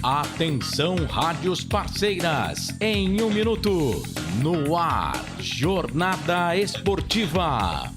Atenção, rádios parceiras, em 1 minuto, no ar, Jornada Esportiva.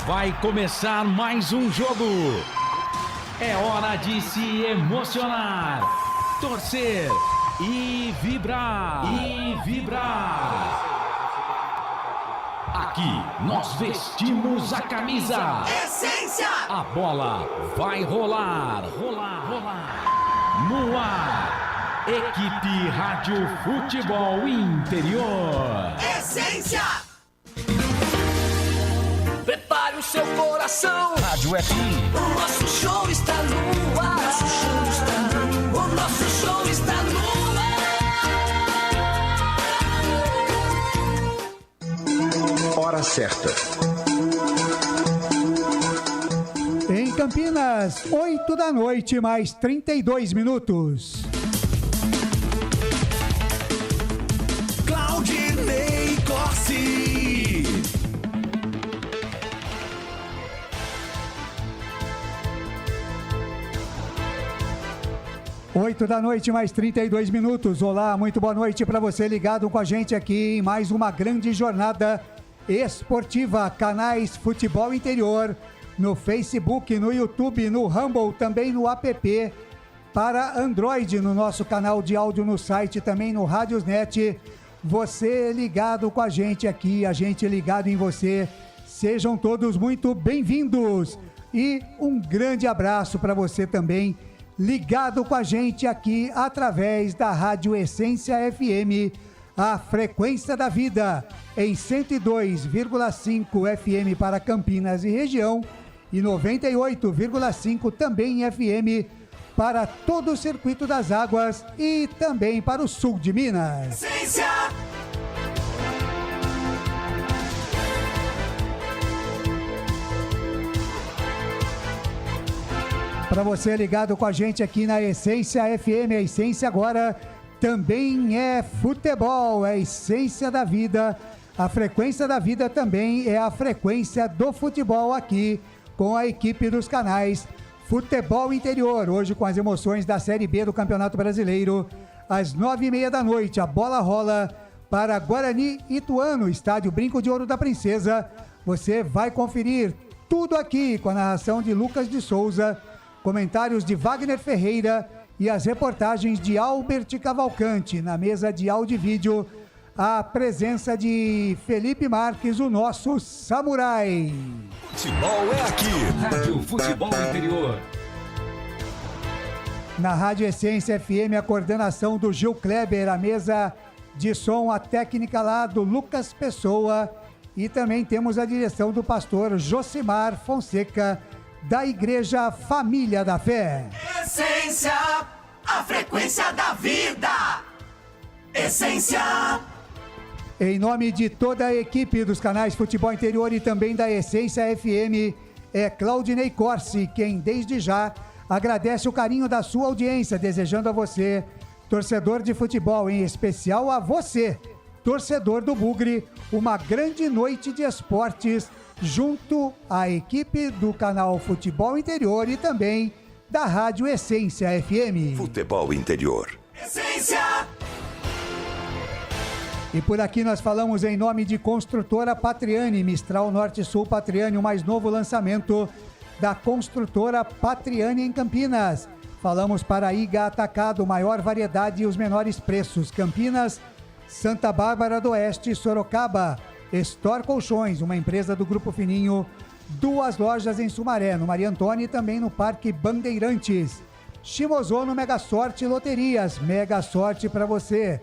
Vai começar mais um jogo. É hora de se emocionar, torcer e vibrar. Aqui nós vestimos a camisa. Essência! A bola vai rolar. No ar, Equipe Rádio Futebol Interior. Essência! Prepare o seu coração. Rádio FM. O nosso show está no ar. O nosso show está no ar. Hora certa. Em Campinas, 8 da noite, mais 32 minutos. Claudinei Corsi. 8 da noite, mais 32 minutos. Olá, muito boa noite para você ligado com a gente aqui em mais uma grande jornada esportiva. Canais Futebol Interior no Facebook, no YouTube, no Rumble, também no app para Android, no nosso canal de áudio no site, também no Radiosnet. Você ligado com a gente aqui, a gente ligado em você. Sejam todos muito bem-vindos. E um grande abraço para você também, ligado com a gente aqui através da Rádio Essência FM, a frequência da vida, em 102,5 FM para Campinas e região e 98,5 também FM para todo o Circuito das Águas e também para o sul de Minas. Essência! Para você ligado com a gente aqui na Essência FM, a Essência agora também é futebol, é a essência da vida. A frequência da vida também é a frequência do futebol aqui com a equipe dos canais Futebol Interior. Hoje com as emoções da Série B do Campeonato Brasileiro, às 9h30 da noite, a bola rola para Guarani Ituano, estádio Brinco de Ouro da Princesa. Você vai conferir tudo aqui com a narração de Lucas de Souza, comentários de Wagner Ferreira e as reportagens de Albert Cavalcante. Na mesa de áudio e vídeo, a presença de Felipe Marques, o nosso samurai. Futebol é aqui. Rádio Futebol Interior. Na Rádio Essência FM, a coordenação do Gil Kleber, a mesa de som, a técnica lá do Lucas Pessoa, e também temos a direção do pastor Josimar Fonseca, da Igreja Família da Fé. Essência, a frequência da vida. Essência. Em nome de toda a equipe dos canais Futebol Interior e também da Essência FM, é Claudinei Corsi quem desde já agradece o carinho da sua audiência, desejando a você, torcedor de futebol, em especial a você, torcedor do Bugre, uma grande noite de esportes junto à equipe do canal Futebol Interior e também da Rádio Essência FM. Futebol Interior. Essência. E por aqui nós falamos em nome de Construtora Patriani, Mistral Norte-Sul Patriani, o mais novo lançamento da Construtora Patriani em Campinas. Falamos para Iga Atacado, maior variedade e os menores preços. Campinas, Santa Bárbara do Oeste, Sorocaba. Store Colchões, uma empresa do Grupo Fininho, 2 lojas em Sumaré, no Maria Antônia e também no Parque Bandeirantes. Shimozono Mega Sorte Loterias, mega sorte para você.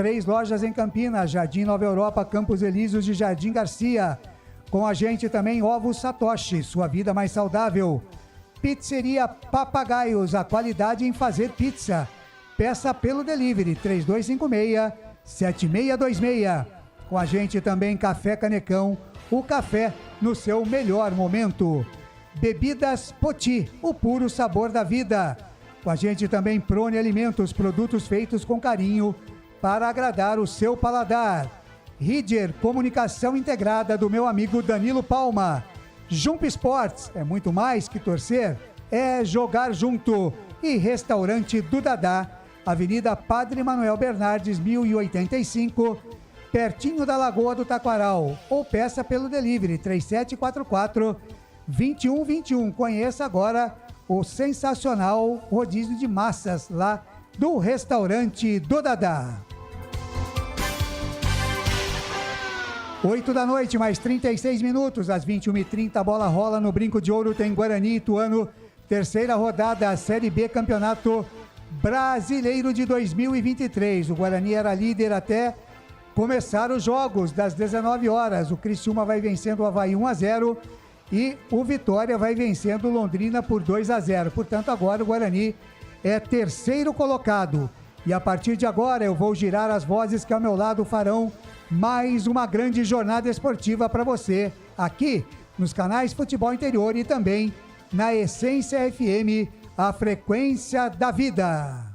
3 lojas em Campinas, Jardim Nova Europa, Campos Elíseos e Jardim Garcia. Com a gente também Ovos Satoshi, sua vida mais saudável. Pizzeria Papagaios, a qualidade em fazer pizza. Peça pelo delivery, 3256-7626. Com a gente também Café Canecão, o café no seu melhor momento. Bebidas Poti, o puro sabor da vida. Com a gente também Prone Alimentos, produtos feitos com carinho para agradar o seu paladar. Ridger, comunicação integrada do meu amigo Danilo Palma. Jump Sports, é muito mais que torcer, é jogar junto. E Restaurante do Dadá, Avenida Padre Manuel Bernardes, 1085, pertinho da Lagoa do Taquaral. Ou peça pelo delivery, 3744-2121. Conheça agora o sensacional rodízio de massas lá do Restaurante do Dadá. 8 da noite, mais 36 minutos, às 21h30, a bola rola no Brinco de Ouro, tem Guarani e Ituano, terceira rodada, Série B, Campeonato Brasileiro de 2023. O Guarani era líder até começar os jogos das 19 horas. O Criciúma vai vencendo o Avaí 1-0 e o Vitória vai vencendo o Londrina por 2-0. Portanto, agora o Guarani é terceiro colocado. E a partir de agora eu vou girar as vozes que ao meu lado farão mais uma grande jornada esportiva para você, aqui nos canais Futebol Interior e também na Essência FM, a frequência da vida.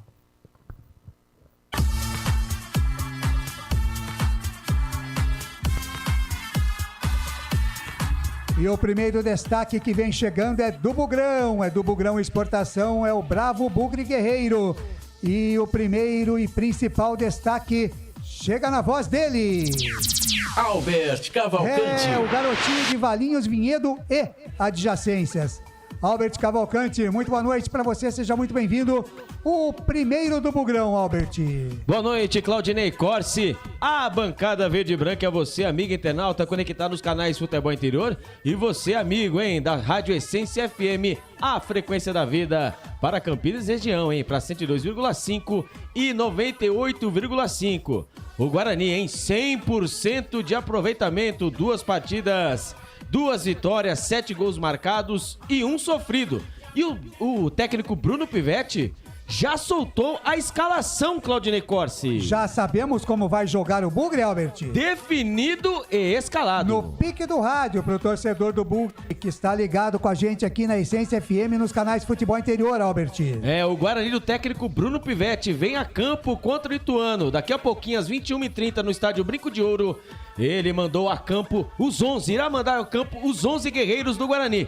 E o primeiro destaque que vem chegando é do Bugrão Exportação, é o Bravo Bugre Guerreiro. E o primeiro e principal destaque chega na voz dele. Albert Cavalcante. É, o garotinho de Valinhos, Vinhedo e adjacências. Albert Cavalcante, muito boa noite para você, seja muito bem-vindo. O primeiro do Bugrão, Albert. Boa noite, Claudinei Corsi. A bancada verde e branca é você, amigo internauta, conectado nos canais Futebol Interior. E você, amigo, hein, da Rádio Essência FM, a frequência da vida, para Campinas e região, hein, para 102,5 e 98,5. O Guarani, em 100% de aproveitamento, 2 partidas, 2 vitórias, 7 gols marcados e 1 sofrido. E o técnico Bruno Pivetti já soltou a escalação, Claudinei Corsi. Já sabemos como vai jogar o Bugre, Albert? Definido e escalado. No pique do rádio, pro torcedor do Bugre, que está ligado com a gente aqui na Essência FM, nos canais Futebol Interior, Albert. É, o Guarani do técnico Bruno Pivetti vem a campo contra o Ituano. Daqui a pouquinho, às 21h30, no estádio Brinco de Ouro, ele mandou a campo os 11, irá mandar a campo os 11 guerreiros do Guarani.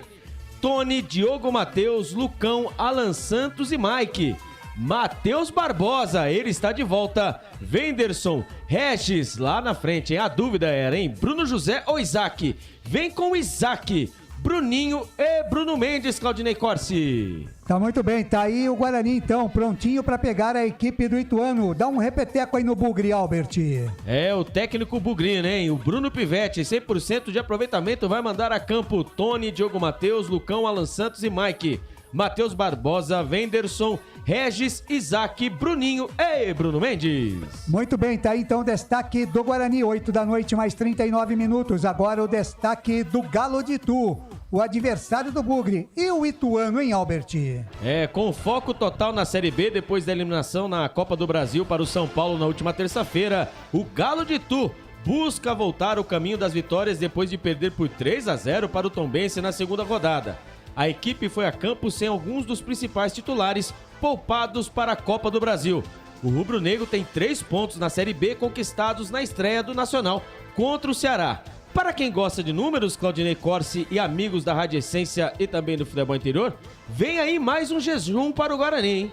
Tony, Diogo Matheus, Lucão, Alan Santos e Mike. Matheus Barbosa, ele está de volta. Wenderson, Regis, lá na frente, hein? A dúvida era, hein? Bruno José ou Isaac? Vem com o Isaac, Bruninho e Bruno Mendes, Claudinei Corsi. Tá muito bem, tá aí o Guarani então, prontinho para pegar a equipe do Ituano. Dá um repeteco aí no Bugre, Albert. É, o técnico bugrino, hein? O Bruno Pivetti, 100% de aproveitamento, vai mandar a campo Tony, Diogo Matheus, Lucão, Alan Santos e Mike. Matheus Barbosa, Wenderson, Regis, Isaac, Bruninho e Bruno Mendes. Muito bem, tá aí então o destaque do Guarani, 8 da noite, mais 39 minutos. Agora o destaque do Galo de Itu, o adversário do Bugre e o Ituano, hein, Albert? É, com foco total na Série B, depois da eliminação na Copa do Brasil para o São Paulo na última terça-feira, o Galo de Itu busca voltar o caminho das vitórias depois de perder por 3-0 para o Tombense na segunda rodada. A equipe foi a campo sem alguns dos principais titulares poupados para a Copa do Brasil. O rubro-negro tem 3 pontos na Série B conquistados na estreia do Nacional contra o Ceará. Para quem gosta de números, Claudinei Corsi e amigos da Rádio Essência e também do Futebol Interior, vem aí mais um jejum para o Guarani, hein?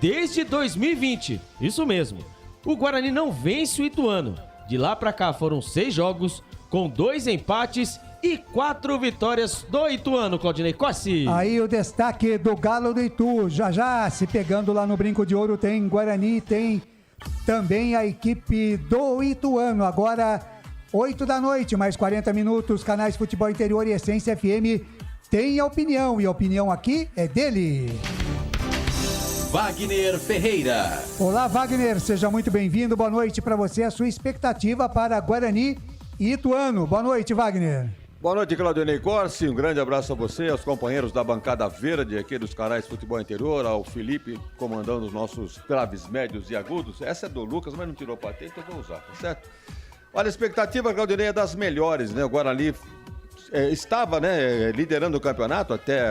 Desde 2020, isso mesmo. O Guarani não vence o Ituano. De lá para cá foram 6 jogos, com 2 empates e 4 vitórias do Ituano, Claudinei Corsi. Aí o destaque do Galo do Itu, já se pegando lá no Brinco de Ouro, tem Guarani, tem também a equipe do Ituano. Agora, 8 da noite, mais 40 minutos, canais Futebol Interior e Essência FM tem a opinião, e a opinião aqui é dele. Wagner Ferreira. Olá, Wagner, seja muito bem-vindo. Boa noite para você. A sua expectativa para Guarani e Ituano. Boa noite, Wagner. Boa noite, Claudionei Corsi. Um grande abraço a você, aos companheiros da bancada verde aqui dos canais Futebol Interior, ao Felipe comandando os nossos graves, médios e agudos. Essa é do Lucas, mas não tirou patente, então vou usar, tá certo? Olha, a expectativa, Claudionei, é das melhores, né? O Guarani estava, né, liderando o campeonato até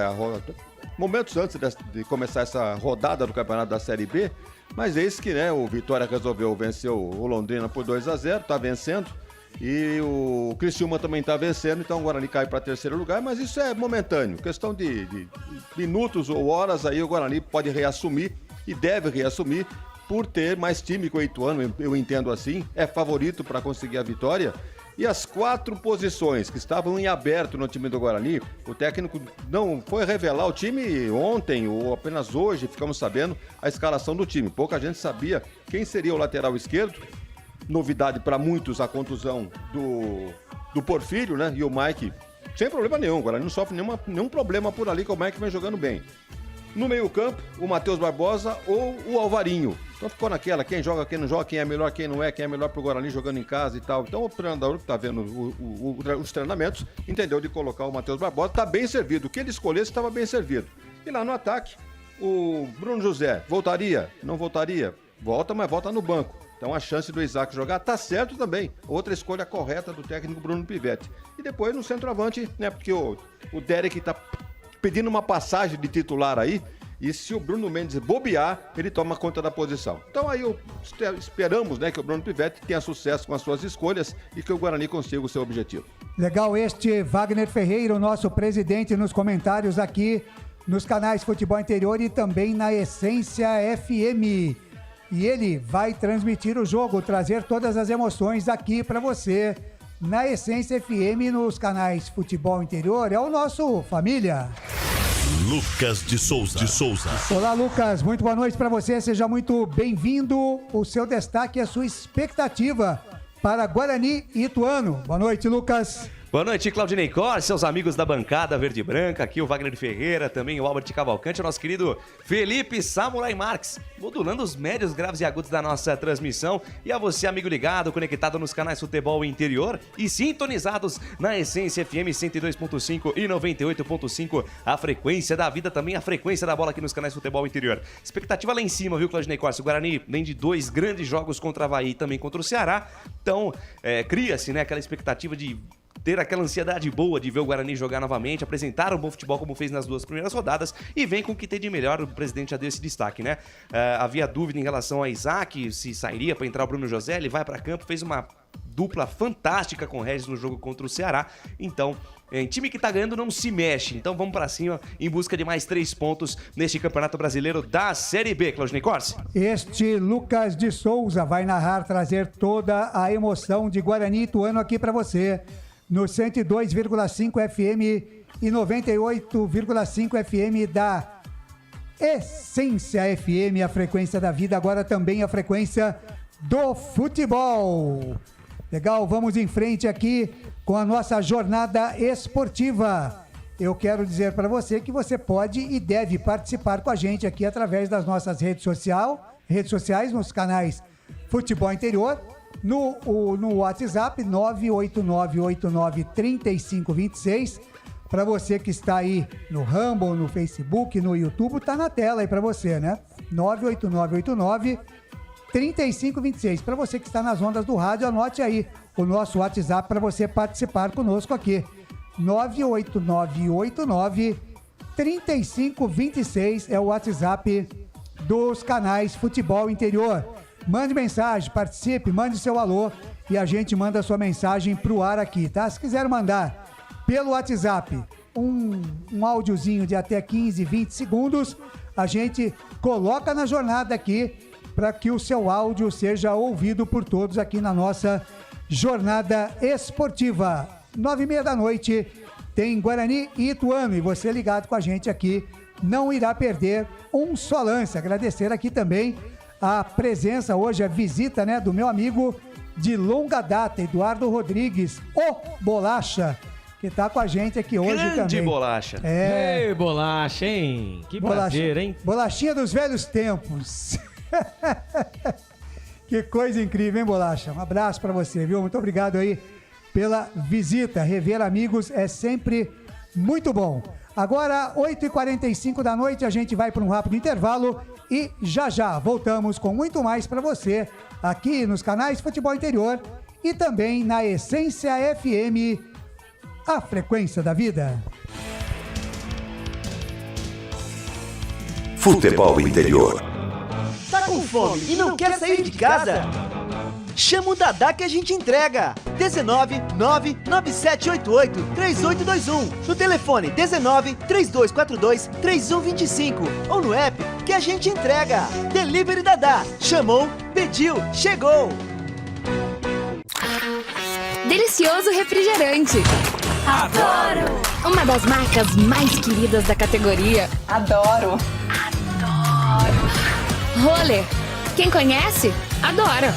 momentos antes de começar essa rodada do campeonato da Série B, mas eis que, né, o Vitória resolveu vencer o Londrina por 2-0, tá vencendo. E o Criciúma também está vencendo, então o Guarani cai para terceiro lugar, mas isso é momentâneo, questão de minutos ou horas aí o Guarani pode reassumir e deve reassumir por ter mais time que o Ituano, eu entendo assim, é favorito para conseguir a vitória. E as 4 posições que estavam em aberto no time do Guarani, o técnico não foi revelar o time ontem ou apenas hoje, ficamos sabendo a escalação do time. Pouca gente sabia quem seria o lateral esquerdo. Novidade para muitos a contusão do Porfírio, né? E o Mike, sem problema nenhum. Agora não sofre nenhum problema por ali, que o Mike vem jogando bem. No meio-campo, o Matheus Barbosa ou o Alvarinho. Então ficou naquela, quem joga, quem não joga, quem é melhor, quem não é, quem é melhor pro Guarani jogando em casa e tal. Então o treinador que tá vendo os treinamentos entendeu de colocar o Matheus Barbosa, tá bem servido. O que ele escolhesse estava bem servido. E lá no ataque, o Bruno José voltaria? Não voltaria? Volta, mas volta no banco. Então a chance do Isaac jogar tá certo também. Outra escolha correta do técnico Bruno Pivetti. E depois no centroavante, né? Porque o Derek tá pedindo uma passagem de titular aí. E se o Bruno Mendes bobear, ele toma conta da posição. Então aí esperamos, né, que o Bruno Pivetti tenha sucesso com as suas escolhas e que o Guarani consiga o seu objetivo. Legal, este Wagner Ferreira, o nosso presidente, nos comentários aqui nos canais Futebol Interior e também na Essência FM. E ele vai transmitir o jogo, trazer todas as emoções aqui para você na Essência FM nos canais Futebol Interior. É o nosso família. Lucas de Souza. Olá, Lucas. Muito boa noite para você. Seja muito bem-vindo. O seu destaque e a sua expectativa para Guarani e Ituano. Boa noite, Lucas. Boa noite, Claudinei Corsi, seus amigos da bancada verde e branca, aqui o Wagner Ferreira, também o Albert Cavalcante, o nosso querido Felipe Samurai Marques, modulando os médios, graves e agudos da nossa transmissão, e a você, amigo ligado, conectado nos canais Futebol Interior e sintonizados na Essência FM 102.5 e 98.5, a frequência da vida, também a frequência da bola aqui nos canais Futebol Interior. Expectativa lá em cima, viu, Claudinei Corsi? O Guarani vem de 2 grandes jogos contra o Avaí e também contra o Ceará, então cria-se, né, aquela expectativa de ter aquela ansiedade boa de ver o Guarani jogar novamente, apresentar um bom futebol como fez nas 2 primeiras rodadas e vem com o que tem de melhor, o presidente já deu esse destaque, né? Havia dúvida em relação a Isaac, se sairia para entrar o Bruno José, ele vai para campo, fez uma dupla fantástica com o Regis no jogo contra o Ceará, então time que tá ganhando não se mexe, então vamos para cima em busca de mais 3 pontos neste Campeonato Brasileiro da Série B, Claudinei Corsi. Este Lucas de Souza vai narrar, trazer toda a emoção de Guarani e Ituano aqui para você. No 102,5 FM e 98,5 FM da Essência FM, a frequência da vida, agora também a frequência do futebol. Legal, vamos em frente aqui com a nossa jornada esportiva. Eu quero dizer para você que você pode e deve participar com a gente aqui através das nossas redes sociais, nos canais Futebol Interior, no WhatsApp 989893526. Para você que está aí no Rumble, no Facebook, no YouTube, tá na tela aí para você, né? 989893526. Para você que está nas ondas do rádio, anote aí o nosso WhatsApp para você participar conosco aqui. 989893526 é o WhatsApp dos canais Futebol Interior. Mande mensagem, participe, mande seu alô e a gente manda a sua mensagem pro ar aqui, tá? Se quiser mandar pelo WhatsApp um áudiozinho de até 15, 20 segundos, a gente coloca na jornada aqui para que o seu áudio seja ouvido por todos aqui na nossa jornada esportiva. 9h30 da noite tem Guarani e Ituano e você ligado com a gente aqui não irá perder um só lance. Agradecer aqui também a presença hoje, a visita, né, do meu amigo de longa data, Eduardo Rodrigues, o Bolacha, que tá com a gente aqui hoje Grande também. Bolacha. É, Ei, Bolacha, hein? Que prazer, hein? Bolachinha dos velhos tempos. Que coisa incrível, hein, Bolacha? Um abraço pra você, viu? Muito obrigado aí pela visita. Rever amigos é sempre muito bom. Agora, 8h45 da noite, a gente vai para um rápido intervalo e já voltamos com muito mais para você aqui nos canais Futebol Interior e também na Essência FM, a frequência da vida. Futebol Interior. Tá com fome e não quer sair de casa? Chama o Dadá que a gente entrega. 19 99788 3821. No telefone 19 3242 3125 ou no app que a gente entrega. Delivery Dadá. Chamou, pediu, chegou. Delicioso refrigerante. Adoro! Uma das marcas mais queridas da categoria. Adoro! Roller. Quem conhece, adora.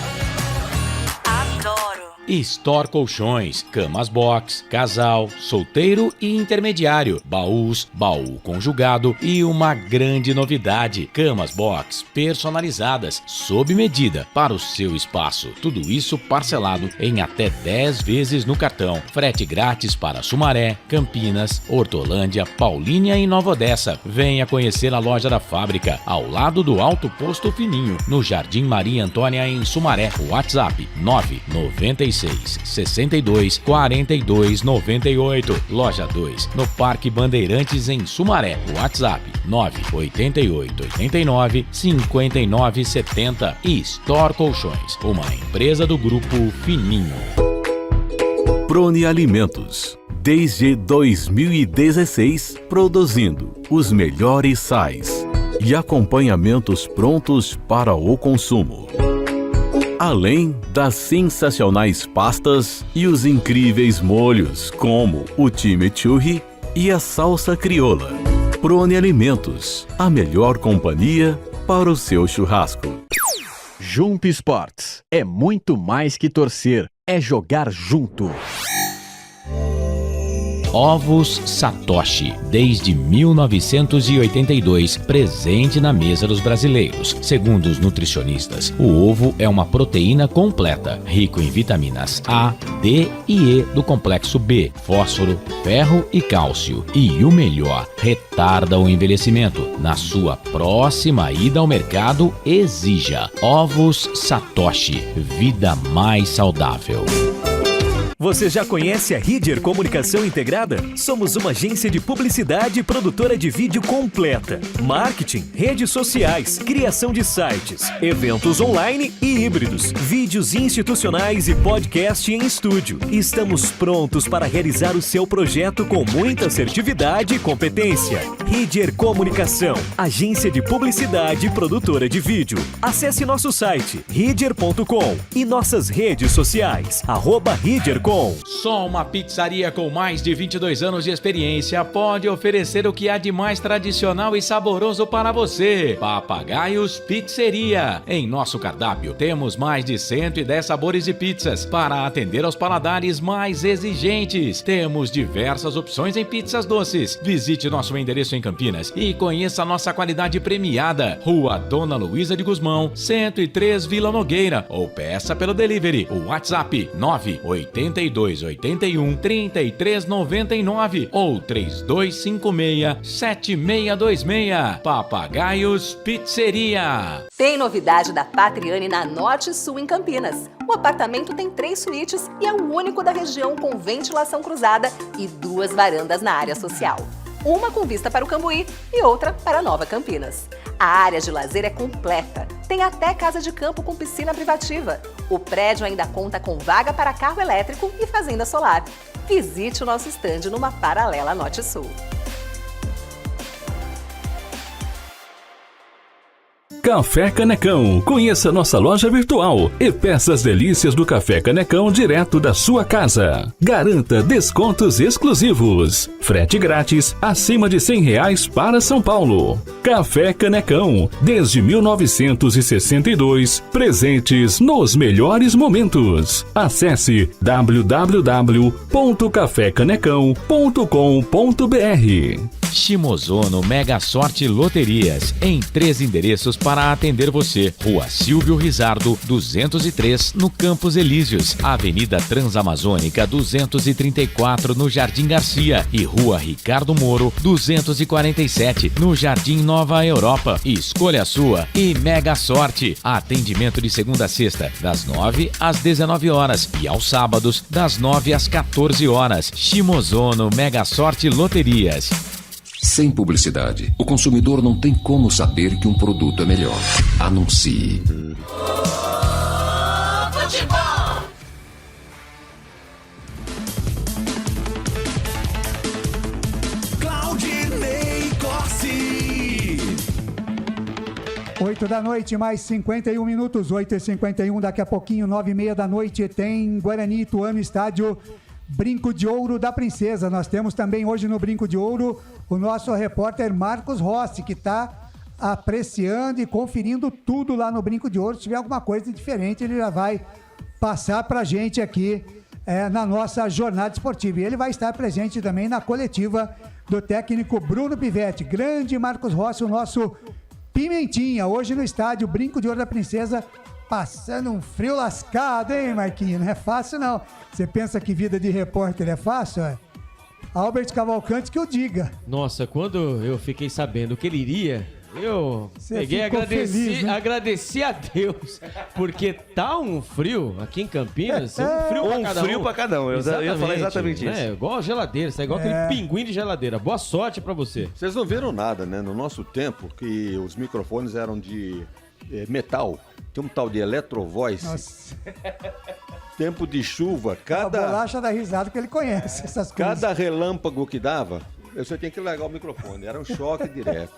Store Colchões, camas box, casal, solteiro e intermediário, baús, baú conjugado e uma grande novidade, camas box personalizadas, sob medida para o seu espaço. Tudo isso parcelado em até 10 vezes no cartão. Frete grátis para Sumaré, Campinas, Hortolândia, Paulínia e Nova Odessa. Venha conhecer a loja da fábrica, ao lado do Alto Posto Fininho, no Jardim Maria Antônia, em Sumaré. WhatsApp 996 62 42 98. Loja 2, no Parque Bandeirantes, em Sumaré. WhatsApp 988 89 59 70. E Store Colchões, uma empresa do Grupo Fininho. Prone Alimentos. Desde 2016, produzindo os melhores sais e acompanhamentos prontos para o consumo. Além das sensacionais pastas e os incríveis molhos, como o chimichurri e a salsa crioula. Prone Alimentos, a melhor companhia para o seu churrasco. Jump Sports é muito mais que torcer, é jogar junto. Ovos Satoshi, desde 1982, presente na mesa dos brasileiros. Segundo os nutricionistas, o ovo é uma proteína completa, rico em vitaminas A, D e E do complexo B, fósforo, ferro e cálcio. E o melhor, retarda o envelhecimento. Na sua próxima ida ao mercado, exija Ovos Satoshi, vida mais saudável. Você já conhece a Ridger Comunicação Integrada? Somos uma agência de publicidade e produtora de vídeo completa. Marketing, redes sociais, criação de sites, eventos online e híbridos, vídeos institucionais e podcast em estúdio. Estamos prontos para realizar o seu projeto com muita assertividade e competência. Ridger Comunicação, agência de publicidade e produtora de vídeo. Acesse nosso site ridger.com e nossas redes sociais, @ridger.com. Só uma pizzaria com mais de 22 anos de experiência pode oferecer o que há de mais tradicional e saboroso para você. Papagaios Pizzeria. Em nosso cardápio temos mais de 110 sabores de pizzas para atender aos paladares mais exigentes. Temos diversas opções em pizzas doces. Visite nosso endereço em Campinas e conheça a nossa qualidade premiada. Rua Dona Luísa de Guzmão, 103, Vila Nogueira, ou peça pelo delivery. O WhatsApp 98281 3399 ou 3256 7626. Papagaios Pizzeria. Tem novidade da Patriane na Norte Sul, em Campinas. O apartamento tem 3 suítes e é o único da região com ventilação cruzada e 2 varandas na área social. Uma com vista para o Cambuí e outra para Nova Campinas. A área de lazer é completa. Tem até casa de campo com piscina privativa. O prédio ainda conta com vaga para carro elétrico e fazenda solar. Visite o nosso estande numa paralela Norte Sul. Café Canecão. Conheça nossa loja virtual e peça as delícias do Café Canecão direto da sua casa. Garanta descontos exclusivos. Frete grátis acima de R$100 para São Paulo. Café Canecão, desde 1962, presentes nos melhores momentos. Acesse www.cafecanecão.com.br. Shimozono Mega Sorte Loterias, em 3 endereços para atender você. Rua Silvio Rizardo, 203, no Campos Elíseos. Avenida Transamazônica, 234, no Jardim Garcia. E Rua Ricardo Moro, 247, no Jardim Nova Europa. Escolha a sua e Mega Sorte. Atendimento de segunda a sexta, das 9 às 19 horas. E aos sábados, das 9 às 14 horas. Shimozono Mega Sorte Loterias. Sem publicidade, o consumidor não tem como saber que um produto é melhor. Anuncie. Futebol! Claudinei Corsi. 8 da noite, mais 51 minutos, 8h51, daqui a pouquinho, 9h30 da noite, tem Guarani Ituano, estádio Brinco de Ouro da Princesa. Nós temos também hoje no Brinco de Ouro o nosso repórter Marcos Rossi, que está apreciando e conferindo tudo lá no Brinco de Ouro. Se tiver alguma coisa diferente, ele já vai passar para a gente aqui na nossa jornada esportiva. E ele vai estar presente também na coletiva do técnico Bruno Pivetti. Grande Marcos Rossi, o nosso Pimentinha, hoje no estádio Brinco de Ouro da Princesa, passando um frio lascado, hein, Marquinhos? Não é fácil, não. Você pensa que vida de repórter é fácil, é? Albert Cavalcante que eu diga. Nossa, quando eu fiquei sabendo que ele iria, eu peguei e agradeci a Deus, porque tá um frio aqui em Campinas, um frio pra cada um. Eu ia falar exatamente isso. É igual a geladeira, isso é igual aquele pinguim de geladeira. Boa sorte pra você. Vocês não viram nada, né? No nosso tempo, que os microfones eram de metal, tem um tal de Electrovoice. Nossa. Tempo de chuva, cada... A bolacha da risada que ele conhece essas coisas. Cada relâmpago que dava, você tinha que largar o microfone, era um choque direto.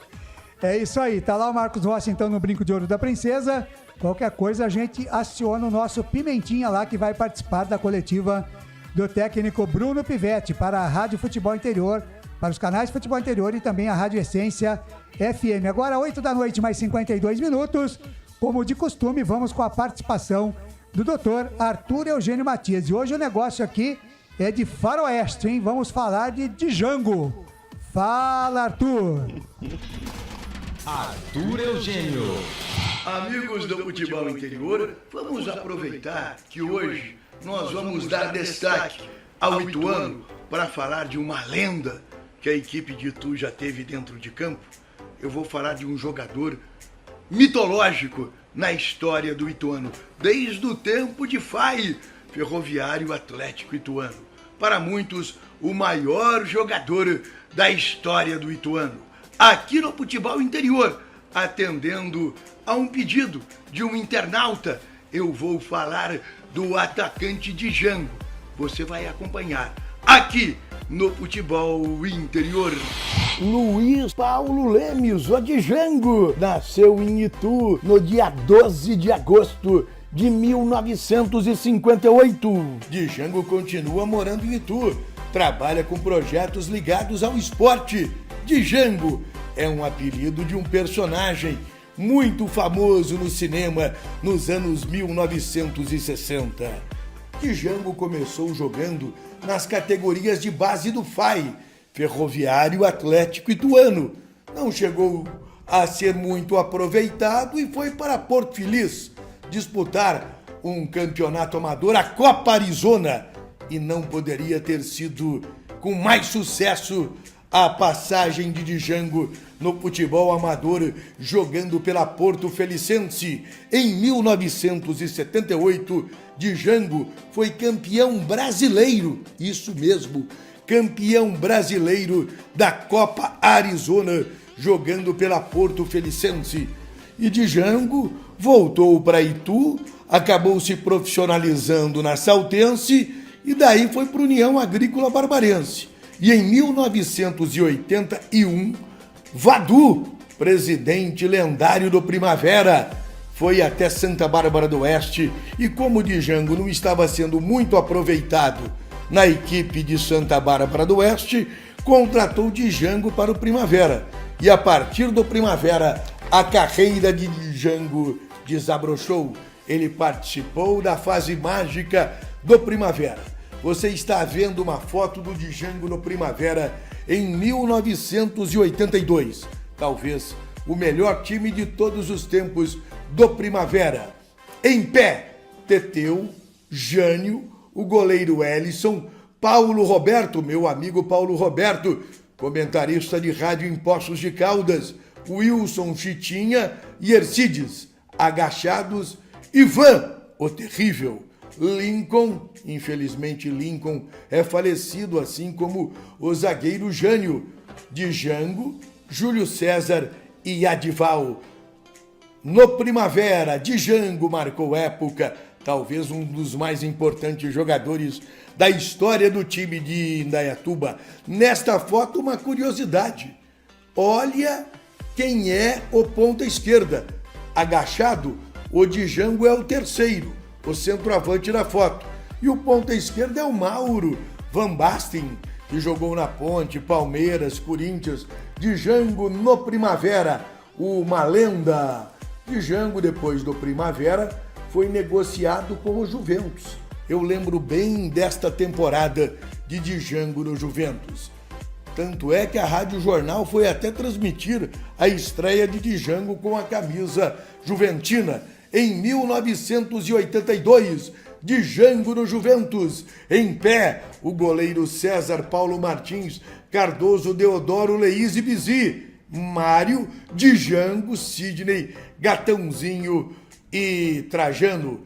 É isso aí, tá lá o Marcos Rossi então no Brinco de Ouro da Princesa. Qualquer coisa a gente aciona o nosso Pimentinha lá, que vai participar da coletiva do técnico Bruno Pivetti para a Rádio Futebol Interior, para os canais Futebol Interior e também a Rádio Essência FM. Agora 8 da noite, mais 52 minutos. Como de costume, vamos com a participação do Dr. Arthur Eugênio Matias. E hoje o negócio aqui é de faroeste, hein? Vamos falar de Django. Fala, Arthur. Arthur Eugênio. Amigos do Futebol Interior, vamos aproveitar que hoje nós vamos dar destaque ao Ituano para falar de uma lenda que a equipe de Itu já teve dentro de campo. Eu vou falar de um jogador mitológico na história do Ituano, desde o tempo de FAI, Ferroviário Atlético Ituano. Para muitos, o maior jogador da história do Ituano. Aqui no Futebol Interior, atendendo a um pedido de um internauta, eu vou falar do atacante Django. Você vai acompanhar aqui no Futebol Interior. Luiz Paulo Lemes, o Django, nasceu em Itu no dia 12 de agosto de 1958. Django continua morando em Itu, trabalha com projetos ligados ao esporte. Django é um apelido de um personagem muito famoso no cinema nos anos 1960. Django começou jogando nas categorias de base do FAI, Ferroviário Atlético Ituano. Não chegou a ser muito aproveitado e foi para Porto Feliz disputar um campeonato amador, a Copa Arizona, e não poderia ter sido com mais sucesso a passagem de Django no futebol amador, jogando pela Porto Felicense. Em 1978, Django foi campeão brasileiro, isso mesmo, campeão brasileiro da Copa Arizona, jogando pela Porto Felicense. E Django voltou para Itu, acabou se profissionalizando na Saltense e daí foi para a União Agrícola Barbarense. E em 1981, Vadu, presidente lendário do Primavera, foi até Santa Bárbara do Oeste e como o Django não estava sendo muito aproveitado na equipe de Santa Bárbara do Oeste, contratou o Django para o Primavera. E a partir do Primavera, a carreira de Django desabrochou. Ele participou da fase mágica do Primavera. Você está vendo uma foto do Django no Primavera em 1982. Talvez o melhor time de todos os tempos do Primavera. Em pé, Teteu, Jânio, o goleiro Ellison, Paulo Roberto, meu amigo Paulo Roberto, comentarista de rádio em Poços de Caldas, Wilson Chitinha e Ercides, agachados, Ivan, o terrível, Lincoln, infelizmente Lincoln é falecido, assim como o zagueiro Jânio, Django, Júlio César e Adival. No Primavera, Django marcou época, talvez um dos mais importantes jogadores da história do time de Indaiatuba. Nesta foto, uma curiosidade. Olha quem é o ponta esquerda. Agachado, o Django é o terceiro, o centroavante da foto. E o ponta esquerda é o Mauro Van Basten, que jogou na Ponte, Palmeiras, Corinthians. Django no Primavera, uma lenda. Django, depois do Primavera, foi negociado com o Juventus. Eu lembro bem desta temporada de Django no Juventus. Tanto é que a Rádio Jornal foi até transmitir a estreia de Django com a camisa juventina. Em 1982, Django no Juventus. Em pé, o goleiro César Paulo Martins, Cardoso Deodoro Leís e Bizi, Mário, Django, Sidney, Gatãozinho e Trajano.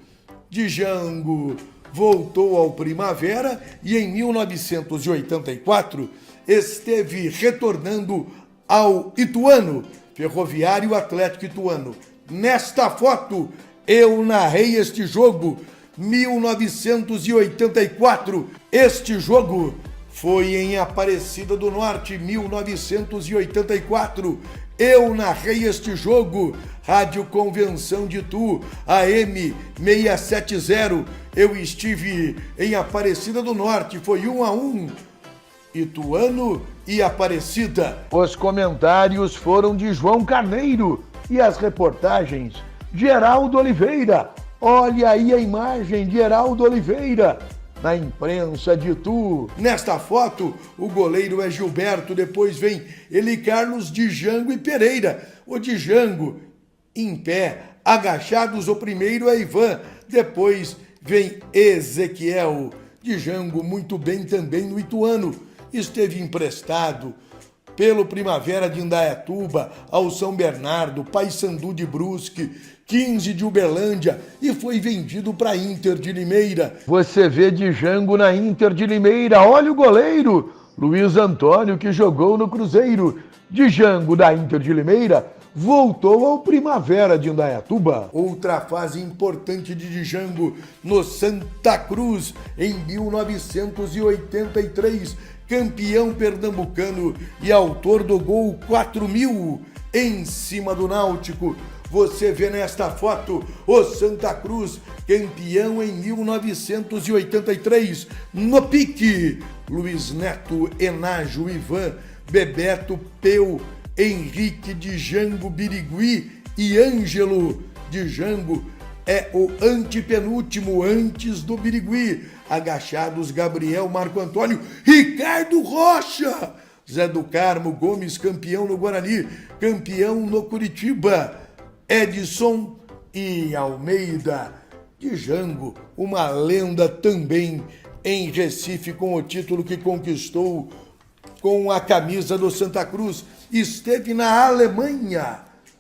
Django voltou ao Primavera e em 1984 esteve retornando ao Ituano, Ferroviário Atlético Ituano. Nesta foto, eu narrei este jogo, 1984. Este jogo foi em Aparecida do Norte, 1984. Eu narrei este jogo, Rádio Convenção de Itu, AM 670. Eu estive em Aparecida do Norte, foi 1-1, Ituano e Aparecida. Os comentários foram de João Carneiro e as reportagens, Geraldo Oliveira. Olha aí a imagem de Geraldo Oliveira na imprensa de Itu. Nesta foto, o goleiro é Gilberto, depois vem ele Carlos, Django e Pereira. O Django em pé, agachados, o primeiro é Ivan, depois vem Ezequiel. Django muito bem também no Ituano, esteve emprestado pelo Primavera de Indaiatuba ao São Bernardo, Paysandu de Brusque, 15 de Uberlândia e foi vendido para Inter de Limeira. Você vê Django na Inter de Limeira. Olha o goleiro, Luiz Antônio, que jogou no Cruzeiro. Django da Inter de Limeira voltou ao Primavera de Indaiatuba. Outra fase importante de Django no Santa Cruz em 1983. Campeão pernambucano e autor do gol 4.000 em cima do Náutico. Você vê nesta foto o Santa Cruz, campeão em 1983. No pique, Luiz Neto, Enágio, Ivan, Bebeto, Peu, Henrique, Django, Birigui e Ângelo. Django é o antepenúltimo antes do Birigui. Agachados, Gabriel, Marco Antônio, Ricardo Rocha, Zé do Carmo, Gomes, campeão no Guarani, campeão no Curitiba, Edson e Almeida. Django, uma lenda também em Recife, com o título que conquistou com a camisa do Santa Cruz. Esteve na Alemanha,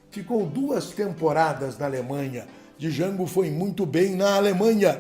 ficou 2 temporadas na Alemanha. Django foi muito bem na Alemanha,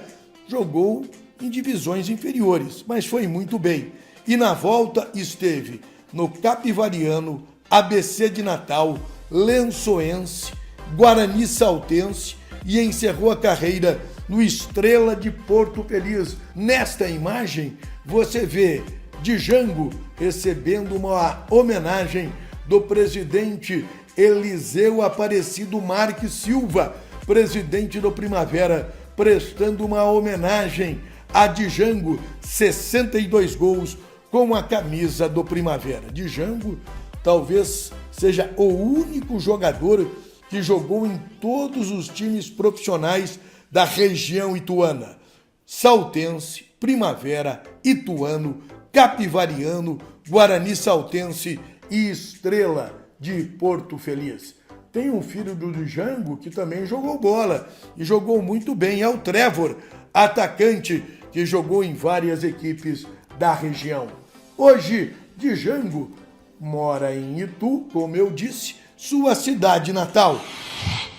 jogou em divisões inferiores, mas foi muito bem. E na volta esteve no Capivariano, ABC de Natal, Lençoense, Guarani Saltense e encerrou a carreira no Estrela de Porto Feliz. Nesta imagem, você vê Django recebendo uma homenagem do presidente Eliseu Aparecido Marques Silva, presidente do Primavera, prestando uma homenagem a Django, 62 gols com a camisa do Primavera. Django talvez seja o único jogador que jogou em todos os times profissionais da região ituana. Saltense, Primavera, Ituano, Capivariano, Guarani Saltense e Estrela de Porto Feliz. Tem um filho do Django que também jogou bola e jogou muito bem, é o Trevor, atacante que jogou em várias equipes da região. Hoje, Django mora em Itu, como eu disse, sua cidade natal.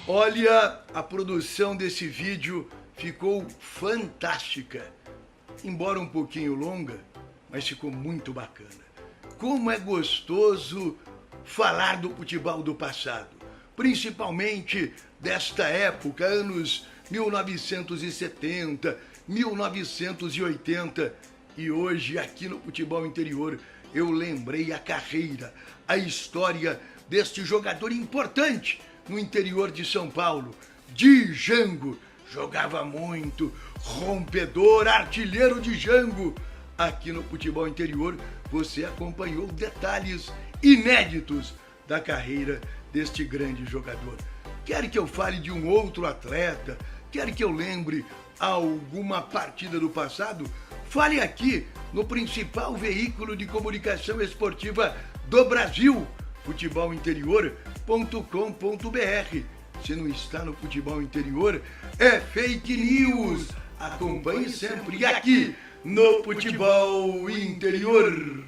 Olha, a produção desse vídeo ficou fantástica. Embora um pouquinho longa, mas ficou muito bacana. Como é gostoso falar do futebol do passado, principalmente desta época, anos 1970, 1980. E hoje, aqui no Futebol Interior, eu lembrei a carreira, a história deste jogador importante no interior de São Paulo, Django. Jogava muito, rompedor, artilheiro Django. Aqui no Futebol Interior, você acompanhou detalhes inéditos da carreira deste grande jogador. Quer que eu fale de um outro atleta? Quer que eu lembre alguma partida do passado? Fale aqui no principal veículo de comunicação esportiva do Brasil, futebolinterior.com.br. Se não está no Futebol Interior, é fake news. Acompanhe sempre aqui no Futebol Interior.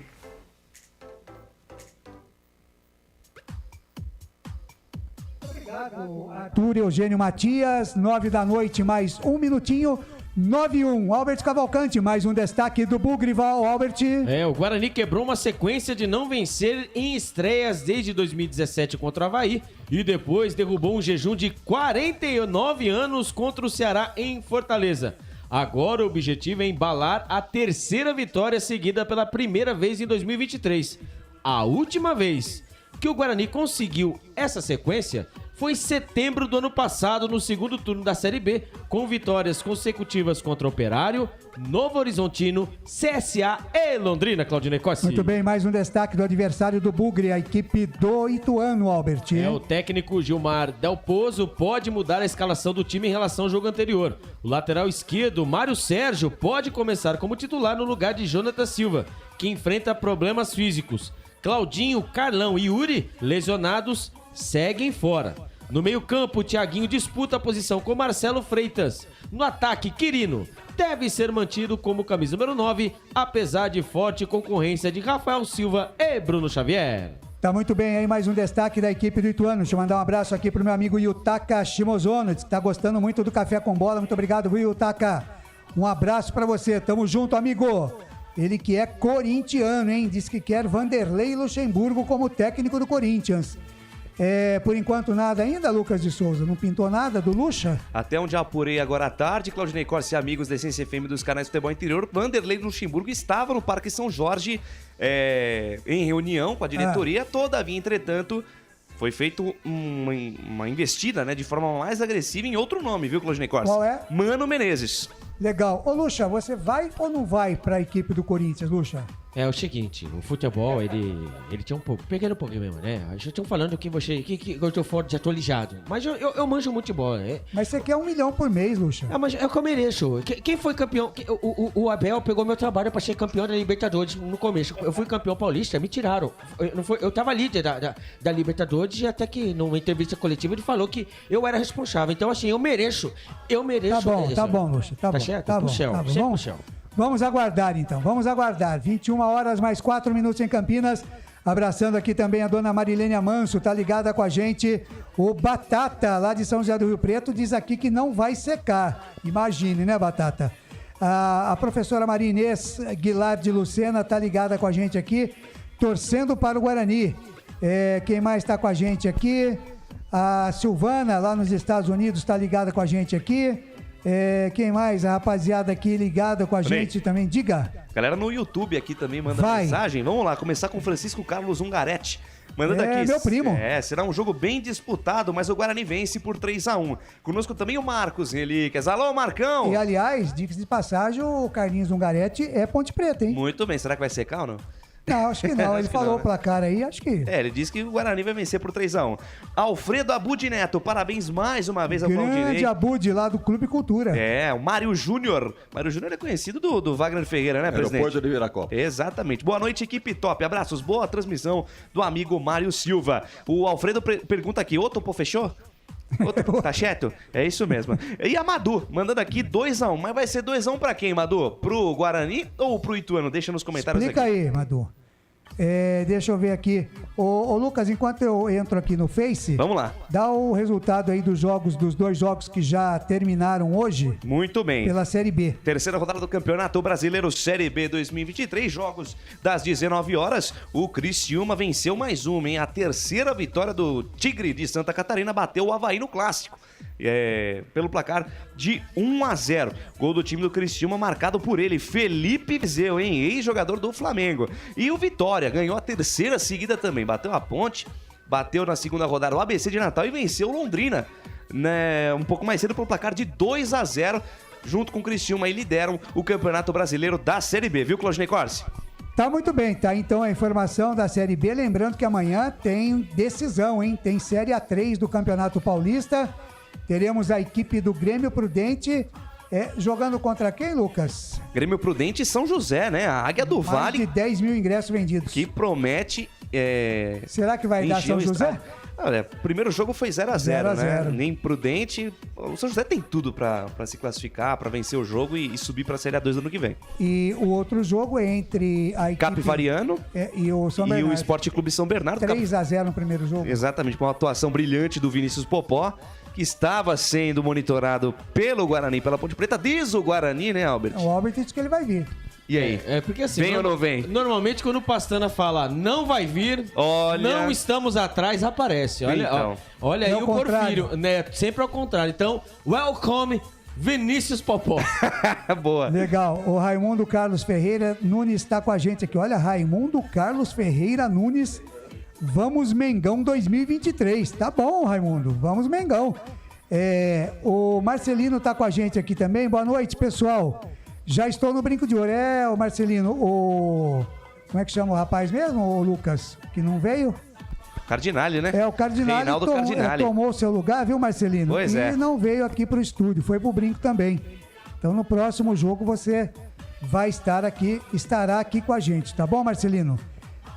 Obrigado, Arthur Eugênio Matias, 9 da noite, mais um minutinho. 9-1, Albert Cavalcante, mais um destaque do Bugrival, Albert. O Guarani quebrou uma sequência de não vencer em estreias desde 2017 contra o Avaí e depois derrubou um jejum de 49 anos contra o Ceará em Fortaleza. Agora o objetivo é embalar a terceira vitória seguida pela primeira vez em 2023. A última vez que o Guarani conseguiu essa sequência foi em setembro do ano passado, no segundo turno da Série B, com vitórias consecutivas contra Operário, Novo Horizontino, CSA e Londrina, Claudinei Costa. Muito bem, mais um destaque do adversário do Bugre, a equipe do Ituano, Albert. O técnico Gilmar Del Pozo pode mudar a escalação do time em relação ao jogo anterior. O lateral esquerdo, Mário Sérgio, pode começar como titular no lugar de Jonathan Silva, que enfrenta problemas físicos. Claudinho, Carlão e Yuri, lesionados, seguem fora. No meio-campo, Thiaguinho disputa a posição com Marcelo Freitas. No ataque, Quirino deve ser mantido como camisa número 9, apesar de forte concorrência de Rafael Silva e Bruno Xavier. Tá muito bem aí, mais um destaque da equipe do Ituano. Deixa eu mandar um abraço aqui pro meu amigo Yutaka Shimozono, que tá gostando muito do Café com Bola. Muito obrigado, viu, Yutaka? Um abraço pra você, tamo junto, amigo. Ele que é corintiano, hein? Diz que quer Vanderlei Luxemburgo como técnico do Corinthians. Por enquanto nada ainda, Lucas de Souza? Não pintou nada do Luxa? Até onde apurei agora à tarde, Claudinei Corsi e amigos da Essência FM dos canais Futebol Interior, Vanderlei Luxemburgo estava no Parque São Jorge em reunião com a diretoria. Todavia, entretanto, foi feita uma investida, né, de forma mais agressiva em outro nome, viu, Claudinei Corsi? Qual é? Mano Menezes. Legal. Ô, Luxa, você vai ou não vai pra equipe do Corinthians, Luxa? É o seguinte, o futebol, ele tinha um pouco, pequeno pouquinho mesmo, né? Já estão falando que eu tô fora, já tô lijado. Mas eu manjo muito de bola, né? Mas você quer 1 milhão por mês, Luxa. Mas é o que eu mereço. Quem foi campeão? O Abel pegou meu trabalho pra ser campeão da Libertadores no começo. Eu fui campeão paulista, me tiraram. Eu tava líder da Libertadores e até que numa entrevista coletiva ele falou que eu era responsável. Então assim, eu mereço. Tá bom, Luxa, tá bom. Certo? Tá bom, Céu, tá bom. Vamos aguardar então, 21 horas mais 4 minutos em Campinas. Abraçando aqui também a dona Marilene Amanso, tá ligada com a gente. O Batata, lá de São José do Rio Preto, diz aqui que não vai secar. Imagine, né, Batata? A professora Maria Inês Guilherme de Lucena tá ligada com a gente aqui, torcendo para o Guarani. Quem mais tá com a gente aqui? A Silvana, lá nos Estados Unidos, tá ligada com a gente aqui. Quem mais? A rapaziada aqui ligada com a gente também, diga. Galera no YouTube aqui também manda mensagem. Vamos lá, começar com Francisco Carlos Ungaretti. Mandando aqui. Meu primo. Será um jogo bem disputado, mas o Guarani vence por 3-1. Conosco também o Marcos Relíquias. Alô, Marcão! E, aliás, dica de passagem, o Carlinhos Ungaretti é Ponte Preta, hein? Muito bem. Será que vai secar ou não? Não, acho que não. Ele falou o placar aí, acho que... Ele disse que o Guarani vai vencer por 3-1. Alfredo Abud Neto, parabéns mais uma vez ao Claudinei. Grande Abud lá do Clube Cultura. O Mário Júnior. Mário Júnior é conhecido do Wagner Ferreira, né, presidente? Aeroporto de Viracopos. Exatamente. Boa noite, equipe top. Abraços, boa transmissão do amigo Mário Silva. O Alfredo pergunta aqui, ô Topo, fechou? Tá certo? É isso mesmo. E a Madu, mandando aqui 2-1. Mas vai ser 2-1 pra quem, Madu? Pro Guarani ou pro Ituano? Deixa nos comentários Explica aqui. aí, Madu. Deixa eu ver aqui. Ô Lucas, enquanto eu entro aqui no Face... Vamos lá. Dá o resultado aí dos dois jogos que já terminaram hoje. Muito bem. Pela Série B. Terceira rodada do Campeonato Brasileiro Série B 2023. Jogos das 19 horas. O Criciúma venceu mais uma, hein? A terceira vitória do Tigre de Santa Catarina bateu o Avaí no Clássico. Pelo placar de 1-0. Gol do time do Criciúma marcado por ele, Felipe Viseu, hein? Ex-jogador do Flamengo. E o Vitória ganhou a terceira seguida também. Bateu a Ponte, bateu na segunda rodada o ABC de Natal e venceu o Londrina, né? Um pouco mais cedo pelo placar de 2-0. Junto com o Criciúma e lideram o Campeonato Brasileiro da Série B, viu, Claudinei Corsi? Tá muito bem, tá? Então a informação da Série B. Lembrando que amanhã tem decisão, hein? Tem Série A3 do Campeonato Paulista. Teremos a equipe do Grêmio Prudente jogando contra quem, Lucas? Grêmio Prudente e São José, né? A Águia do Vale. Mais de 10 mil ingressos vendidos. Que promete... Será que vai dar São José? Olha, o primeiro jogo foi 0-0, né? Nem Prudente. O São José tem tudo pra se classificar, pra vencer o jogo e subir pra Série A2 no ano que vem. E o outro jogo é entre a equipe... Capivariano e o São Bernardo. E o Esporte Clube São Bernardo. 3-0 no primeiro jogo. Exatamente, com uma atuação brilhante do Vinícius Popó, que estava sendo monitorado pelo Guarani, pela Ponte Preta. Diz o Guarani, né, Albert? O Albert disse que ele vai vir. E aí? Porque assim... Vem ou não vem? Normalmente, quando o Pastana fala não vai vir, não estamos atrás, aparece. Olha, então. Olha aí o Porfírio, né? Sempre ao contrário. Então, welcome, Vinícius Popó. Boa. Legal. O Raimundo Carlos Ferreira Nunes está com a gente aqui. Olha, Raimundo Carlos Ferreira Nunes... Vamos Mengão 2023. Tá bom, Raimundo. Vamos Mengão. O Marcelino tá com a gente aqui também. Boa noite, pessoal. Já estou no Brinco de Ouro. O Marcelino, como é que chama o rapaz mesmo, o Lucas? Que não veio? Cardinale, né? O Cardinale. Reinaldo Cardinale. Tomou o seu lugar, viu, Marcelino? Pois e não veio aqui pro estúdio. Foi pro Brinco também. Então, no próximo jogo, você vai estará aqui com a gente. Tá bom, Marcelino?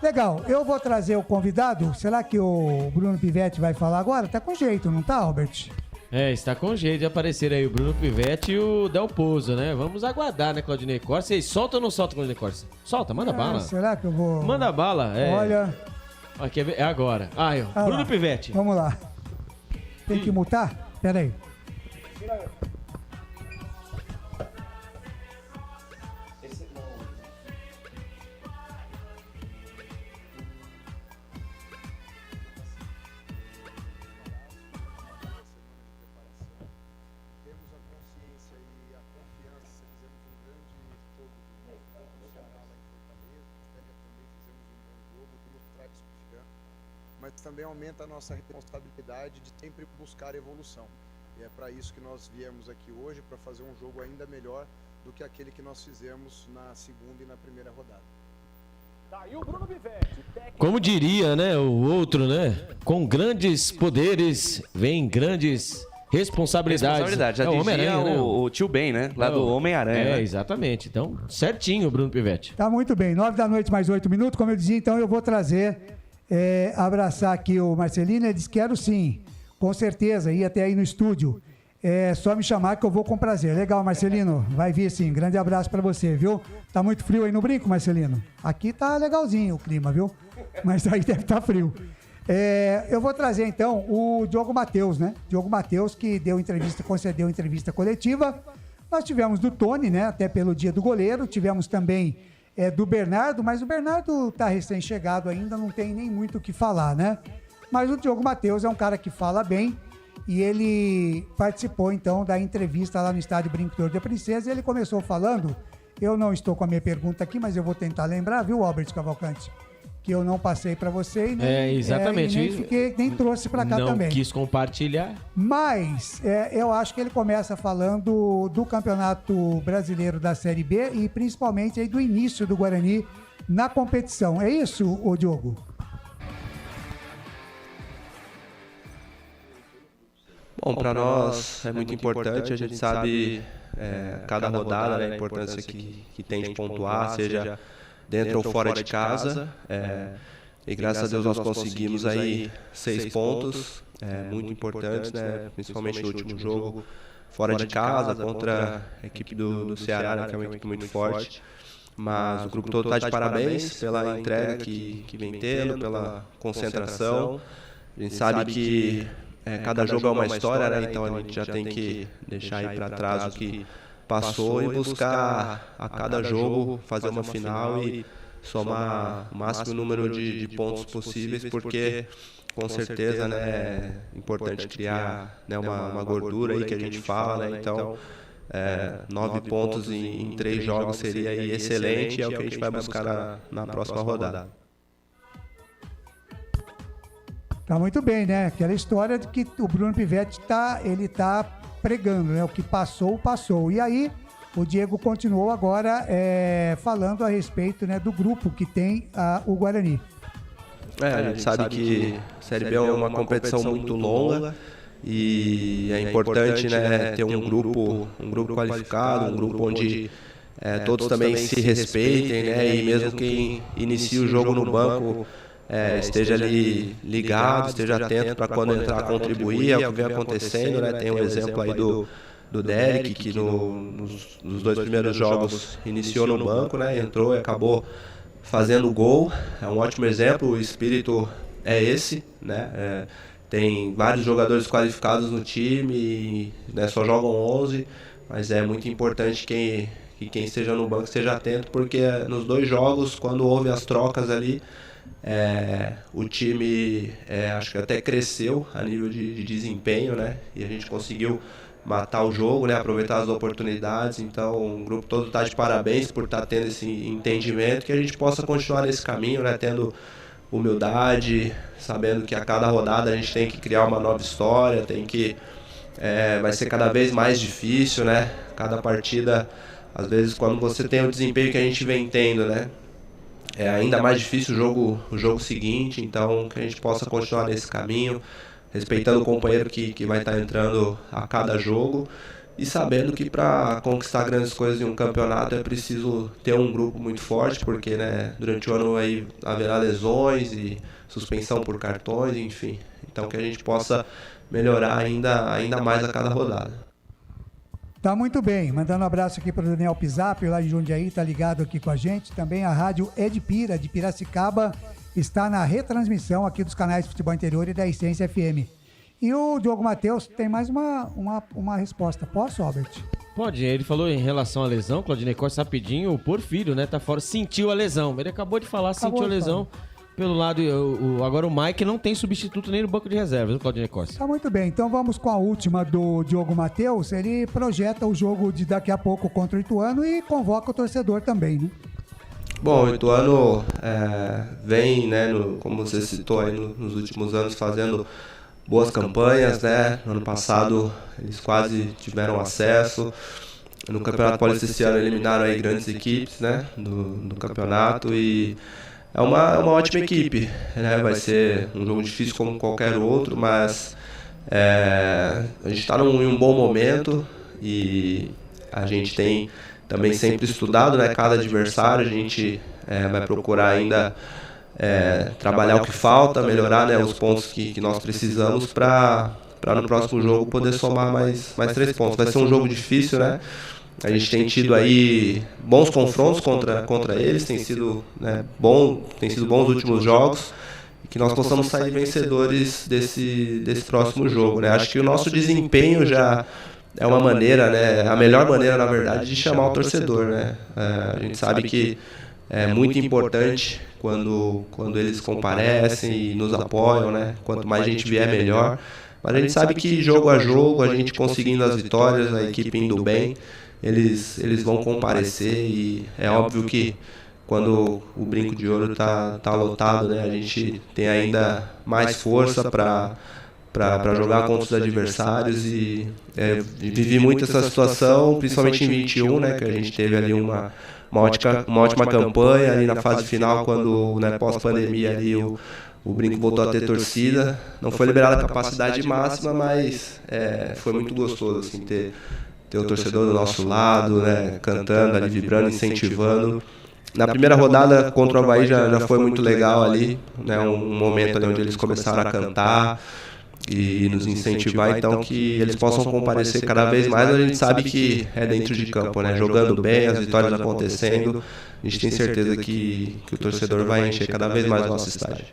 Legal, eu vou trazer o convidado. Será que o Bruno Pivetti vai falar agora? Tá com jeito, não tá, Albert? Está com jeito de aparecer aí o Bruno Pivetti e o Del Pozo, né? Vamos aguardar, né, Claudinei Corsi? Vocês soltam ou não soltam, Claudinei Corsi? Solta, manda bala. Será que eu vou... Manda bala, Olha... Quer ver? É agora. Bruno lá. Pivetti. Vamos lá. Tem que mutar? Pera aí. Mas também aumenta a nossa responsabilidade de sempre buscar evolução. E é para isso que nós viemos aqui hoje, para fazer um jogo ainda melhor do que aquele que nós fizemos na segunda e na primeira rodada. Daí o Bruno Pivetti. Como diria, né, o outro, né? Com grandes poderes vem grandes responsabilidades. Já dizia o tio Ben, né? Lá do Homem-Aranha. Né? Exatamente. Então, certinho, Bruno Pivetti. Tá muito bem. 9 da noite, mais 8 minutos. Como eu dizia, então eu vou trazer... abraçar aqui o Marcelino. Ele disse: quero sim, com certeza, ir até aí no estúdio. Só me chamar que eu vou com prazer. Legal, Marcelino, vai vir sim. Grande abraço pra você, viu? Tá muito frio aí no Brinco, Marcelino? Aqui tá legalzinho o clima, viu? Mas aí deve estar frio. Eu vou trazer então o Diogo Matheus, né? Diogo Matheus, que concedeu entrevista coletiva. Nós tivemos do Tony, né? Até pelo dia do goleiro. Tivemos também do Bernardo, mas o Bernardo tá recém-chegado ainda, não tem nem muito o que falar, né? Mas o Diogo Matheus é um cara que fala bem e ele participou, então, da entrevista lá no estádio Brinco de Ouro da Princesa e ele começou falando, eu não estou com a minha pergunta aqui, mas eu vou tentar lembrar, viu, Albert Cavalcante? que eu não passei para você, né? Exatamente. E nem trouxe para cá também. Não quis compartilhar. Mas eu acho que ele começa falando do Campeonato Brasileiro da Série B e principalmente aí do início do Guarani na competição. É isso, ô Diogo? Bom, para nós é muito importante, a gente sabe cada rodada, né, a importância que tem de pontuar, seja dentro ou fora de casa. E graças a Deus nós conseguimos aí 6 pontos, muito importantes, né, principalmente no último jogo fora de casa contra a equipe do Ceará, né, que é uma equipe muito forte. Mas o grupo todo está de parabéns pela entrega que vem tendo, pela concentração. A gente sabe que cada jogo é uma história, né? Então a gente já tem que deixar aí para trás o que passou e buscar a cada jogo fazer uma final e somar o máximo número de pontos possíveis, porque com certeza, né, é importante criar, né, uma gordura aí que a gente fala, né? Então 9 pontos em 3 jogos seria aí excelente, é o que a gente vai buscar na próxima rodada. Tá muito bem, né? Aquela história de que o Bruno Pivetti tá pregando, né? O que passou. E aí, o Diego continuou agora falando a respeito, né, do grupo que tem o Guarani. A gente sabe que a Série B é uma competição muito longa e é importante, né, ter um grupo qualificado, um grupo onde todos também se respeitem, né? E mesmo quem inicia o jogo no banco esteja ali ligado, esteja atento para quando entrar contribuir, é o que vem acontecendo, né? Tem um exemplo aí do Derek, que nos 2 primeiros jogos iniciou no banco, né? Entrou e acabou fazendo gol, é um ótimo exemplo, o espírito é esse, né? Tem vários jogadores qualificados no time, né? Só jogam 11, mas é muito importante que quem esteja no banco esteja atento, porque nos 2 jogos, quando houve as trocas ali, o time acho que até cresceu a nível de desempenho, né? E a gente conseguiu matar o jogo, né? Aproveitar as oportunidades. Então o grupo todo está de parabéns por estar tendo esse entendimento, que a gente possa continuar nesse caminho, né? Tendo humildade, sabendo que a cada rodada a gente tem que criar uma nova história, vai ser cada vez mais difícil, né? Cada partida, às vezes, quando você tem o desempenho que a gente vem tendo, né? É ainda mais difícil o jogo seguinte, então que a gente possa continuar nesse caminho, respeitando o companheiro que vai estar entrando a cada jogo e sabendo que para conquistar grandes coisas em um campeonato é preciso ter um grupo muito forte, porque, né, durante o ano aí haverá lesões e suspensão por cartões, enfim. Então que a gente possa melhorar ainda mais a cada rodada. Tá muito bem, mandando um abraço aqui para o Daniel Pisapi, lá de Jundiaí, tá ligado aqui com a gente. Também a rádio Edpira, de Piracicaba, está na retransmissão aqui dos canais de Futebol Interior e da Essência FM. E o Diogo Matheus tem mais uma resposta. Posso, Albert? Pode, ele falou em relação à lesão, Claudinei Costa, rapidinho, o Porfírio, né, tá fora, sentiu a lesão. Ele acabou de falar, sentiu a lesão. Pelo lado, agora o Mike não tem substituto nem no banco de reservas, viu, Claudinei Costa? Tá muito bem, então vamos com a última do Diogo Matheus. Ele projeta o jogo de daqui a pouco contra o Ituano e convoca o torcedor também, né? Bom, o Ituano vem, né, como você citou aí, nos últimos anos fazendo boas campanhas, né? No ano passado eles quase tiveram acesso. No Campeonato Paulista esse ano eliminaram aí grandes equipes, né, do campeonato, e é uma ótima equipe, né? Vai ser um jogo difícil como qualquer outro, mas a gente está em um bom momento e a gente tem também sempre estudado, né, cada adversário. A gente vai procurar ainda trabalhar o que falta, melhorar, né, os pontos que nós precisamos para no próximo jogo poder somar mais 3 pontos. Vai ser um jogo difícil, né? A gente tem tido aí bons confrontos contra eles, tem sido bons os últimos jogos, e que nós possamos sair vencedores desse próximo jogo, né? Acho que o nosso desempenho já é uma maneira, né, a melhor maneira, na verdade, de chamar o torcedor, né? A gente sabe que é muito importante quando eles comparecem e nos apoiam, né? Quanto mais gente vier, melhor. Mas a gente sabe que jogo a jogo, a gente conseguindo as vitórias, a equipe indo bem, eles vão comparecer, e é óbvio que quando o Brinco de Ouro tá lotado, né? A gente tem ainda mais força para jogar contra os adversários e vivi muito essa situação, principalmente em 21, né? Que a gente teve ali uma ótima campanha ali na fase final, quando, né, pós-pandemia ali o Brinco voltou a ter torcida. Não foi liberada a capacidade máxima, mas foi muito gostoso assim, ter o torcedor do nosso lado, né, cantando ali, vibrando, incentivando. Na primeira rodada contra o Avaí já foi muito legal ali, né, um momento ali onde eles começaram a cantar e nos incentivar, então que eles possam comparecer cada vez mais. A gente sabe que é dentro de campo, né, jogando bem, as vitórias acontecendo, a gente tem certeza que o torcedor vai encher cada vez mais o nosso estádio.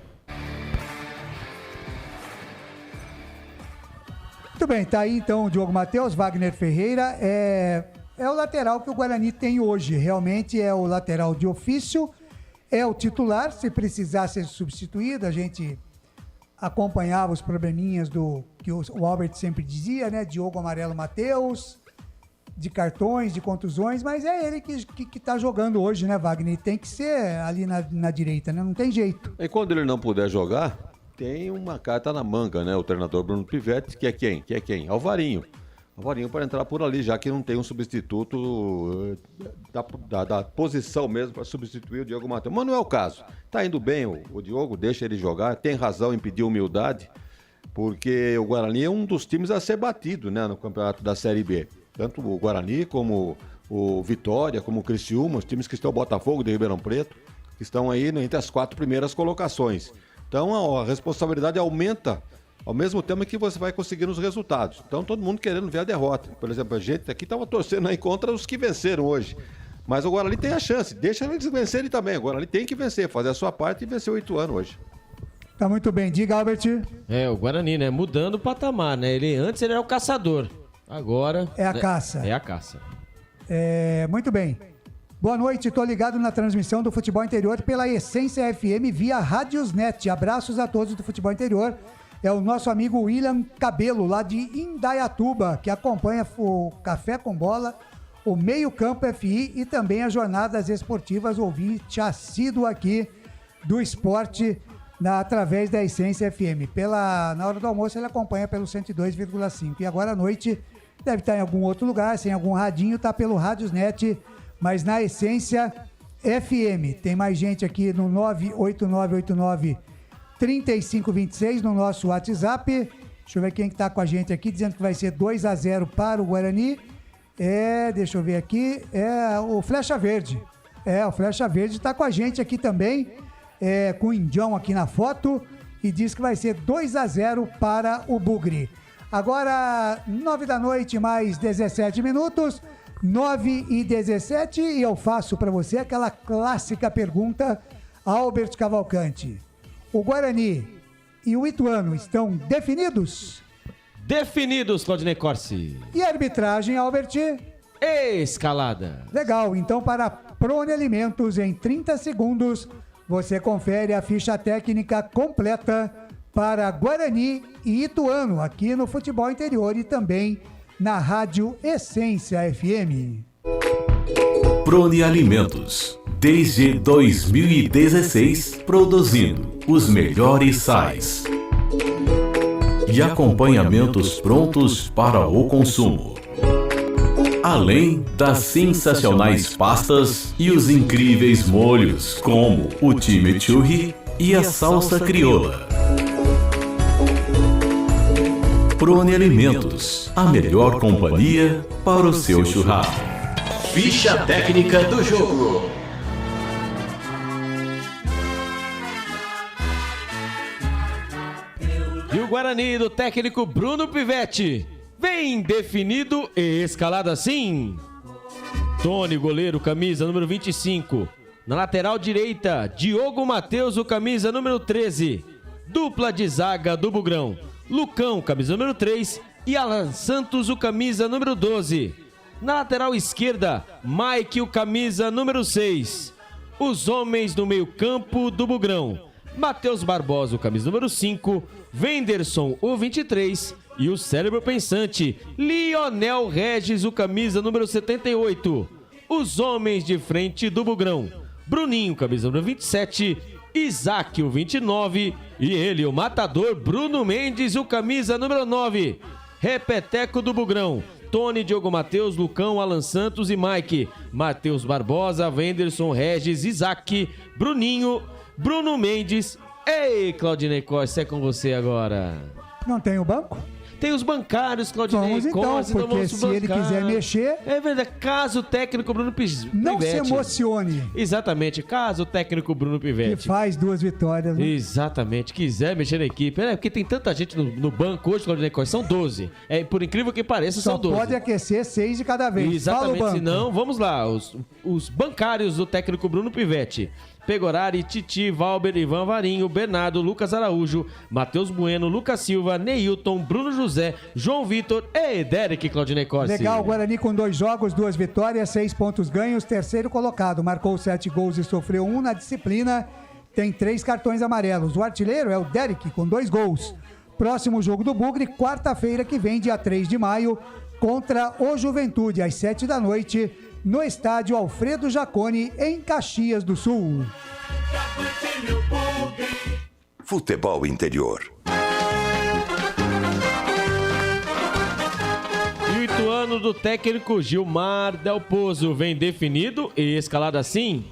Muito bem, tá aí então o Diogo Matheus, Wagner Ferreira, é o lateral que o Guarani tem hoje, realmente é o lateral de ofício, é o titular, se precisar ser substituído, a gente acompanhava os probleminhas que o Albert sempre dizia, né, Diogo Amarelo Matheus, de cartões, de contusões, mas é ele que tá jogando hoje, né, Wagner, tem que ser ali na direita, né, não tem jeito. E quando ele não puder jogar, tem uma carta na manga, né? O treinador Bruno Pivetti, que é quem? Alvarinho. Alvarinho para entrar por ali, já que não tem um substituto da posição mesmo para substituir o Diogo Matheus. Mas não é o caso. Tá indo bem o Diogo, deixa ele jogar. Tem razão em pedir humildade, porque o Guarani é um dos times a ser batido, né, no campeonato da Série B. Tanto o Guarani como o Vitória, como o Criciúma, os times que estão o Botafogo de Ribeirão Preto, que estão aí entre as 4 primeiras colocações. Então a responsabilidade aumenta ao mesmo tempo que você vai conseguindo os resultados. Então todo mundo querendo ver a derrota. Por exemplo, a gente aqui estava torcendo aí contra os que venceram hoje. Mas o Guarani tem a chance, deixa eles vencerem também. O Guarani tem que vencer, fazer a sua parte e vencer o Ituano hoje. Tá muito bem, diga, Albert. O Guarani, né, mudando o patamar, né? Antes ele era o caçador, agora... É a caça. É a caça. Muito bem. Boa noite, tô ligado na transmissão do Futebol Interior pela Essência FM via Radiosnet. Abraços a todos do Futebol Interior. É o nosso amigo William Cabelo, lá de Indaiatuba, que acompanha o Café com Bola, o Meio Campo FI e também as jornadas esportivas, ouvinte assíduo aqui do esporte através da Essência FM. Na hora do almoço ele acompanha pelo 102,5. E agora à noite deve estar em algum outro lugar, sem algum radinho, tá pelo Radiosnet, mas na Essência FM. Tem mais gente aqui no 98989-3526 no nosso WhatsApp. Deixa eu ver quem está com a gente aqui, dizendo que vai ser 2-0 para o Guarani. Deixa eu ver aqui, o Flecha Verde. O Flecha Verde está com a gente aqui também, com o Indião aqui na foto, e diz que vai ser 2-0 para o Bugre. Agora, 9 da noite, mais 17 minutos. 9h17, e eu faço para você aquela clássica pergunta, Albert Cavalcante. O Guarani e o Ituano estão definidos? Definidos, Claudinei Corsi. E a arbitragem, Albert? Escalada. Legal, então para Prone Alimentos, em 30 segundos, você confere a ficha técnica completa para Guarani e Ituano, aqui no Futebol Interior e também na Rádio Essência FM. Prone Alimentos, desde 2016, produzindo os melhores sais e acompanhamentos prontos para o consumo. Além das sensacionais pastas e os incríveis molhos, como o chimichurri e a salsa crioula. Prone Alimentos, a melhor companhia para o seu churrasco. Ficha técnica do jogo. E o Guarani do técnico Bruno Pivetti vem definido e escalado assim. Tony, goleiro, camisa número 25. Na lateral direita, Diogo Matheus, o camisa número 13. Dupla de zaga do Bugrão. Lucão, camisa número 3, e Alan Santos, o camisa número 12. Na lateral esquerda, Mike, o camisa número 6. Os homens do meio campo do Bugrão, Matheus Barbosa, o camisa número 5, Wenderson, o 23, e o cérebro pensante, Lionel Regis, o camisa número 78. Os homens de frente do Bugrão, Bruninho, camisa número 27, Isaac, o 29, e ele, o matador Bruno Mendes, o camisa número 9, repeteco do Bugrão, Tony, Diogo Matheus, Lucão, Alan Santos e Mike, Matheus Barbosa, Wenderson, Regis, Isaac, Bruninho, Bruno Mendes. Ei, Claudinei Costa, é com você agora. Não tem o banco? Tem os bancários, Claudinei Vamos então, Costa, porque se ele quiser mexer... É verdade, caso o técnico Bruno Pivetti... Não se emocione. Exatamente, caso o técnico Bruno Pivetti... Que faz 2 vitórias. Né? Exatamente, quiser mexer na equipe. Porque tem tanta gente no banco hoje, Claudinei Costa, são 12. Por incrível que pareça, são 12. Só pode aquecer 6 de cada vez. Exatamente, senão, vamos lá, os bancários do técnico Bruno Pivetti... Pegorari, Titi, Valber, Ivan Varinho, Bernardo, Lucas Araújo, Matheus Bueno, Lucas Silva, Neilton, Bruno José, João Vitor e Derek, Claudinei Corsi. Legal, Guarani com 2 jogos, 2 vitórias, 6 pontos ganhos, terceiro colocado. Marcou 7 gols e sofreu 1 na disciplina. Tem 3 cartões amarelos. O artilheiro é o Derek com 2 gols. Próximo jogo do Bugre, quarta-feira que vem, dia 3 de maio, contra o Juventude, às 7 da noite, no estádio Alfredo Jaconi, em Caxias do Sul. Futebol interior. E o ituano do técnico Gilmar Del Pozo vem definido e escalado assim: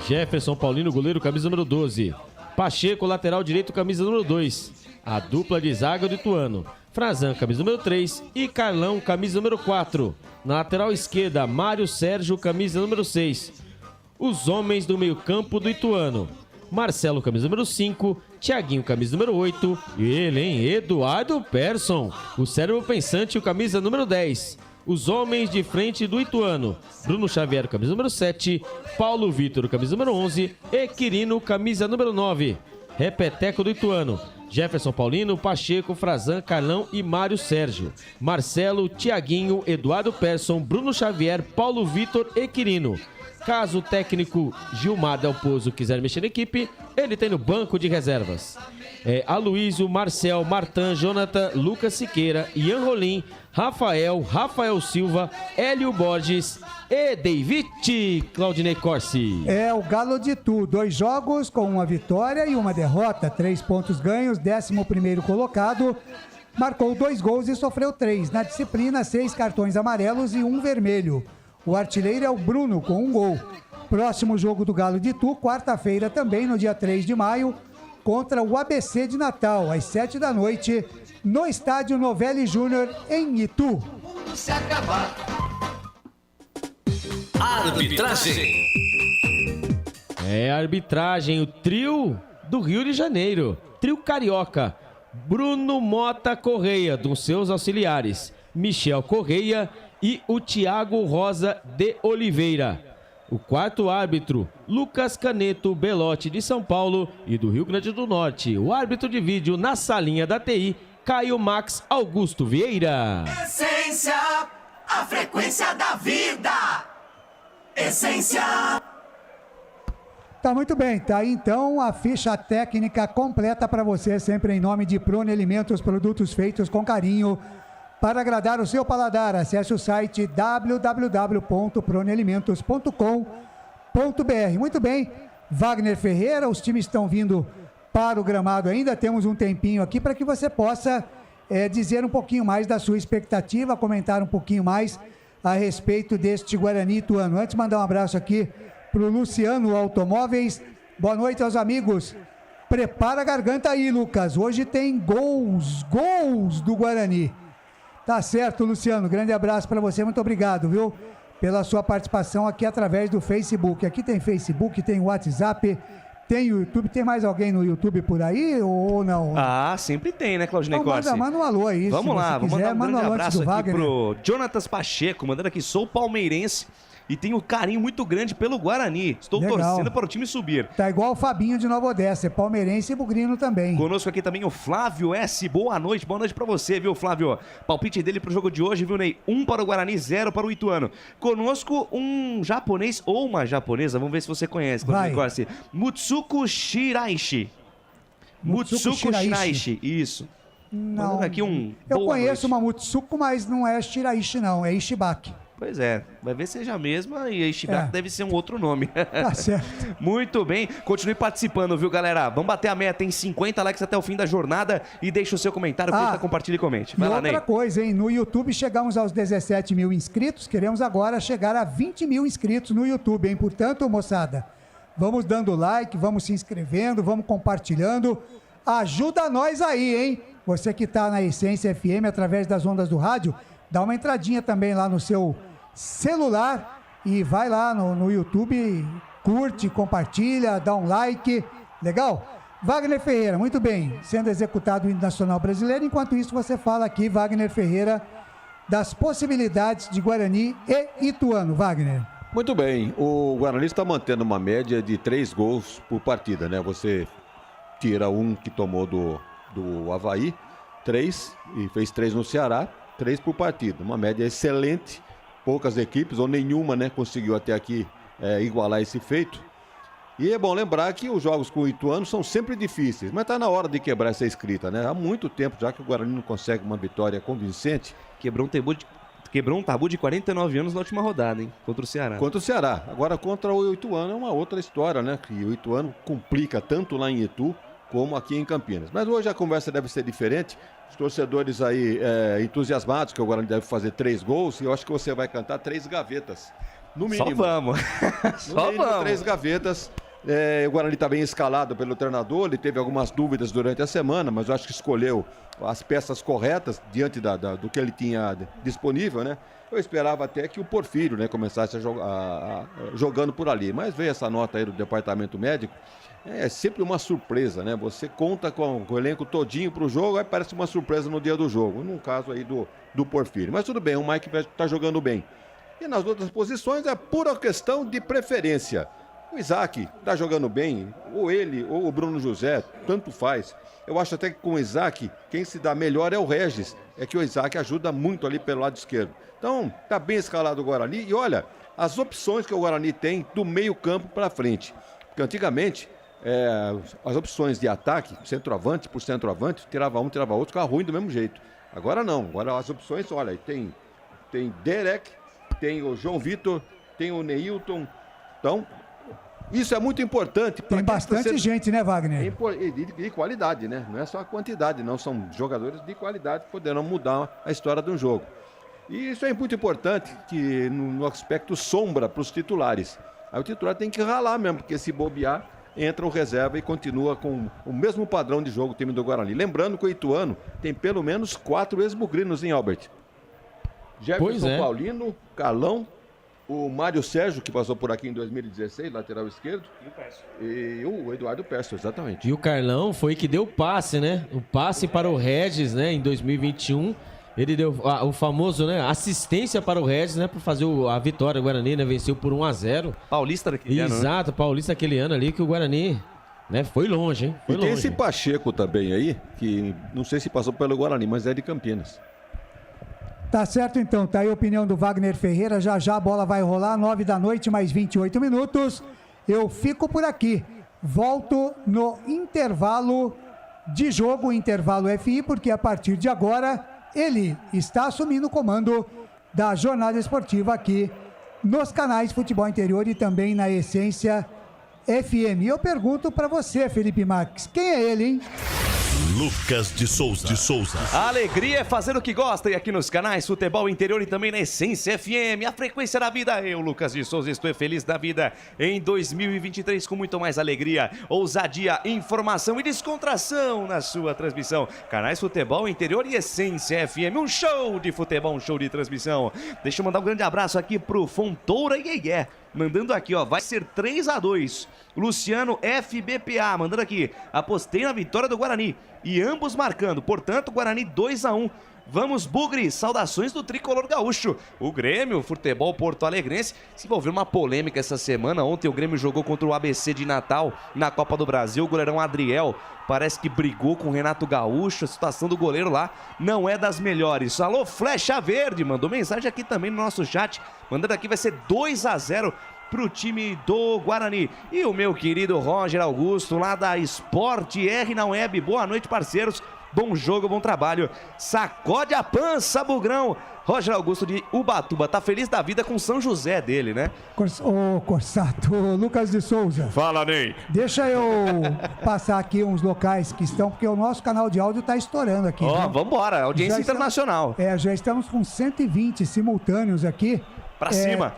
Jefferson Paulino, goleiro, camisa número 12. Pacheco, lateral direito, camisa número 2. A dupla de zaga do ituano: Frazan, camisa número 3, e Carlão, camisa número 4. Na lateral esquerda, Mário Sérgio, camisa número 6. Os homens do meio-campo do ituano: Marcelo, camisa número 5, Thiaguinho, camisa número 8, e ele, hein, Eduardo Persson, o cérebro pensante, o camisa número 10. Os homens de frente do ituano: Bruno Xavier, camisa número 7, Paulo Vitor, camisa número 11, e Quirino, camisa número 9. Repeteco do ituano: Jefferson Paulino, Pacheco, Frazan, Carlão e Mário Sérgio. Marcelo, Thiaguinho, Eduardo Persson, Bruno Xavier, Paulo Vitor e Quirino. Caso o técnico Gilmar Del Pozo quiser mexer na equipe, ele tem no banco de reservas Aloysio, Marcel, Martan, Jonathan, Lucas Siqueira, Ian Rolim, Rafael Silva, Hélio Borges e David Claudinei Corsi. É o Galo de Tu, 2 jogos com 1 vitória e 1 derrota, 3 pontos ganhos, 11º colocado. Marcou 2 gols e sofreu 3. Na disciplina, 6 cartões amarelos e 1 vermelho. O artilheiro é o Bruno, com 1 gol. Próximo jogo do Galo de Tu, quarta-feira também, no dia 3 de maio, contra o ABC de Natal, às 7 da noite, no estádio Novelli Júnior, em Itu. Se acabar. Arbitragem. Arbitragem, o trio do Rio de Janeiro, trio carioca: Bruno Mota Correia, dos seus auxiliares, Michel Correia e o Thiago Rosa de Oliveira. O quarto árbitro, Lucas Caneto Belotti, de São Paulo e do Rio Grande do Norte. O árbitro de vídeo na salinha da TI, Caio Max Augusto Vieira. Essência, a frequência da vida. Essência. Tá muito bem, tá aí então a ficha técnica completa para você, sempre em nome de Prone Alimentos, produtos feitos com carinho para agradar o seu paladar. Acesse o site www.pronealimentos.com.br. Muito bem, Wagner Ferreira, os times estão vindo para o gramado ainda, temos um tempinho aqui para que você possa dizer um pouquinho mais da sua expectativa, comentar um pouquinho mais a respeito deste Guarani ituano. Antes, mandar um abraço aqui para o Luciano Automóveis. Boa noite aos amigos. Prepara a garganta aí, Lucas. Hoje tem gols do Guarani. Tá certo, Luciano. Grande abraço para você. Muito obrigado, viu? Pela sua participação aqui através do Facebook. Aqui tem Facebook, tem WhatsApp, tem YouTube. Tem mais alguém no YouTube por aí ou não? Ah, sempre tem, né, Claudinei Corsi? Manda um alô aí. Vamos lá, vamos mandar um grande abraço aqui Wagner. pro Jonatas Pacheco, mandando aqui: sou palmeirense e tenho um carinho muito grande pelo Guarani. Estou torcendo para o time subir. Tá igual o Fabinho de Nova Odessa, é palmeirense e bugrino também. Conosco aqui também o Flávio S. Boa noite pra você, viu, Flávio? Palpite dele pro jogo de hoje, viu, Ney? 1 para o Guarani, 0 para o Ituano. Conosco um japonês ou uma japonesa, vamos ver se você conhece, Corsi. Mutsuko Shiraishi. Mutsuko Shiraishi, isso. Não, aqui eu conheço uma Mutsuko, mas não é Shiraishi não, é Ishibaki. Pois é, vai ver se seja a mesma e a Shibaku deve ser um outro nome. Tá certo. Muito bem, continue participando, viu, galera? Vamos bater a meta em 50 likes até o fim da jornada e deixa o seu comentário, curta, compartilhe e comente. Vai e lá, outra Ney. coisa, hein? No YouTube chegamos aos 17 mil inscritos, queremos agora chegar a 20 mil inscritos no YouTube, hein? Portanto, moçada, vamos dando like, vamos se inscrevendo, vamos compartilhando. Ajuda nós aí, hein? Você que tá na Essência FM através das ondas do rádio, dá uma entradinha também lá no seu celular e vai lá no YouTube, curte, compartilha, dá um like. Legal? Wagner Ferreira, muito bem, sendo executado o hino nacional brasileiro. Enquanto isso, você fala aqui, Wagner Ferreira, das possibilidades de Guarani e Ituano. Wagner. Muito bem, o Guarani está mantendo uma média de 3 gols por partida, né? Você tira um que tomou do Avaí, 3, e fez 3 no Ceará, 3 por partida. Uma média excelente, poucas equipes, ou nenhuma, né, conseguiu até aqui igualar esse feito. E é bom lembrar que os jogos com o Ituano são sempre difíceis, mas está na hora de quebrar essa escrita, né? Há muito tempo já que o Guarani não consegue uma vitória convincente. Quebrou um tabu de 49 anos na última rodada, hein? Contra o Ceará. Contra o Ceará. Agora, contra o Ituano é uma outra história, né? Que o Ituano complica tanto lá em Itu como aqui em Campinas. Mas hoje a conversa deve ser diferente. Os torcedores aí entusiasmados que o Guarani deve fazer 3 gols, e eu acho que você vai cantar 3 gavetas. No mínimo. Só vamos. No mínimo, 3 gavetas. O Guarani está bem escalado pelo treinador, ele teve algumas dúvidas durante a semana, mas eu acho que escolheu as peças corretas diante do que ele tinha disponível, né? Eu esperava até que o Porfírio, né, começasse jogando por ali, mas veio essa nota aí do departamento médico. É sempre uma surpresa, né? Você conta com o elenco todinho para o jogo, aí parece uma surpresa no dia do jogo, no caso aí do Porfírio. Mas tudo bem, o Mike está jogando bem. E nas outras posições é pura questão de preferência. O Isaac está jogando bem, ou ele, ou o Bruno José, tanto faz. Eu acho até que com o Isaac, quem se dá melhor é o Regis. É que o Isaac ajuda muito ali pelo lado esquerdo. Então, está bem escalado o Guarani. E olha, as opções que o Guarani tem do meio campo para frente. Porque antigamente, as opções de ataque, centroavante por centroavante, tirava um, tirava outro, ficava ruim do mesmo jeito. Agora não, agora as opções, olha, tem Derek, tem o João Vitor, tem o Neilton. Então, isso é muito importante. Tem bastante gente, né, Wagner? De qualidade, né? Não é só a quantidade, não. São jogadores de qualidade que poderão mudar a história de um jogo. E isso é muito importante, que no aspecto sombra para os titulares. Aí o titular tem que ralar mesmo, porque se bobear, entra o reserva e continua com o mesmo padrão de jogo o time do Guarani. Lembrando que o Ituano tem pelo menos 4 ex-bugrinos, hein, Albert? Jefferson Paulino, Carlão, o Mário Sérgio, que passou por aqui em 2016, lateral esquerdo. E o Eduardo Perso, exatamente. E o Carlão foi que deu o passe, né? O passe para o Regis, né? Em 2021. Ele deu o famoso, né? Assistência para o Regis, né? Para fazer a vitória. O Guarani, né? Venceu por 1-0. Paulista daquele ano, né? Exato, Paulista aquele ano ali que o Guarani, né? Foi longe, hein? Foi longe. Tem esse hein? Pacheco também aí, que não sei se passou pelo Guarani, mas é de Campinas. Tá certo, então. Tá aí a opinião do Wagner Ferreira. Já já a bola vai rolar, 9 da noite, mais 28 minutos. Eu fico por aqui. Volto no intervalo de jogo, intervalo FI, porque a partir de agora ele está assumindo o comando da jornada esportiva aqui nos canais Futebol Interior e também na Essência FM. E eu pergunto para você, Felipe Marques, quem é ele, hein? Lucas de Souza. A alegria é fazer o que gosta e aqui nos canais Futebol Interior e também na Essência FM, a frequência da vida. Eu, Lucas de Souza, estou feliz da vida em 2023 com muito mais alegria, ousadia, informação e descontração na sua transmissão. Canais Futebol Interior e Essência FM, um show de futebol, um show de transmissão. Deixa eu mandar um grande abraço aqui pro Fontoura Iê, mandando aqui, ó, vai ser 3-2. Luciano FBPA, mandando aqui, apostei na vitória do Guarani e ambos marcando, portanto, Guarani 2-1. Vamos, Bugre, saudações do tricolor gaúcho. O Grêmio, futebol porto-alegrense, se envolveu uma polêmica essa semana. Ontem o Grêmio jogou contra o ABC de Natal na Copa do Brasil. O goleirão Adriel parece que brigou com o Renato Gaúcho. A situação do goleiro lá não é das melhores. Alô, Flecha Verde, mandou mensagem aqui também no nosso chat. Mandando aqui, vai ser 2-0 pro time do Guarani. E o meu querido Roger Augusto, lá da Sport R na Web. Boa noite, parceiros. Bom jogo, bom trabalho. Sacode a pança, Bugrão. Roger Augusto de Ubatuba tá feliz da vida com São José dele, né? Ô, Corsato, Lucas de Souza. Fala, Ney. Deixa eu passar aqui uns locais que estão, porque o nosso canal de áudio tá estourando aqui. Ó, vambora, audiência internacional. Já estamos com 120 simultâneos aqui. Pra cima.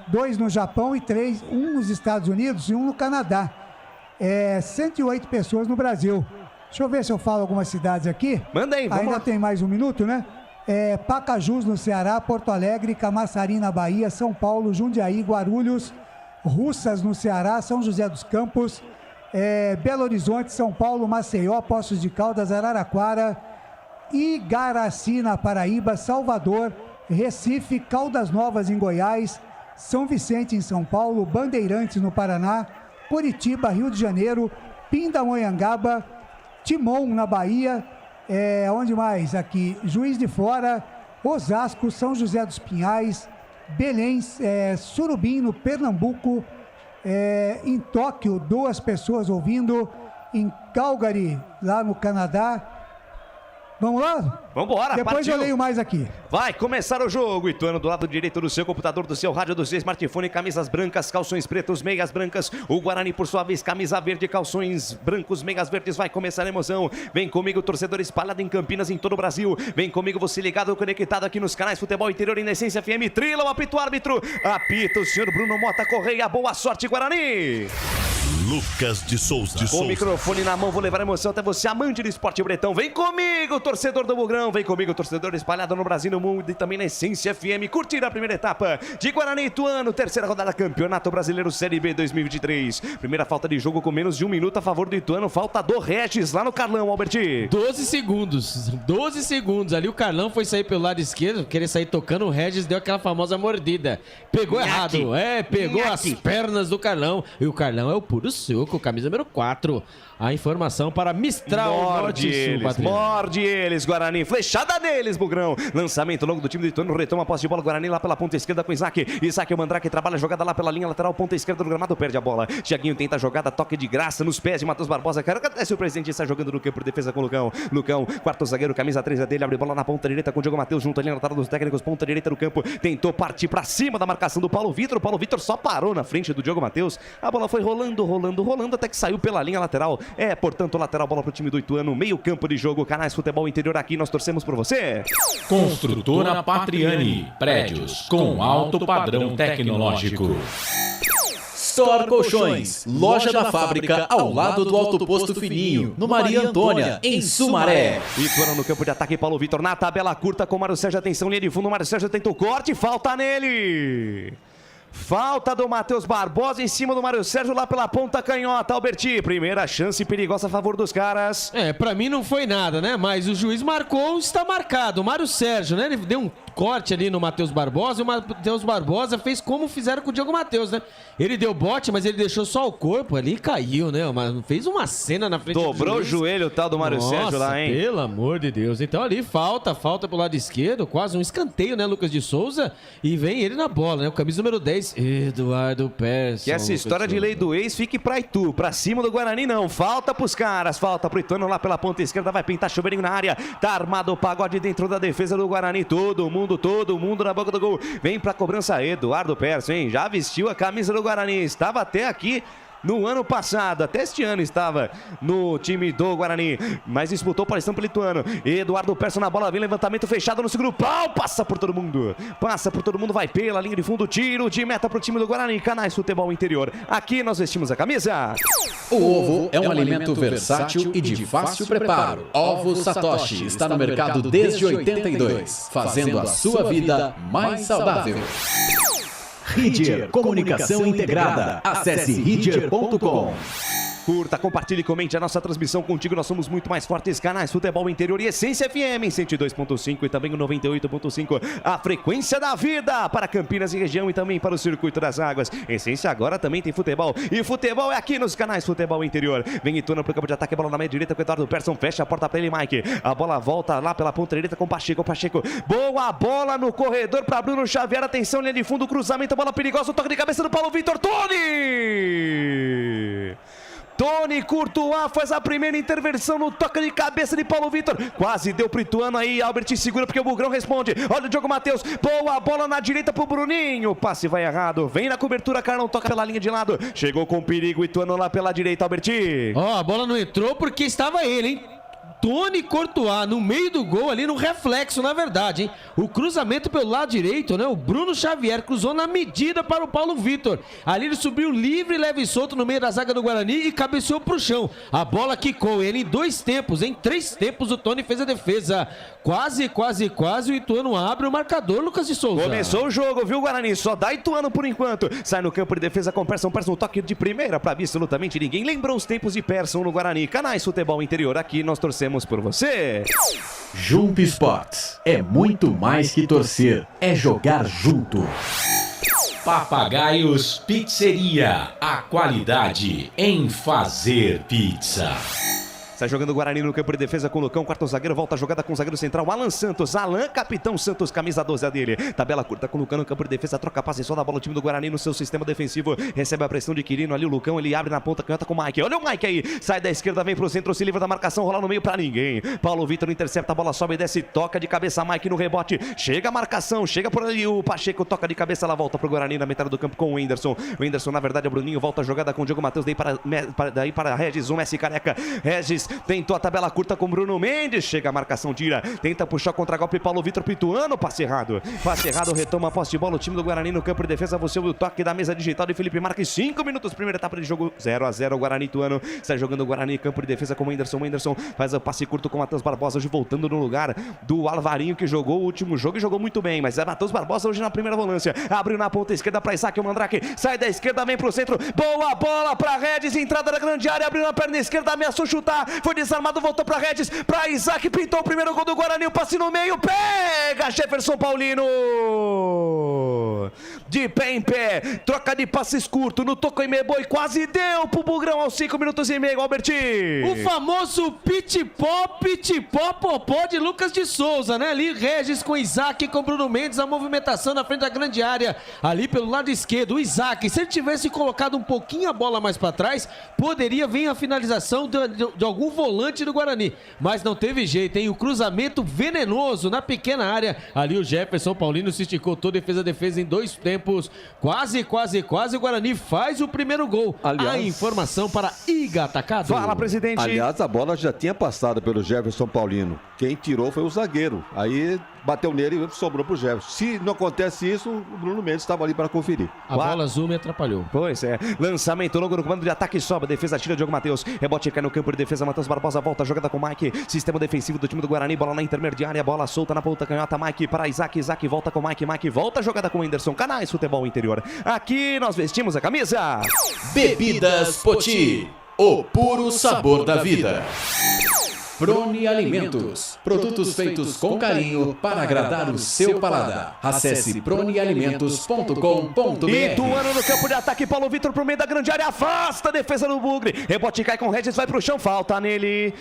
2 no Japão e 1 nos Estados Unidos e 1 no Canadá. 108 pessoas no Brasil. Deixa eu ver se eu falo algumas cidades aqui. Manda aí, vamos Ainda lá. tem mais um minuto, né? Pacajus, no Ceará, Porto Alegre, Camaçari, na Bahia, São Paulo, Jundiaí, Guarulhos, Russas, no Ceará, São José dos Campos, Belo Horizonte, São Paulo, Maceió, Poços de Caldas, Araraquara, Igaraci, na Paraíba, Salvador, Recife, Caldas Novas, em Goiás, São Vicente, em São Paulo, Bandeirantes, no Paraná, Curitiba, Rio de Janeiro, Pindamonhangaba, Timon, na Bahia, onde mais? Aqui, Juiz de Fora, Osasco, São José dos Pinhais, Belém, Surubim, no Pernambuco, em Tóquio, 2 pessoas ouvindo, em Calgary, lá no Canadá. Vamos lá? Vambora, Depois partiu. eu leio mais aqui. Vai começar o jogo. Ituano do lado direito do seu computador, do seu rádio, do seu smartphone, camisas brancas, calções pretos, meias brancas. O Guarani, por sua vez, camisa verde, calções brancos, meias verdes. Vai começar a emoção. Vem comigo, torcedor espalhado em Campinas, em todo o Brasil. Vem comigo, você ligado, conectado aqui nos canais Futebol Interior e na Essência FM. Trila o apito árbitro. Apita o senhor Bruno Mota Correia. Boa sorte, Guarani. Lucas de Souza. Com o microfone na mão, vou levar a emoção até você, amante do esporte bretão. Vem comigo, torcedor do Bugrão. Vem comigo, torcedor espalhado no Brasil, no mundo e também na Essência FM. Curtir a primeira etapa de Guarani e Ituano, terceira rodada Campeonato Brasileiro Série B 2023. Primeira falta de jogo com menos de 1 minuto a favor do Ituano. Falta do Regis lá no Carlão, Alberti. 12 segundos. Ali o Carlão foi sair pelo lado esquerdo, querer sair tocando, o Regis deu aquela famosa mordida. Pegou errado. Pegou as pernas do Carlão. E o Carlão é o puro suco, camisa número 4. A informação para Mistral Morde eles, Guarani. Flechada deles, Bugrão. Lançamento longo do time do Ituano. Retoma a posse de bola. Guarani lá pela ponta esquerda com Isaac. Isaac, o Mandrake, trabalha a jogada lá pela linha lateral. Ponta esquerda do gramado, perde a bola. Thiaguinho tenta a jogada, toque de graça nos pés de Matheus Barbosa. Cara, cadê o presidente? Está jogando no campo por defesa com o Lucão. Lucão, quarto zagueiro, camisa 3 dele. Abre bola na ponta direita com o Diogo Matheus. Junto ali na lateral dos técnicos. Ponta direita do campo. Tentou partir para cima da marcação do Paulo Vitor. O Paulo Vitor só parou na frente do Diogo Matheus. A bola foi rolando até que saiu pela linha lateral. Portanto, lateral, bola pro time do Ituano, meio campo de jogo, Canais Futebol Interior, aqui nós torcemos por você. Construtora Patriani, prédios com alto padrão tecnológico. Store Colchões, loja da fábrica ao lado do Alto Posto Fininho, no Maria Antônia, em Sumaré. Ituano no campo de ataque, Paulo Vitor na tabela curta com o Mário Sérgio, atenção, linha de fundo, o Mário Sérgio tentou corte, falta nele. Falta do Matheus Barbosa em cima do Mário Sérgio lá pela ponta canhota, Alberti. Primeira chance perigosa a favor dos caras. Pra mim não foi nada, né? Mas o juiz marcou, está marcado. O Mário Sérgio, né? Ele deu um corte ali no Matheus Barbosa e o Matheus Barbosa fez como fizeram com o Diogo Matheus, né? Ele deu bote, mas ele deixou só o corpo ali e caiu, né? Mas fez uma cena na frente do juiz. Dobrou o joelho o tal do Mário Sérgio lá, hein? Pelo amor de Deus. Então ali falta pro lado esquerdo, quase um escanteio, né, Lucas de Souza? E vem ele na bola, né? O camisa número 10, Eduardo Persson. Que essa história de lei do ex fique pra Itu, pra cima do Guarani não. Falta pros caras, falta pro Ituano lá pela ponta esquerda, vai pintar chuveirinho na área. Tá armado o pagode dentro da defesa do Guarani. Todo mundo na boca do gol. Vem pra cobrança Eduardo Persson, hein? Já vestiu a camisa do Guarani, estava até aqui no ano passado, até este ano estava no time do Guarani, mas disputou posição pelo Ituano. Eduardo Persson na bola, vem levantamento fechado no segundo pau, passa por todo mundo, vai pela linha de fundo, tiro de meta pro time do Guarani. Canais Futebol Interior, aqui nós vestimos a camisa. O ovo é um alimento versátil e de fácil preparo. Ovos Satoshi está no mercado desde 82, fazendo a sua vida mais saudável. Ridger Comunicação Integrada. Acesse ridger.com. Curta, compartilhe e comente a nossa transmissão contigo. Nós somos muito mais fortes. Canais Futebol Interior e Essência FM em 102.5 e também o 98.5. A frequência da vida para Campinas e região e também para o Circuito das Águas. Essência agora também tem futebol. E futebol é aqui nos Canais Futebol Interior. Vem Ituano pro campo de ataque. Bola na meia direita com o Eduardo Persson. Fecha a porta para ele, Mike. A bola volta lá pela ponta direita com o Pacheco. Boa bola no corredor para Bruno Xavier. Atenção, linha de fundo, cruzamento, bola perigosa. O toque de cabeça do Paulo Vitor. Tony! Tony Courtois faz a primeira intervenção no toque de cabeça de Paulo Vitor. Quase deu pro Ituano aí. Albert segura porque o Bugrão responde. Olha o Diogo Matheus. Boa bola na direita pro Bruninho. O passe vai errado. Vem na cobertura, Carlão toca pela linha de lado. Chegou com perigo. Ituano lá pela direita, Albert. A bola não entrou porque estava ele, hein? Tony Courtois no meio do gol ali, no reflexo, na verdade, hein? O cruzamento pelo lado direito, né? O Bruno Xavier cruzou na medida para o Paulo Vitor. Ali ele subiu livre, leve e solto no meio da zaga do Guarani e cabeceou pro chão. A bola quicou ele em 2 tempos, em 3 tempos o Tony fez a defesa. Quase o Ituano abre o marcador, Lucas de Souza. Começou o jogo, viu, Guarani? Só dá Ituano por enquanto. Sai no campo de defesa com Persson. Persson, toque de primeira para absolutamente ninguém. Lembrou os tempos de Persson no Guarani. Canais Futebol Interior, aqui nós torcemos por você. Jump Sports é muito mais que torcer, é jogar junto. Papagaios Pizzeria, a qualidade em fazer pizza. Sai jogando o Guarani no campo de defesa com o Lucão, quarto zagueiro, volta a jogada com o zagueiro central, Alan Santos, capitão Santos, camisa 12 a dele. Tabela curta com o Lucão no campo de defesa, troca passe só da bola, o time do Guarani no seu sistema defensivo, recebe a pressão de Quirino, ali o Lucão, ele abre na ponta, canhota com o Mike, olha o Mike aí, sai da esquerda, vem pro centro, se livra da marcação, rola no meio pra ninguém. Paulo Vitor intercepta a bola, sobe e desce, toca de cabeça, Mike no rebote, chega a marcação, chega por ali o Pacheco, toca de cabeça, ela volta pro Guarani na metade do campo com o Whindersson. O Whindersson, na verdade, é o Bruninho, volta a jogada com o Diogo Matheus, daí para Regis, o Messi careca, Regis tentou a tabela curta com Bruno Mendes, chega a marcação, tira, tenta puxar contra-golpe, Paulo Vitor Pituano, passe errado, retoma a posse de bola, o time do Guarani no campo de defesa, você o toque da mesa digital de Felipe Marques, 5 minutos, primeira etapa de jogo, 0-0, o Guarani Ituano, sai jogando o Guarani, campo de defesa com o Whindersson faz o passe curto com o Matheus Barbosa, hoje voltando no lugar do Alvarinho, que jogou o último jogo e jogou muito bem, mas é Matheus Barbosa hoje na primeira volância, abriu na ponta esquerda para Isaac, o Mandrake, sai da esquerda, vem pro centro, boa bola para Regis, entrada da grande área, abriu na perna esquerda, ameaçou chutar, foi desarmado, voltou para Regis, para Isaac, pintou o primeiro gol do Guarani, o passe no meio, pega Jefferson Paulino, de pé em pé, troca de passes curto, no toco e meboi, quase deu pro Bugrão aos 5 minutos e meio, Alberti. O famoso pitipó, popó de Lucas de Souza, né? Ali Regis com Isaac, com Bruno Mendes, a movimentação na frente da grande área, ali pelo lado esquerdo, o Isaac, se ele tivesse colocado um pouquinho a bola mais para trás, poderia vir a finalização de algum volante do Guarani, mas não teve jeito, hein? O cruzamento venenoso na pequena área. Ali o Jefferson Paulino se esticou toda, fez a defesa em 2 tempos. Quase. O Guarani faz o primeiro gol. Aliás, a informação para Iga Atacado. Fala, presidente. Aliás, a bola já tinha passado pelo Jefferson Paulino. Quem tirou foi o zagueiro. Aí bateu nele e sobrou pro Jefferson. Se não acontece isso, o Bruno Mendes estava ali para conferir. A bola azul me atrapalhou. Pois é. Lançamento longo no comando de ataque, sobe. Defesa tira Diogo Matheus. Rebote cai no campo de defesa. Matheus Barbosa volta a jogada com o Mike. Sistema defensivo do time do Guarani. Bola na intermediária. Bola solta na ponta canhota. Mike para Isaac. Isaac volta com o Mike. Mike volta a jogada com o Whindersson. Canais Futebol Interior. Aqui nós vestimos a camisa. Bebidas Poti, o puro sabor da vida. Prone Alimentos, produtos feitos com carinho para agradar o seu paladar. Acesse pronealimentos.com.br. Ituano no campo de ataque, Paulo Vitor pro meio da grande área, afasta a defesa do Bugre, rebote cai com o Regis, vai pro chão, falta nele,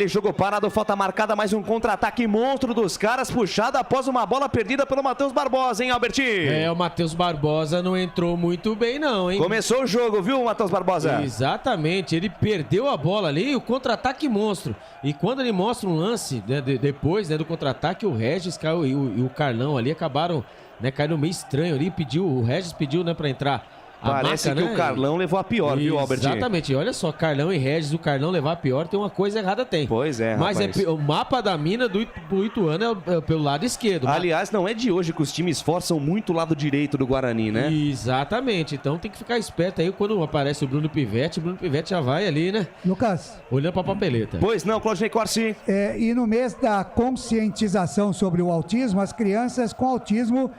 jogo parado, falta marcada, mais um contra-ataque monstro dos caras, puxado após uma bola perdida pelo Matheus Barbosa, hein, Alberti? O Matheus Barbosa não entrou muito bem não, hein? Começou o jogo, viu, Matheus Barbosa? Exatamente, ele perdeu a bola ali, o contra-ataque monstro. E quando ele mostra um lance, né, depois, né, do contra-ataque, o Regis caiu, e o Carlão ali acabaram, né, caindo meio estranho ali, o Regis pediu, né, pra entrar. Parece que o Carlão levou a pior, viu, Albert? Exatamente, olha só, Carlão e Regis, o Carlão levar a pior, tem uma coisa errada, tem. Pois é, mas rapaz. O mapa da mina do Ituano é pelo lado esquerdo. Aliás, não é de hoje que os times forçam muito o lado direito do Guarani, né? Exatamente, então tem que ficar esperto aí quando aparece o Bruno Pivetti já vai ali, né? Lucas. Olhando pra papeleta. Pois não, Claudinei Corsi. E no mês da conscientização sobre o autismo, as crianças com autismo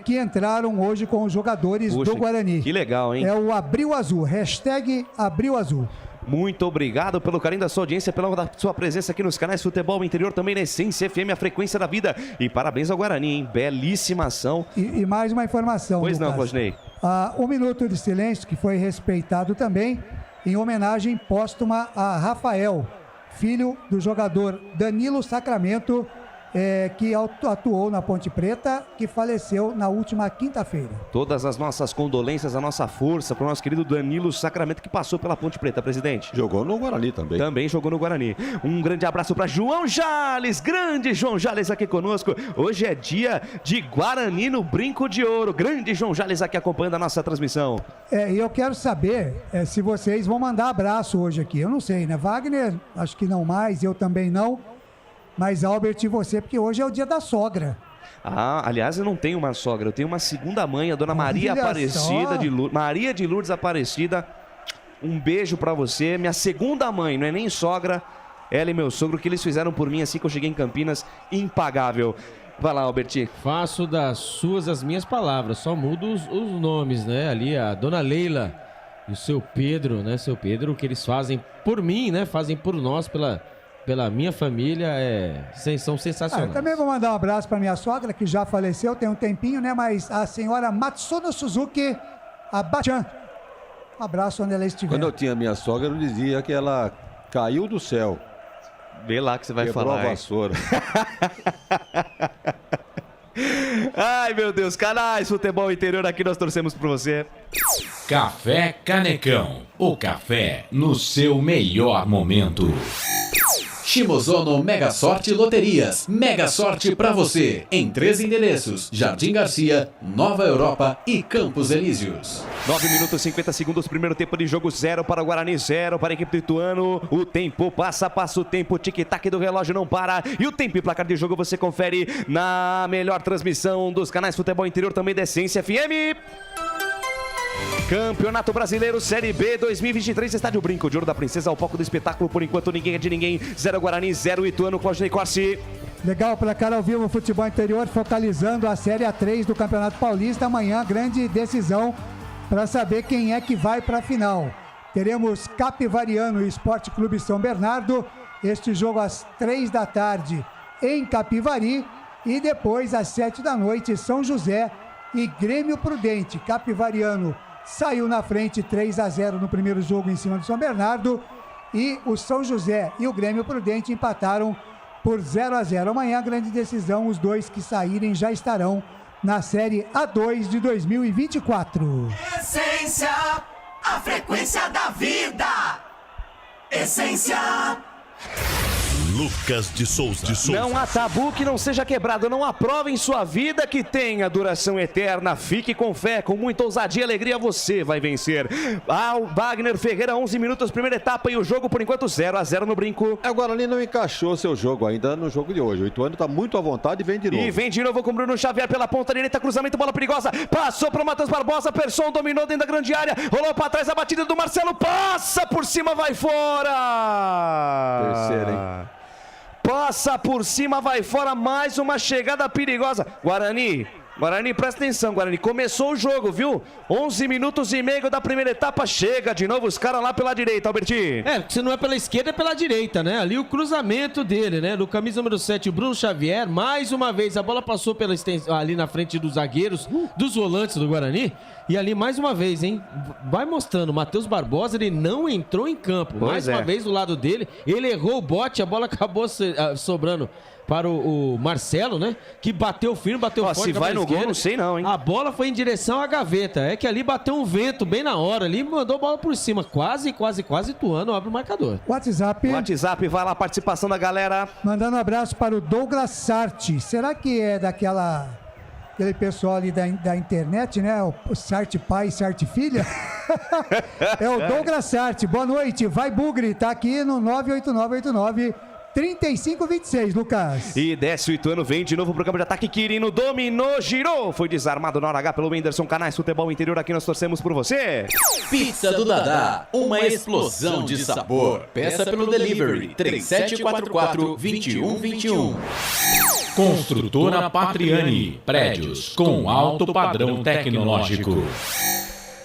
que entraram hoje com os jogadores do Guarani. Que legal, hein? É o Abril Azul, hashtag Abril Azul. Muito obrigado pelo carinho da sua audiência, pela sua presença aqui nos canais Futebol Interior, também na Essência FM, a frequência da vida. E parabéns ao Guarani, hein? Belíssima ação. E mais uma informação, Pois Lucas. não, Claudinei. 1 minuto de silêncio, que foi respeitado também, em homenagem póstuma a Rafael, filho do jogador Danilo Sacramento, que atuou na Ponte Preta, que faleceu na última quinta-feira. Todas as nossas condolências, a nossa força para o nosso querido Danilo Sacramento, que passou pela Ponte Preta, presidente. Jogou no Guarani também. Também jogou no Guarani. Um grande abraço para João Jales, grande João Jales aqui conosco. Hoje é dia de Guarani no Brinco de Ouro. Grande João Jales aqui acompanhando a nossa transmissão. E eu quero saber se vocês vão mandar abraço hoje aqui. Eu não sei, né? Wagner, acho que não mais, eu também não. Mas Albert e você, porque hoje é o dia da sogra. Aliás, eu não tenho uma sogra, eu tenho uma segunda mãe, a dona Maria Aparecida de Lourdes. Maria de Lourdes Aparecida, um beijo pra você. Minha segunda mãe, não é nem sogra, ela e meu sogro, que eles fizeram por mim assim que eu cheguei em Campinas, impagável. Vai lá, Alberti. Faço das suas as minhas palavras, só mudo os nomes, né? Ali a dona Leila e o seu Pedro, né? Seu Pedro, o que eles fazem por mim, né? Fazem por nós, pela minha família, são sensacionais. Eu também vou mandar um abraço para minha sogra, que já faleceu tem um tempinho, né? Mas a senhora Matsuno Suzuki Abachan. Um abraço onde ela estiver. Quando eu tinha minha sogra, eu dizia que ela caiu do céu. Vê lá que você vai Quebrou falar. a vassoura. Ai, meu Deus. Canais Futebol Interior, aqui nós torcemos por você. Café Canecão. O café no seu melhor momento. Shimozono Mega Sorte Loterias. Mega Sorte pra você. Em 3 endereços: Jardim Garcia, Nova Europa e Campos Elíseos. 9 minutos e 50 segundos, primeiro tempo de jogo, 0 para o Guarani, 0 para a equipe do Ituano. O tempo passa o tempo, o tic-tac do relógio não para. E o tempo e placar de jogo você confere na melhor transmissão dos canais Futebol Interior, também da Essência FM. Campeonato Brasileiro Série B 2023, Estádio Brinco de Ouro da Princesa, ao palco do espetáculo. Por enquanto ninguém é de ninguém. 0 Guarani, 0 Ituano. Claudinei Corsi. Legal, placar ao vivo, Futebol Interior, focalizando a Série A3 do Campeonato Paulista. Amanhã, grande decisão para saber quem é que vai para a final. Teremos Capivariano e Esporte Clube São Bernardo. Este jogo às 3 da tarde em Capivari. E depois, às 7 da noite, São José e Grêmio Prudente. Capivariano saiu na frente 3-0 no primeiro jogo em cima do São Bernardo. E o São José e o Grêmio Prudente empataram por 0-0. Amanhã, grande decisão, os dois que saírem já estarão na Série A2 de 2024. Essência, a frequência da vida. Essência. Lucas de Souza. Não há tabu que não seja quebrado, não há prova em sua vida que tenha duração eterna. Fique com fé, com muita ousadia e alegria, você vai vencer. Wagner Ferreira, 11 minutos, primeira etapa e o jogo por enquanto 0-0 no Brinco. O Guarani não encaixou seu jogo ainda no jogo de hoje. O Ituano está muito à vontade e vem de novo. E vem de novo com o Bruno Xavier pela ponta direita, cruzamento, bola perigosa. Passou para o Matheus Barbosa, Persson dominou dentro da grande área, rolou para trás a batida do Marcelo, passa por cima, vai fora. Terceira, hein? Passa por cima, vai fora, mais uma chegada perigosa. Guarani, presta atenção, Guarani. Começou o jogo, viu? 11 minutos e meio da primeira etapa. Chega de novo os caras lá pela direita, Alberti. Se não é pela esquerda, é pela direita, né? Ali o cruzamento dele, né? Do camisa número 7, o Bruno Xavier. Mais uma vez, a bola passou pela extensão, ali na frente dos zagueiros, dos volantes do Guarani. E ali, mais uma vez, hein? Vai mostrando, o Matheus Barbosa, ele não entrou em campo. Mais uma vez do lado dele, ele errou o bote, a bola acabou sobrando para o Marcelo, né? Que bateu firme, bateu forte. Se vai no gol, não sei não, hein? A bola foi em direção à gaveta. É que ali bateu um vento bem na hora ali, mandou a bola por cima. Quase, Ituano abre o marcador. WhatsApp, vai lá a participação da galera. Mandando um abraço para o Douglas Sarti. Será que é aquele pessoal ali da internet, né? O Sarti pai, Sarti filha? É o Douglas Sarti. Boa noite. Vai Bugre, tá aqui no 98989-3526, Lucas. E desce o Ituano, vem de novo pro campo de ataque. Quirino dominou, girou. Foi desarmado na hora H pelo Whindersson. Canais Futebol Interior, aqui nós torcemos por você. Pizza do Dadá, uma explosão de sabor. Peça pelo delivery 3744-2121. Construtora Patriani, prédios com alto padrão tecnológico.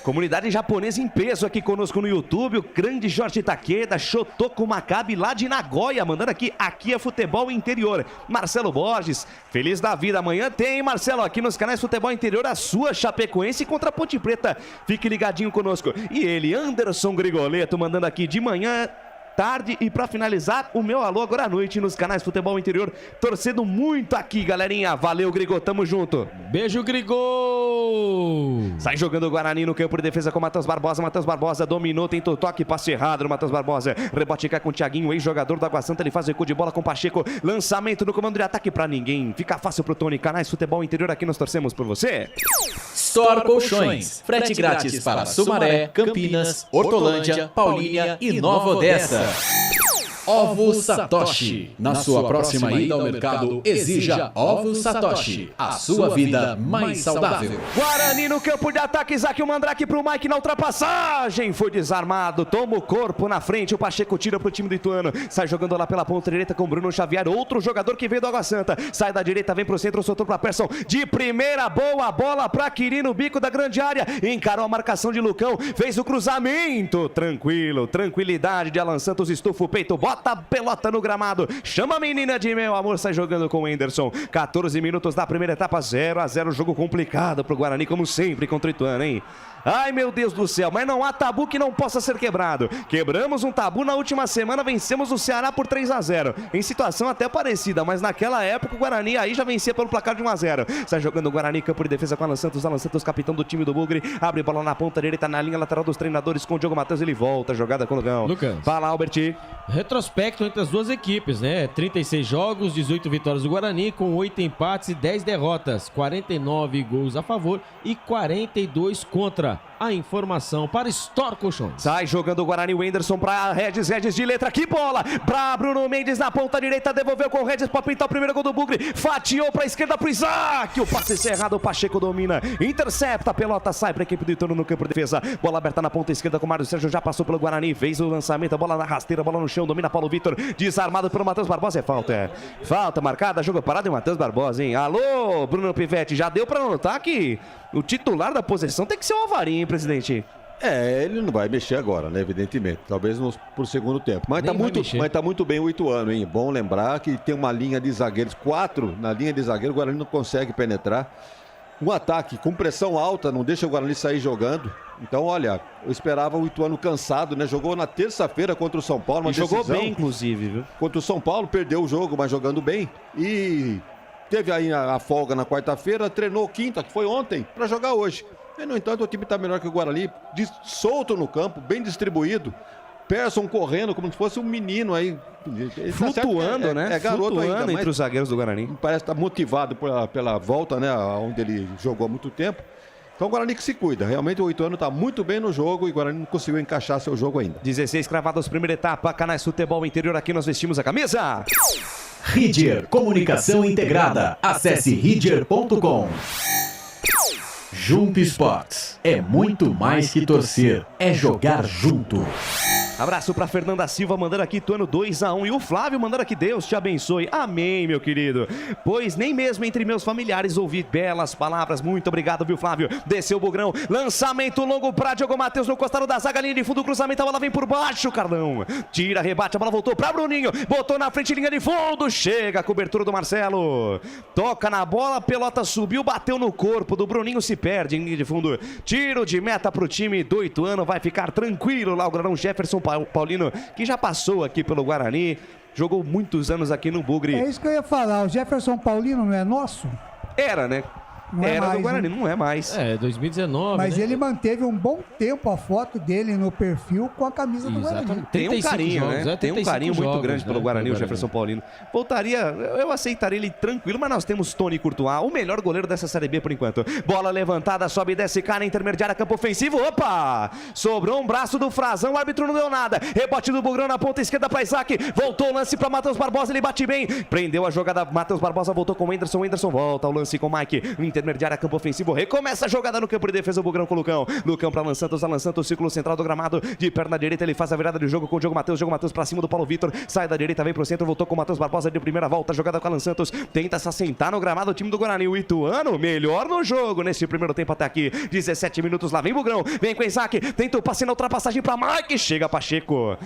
Comunidade japonesa em peso aqui conosco no YouTube, o grande Jorge Takeda, Shotoku Maccabi lá de Nagoya, mandando aqui é Futebol Interior. Marcelo Borges, feliz da vida, amanhã tem, Marcelo, aqui nos canais Futebol Interior, a sua Chapecoense contra a Ponte Preta, fique ligadinho conosco. E ele, Anderson Grigoleto, mandando aqui de manhã tarde e pra finalizar, o meu alô agora à noite nos canais Futebol Interior, torcendo muito aqui, galerinha. Valeu, Grigô, tamo junto. Beijo, Grigô! Sai jogando o Guarani no campo de defesa com o Matheus Barbosa dominou, tentou toque, passe errado no Matheus Barbosa. Rebote cá com o Thiaguinho, ex-jogador do Água Santa, ele faz o recuo de bola com o Pacheco. Lançamento no comando de ataque pra ninguém. Fica fácil pro Tony. Canais Futebol Interior, aqui nós torcemos por você. Store Colchões. Frete grátis para Sumaré, Campinas, Hortolândia, Paulínia e Nova Odessa. Ovo Satoshi. Na sua próxima ida ao mercado, exija Ovo Satoshi. A sua vida mais saudável. Guarani no campo de ataque, Isaac, o Mandrake pro Mike na ultrapassagem. Foi desarmado, toma o corpo na frente. O Pacheco tira pro time do Ituano. Sai jogando lá pela ponta direita com Bruno Xavier, outro jogador que veio do Água Santa. Sai da direita, vem pro centro, soltou pra Persson. De primeira, boa bola pra Quirino, bico da grande área. Encarou a marcação de Lucão, fez o cruzamento. Tranquilo, tranquilidade de Alan Santos, estufa o peito, bota a pelota no gramado, chama a menina de meu amor, sai jogando com o Anderson. 14 minutos da primeira etapa, 0-0, jogo complicado pro Guarani, como sempre contra o Ituano, hein? Ai, meu Deus do céu, mas não há tabu que não possa ser quebrado. Quebramos um tabu na última semana, vencemos o Ceará por 3-0. Em situação até parecida, mas naquela época o Guarani aí já vencia pelo placar de 1-0. Sai jogando o Guarani, campo de defesa com Alan Santos, capitão do time do Bugre, abre bola na ponta direita, na linha lateral dos treinadores com o Diogo Matheus, ele volta, jogada com o Lugão. Lucas. Fala, Albert. Retrospecto entre as duas equipes, né? 36 jogos, 18 vitórias do Guarani, com 8 empates e 10 derrotas, 49 gols a favor e 42 contra. A informação para Store Colchões. Sai jogando o Guarani, o Anderson para Regis de letra, que bola para Bruno Mendes na ponta direita, devolveu com o Regis para pintar o primeiro gol do Bugre, fatiou para a esquerda pro Isaac, o passe cerrado, o Pacheco domina, intercepta, a pelota sai para a equipe do Ituano no campo de defesa, bola aberta na ponta esquerda com o Mário Sérgio, já passou pelo Guarani, fez o lançamento, a bola na rasteira, bola no chão, domina Paulo Vitor, desarmado pelo Matheus Barbosa, falta marcada, jogo parado e o Matheus Barbosa, hein? Alô, Bruno Pivetti, já deu para notar que o titular da posição tem que ser o Avarinho, hein, presidente? Ele não vai mexer agora, né? Evidentemente. Talvez por segundo tempo. Mas tá muito bem o Ituano, hein? Bom lembrar que tem uma linha de zagueiros, 4 na linha de zagueiro, o Guarani não consegue penetrar. Um ataque com pressão alta, não deixa o Guarani sair jogando. Então, olha, eu esperava o Ituano cansado, né? Jogou na terça-feira contra o São Paulo, uma jogou bem, inclusive, viu? Contra o São Paulo, perdeu o jogo, mas jogando bem. E teve aí a folga na quarta-feira, treinou quinta, que foi ontem, para jogar hoje. E, no entanto, o time está melhor que o Guarani, solto no campo, bem distribuído. Persson correndo como se fosse um menino aí. Flutuando, né? É garoto Flutuando ainda, entre os zagueiros do Guarani. Parece estar motivado pela volta, né? Onde ele jogou há muito tempo. Então o Guarani que se cuida. Realmente o Ituano está muito bem no jogo e o Guarani não conseguiu encaixar seu jogo ainda. 16 cravados, primeira etapa. Canais Futebol Interior, aqui nós vestimos a camisa. Ridger Comunicação Integrada. Acesse ridger.com. Jump Sports. É muito mais que torcer. É jogar junto. Abraço pra Fernanda Silva, mandando aqui Ituano 2-1. E o Flávio mandando aqui, Deus te abençoe. Amém, meu querido. Pois nem mesmo entre meus familiares ouvi belas palavras. Muito obrigado, viu, Flávio? Desceu o Bugrão. Lançamento longo pra Diogo Matheus no costado da zaga, linha de fundo, cruzamento, a bola vem por baixo, Carlão. Tira, rebate, a bola voltou pra Bruninho. Botou na frente, linha de fundo. Chega a cobertura do Marcelo. Toca na bola, pelota subiu, bateu no corpo do Bruninho, se perde em linha de fundo. Tiro de meta pro time do Ituano. Vai ficar tranquilo lá o grandão Jefferson Paulino, que já passou aqui pelo Guarani, jogou muitos anos aqui no Bugre. É isso que eu ia falar, o Jefferson Paulino não é nosso? Era, né? Não é Era mais, do Guarani, né? não é mais. 2019, Mas né? ele manteve um bom tempo a foto dele no perfil com a camisa do Guarani. Tem um carinho, jogos, né? Tem um carinho muito jogos, grande pelo né, Guarani, o Guarani. Jefferson Paulino. Voltaria, eu aceitaria ele tranquilo, mas nós temos Tony Courtois, o melhor goleiro dessa Série B por enquanto. Bola levantada, sobe e desce, cara intermediária, campo ofensivo, opa! Sobrou um braço do Frazão, o árbitro não deu nada. Rebote do Bugrão na ponta esquerda para Isaac, voltou o lance para Matheus Barbosa, ele bate bem, prendeu a jogada, Matheus Barbosa voltou com o Anderson volta o lance com o Mike, intermediária, campo ofensivo. Recomeça a jogada no campo de defesa, o Bugrão com o Lucão. Lucão para Alan Santos, círculo central do gramado, de perna direita, ele faz a virada de jogo com o Diogo Matheus para cima do Paulo Vitor, sai da direita, vem pro centro, voltou com o Matheus Barbosa de primeira volta, jogada com o Alan Santos, tenta se assentar no gramado o time do Guarani, o Ituano, melhor no jogo nesse primeiro tempo até aqui, 17 minutos, lá vem Bugrão, vem com o Isaac, tenta o passe na ultrapassagem para Mike, chega Pacheco,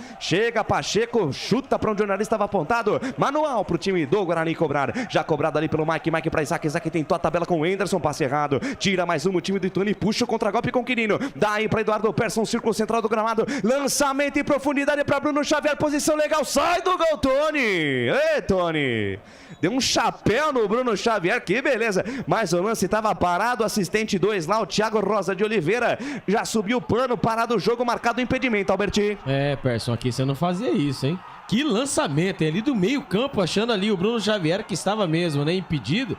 chuta para onde o nariz estava apontado, manual pro time do Guarani cobrar, já cobrado ali pelo Mike para Isaac tentou a tabela com o Ederson, passe errado. Tira mais um o time do Ituano e puxa o contra-golpe com o Quirino. Daí para Eduardo Persson, círculo central do gramado. Lançamento em profundidade para Bruno Xavier. Posição legal. Sai do gol, Tony. Ei, Tony. Deu um chapéu no Bruno Xavier. Que beleza. Mas o lance estava parado. Assistente 2 lá, o Thiago Rosa de Oliveira. Já subiu o pano. Parado o jogo. Marcado o impedimento, Alberti. Persson, aqui você não fazia isso, hein? Que lançamento, hein? Ali do meio campo, achando ali o Bruno Xavier, que estava mesmo, né, impedido.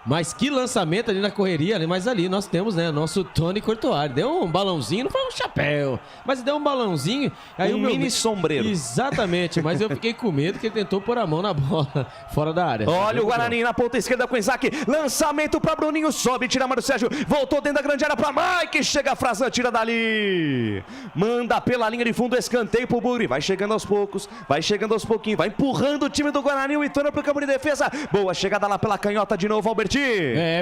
Mas que lançamento ali na correria, né? Mas ali nós temos, né, nosso Tony Courtois. Deu um balãozinho, não foi um chapéu, mas deu um balãozinho. Aí mini sombreiro. Exatamente, mas eu fiquei com medo que ele tentou pôr a mão na bola fora da área. Olha o Guarani na ponta esquerda com o Isaac. Lançamento para Bruninho, sobe, tira Mário Sérgio. Voltou dentro da grande área para Mike. Chega a Frazan, tira dali. Manda pela linha de fundo, escanteio pro Bugre. Vai chegando aos poucos, vai chegando aos pouquinhos. Vai empurrando o time do Guarani, o Ituano pro campo de defesa. Boa chegada lá pela canhota de novo, Albert.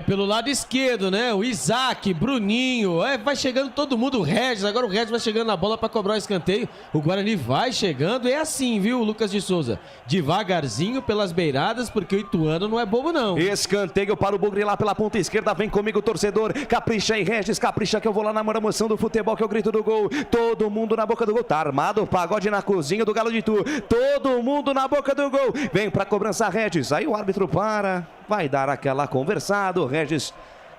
Pelo lado esquerdo, né? O Isaac, Bruninho, vai chegando todo mundo, o Regis, agora o Regis vai chegando na bola para cobrar o escanteio. O Guarani vai chegando, é assim, viu, Lucas de Souza? Devagarzinho pelas beiradas, porque o Ituano não é bobo, não. Escanteio para o Bugre lá pela ponta esquerda, vem comigo, torcedor. Capricha aí, Regis, capricha que eu vou lá na emoção do futebol, que é o grito do gol. Todo mundo na boca do gol, tá armado o pagode na cozinha do Galo de Itu. Todo mundo na boca do gol. Vem pra cobrança, Regis, aí o árbitro para. Vai dar aquela conversada, o Regis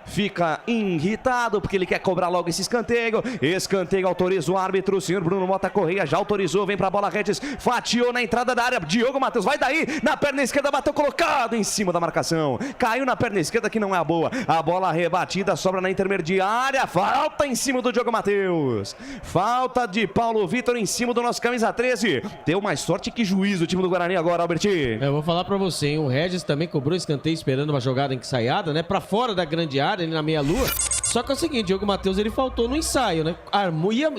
fica irritado porque ele quer cobrar logo esse escanteio. Escanteio autoriza o árbitro, o senhor Bruno Mota Correia já autorizou, vem pra bola, Regis fatiou na entrada da área, Diogo Matheus vai daí, na perna esquerda, bateu colocado em cima da marcação, caiu na perna esquerda que não é a boa, a bola rebatida, sobra na intermediária, falta em cima do Diogo Matheus, falta de Paulo Vitor em cima do nosso camisa 13, deu mais sorte que juízo o time do Guarani agora, Alberti. Eu vou falar pra você, hein? O Regis também cobrou escanteio esperando uma jogada ensaiada, né, pra fora da grande área, ali na meia-lua. Só que é o seguinte, Diogo Matheus, ele faltou no ensaio, né?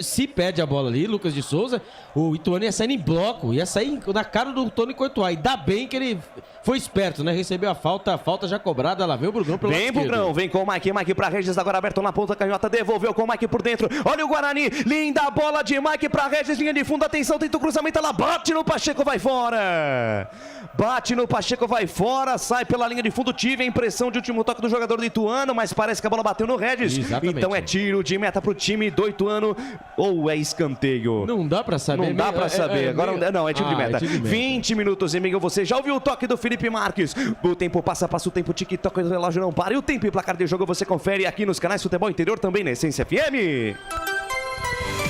Se perde a bola ali, Lucas de Souza, o Ituano ia sair em bloco, ia sair na cara do Tony Courtois. Ainda bem que ele foi esperto, né? Recebeu a falta já cobrada, lá vem o Brugrão pelo lado esquerdo. Vem Brugrão, vem com o Mike pra Regis, agora aberto na ponta canhota, devolveu com o Mike por dentro. Olha o Guarani, linda bola de Mike pra Regis, linha de fundo, atenção, tenta o cruzamento, ela bate no Pacheco, vai fora. Bate no Pacheco, vai fora, sai pela linha de fundo, tive a impressão de último toque do jogador do Ituano, mas parece que a bola bateu no Regis. Exatamente. Então é tiro de meta pro time do Ituano ou é escanteio? Não dá pra saber. Não dá pra saber. Agora meio... não, é tiro de meta. 20 minutos e meio, você já ouviu o toque do Felipe Marques. O tempo passa o tempo, tic-toc, o relógio não para. E o tempo e placar de jogo você confere aqui nos canais Futebol Interior, também na Essência FM.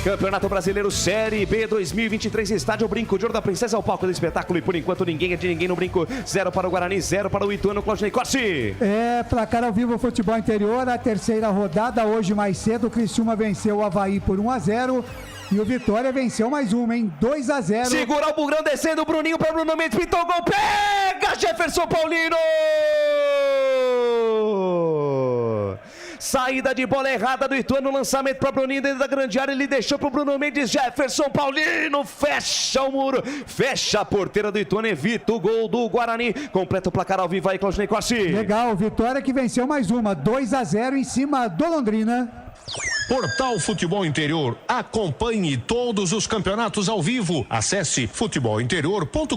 Campeonato Brasileiro Série B 2023, estádio Brinco de Ouro da Princesa, ao palco do espetáculo, e por enquanto ninguém é de ninguém no Brinco. 0 para o Guarani, 0 para o Ituano, Claudinei Corsi. Placar ao vivo, Futebol Interior, a terceira rodada, hoje mais cedo, o Criciúma venceu o Avaí por 1-0. E o Vitória venceu mais uma, hein? 2-0. Segura o Bugrão, descendo o Bruninho para Bruno Mendes, pintou o gol, pega Jefferson Paulino! Saída de bola errada do Ituano, lançamento para Bruninho dentro da grande área, ele deixou para o Bruno Mendes, Jefferson Paulino fecha o muro, fecha a porteira do Ituano, evita o gol do Guarani, completa o placar ao vivo aí, Claudinei Corsi. Legal, Vitória que venceu mais uma, 2-0 em cima do Londrina. Portal Futebol Interior. Acompanhe todos os campeonatos ao vivo. Acesse futebolinterior.com.br.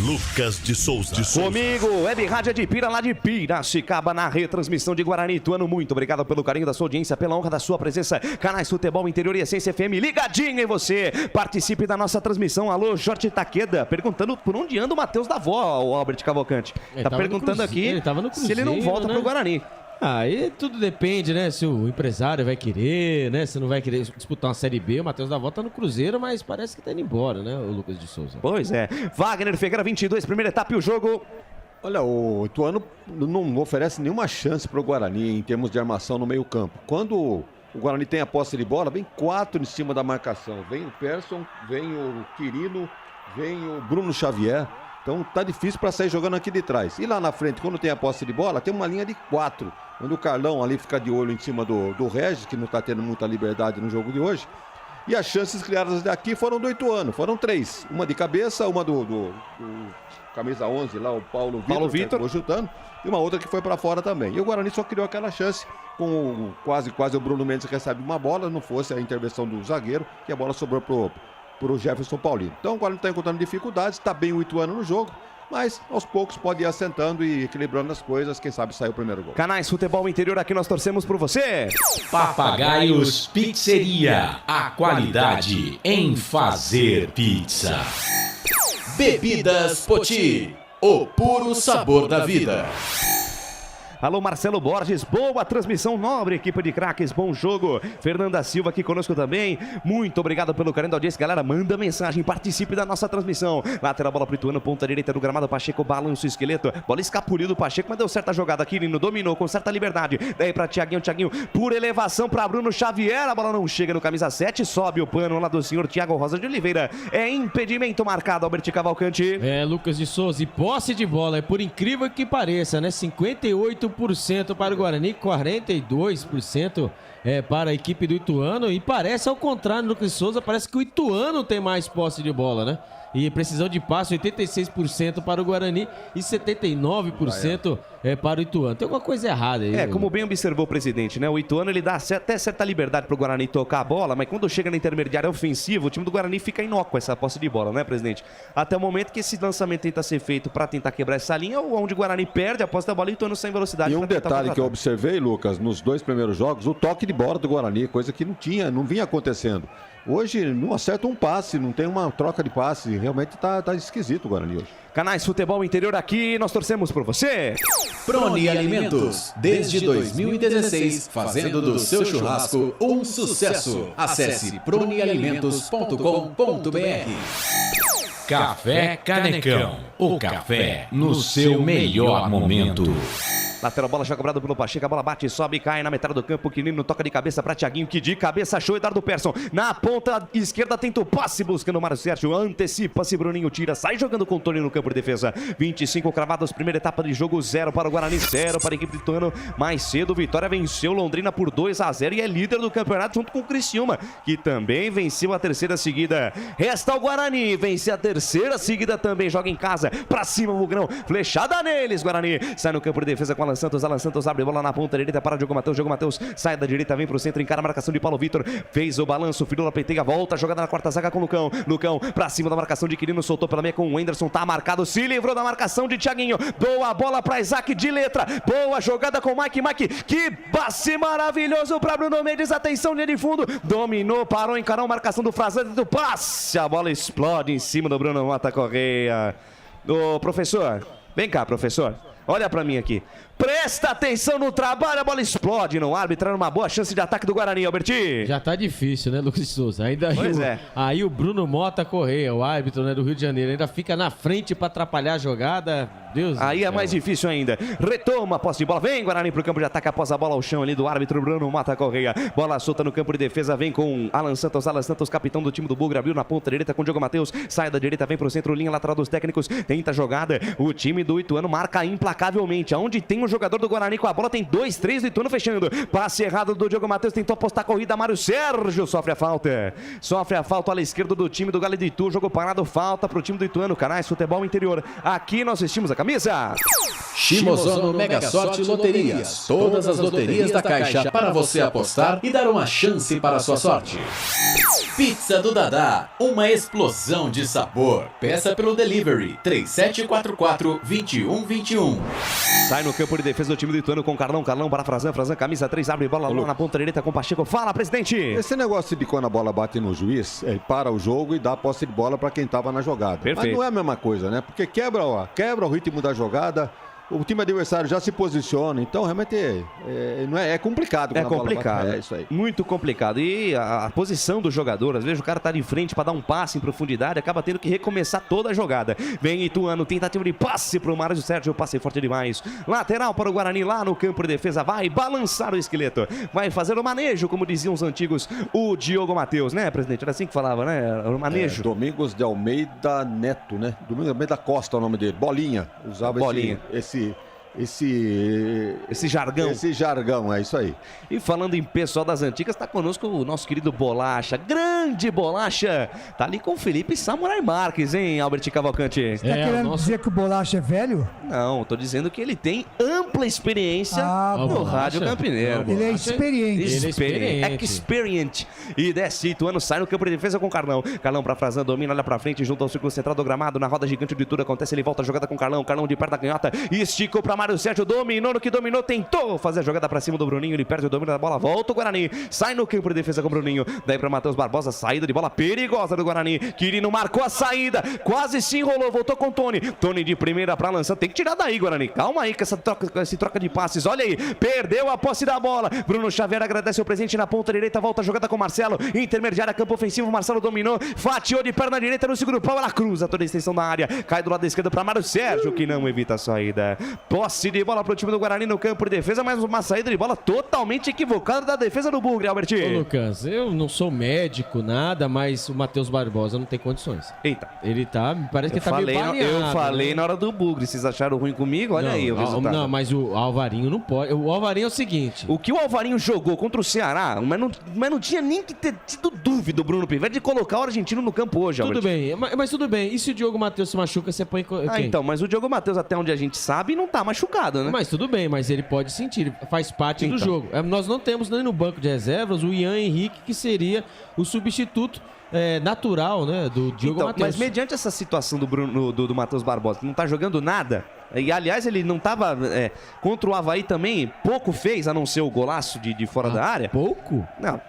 Lucas de Souza. Comigo, Web Rádio de Pira, lá de Piracicaba, na retransmissão de Guarani Ituano. Muito obrigado pelo carinho da sua audiência, pela honra da sua presença. Canais Futebol Interior e Essência FM, ligadinho em você. Participe da nossa transmissão. Alô, Jorge Taqueda, perguntando por onde anda o Matheus Davó, o Albert Cavalcante. Tá perguntando aqui se ele não volta, né, pro Guarani. Aí tudo depende, né? Se o empresário vai querer, né? Se não vai querer disputar uma Série B. O Matheus Davó tá no Cruzeiro, mas parece que tá indo embora, né? O Lucas de Souza. Pois é. Wagner Ferreira, 22, primeira etapa e o jogo. Olha, o Ituano não oferece nenhuma chance pro Guarani em termos de armação no meio campo. Quando o Guarani tem a posse de bola, vem 4 em cima da marcação. Vem o Persson, vem o Quirino, vem o Bruno Xavier. Então tá difícil para sair jogando aqui de trás. E lá na frente, quando tem a posse de bola, tem uma linha de 4. Onde o Carlão ali fica de olho em cima do Regis, que não está tendo muita liberdade no jogo de hoje. E as chances criadas daqui foram do Ituano, foram 3. Uma de cabeça, uma do camisa 11 lá, o Paulo Vitor, que chutando, e uma outra que foi para fora também. E o Guarani só criou aquela chance com quase o Bruno Mendes recebe uma bola, não fosse a intervenção do zagueiro, que a bola sobrou pro Jefferson Paulino. Então o Guarani está encontrando dificuldades, está bem o Ituano no jogo. mas aos poucos pode ir assentando e equilibrando as coisas, quem sabe sair o primeiro gol. Canais Futebol Interior, aqui nós torcemos por você. Papagaios Pizzeria, a qualidade em fazer pizza. Bebidas Poti, o puro sabor da vida. Alô, Marcelo Borges, boa transmissão, nobre equipe de craques, bom jogo. Fernanda Silva aqui conosco também. Muito obrigado pelo carinho da audiência, galera. Manda mensagem, participe da nossa transmissão. Lateral, bola pro Ituano, ponta direita do gramado. Pacheco, balança o esqueleto. Bola escapuliu do Pacheco, mas deu certa jogada. Quirino dominou com certa liberdade. Daí pra Thiaguinho, por elevação pra Bruno Xavier. A bola não chega no camisa 7, sobe o pano lá do senhor Thiago Rosa de Oliveira. É impedimento marcado, Albert Cavalcante. Lucas de Souza, e posse de bola, é por incrível que pareça, né? 58% para o Guarani, 42% para a equipe do Ituano, e parece ao contrário, Lucas Souza, parece que o Ituano tem mais posse de bola, né? E precisão de passe, 86% para o Guarani e 79% para o Ituano. Tem alguma coisa errada aí. Como bem observou o presidente, né? O Ituano, ele dá até certa liberdade para o Guarani tocar a bola, mas quando chega na intermediária ofensiva, o time do Guarani fica inócuo essa posse de bola, né, presidente? Até o momento que esse lançamento tenta ser feito para tentar quebrar essa linha, ou onde o Guarani perde a posse da bola e o Ituano sem velocidade. E um detalhe que eu observei, Lucas, nos 2 primeiros jogos, o toque de bola do Guarani, coisa que não vinha acontecendo. Hoje não acerta um passe, não tem uma troca de passe. Realmente tá esquisito o Guarani hoje. Canais Futebol Interior, aqui nós torcemos por você. Proni Alimentos, desde 2016, fazendo do seu churrasco um sucesso. Acesse pronialimentos.com.br. Café Canecão, o café no seu melhor momento. Lateral, bola já cobrado pelo Pacheco, a bola bate, sobe, cai na metade do campo. Quirino toca de cabeça para Thiaguinho, que de cabeça achou Eduardo Persson. Na ponta esquerda tenta o passe, buscando o Mário Sérgio, antecipa-se, Bruninho tira, sai jogando com o Tony no campo de defesa. 25 cravados, primeira etapa de jogo, 0 para o Guarani, 0 para a equipe do Ituano. Mais cedo, Vitória venceu Londrina por 2-0 e é líder do campeonato junto com o Criciúma, que também venceu a terceira seguida. Resta o Guarani, vence a terceira seguida também, joga em casa, pra cima o Mugrão, flechada neles, Guarani. Sai no campo de defesa com Alan Santos abre bola na ponta direita para o Diogo Matheus, sai da direita, vem pro centro, encara a marcação de Paulo Vitor, fez o balanço, Firula Peitega, volta, jogada na quarta zaga com o Lucão, pra cima da marcação de Quirino, soltou pela meia com o Anderson, tá marcado, se livrou da marcação de Thiaguinho, boa bola pra Isaac de letra, boa jogada com Mike, que passe maravilhoso pra Bruno Mendes, atenção, linha de fundo, dominou, parou, encarou a marcação do Frazão, do passe, a bola explode em cima do Bruno Mota Correia. Ô, professor, vem cá, professor, olha pra mim aqui. Presta atenção no trabalho, a bola explode no árbitro, uma boa chance de ataque do Guarani, Alberti. Já tá difícil, né, Lucas Souza? Ainda aí o Bruno Mota Correia, o árbitro, né, do Rio de Janeiro, ainda fica na frente pra atrapalhar a jogada. Deus aí é mais difícil ainda. Retoma a posse de bola, vem Guarani pro campo de ataque após a bola ao chão ali do árbitro Bruno Mota Correia. Bola solta no campo de defesa, vem com Alan Santos, capitão do time do Bugre, abriu na ponta direita com o Diogo Matheus, sai da direita, vem pro centro, linha lateral dos técnicos, tenta a jogada. O time do Ituano marca implacavelmente, aonde tem um jogador do Guarani com a bola, tem 2-3 do Ituano fechando. Passe errado do Diogo Matheus, tentou apostar a corrida, Mário Sérgio sofre a falta. À esquerda do time do Galo de Itu, jogo parado, falta pro time do Ituano. Canais Futebol Interior, aqui nós vestimos a camisa. Shimozono Mega Sorte Loterias, todas as loterias da Caixa para você apostar e dar uma chance para a sua sorte. Pizza do Dadá, uma explosão de sabor. Peça pelo delivery 3744-2121. Sai no campo de defesa do time do Ituano com Carlão para Frazan, camisa 3, abre bola lá na ponta direita com Pacheco. Fala, presidente! Esse negócio de quando a bola bate no juiz, para o jogo e dá a posse de bola para quem estava na jogada. Perfeito. Mas não é a mesma coisa, né? Porque quebra o ritmo da jogada. O time adversário já se posiciona, então realmente é complicado. É complicado, é isso aí. Muito complicado. E a posição do jogador, às vezes o cara tá de frente para dar um passe em profundidade, acaba tendo que recomeçar toda a jogada. Vem Ituano, tentativa de passe pro Mário Sérgio, passe forte demais. Lateral para o Guarani lá no campo de defesa, vai balançar o esqueleto, vai fazer o manejo, como diziam os antigos, o Diogo Matheus, né, presidente? Era assim que falava, né? O manejo. Domingos de Almeida Neto, né? Domingos de Almeida Costa é o nome dele. Bolinha. Usava Bolinha. Esse jargão. Esse jargão, é isso aí. E falando em pessoal das antigas, está conosco o nosso querido Bolacha, grande grande bolacha. Tá ali com o Felipe Samurai Marques, hein, Albert Cavalcante? Você tá querendo dizer que o Bolacha é velho? Não, tô dizendo que ele tem ampla experiência no Rádio Campineiro. Ele é experiente. Experiente. E desce, Ituano sai no campo de defesa com o Carlão. Carlão pra Frazan, domina, olha pra frente, junto ao círculo central do gramado. Na roda gigante de tudo acontece, ele volta a jogada com o Carlão. Carlão de perto da canhota, esticou pra Mário Sérgio, dominou no que dominou, tentou fazer a jogada pra cima do Bruninho. Ele perde o domínio da bola, volta o Guarani. Sai no campo de defesa com o Bruninho. Daí pra Matheus Barbosa, saída de bola perigosa do Guarani. Quirino marcou a saída, quase se enrolou, voltou com o Tony. Tony de primeira pra lançar, tem que tirar daí, Guarani. Calma aí com essa troca de passes. Olha aí, perdeu a posse da bola. Bruno Xavier agradece o presente na ponta direita, volta a jogada com o Marcelo. Intermediária, campo ofensivo, Marcelo dominou, fatiou de perna direita no segundo pau, ela cruza toda a extensão da área. Cai do lado esquerdo pra Mário Sérgio, que não evita a saída. Posse de bola pro time do Guarani no campo de defesa, mas uma saída de bola totalmente equivocada da defesa do Bugre, Albert. Ô, Lucas, eu não sou médico, nada, mas o Matheus Barbosa não tem condições. Eita. Ele tá, parece que tá meio baleado. Eu falei na hora do Bugre, vocês acharam ruim comigo? Olha aí o resultado. Não, mas o Alvarinho não pode. O Alvarinho é o seguinte. O que o Alvarinho jogou contra o Ceará, mas não tinha nem que ter tido dúvida o Bruno Pivetti de colocar o argentino no campo hoje, Albert. Tudo bem, mas tudo bem. E se o Diogo Matheus se machuca, você põe quem? Então, mas o Diogo Matheus, até onde a gente sabe, não tá machucado, né? Mas tudo bem, mas ele pode sentir, faz parte do jogo. Nós não temos nem no banco de reservas o Ian Henrique, que seria o substituto natural, né, do Diogo Matheus. Mas mediante essa situação do Matheus Barbosa, que não tá jogando nada, e aliás ele não tava contra o Avaí também, pouco fez, a não ser o golaço de fora da área. Pouco? Não.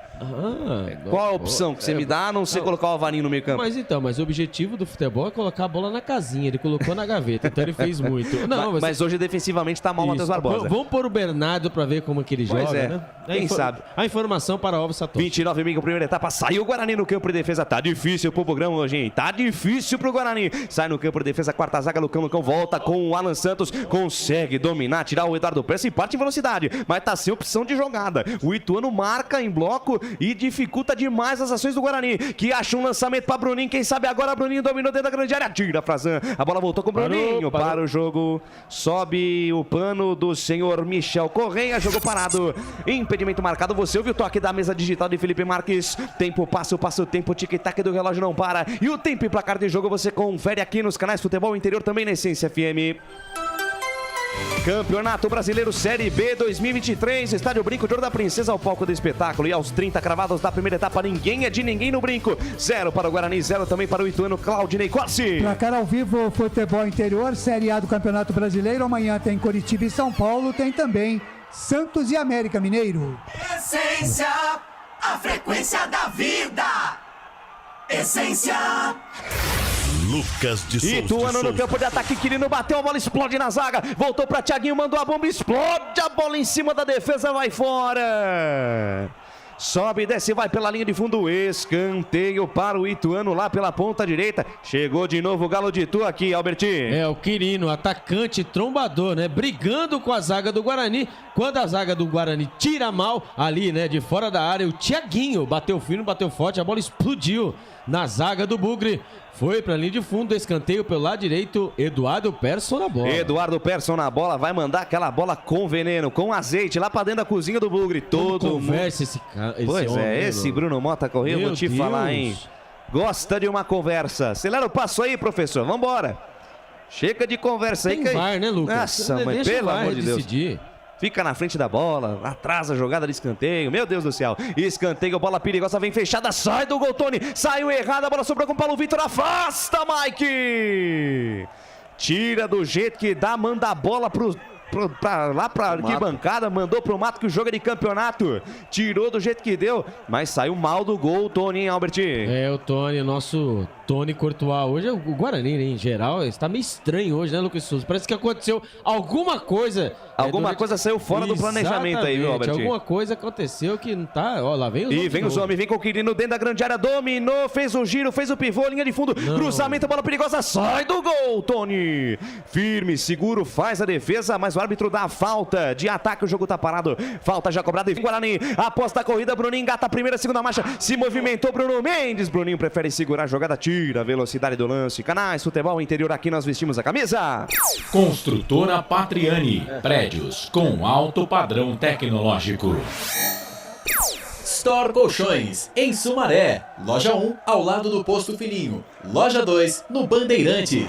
Qual a opção que você me dá a não ser colocar o Alvarinho no meio campo? Mas o objetivo do futebol é colocar a bola na casinha. Ele colocou na gaveta, então ele fez muito. Mas hoje defensivamente tá mal o Matheus Barbosa. Vamos pôr o Bernardo pra ver como é que ele joga, né? Quem sabe? A informação para Alves Satoshi. 29 mil, primeira etapa, saiu o Guarani no campo de defesa. Tá difícil pro programa hoje, hein? Tá difícil pro Guarani. Sai no campo de defesa, quarta zaga, Lucão volta com o Alan Santos. Consegue dominar, tirar o Eduardo Pressa e parte em velocidade. Mas tá sem opção de jogada. O Ituano marca em bloco e dificulta demais as ações do Guarani, que acha um lançamento pra Bruninho. Quem sabe agora Bruninho dominou dentro da grande área. Tira Frazan. A bola voltou com o Bruninho. Para o jogo. Sobe o pano do senhor Michel Correia. Jogo parado. Impedimento marcado. Você ouviu o toque da mesa digital de Felipe Marques. Tempo passa o tempo. Tic-tac do relógio não para. E o tempo e placar de jogo você confere aqui nos canais Futebol Interior, também na Essência FM. Campeonato Brasileiro Série B 2023, Estádio Brinco de Ouro da Princesa ao palco do espetáculo. E aos 30 cravados da primeira etapa, ninguém é de ninguém no Brinco. 0 para o Guarani, 0 também para o Ituano. Claudinei Corsi. Placar ao vivo, Futebol Interior, Série A do Campeonato Brasileiro. Amanhã tem Coritiba e São Paulo, tem também Santos e América Mineiro. Essência, a frequência da vida. Essência. Lucas de Souza. Ituano no campo de ataque, Quirino bateu, a bola explode na zaga, voltou pra Thiaguinho, mandou a bomba, explode a bola em cima da defesa, vai fora. Sobe, desce, vai pela linha de fundo, escanteio para o Ituano lá pela ponta direita. Chegou de novo o Galo de Itu aqui, Albertinho. O Quirino, atacante trombador, né? Brigando com a zaga do Guarani. Quando a zaga do Guarani tira mal ali, né? De fora da área, o Thiaguinho bateu firme, bateu forte, a bola explodiu na zaga do Bugre. Foi pra linha de fundo, escanteio pelo lado direito, Eduardo Persson na bola. Eduardo Persson na bola, vai mandar aquela bola com veneno, com azeite, lá pra dentro da cozinha do Bugre. Todo conversa mundo... Pois é, esse Bruno Mota Corrêa, vou te falar, hein? Gosta de uma conversa. Acelera o passo aí, professor, vambora. Chega de conversa aí. Tem VAR, né, Lucas? Nossa, mas pelo amor de Deus. Fica na frente da bola, atrasa a jogada de escanteio, meu Deus do céu. Escanteio, bola perigosa, vem fechada, sai do gol, Tony. Saiu errado, a bola sobrou com o Paulo Vitor, afasta, Mike. Tira do jeito que dá, manda a bola lá pra arquibancada, mandou pro mato, que o jogo é de campeonato. Tirou do jeito que deu, mas saiu mal do gol o Tony, hein, Albert? O Tony, o nosso Tony Courtois. Hoje o Guarani, né, em geral, está meio estranho hoje, né, Lucas Souza? Parece que aconteceu alguma coisa. Alguma coisa saiu fora do planejamento aí, viu, Albert? Alguma coisa aconteceu que não tá... Ó, lá vem os homens. E vem os homens, vem com o Quirino dentro da grande área, dominou, fez o giro, fez o pivô, linha de fundo, cruzamento, bola perigosa, sai do gol, Tony. Firme, seguro, faz a defesa, mas o árbitro dá a falta de ataque, o jogo tá parado. Falta já cobrada e Guarani, aposta a corrida, Bruninho engata a primeira, segunda marcha, se movimentou Bruno Mendes, Bruninho prefere segurar a jogada, tira a velocidade do lance. Canais Futebol Interior, aqui nós vestimos a camisa. Construtora Patriani, prédios com alto padrão tecnológico. Store Colchões, em Sumaré. Loja 1, ao lado do Posto Filhinho. Loja 2, no Bandeirantes.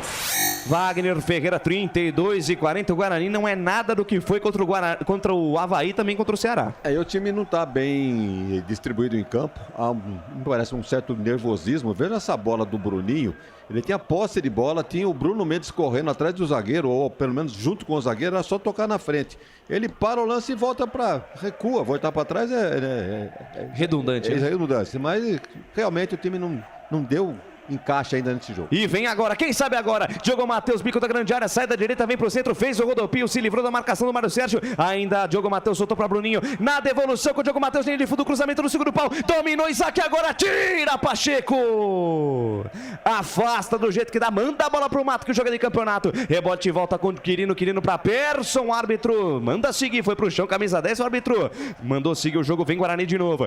Wagner Ferreira, 32-40. O Guarani não é nada do que foi contra o Avaí, também contra o Ceará. O time não está bem distribuído em campo. Me parece um certo nervosismo. Veja essa bola do Bruninho. Ele tinha posse de bola, tinha o Bruno Mendes correndo atrás do zagueiro, ou pelo menos junto com o zagueiro, era só tocar na frente. Ele para o lance e volta recua, voltar para trás redundante. É redundante, mas realmente o time não deu encaixe ainda nesse jogo. E vem agora, quem sabe agora? Diogo Matheus, bico da grande área, sai da direita, vem pro centro, fez o rodopio, se livrou da marcação do Mário Sérgio. Ainda Diogo Matheus soltou para Bruninho. Na devolução com o Diogo Matheus, linha de fundo, cruzamento no segundo pau. Dominou Isaac agora, tira Pacheco. Afasta do jeito que dá, manda a bola pro Mato que joga de campeonato. Rebote e volta com o Quirino pra Persson. O árbitro manda seguir, foi pro chão, camisa 10. O árbitro mandou seguir o jogo. Vem Guarani de novo,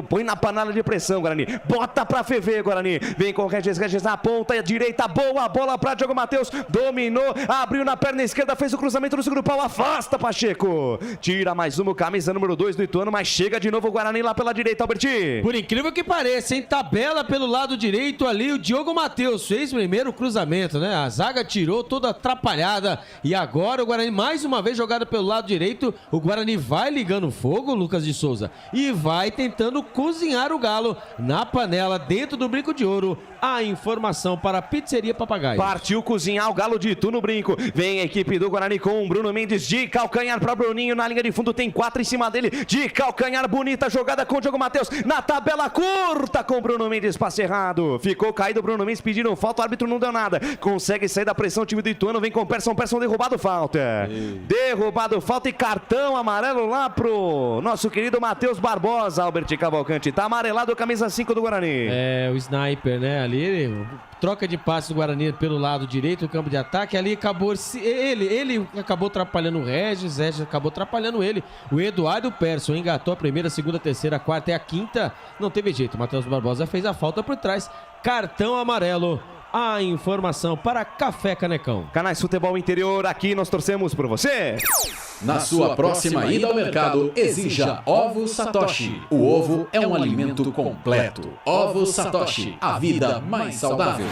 põe na panela de pressão, Guarani. Bota pra Fevê, Guarani. Vem com o Regis na ponta direita, boa bola para Diogo Matheus, dominou, abriu na perna esquerda, fez o cruzamento no segundo pau, afasta Pacheco, tira mais uma, camisa número 2 do Ituano, mas chega de novo o Guarani lá pela direita, Alberti. Por incrível que pareça, hein, tabela pelo lado direito ali, o Diogo Matheus fez primeiro o cruzamento, né, a zaga tirou toda atrapalhada e agora o Guarani mais uma vez jogado pelo lado direito, o Guarani vai ligando fogo, Lucas de Souza, e vai tentando cozinhar o Galo na panela dentro do Brinco de Ouro. A informação para a Pizzeria Papagaio. Partiu cozinhar o Galo de Itu no Brinco. Vem a equipe do Guarani com o Bruno Mendes de calcanhar para Bruninho. Na linha de fundo tem 4 em cima dele. De calcanhar, bonita jogada com o Diogo Matheus. Na tabela curta com o Bruno Mendes, passe errado. Ficou caído o Bruno Mendes, pediram falta, o árbitro não deu nada. Consegue sair da pressão o time do Ituano. Vem com o Persson derrubado, falta. Derrubado, falta e cartão amarelo lá pro nosso querido Matheus Barbosa. Albert Cavalcante, tá amarelado, camisa 5 do Guarani. É, o sniper, né? Ali, troca de passe do Guarani pelo lado direito do campo de ataque, ali acabou, ele acabou atrapalhando o Regis acabou atrapalhando ele, o Eduardo e o Persson engatou a primeira, segunda, terceira, quarta e a quinta, não teve jeito, o Matheus Barbosa fez a falta por trás, cartão amarelo. A informação para Café Canecão. Canais Futebol Interior, aqui nós torcemos por você. Na sua próxima ida ao mercado, exija Ovos Satoshi. O ovo é um alimento completo. Ovos Satoshi, a vida mais saudável.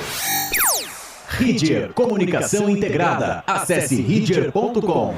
Ridger, comunicação integrada. Acesse ridger.com.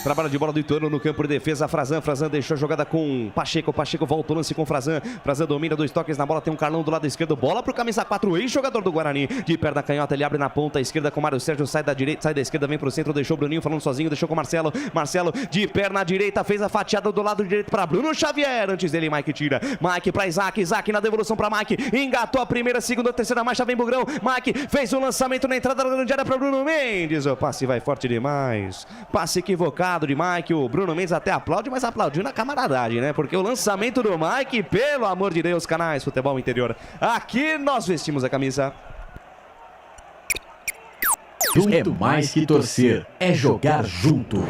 Trabalho de bola do Ituano no campo de defesa. Frazan deixou a jogada com Pacheco. Pacheco volta o lance com Frazan. Frazan domina 2 toques na bola. Tem um Carlão do lado esquerdo. Bola pro camisa 4, ex-jogador do Guarani. De perna canhota, ele abre na ponta esquerda com Mário Sérgio. Sai da direita, sai da esquerda, vem pro centro. Deixou o Bruninho falando sozinho. Deixou com o Marcelo. Marcelo de perna direita. Fez a fatiada do lado direito para Bruno Xavier. Antes dele, Mike tira. Mike para Isaac. Isaac na devolução para Mike. Engatou a primeira, segunda, terceira marcha. Vem Bugrão. Mike fez o lançamento na entrada da grande área para Bruno Mendes. O passe vai forte demais. Passe equivocado de Mike. O Bruno Mendes até aplaude, mas aplaudiu na camaradagem, né? Porque o lançamento do Mike, pelo amor de Deus, Canais Futebol Interior. Aqui nós vestimos a camisa. É mais que torcer, é jogar junto.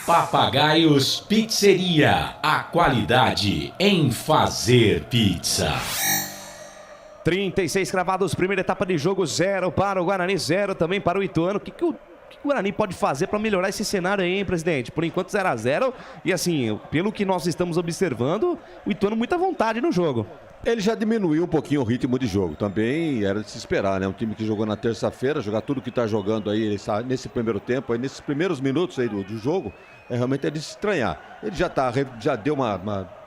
Papagaios Pizzeria, a qualidade em fazer pizza. 36 cravados, primeira etapa de jogo, 0 para o Guarani, 0 também para o Ituano. O que o Guarani pode fazer para melhorar esse cenário aí, hein, presidente? Por enquanto 0-0 e assim, pelo que nós estamos observando, o Ituano muita vontade no jogo. Ele já diminuiu um pouquinho o ritmo de jogo, também era de se esperar, né? Um time que jogou na terça-feira, jogar tudo que está jogando aí nesse primeiro tempo, aí nesses primeiros minutos aí do jogo, realmente é de se estranhar. Ele já deu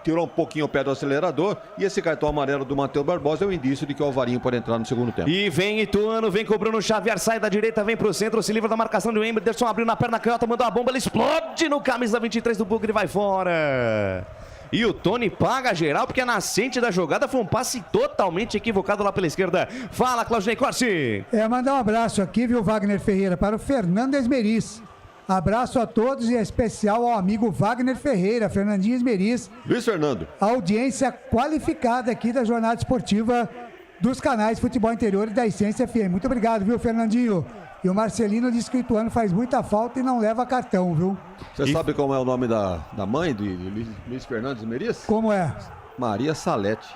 tirou um pouquinho o pé do acelerador e esse cartão amarelo do Matheus Barbosa é o indício de que o Alvarinho pode entrar no segundo tempo. E vem Ituano, vem com o Bruno Xavier, sai da direita, vem pro centro, se livra da marcação do Emerson, abriu na perna canhota, mandou a bomba, ele explode no camisa 23 do Bugre e vai fora. E o Tony paga geral porque a nascente da jogada foi um passe totalmente equivocado lá pela esquerda. Fala, Claudinei Corsi. Mandar um abraço aqui, viu, Wagner Ferreira, para o Fernando Esmeriz. Abraço a todos e em especial ao amigo Wagner Ferreira, Fernandinho Esmeriz. Luiz Fernando. Audiência qualificada aqui da jornada esportiva dos canais Futebol Interior e da Essência FM. Muito obrigado, viu, Fernandinho? E o Marcelino disse que o Ituano faz muita falta e não leva cartão, viu? Você sabe como é o nome da mãe de Luiz Fernando Esmeriz? Como é? Maria Salete.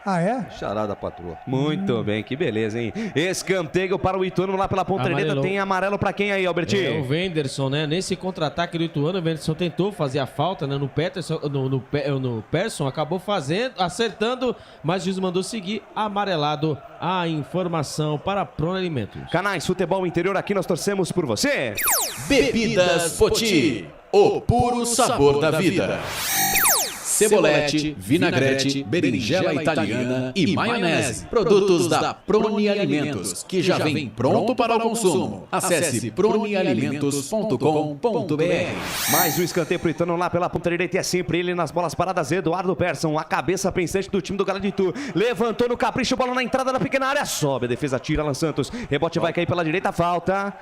Ah, é? Charada patroa. Muito bem, que beleza, hein? Escanteio para o Ituano lá pela ponta direita. Tem amarelo para quem aí, Albertinho? É o Wenderson, né? Nesse contra-ataque do Ituano, o Wenderson tentou fazer a falta, né? No Persson, acabou acertando, mas o juiz mandou seguir, amarelado. A informação para a Prona Alimentos. Canais Futebol Interior, aqui nós torcemos por você. Bebidas Poti, o puro sabor da vida. Cebolete, vinagrete, berinjela italiana e maionese. Produtos da Proni Alimentos, que já vem pronto para o consumo. Acesse pronialimentos.com.br. Mais um escanteio pro Ituano lá pela ponta direita e é sempre ele nas bolas paradas. Eduardo Persson, a cabeça pensante do time do Galo de Itu. Levantou no capricho, bola na entrada da pequena área. Sobe a defesa, tira Alan Santos. Rebote vai cair pela direita, falta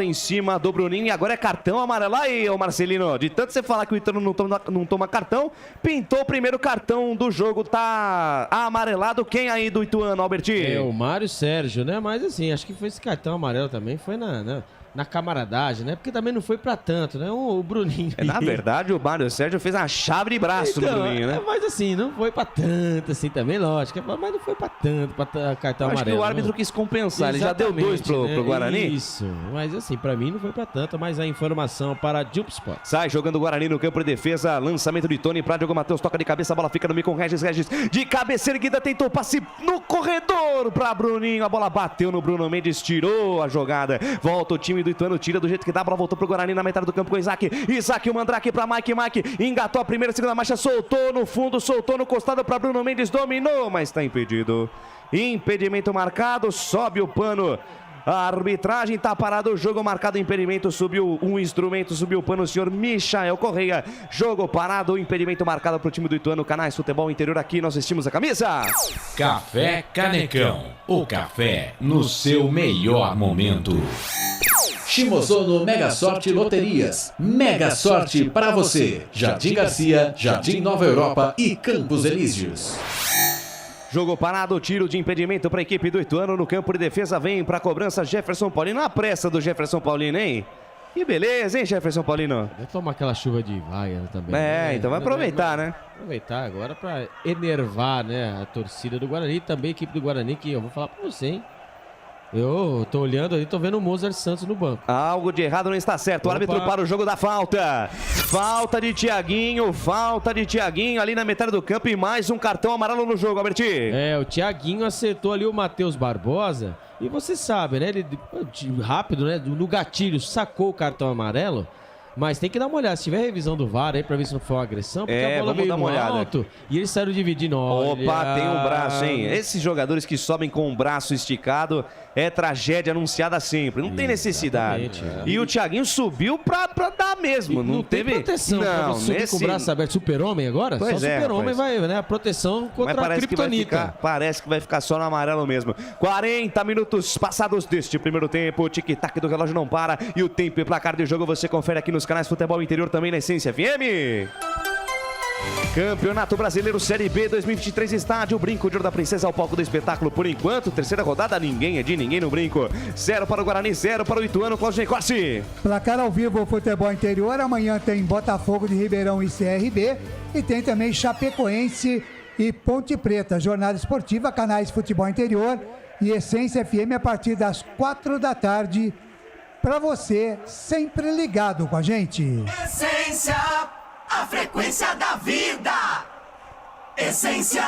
em cima do Bruninho e agora é cartão amarelo. Aí, ô Marcelino, de tanto você falar que o Ituano não toma cartão, pintou o primeiro cartão do jogo, tá amarelado. Quem aí do Ituano, Albertinho? É o Mário Sérgio, né? Mas assim, acho que foi esse cartão amarelo também, foi na camaradagem, né? Porque também não foi pra tanto, né? O Bruninho. Na verdade, o Mário Sérgio fez uma chave de braço no Bruninho, né? Mas assim, não foi pra tanto, assim, também, lógico. Mas não foi pra tanto, pra cartão amarelo. Acho que o árbitro quis compensar, ele já deu 2 pro Guarani. Isso, mas assim, pra mim não foi pra tanto, mas a informação para Jump Sport. Sai jogando o Guarani no campo de defesa, lançamento de Tony pra Diogo Matheus, toca de cabeça, a bola fica no meio com Regis de cabeça erguida, tentou passe no corredor pra Bruninho, a bola bateu no Bruno Mendes, tirou a jogada, volta o time do Ituano, tira do jeito que dá, a bola voltou pro Guarani na metade do campo com o Isaac, o Mandrake pra Mike, engatou a primeira, segunda marcha, soltou no fundo, soltou no costado pra Bruno Mendes, dominou, mas tá impedido, impedimento marcado, sobe o pano. A arbitragem tá parado, o jogo marcado, impedimento, subiu um instrumento, subiu o pano, o senhor Michael Correia. Jogo parado, impedimento marcado pro time do Ituano. Canais Futebol Interior, aqui nós vestimos a camisa. Café Canecão, o café no seu melhor momento. Shimozono Mega Sorte Loterias. Mega Sorte para você. Jardim Garcia, Jardim Nova Europa e Campos Elíseos. Jogo parado, tiro de impedimento para a equipe do Ituano no campo de defesa. Vem para a cobrança Jefferson Paulino. A pressa do Jefferson Paulino, hein? Que beleza, hein, Jefferson Paulino? Vai tomar aquela chuva de vaia também. Então vai aproveitar, né? Aproveitar agora para enervar, né, a torcida do Guarani. Também a equipe do Guarani, que eu vou falar para você, hein? Eu tô olhando ali, tô vendo o Mozart Santos no banco. Algo de errado não está certo. O árbitro para o jogo da falta. Falta de Thiaguinho ali na metade do campo e mais um cartão amarelo no jogo, Albertinho. O Thiaguinho acertou ali o Matheus Barbosa e você sabe, né, ele rápido, né, no gatilho sacou o cartão amarelo. Mas tem que dar uma olhada, se tiver revisão do VAR aí pra ver se não foi uma agressão, porque a bola veio no alto e eles saíram dividindo. Opa, tem um braço, hein? Esses jogadores que sobem com o braço esticado, é tragédia anunciada sempre, não tem necessidade. E o Thiaguinho subiu pra dar mesmo, não teve proteção. Não, subir com o braço aberto, super-homem agora? Pois só super-homem vai, né? A proteção contra a criptonita. Parece que vai ficar só no amarelo mesmo. 40 minutos passados deste primeiro tempo, o tic-tac do relógio não para e o tempo e placar de jogo você confere aqui nos canais Futebol Interior, também na Essência FM. Campeonato Brasileiro Série B 2023, estádio Brinco de Ouro da Princesa, ao palco do espetáculo. Por enquanto, terceira rodada, ninguém é de ninguém no Brinco. 0 para o Guarani, 0 para o Ituano. Claudinei Corsi. Placar ao vivo, Futebol Interior. Amanhã tem Botafogo de Ribeirão e CRB. E tem também Chapecoense e Ponte Preta. Jornada esportiva, canais Futebol Interior e Essência FM a partir das 4 da tarde. Para você, sempre ligado com a gente. Essência, a frequência da vida. Essência.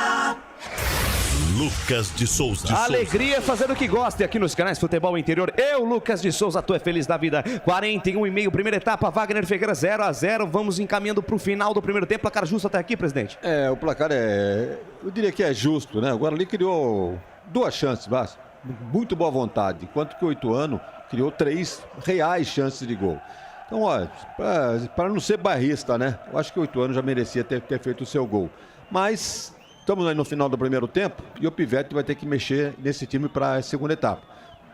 Lucas de Souza. Alegria fazendo o que gosta aqui nos canais Futebol Interior. Eu, Lucas de Souza, tu é feliz da vida. 41,5, primeira etapa, Wagner Ferreira 0-0. Vamos encaminhando pro final do primeiro tempo. Placar justo até aqui, presidente? O placar eu diria que é justo, né? O Guarani criou 2 chances, muito boa vontade, enquanto que o Ituano criou 3 reais chances de gol. Então, olha, para não ser bairrista, né? Eu acho que o Ituano já merecia ter feito o seu gol. Mas estamos aí no final do primeiro tempo e o Pivete vai ter que mexer nesse time para a segunda etapa.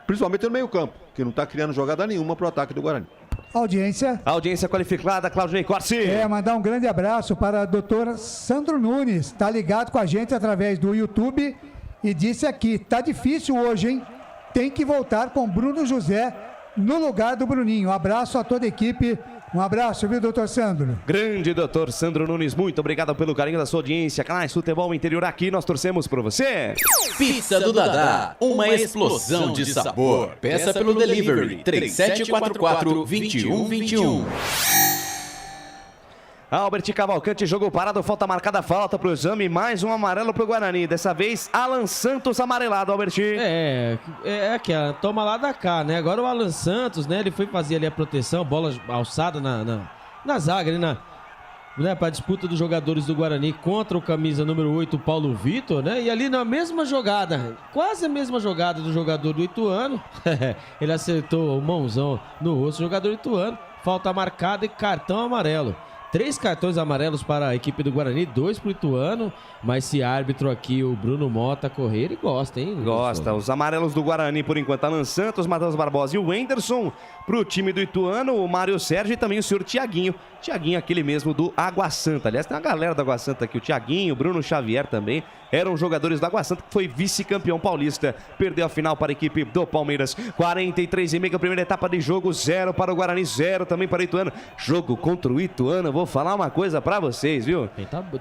Principalmente no meio campo, que não está criando jogada nenhuma para o ataque do Guarani. Audiência qualificada, Claudinei Corsi. Mandar um grande abraço para o doutor Sandro Nunes. Está ligado com a gente através do YouTube e disse aqui, tá difícil hoje, hein? Tem que voltar com Bruno José no lugar do Bruninho. Abraço a toda a equipe Um abraço, viu, doutor Sandro? Grande doutor Sandro Nunes, muito obrigado pelo carinho da sua audiência. Canais Futebol Interior, aqui nós torcemos por você. Pizza do Dadá, uma explosão de sabor. Peça pelo delivery 3744-2121. Albert Cavalcante, jogo parado, falta marcada, falta pro exame, mais um amarelo pro Guarani. Dessa vez, Alan Santos amarelado, Albert. É aquela, toma lá da cá, né? Agora o Alan Santos, né? Ele foi fazer ali a proteção, bola alçada na zaga, ali né, para disputa dos jogadores do Guarani contra o camisa número 8, Paulo Vitor, né? E ali na mesma jogada, quase a mesma jogada do jogador do Ituano, ele acertou o mãozão no rosto do jogador do Ituano, falta marcada e cartão amarelo. 3 cartões amarelos para a equipe do Guarani, 2 para o Ituano, mas esse árbitro aqui, o Bruno Mota Correia, ele gosta, hein? Gosta. Os amarelos do Guarani, por enquanto, Alan Santos, Matheus Barbosa e o Wenderson. Para o time do Ituano, o Mário Sérgio e também o senhor Tiaguinho. Tiaguinho, aquele mesmo do Água Santa. Aliás, tem uma galera do Água Santa aqui, o Tiaguinho, o Bruno Xavier também. Eram jogadores do Água Santa, que foi vice-campeão paulista. Perdeu a final para a equipe do Palmeiras. 43,5, primeira etapa de jogo, 0 para o Guarani, 0 também para o Ituano. Jogo contra o Ituano, vou falar uma coisa para vocês, viu?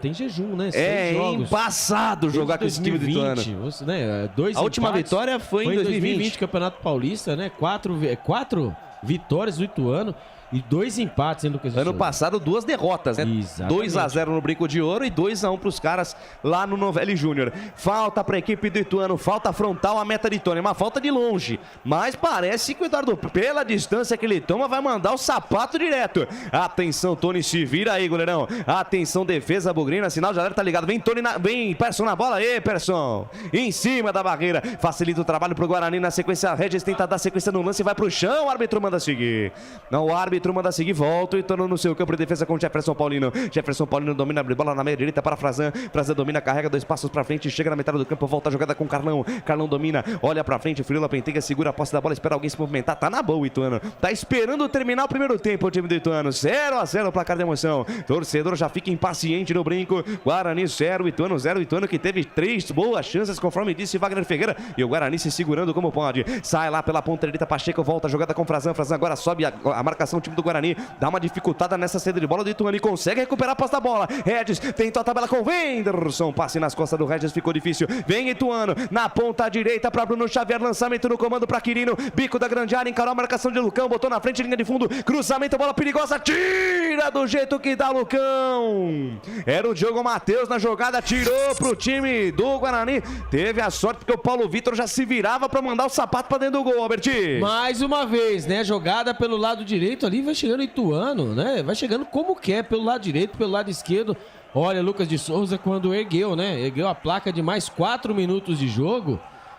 Tem jejum, né? É embaçado jogar com esse time do Ituano. Né? A última vitória foi em 2020, Campeonato Paulista, né? 4 vitórias do Ituano e 2 empates, hein, Lucas? Ano passado, 2 derrotas, né? 2-0 no Brinco de Ouro e 2-1 para os caras lá no Novelli Júnior. Falta para a equipe do Ituano, falta frontal a meta de Tony, uma falta de longe. Mas parece que o Eduardo, pela distância que ele toma, vai mandar o sapato direto. Atenção, Tony, se vira aí, goleirão. Atenção, defesa bugrina, sinal de alerta ligado. Vem Tony, vem Persson na bola. Aí, Persson. Em cima da barreira. Facilita o trabalho pro Guarani na sequência. A Regis tenta dar sequência no lance e vai pro chão. O árbitro manda seguir. Não, o árbitro manda seguir, volta e tornou no seu campo de defesa com Jefferson Paulino. Jefferson Paulino domina, abre bola na meia direita para Frazan. Frazan domina, carrega 2 passos para frente, chega na metade do campo, volta a jogada com Carlão. Carlão domina, olha para frente, Firula Penteca segura a posse da bola, espera alguém se movimentar. Tá na boa o Ituano. Tá esperando terminar o primeiro tempo o time do Ituano. 0-0 o placar de emoção. Torcedor já fica impaciente no brinco. Guarani 0, Ituano 0. Ituano que teve 3 boas chances, conforme disse Wagner Ferreira. E o Guarani se segurando como pode. Sai lá pela ponta direita, Pacheco volta a jogada com Frazan. Frazan agora sobe a marcação do time do Guarani. Dá uma dificultada nessa saída de bola do Ituano e consegue recuperar a posse da bola. Regis tentou a tabela com o Wenderson. Passe nas costas do Regis, ficou difícil. Vem Ituano na ponta direita para Bruno Xavier. Lançamento no comando para Quirino. Bico da grande área, encarou a marcação de Lucão. Botou na frente, linha de fundo. Cruzamento, bola perigosa. Tira do jeito que dá Lucão. Era o Diogo Matheus na jogada. Tirou pro time do Guarani. Teve a sorte porque o Paulo Vitor já se virava para mandar o sapato para dentro do gol, Albert. Mais uma vez, né? Jogada pelo lado direito ali, vai chegando Ituano, né? Vai chegando como quer, pelo lado direito, pelo lado esquerdo. Olha, Lucas de Souza quando ergueu, né? Ergueu a placa de mais 4 minutos de jogo,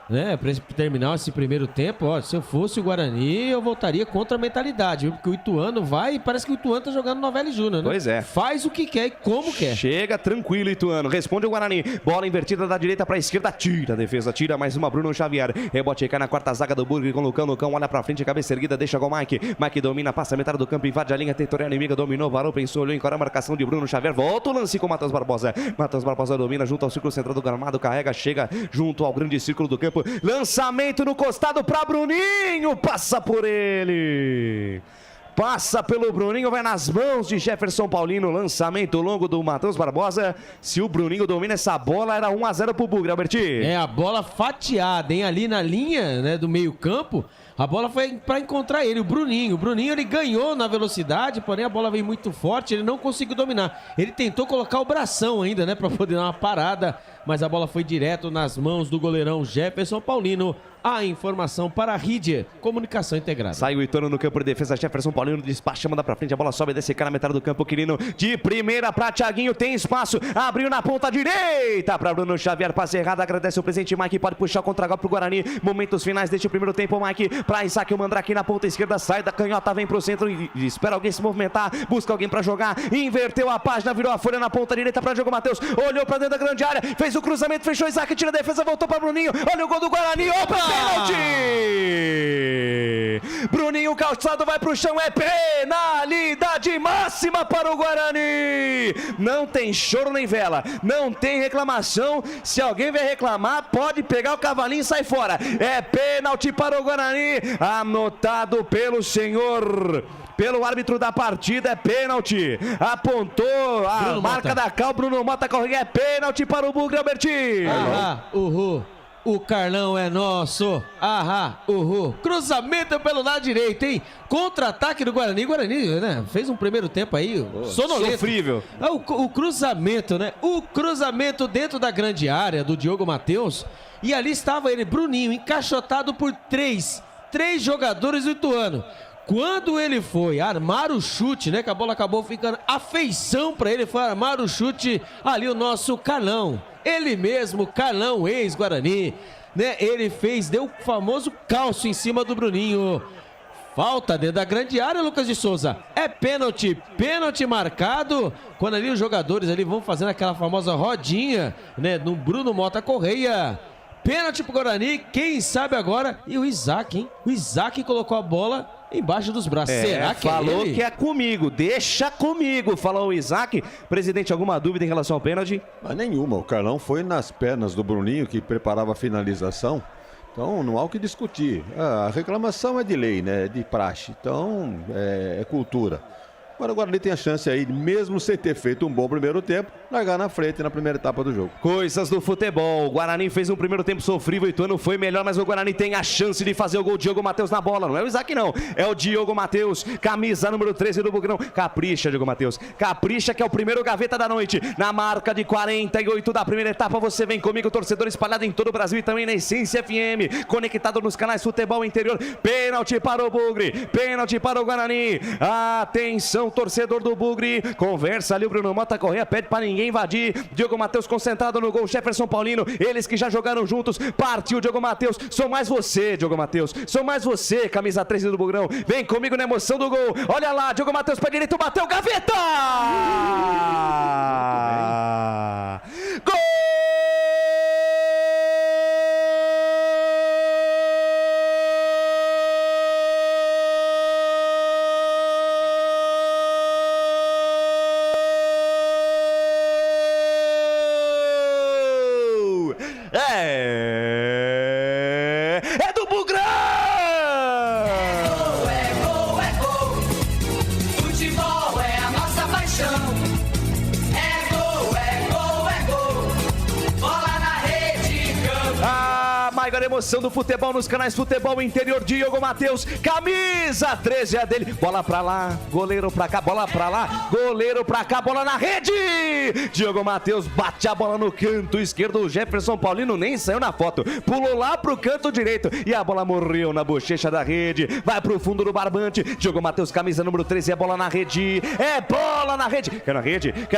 né? Pra terminar esse primeiro tempo, ó, se eu fosse o Guarani, eu voltaria contra a mentalidade, viu? Porque o Ituano vai e parece que o Ituano tá jogando no Novelli Júnior, né? Pois é. Faz o que quer e como quer. Chega tranquilo, Ituano. Responde o Guarani. Bola invertida da direita pra esquerda. Tira a defesa. Tira mais uma, Bruno Xavier. Rebote cai na quarta zaga do Burger com o Lucão. Lucão olha pra frente, cabeça erguida, deixa com o Mike. Mike domina, passa a metade do campo, invade a linha territorial inimiga, dominou, varou, pensou, olhou, encarou a marcação de Bruno Xavier. Volta o lance com o Matheus Barbosa. Matheus Barbosa domina junto ao círculo central do gramado, carrega, chega junto ao grande círculo do campo. Lançamento no costado para Bruninho, passa por ele. Passa pelo Bruninho, vai nas mãos de Jefferson Paulino. Lançamento longo do Matheus Barbosa. Se o Bruninho domina essa bola, era 1-0 pro Bugre, Alberti. É, a bola fatiada, hein? Ali na linha, né, do meio campo. A bola foi para encontrar ele, o Bruninho. O Bruninho, ele ganhou na velocidade, porém a bola veio muito forte, ele não conseguiu dominar. Ele tentou colocar o bração ainda, né, para poder dar uma parada, mas a bola foi direto nas mãos do goleirão Jefferson Paulino. A informação para a Rídia, Comunicação Integrada. Sai o Ituano no campo de defesa, Jefferson Paulino despacha, manda pra frente, a bola sobe, desce, cai na metade do campo, Quirino de primeira pra Thiaguinho, tem espaço, abriu na ponta direita pra Bruno Xavier, passe errado, agradece o presente, Mike pode puxar o contra-golpe pro Guarani, momentos finais deste primeiro tempo, Mike, pra Isaac, o Mandrake na ponta esquerda, sai da canhota, vem pro centro e espera alguém se movimentar, busca alguém pra jogar, inverteu a página, virou a folha na ponta direita pra Diogo Matheus, olhou pra dentro da grande área, fez o cruzamento, fechou Isaac, tira a defesa, voltou pra Bruninho, olha o gol do Guarani, opa! pênalti! Bruninho Calçado vai pro chão, é penalidade máxima para o Guarani. Não tem choro nem vela, não tem reclamação. Se alguém vier reclamar, pode pegar o cavalinho e sair fora. É pênalti para o Guarani, anotado pelo senhor... Pelo árbitro da partida, é pênalti. Apontou a Bruno marca Mota. da Cal, Bruno Mota Correia, é pênalti para o Bugre, Albertinho. O Carlão é nosso. Cruzamento pelo lado direito, hein? Contra-ataque do Guarani. Guarani, né? Fez um primeiro tempo aí sonolento. Sofrível. O cruzamento, né? O cruzamento dentro da grande área do Diogo Matheus. E ali estava ele, Bruninho, encaixotado por três jogadores do Ituano. Quando ele foi armar o chute, né? Que a bola acabou ficando. A feição para ele foi armar o chute. Ali o nosso Carlão. Ele mesmo, Carlão, ex-Guarani. Né? Ele deu o famoso calço em cima do Bruninho. Falta dentro da grande área, Lucas de Souza. É pênalti marcado. Quando ali os jogadores ali vão fazendo aquela famosa rodinha, né? No Bruno Mota Correia. Pênalti pro Guarani, quem sabe agora. E o Isaac, hein? O Isaac colocou a bola embaixo dos braços. Será que falou ele? que é comigo, deixa comigo, falou o Isaac. Presidente, alguma dúvida em relação ao pênalti? Mas nenhuma, o Carlão foi nas pernas do Bruninho, que preparava a finalização. Então não há o que discutir. A reclamação é de lei, né? É de praxe. Então é cultura. Agora o Guarani tem a chance aí, mesmo sem ter feito um bom primeiro tempo, largar na frente na primeira etapa do jogo. Coisas do futebol. O Guarani fez um primeiro tempo sofrível, o Ituano foi melhor, mas o Guarani tem a chance de fazer o gol. Diogo Matheus na bola, não é o Isaac não, é o Diogo Matheus, camisa número 13 do Bugrão. Capricha, Diogo Matheus, capricha, que é o primeiro gaveta da noite. Na marca de 48 da primeira etapa, você vem comigo, torcedor espalhado em todo o Brasil e também na Essência FM, conectado nos canais Futebol Interior. Pênalti para o Bugre, pênalti para o Guarani. Atenção, torcedor do Bugre, conversa ali o Bruno Mota Correia, pede para ninguém invadir. Diogo Matheus concentrado no gol, Jefferson Paulino, eles que já jogaram juntos. Partiu Diogo Matheus, sou mais você, Diogo Matheus, sou mais você, camisa 13 do Bugrão. Vem comigo na emoção do gol, olha lá, Diogo Matheus pé direito, bateu, gaveta! Gol! É do Bugrão! É gol, futebol é a nossa paixão. É gol, bola na rede, campo. A maior emoção do futebol nos canais Futebol Interior, Diogo Matheus, camisa 13 é dele, bola pra lá, goleiro pra cá, bola pra lá, goleiro pra cá, bola na rede, Diogo Matheus bate a bola no canto esquerdo, o Jefferson Paulino nem saiu na foto, pulou lá pro canto direito e a bola morreu na bochecha da rede, vai pro fundo do barbante, Diogo Matheus, camisa número 13, é bola na rede, é bola na rede, quer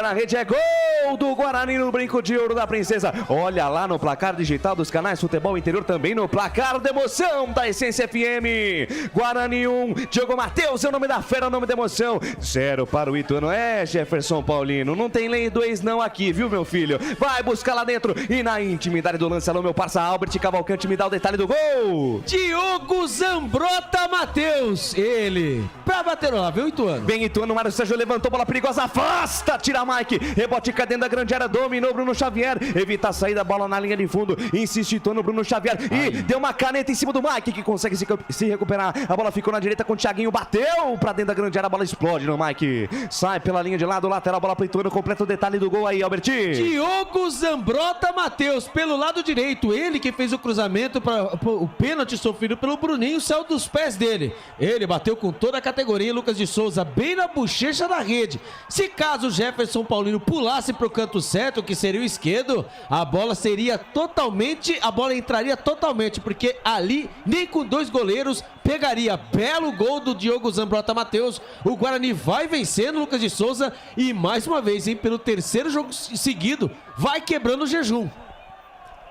na rede, é gol do Guarani no brinco de ouro da princesa, olha lá no placar digital dos canais Futebol Interior, também no placar de emoção da Essência FM, Guarani 1, Diogo Matheus é o nome da fera, é o nome da emoção, 0 para o Ituano, Jefferson Paulino, não tem lei do ex não aqui, viu meu filho, vai buscar lá dentro e na intimidade do lance, alô meu parça Albert Cavalcante, me dá o detalhe do gol, Diogo Zambrota Matheus, ele, pra bater lá, viu Ituano? Bem Ituano, Mário Sérgio levantou, bola perigosa, afasta, tira Mike, rebote dentro da grande área, dominou Bruno Xavier, evita a saída, bola na linha de fundo, insiste Ituano, Bruno Xavier, e deu uma caneta em cima do Mike, que consegue se recuperar, a bola ficou na direita com o Thiaguinho, bateu pra dentro da grande área, a bola explode no Mike, sai pela linha de lado, lateral, bola pro Ituano, completa o detalhe do gol aí, Albertinho. Diogo Zambrota Matheus, pelo lado direito, ele que fez o cruzamento para o pênalti sofrido pelo Bruninho, saiu dos pés dele, ele bateu com toda a categoria, Lucas de Souza, bem na bochecha da rede, se caso o Jefferson Paulino pulasse pro canto certo, que seria o esquerdo, a bola entraria totalmente, porque ali, nem com dois goleiros, pegaria. Belo gol do Diogo Zambrota Matheus, o Guarani vai vencendo, Lucas de Souza, e mais uma vez, hein, pelo terceiro jogo seguido, vai quebrando o jejum.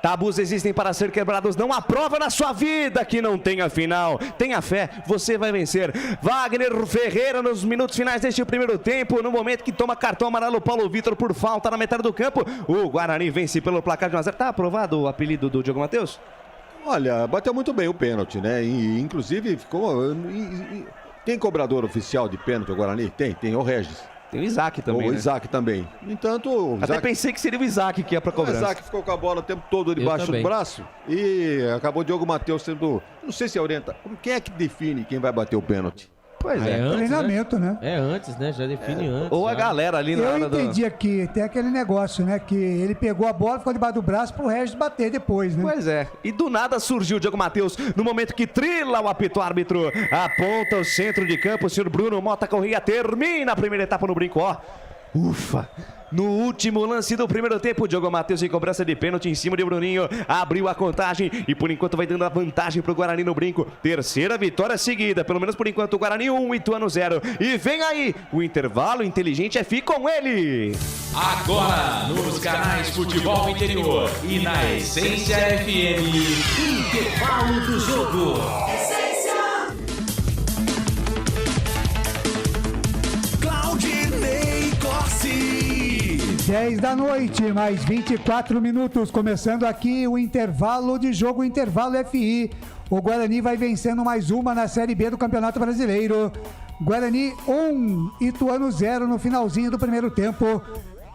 Tabus existem para ser quebrados, não há prova na sua vida que não tenha final. Tenha fé, você vai vencer. Wagner Ferreira nos minutos finais deste primeiro tempo, no momento que toma cartão amarelo, Paulo Vitor por falta na metade do campo. O Guarani vence pelo placar de 1 a 0. Tá aprovado o apelido do Diogo Matheus? Olha, bateu muito bem o pênalti, né? E, inclusive, ficou... Tem cobrador oficial de pênalti o Guarani? Tem o Regis. Tem o Isaac também, O né? Isaac também. No entanto... Até pensei que seria o Isaac que ia pra cobrança. O Isaac ficou com a bola o tempo todo debaixo do braço e acabou o Diogo Matheus sendo... Não sei se orienta. Quem é que define quem vai bater o pênalti? Pois é. Antes, treinamento, né? É antes, né? Já define antes. Ou a galera ali na Eu hora entendi aqui, tem aquele negócio, né? Que ele pegou a bola, ficou debaixo do braço pro Regis bater depois, né? Pois é. E do nada surgiu o Diogo Matheus no momento que trila o apito árbitro. Aponta o centro de campo, o senhor Bruno Mota Corrêa termina a primeira etapa no brinco, ó. Ufa! No último lance do primeiro tempo, o Diogo Matheus em cobrança de pênalti em cima de Bruninho. Abriu a contagem e por enquanto vai dando a vantagem pro Guarani no brinco. Terceira vitória seguida, pelo menos por enquanto o Guarani 1, Ituano 0. E vem aí o intervalo inteligente FI com ele. Agora, nos canais Futebol Interior e na Essência FM, intervalo do jogo. Claudinei Corsi. 10 da noite, mais 24 minutos, começando aqui o intervalo de jogo, o intervalo FI. O Guarani vai vencendo mais uma na Série B do Campeonato Brasileiro. Guarani 1, Ituano 0 no finalzinho do primeiro tempo.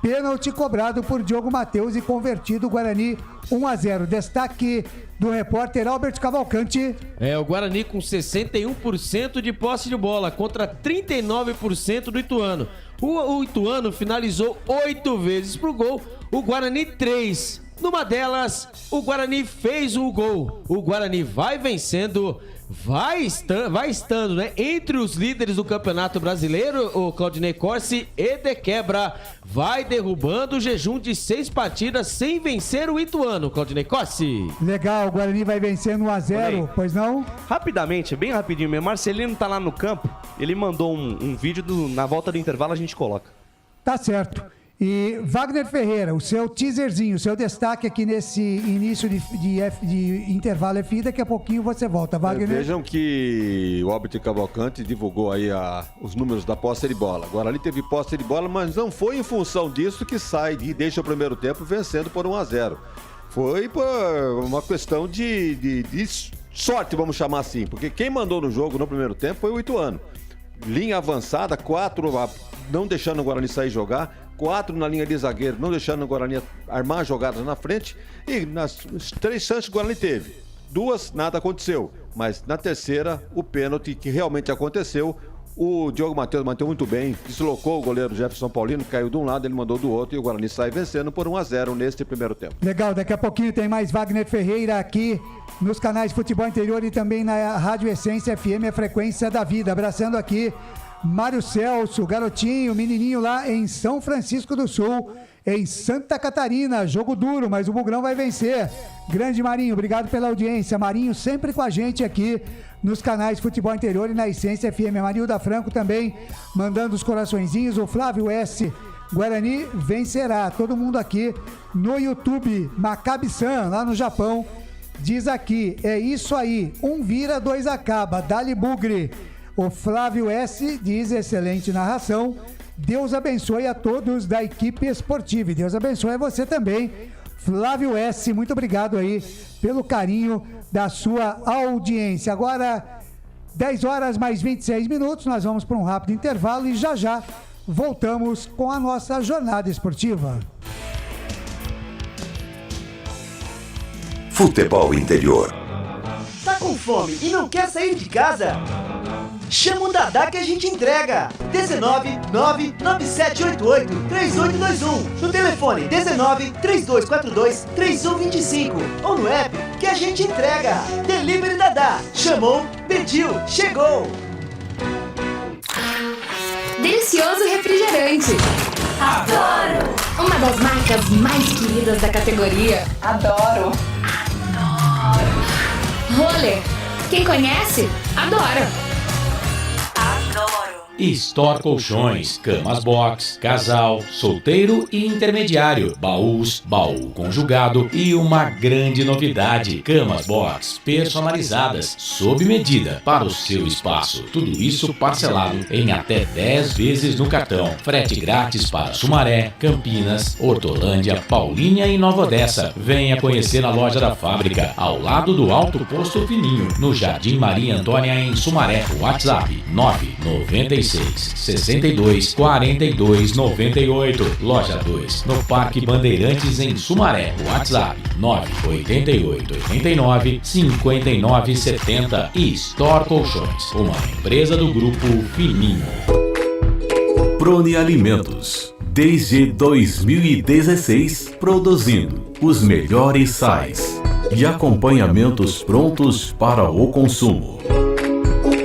Pênalti cobrado por Diogo Matheus e convertido, Guarani 1-0. Destaque do repórter Albert Cavalcante. O Guarani com 61% de posse de bola contra 39% do Ituano. O Ituano finalizou 8 vezes pro gol, o Guarani 3. Numa delas, o Guarani fez o gol. O Guarani vai vencendo, vai estando, né, entre os líderes do Campeonato Brasileiro, o Claudinei Corsi, e de quebra, vai derrubando o jejum de 6 partidas sem vencer o Ituano, Claudinei Corsi. Legal, o Guarani vai vencendo 1-0, pois não? Rapidamente, bem rapidinho mesmo, Marcelino tá lá no campo, ele mandou um vídeo, na volta do intervalo a gente coloca. Tá certo. E Wagner Ferreira, o seu teaserzinho, o seu destaque aqui nesse início de intervalo FI, daqui a pouquinho você volta, Wagner. Vejam que o Albert Cavalcante divulgou aí os números da posse de bola. Agora ali teve posse de bola, mas não foi em função disso que sai e deixa o primeiro tempo vencendo por 1-0. Foi por uma questão de sorte, vamos chamar assim, porque quem mandou no jogo no primeiro tempo foi o Ituano. Linha avançada, 4 não deixando o Guarani sair jogar, 4 na linha de zagueiro, não deixando o Guarani armar jogadas na frente. E nas 3 chances que o Guarani teve, 2 nada aconteceu. Mas na terceira, o pênalti que realmente aconteceu, o Diogo Matheus manteve muito bem, deslocou o goleiro Jefferson Paulino, caiu de um lado, ele mandou do outro e o Guarani sai vencendo por 1-0 neste primeiro tempo. Legal, daqui a pouquinho tem mais Wagner Ferreira aqui nos canais Futebol Interior e também na Rádio Essência FM, a frequência da vida. Abraçando aqui Mário Celso, garotinho, menininho lá em São Francisco do Sul, em Santa Catarina. Jogo duro, mas o Bugrão vai vencer. Grande Marinho, obrigado pela audiência. Marinho sempre com a gente aqui nos canais Futebol Interior e na Essência FM. Marilda Franco também mandando os coraçõezinhos. O Flávio S. Guarani vencerá. Todo mundo aqui no YouTube. Maccabi-san, lá no Japão, diz aqui, é isso aí. 1 vira, 2 acaba. Dali Bugre. O Flávio S. diz, excelente narração. Deus abençoe a todos da equipe esportiva. E Deus abençoe a você também, Flávio S. Muito obrigado aí pelo carinho da sua audiência. Agora, 10 horas mais 26 minutos, nós vamos para um rápido intervalo e já voltamos com a nossa jornada esportiva. Futebol Interior. Tá com fome e não quer sair de casa? Chama o Dadá que a gente entrega. 19997883821. No telefone 1932423125 ou no app que a gente entrega. Delivery Dadá. Chamou, pediu, chegou. Delicioso refrigerante. Adoro! Uma das marcas mais queridas da categoria. Adoro! Roller. Quem conhece, adora. Store Colchões, camas box, casal, solteiro e intermediário, baús, baú conjugado e uma grande novidade, camas box personalizadas, sob medida para o seu espaço. Tudo isso parcelado em até 10 vezes no cartão. Frete grátis para Sumaré, Campinas, Hortolândia, Paulínia e Nova Odessa. Venha conhecer a loja da fábrica, ao lado do Alto Posto Fininho, no Jardim Maria Antônia, em Sumaré. WhatsApp 996 62 42 98. Loja 2, no Parque Bandeirantes, em Sumaré. WhatsApp 988 89 59 70. E Store Colchões, uma empresa do Grupo Fininho. Prone Alimentos, desde 2016, produzindo os melhores sais e acompanhamentos prontos para o consumo.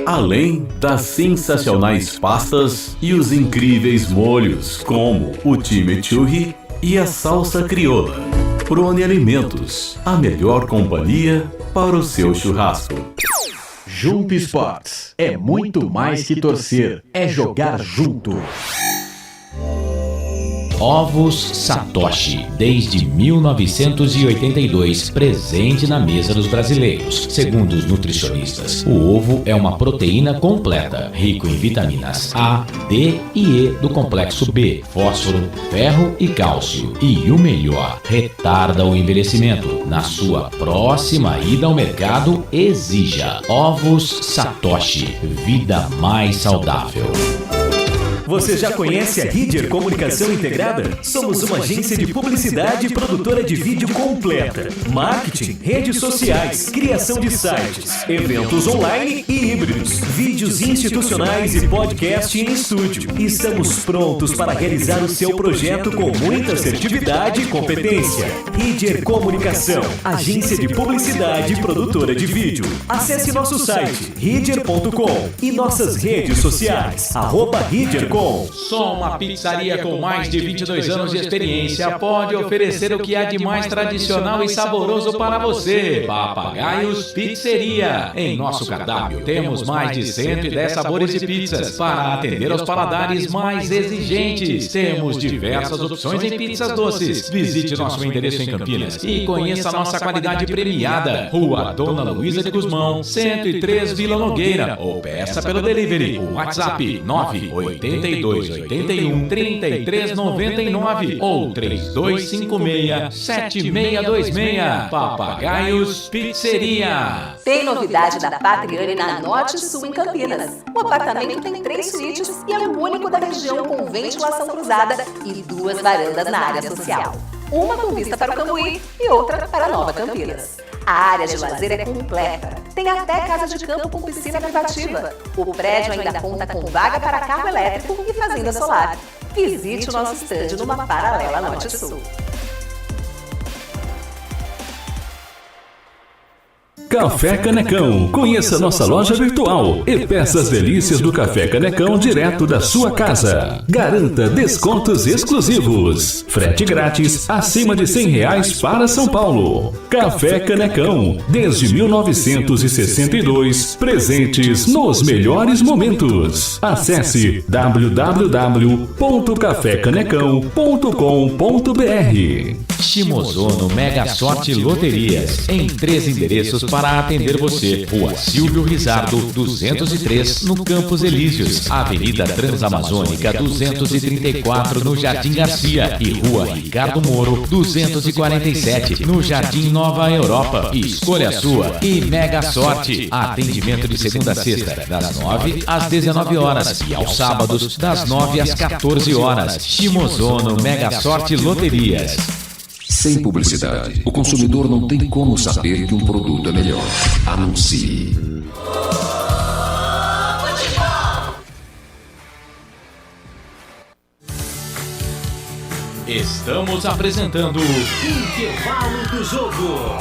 Além das sensacionais pastas e os incríveis molhos, como o chimichurri e a salsa crioula. Prone Alimentos, a melhor companhia para o seu churrasco. Jump Sports é muito mais que torcer, é jogar junto. Ovos Satoshi, desde 1982, presente na mesa dos brasileiros. Segundo os nutricionistas, o ovo é uma proteína completa, rico em vitaminas A, D e E do complexo B, fósforo, ferro e cálcio. E o melhor, retarda o envelhecimento. Na sua próxima ida ao mercado, exija Ovos Satoshi, vida mais saudável. Você já conhece a Ridger Comunicação Integrada? Somos uma agência de publicidade e produtora de vídeo completa. Marketing, redes sociais, criação de sites, eventos online e híbridos, vídeos institucionais e podcast em estúdio. Estamos prontos para realizar o seu projeto com muita assertividade e competência. Ridger Comunicação, agência de publicidade e produtora de vídeo. Acesse nosso site, ridger.com, e nossas redes sociais, @ridger.com. Só uma pizzaria com mais de 22 anos de experiência pode oferecer o que há de mais tradicional e saboroso para você. Papagaios Pizzeria. Em nosso cardápio temos mais de 110 sabores de pizzas para atender aos paladares mais exigentes. Temos diversas opções em pizzas doces. Visite nosso endereço em Campinas e conheça a nossa qualidade premiada. Rua Dona Luísa de Guzmão, 103, Vila Nogueira. Ou peça pelo delivery. WhatsApp 982 81 33 99 ou 3256 7626. Papagaios Pizzeria. Tem novidade da Patriane na Norte Sul, em Campinas. O apartamento tem 3 suítes e é o único da região com ventilação cruzada e 2 varandas na área social. Uma com vista para o Cambuí e outra para Nova Campinas. A área de lazer é completa. Tem até casa de campo com piscina privativa. O prédio ainda conta com vaga para carro elétrico e fazenda solar. Visite o nosso estande numa paralela Norte-Sul. Café Canecão. Conheça nossa loja virtual e peça as delícias do Café Canecão direto da sua casa. Garanta descontos exclusivos. Frete grátis acima de R$100 para São Paulo. Café Canecão. Desde 1962, presentes nos melhores momentos. Acesse www.cafecanecão.com.br. Shimozono Mega Sorte Loterias, em 3 endereços para atender você. Rua Silvio Rizardo, 203, no Campos Elíseos. Avenida Transamazônica, 234, no Jardim Garcia. E Rua Ricardo Moro, 247, no Jardim Nova Europa. Escolha a sua e Mega Sorte. Atendimento de segunda a sexta, das 9 às 19 horas. E aos sábados, das 9 às 14 horas. Shimozono Mega Sorte Loterias. Sem publicidade, o consumidor não tem como saber que um produto é melhor. Anuncie. Estamos apresentando Intervalo do Jogo.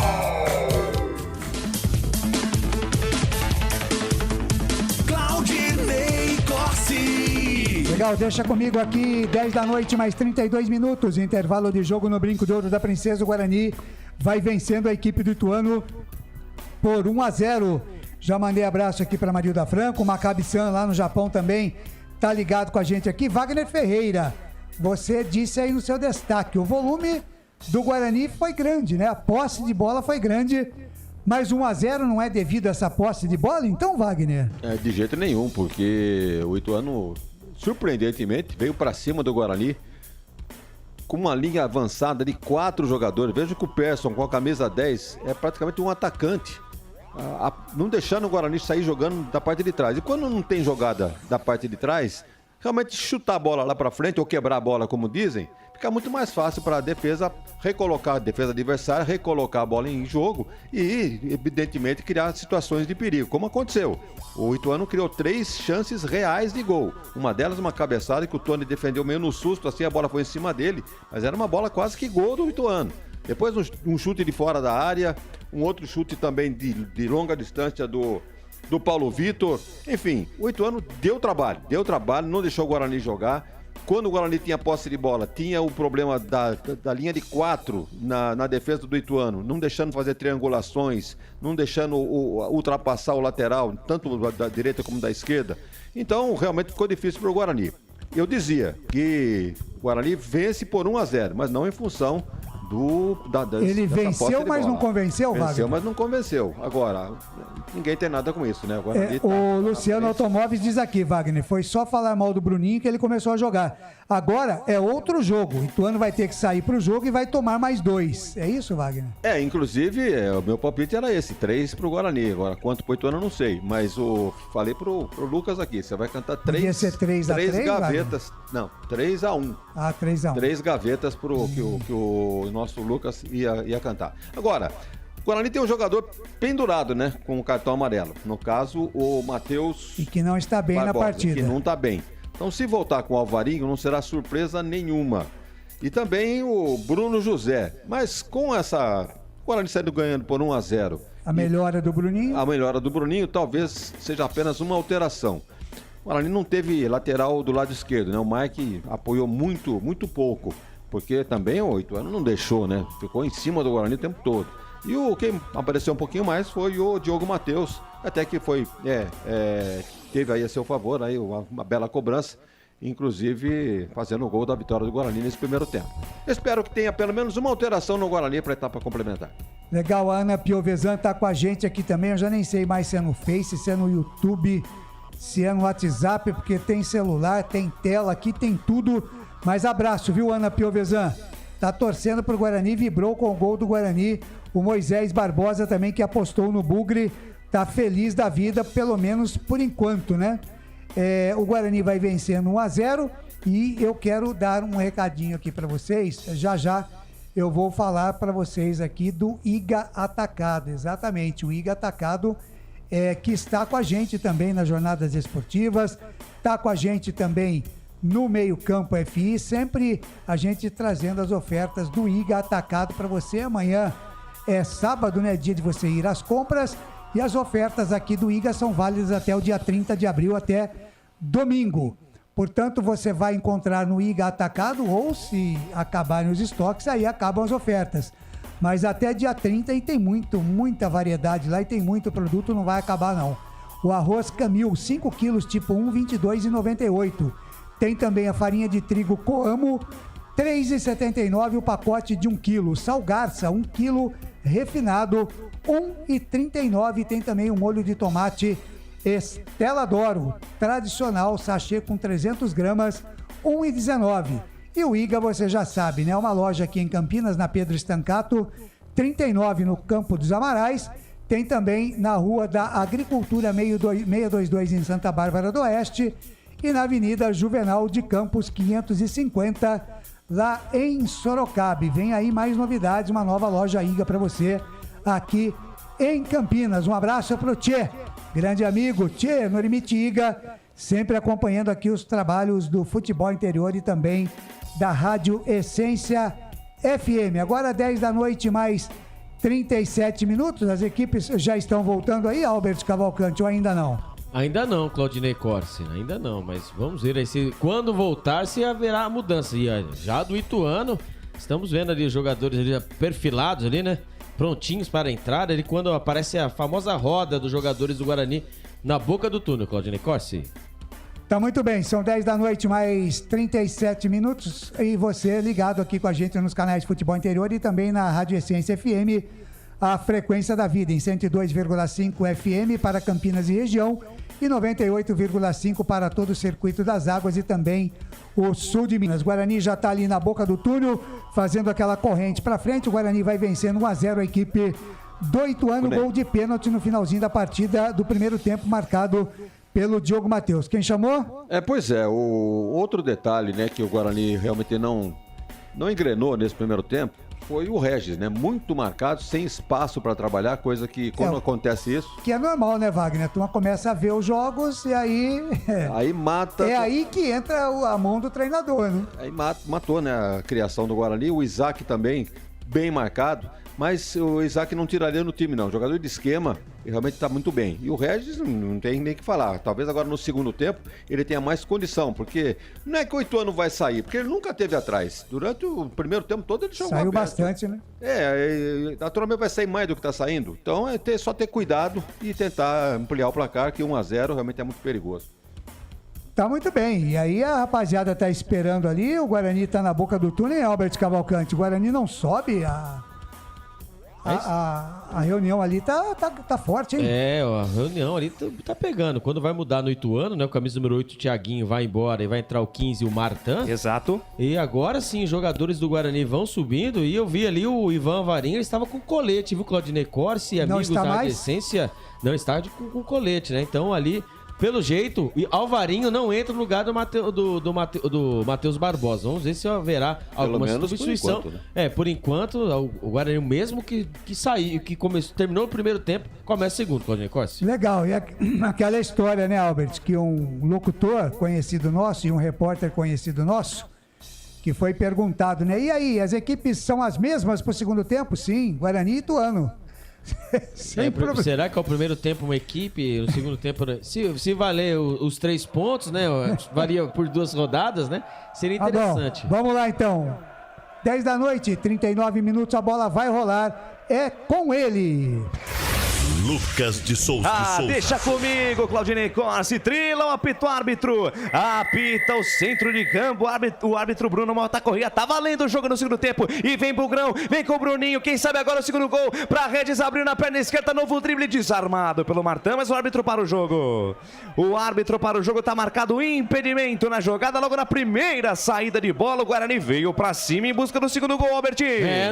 Claudinei Corsi. Legal, deixa comigo aqui, 10 da noite, mais 32 minutos. Intervalo de jogo no Brinco de Ouro da Princesa. O Guarani vai vencendo a equipe do Ituano por 1-0. Já mandei abraço aqui para Marilda Franco. O Maccabi San lá no Japão também tá ligado com a gente aqui. Wagner Ferreira, você disse aí no seu destaque, o volume do Guarani foi grande, né? A posse de bola foi grande, mas 1-0 não é devido a essa posse de bola, então, Wagner? De jeito nenhum, porque o Ituano, surpreendentemente, veio para cima do Guarani com uma linha avançada de 4 jogadores. Veja que o Persson, com a camisa 10, é praticamente um atacante, não deixando o Guarani sair jogando da parte de trás. E quando não tem jogada da parte de trás, realmente chutar a bola lá para frente ou quebrar a bola, como dizem, fica muito mais fácil para a defesa recolocar a defesa adversária, recolocar a bola em jogo e, evidentemente, criar situações de perigo, como aconteceu. O Ituano criou 3 chances reais de gol. Uma delas, uma cabeçada que o Tony defendeu meio no susto, assim a bola foi em cima dele, mas era uma bola quase que gol do Ituano. Depois um chute de fora da área, um outro chute também de longa distância do Paulo Vitor. Enfim, o Ituano deu trabalho, não deixou o Guarani jogar. Quando o Guarani tinha posse de bola, tinha o problema da linha de 4 na defesa do Ituano, não deixando fazer triangulações, não deixando ultrapassar o lateral, tanto da direita como da esquerda. Então, realmente ficou difícil para o Guarani. Eu dizia que o Guarani vence por 1-0, mas não em função Ele venceu, mas não convenceu, Wagner? Venceu, mas não convenceu. Agora, ninguém tem nada com isso, né? Agora, o Luciano Automóveis diz aqui, Wagner, foi só falar mal do Bruninho que ele começou a jogar. Agora é outro jogo. O Ituano vai ter que sair pro jogo e vai tomar mais 2. É isso, Wagner? Inclusive, o meu palpite era esse, 3 pro Guarani. Agora, quanto pro Ituano, eu não sei. Mas falei pro Lucas aqui, você vai cantar 3 gavetas. Wagner? Não, 3-1. 3-1. 3 gavetas pro que o nosso Lucas ia cantar. Agora, o Guarani tem um jogador pendurado, né? Com o cartão amarelo. No caso, o Matheus. E que não está bem Barbosa, na partida. Que não está bem. Então, se voltar com o Alvarinho, não será surpresa nenhuma. E também o Bruno José. Mas com essa... O Guarani saindo ganhando por 1-0. A melhora do Bruninho? A melhora do Bruninho talvez seja apenas uma alteração. O Guarani não teve lateral do lado esquerdo, né? O Mike apoiou muito, muito pouco. Porque também o Ituano não deixou, né? Ficou em cima do Guarani o tempo todo. E quem apareceu um pouquinho mais foi o Diogo Matheus. Até que foi... teve aí a seu favor aí uma bela cobrança, inclusive fazendo o gol da vitória do Guarani nesse primeiro tempo. Espero que tenha pelo menos uma alteração no Guarani para a etapa complementar. Legal, a Ana Piovesan tá com a gente aqui também, eu já nem sei mais se é no Face, se é no YouTube, se é no WhatsApp, porque tem celular, tem tela aqui, tem tudo, mas abraço, viu, Ana Piovesan? Tá torcendo pro Guarani, vibrou com o gol do Guarani, o Moisés Barbosa também que apostou no Bugre, tá feliz da vida, pelo menos por enquanto, né? O Guarani vai vencendo 1-0 e eu quero dar um recadinho aqui para vocês. Já eu vou falar para vocês aqui do Iga Atacado, exatamente, o Iga Atacado que está com a gente também nas jornadas esportivas, está com a gente também no Meio Campo FI, sempre a gente trazendo as ofertas do Iga Atacado para você. Amanhã é sábado, né? Dia de você ir às compras. E as ofertas aqui do Iga são válidas até o dia 30 de abril, até domingo. Portanto, você vai encontrar no Iga Atacado, ou se acabarem os estoques, aí acabam as ofertas. Mas até dia 30 e tem muita variedade lá e tem muito produto, não vai acabar não. O arroz Camil, 5 quilos, tipo 1, R$ 22,98. Tem também a farinha de trigo Coamo, R$ 3,79 o pacote de 1 quilo. Sal Garça, 1 quilo refinado, R$ 1,39. Tem também o molho de tomate Estela Doro, tradicional, sachê com 300 gramas, R$ 1,19. E o Iga, você já sabe, né? Uma loja aqui em Campinas, na Pedro Estancato, 39 no Campo dos Amarais. Tem também na Rua da Agricultura 622 em Santa Bárbara do Oeste. E na Avenida Juvenal de Campos 550, lá em Sorocaba. Vem aí mais novidades, uma nova loja Iga para você aqui em Campinas. Um abraço pro Tchê, grande amigo Tchê, no Limite Iga, sempre acompanhando aqui os trabalhos do futebol interior e também da Rádio Essência FM. Agora 10 da noite, mais 37 minutos, as equipes já estão voltando aí, Albert Cavalcante, ou ainda não? Ainda não, Claudinei Corsi, ainda não, mas vamos ver aí se quando voltar se haverá mudança. E já do Ituano, estamos vendo ali os jogadores ali perfilados ali, né? Prontinhos para a entrada, ali quando aparece a famosa roda dos jogadores do Guarani na boca do túnel, Claudinei Corsi. Tá muito bem, são 10 da noite, mais 37 minutos. E você ligado aqui com a gente nos canais de Futebol Interior e também na Rádio Essência FM, a frequência da vida em 102,5 FM para Campinas e região e 98,5 para todo o Circuito das Águas e também o sul de Minas. Guarani já está ali na boca do túnel, fazendo aquela corrente para frente. O Guarani vai vencendo 1-0 a equipe do Ituano, gol de pênalti no finalzinho da partida do primeiro tempo, marcado pelo Diogo Matheus. Quem chamou? Pois é, o outro detalhe, né, que o Guarani realmente não engrenou nesse primeiro tempo foi o Regis, né? Muito marcado, sem espaço para trabalhar, coisa que quando acontece isso... Que é normal, né, Wagner? A turma começa a ver os jogos e aí... Aí mata... É aí que entra a mão do treinador, né? Aí matou, né, a criação do Guarani. O Isaac também, bem marcado. Mas o Isaac não tiraria no time, não. Jogador de esquema, ele realmente está muito bem. E o Regis não tem nem o que falar. Talvez agora no segundo tempo ele tenha mais condição, porque não é que o Ituano vai sair, porque ele nunca teve atrás. Durante o primeiro tempo todo ele jogou Saiu aberto. bastante, né? Naturalmente vai sair mais do que está saindo. Então só ter cuidado e tentar ampliar o placar, que 1-0 realmente é muito perigoso. Tá muito bem. E aí a rapaziada tá esperando ali, o Guarani tá na boca do túnel, hein, Albert Cavalcante? O Guarani não sobe, a reunião ali tá forte, hein? A reunião ali tá pegando. Quando vai mudar no Ituano, né? O camisa número 8, o Thiaguinho, vai embora e vai entrar o 15, o Martan. Exato. E agora sim, os jogadores do Guarani vão subindo. E eu vi ali o Ivan Varinho, ele estava com colete, viu? Claudinei Corsi, amigos da Essência. Não está com colete, né? Então ali... Pelo jeito, Alvarinho não entra no lugar do Matheus Barbosa. Vamos ver se haverá alguma substituição. Por enquanto, né? Por enquanto, o Guarani mesmo que saiu, que terminou o primeiro tempo, começa o segundo, Claudinei Corsi. Legal, e aquela história, né, Albert, que um locutor conhecido nosso e um repórter conhecido nosso, que foi perguntado, né, e aí, as equipes são as mesmas pro segundo tempo? Sim, Guarani e Ituano. Será que é o primeiro tempo uma equipe, no segundo tempo... Se valer os 3 pontos, né? Varia por 2 rodadas, né? Seria interessante. Vamos lá, então. 10 da noite, 39 minutos, a bola vai rolar. É com ele. Lucas de Souza. Deixa comigo, Claudinei Corsi. Trila o apito árbitro. Apita o centro de campo. O árbitro Bruno Malta Corrêa. Tá valendo o jogo no segundo tempo. E vem Bugrão, vem com o Bruninho. Quem sabe agora o segundo gol pra Regis. Abriu na perna esquerda. Novo drible desarmado pelo Martã. Mas o árbitro para o jogo. O árbitro para o jogo. Tá marcado impedimento na jogada. Logo na primeira saída de bola. O Guarani veio pra cima em busca do segundo gol, Albert.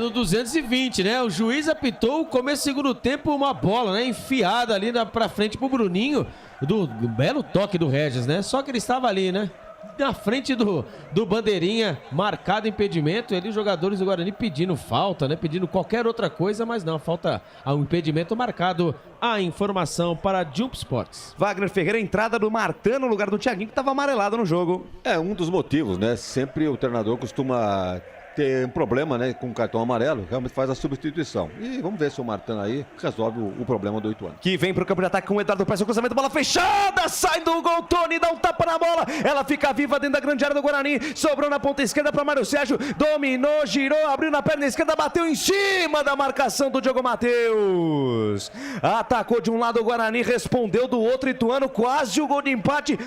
No 220, né? O juiz apitou o começo do segundo tempo uma bola, né? Enfiada ali pra frente pro Bruninho, do belo toque do Regis, né? Só que ele estava ali, né? Na frente do bandeirinha, marcado impedimento, ali os jogadores do Guarani pedindo falta, né? Pedindo qualquer outra coisa, mas não, falta um impedimento marcado. A informação para Jump Sports. Wagner Ferreira, entrada do Martã no lugar do Thiaguinho, que estava amarelado no jogo. É um dos motivos, né? Sempre o treinador costuma ter um problema, né, com o cartão amarelo, realmente faz a substituição. E vamos ver se o Martã aí resolve o problema do Ituano. Que vem pro campo de ataque com o Eduardo Pérez, o cruzamento, bola fechada, sai do gol, Tony dá um tapa na bola, ela fica viva dentro da grande área do Guarani, sobrou na ponta esquerda para Mário Sérgio, dominou, girou, abriu na perna esquerda, bateu em cima da marcação do Diogo Matheus. Atacou de um lado o Guarani, respondeu do outro, Ituano, quase o gol de empate.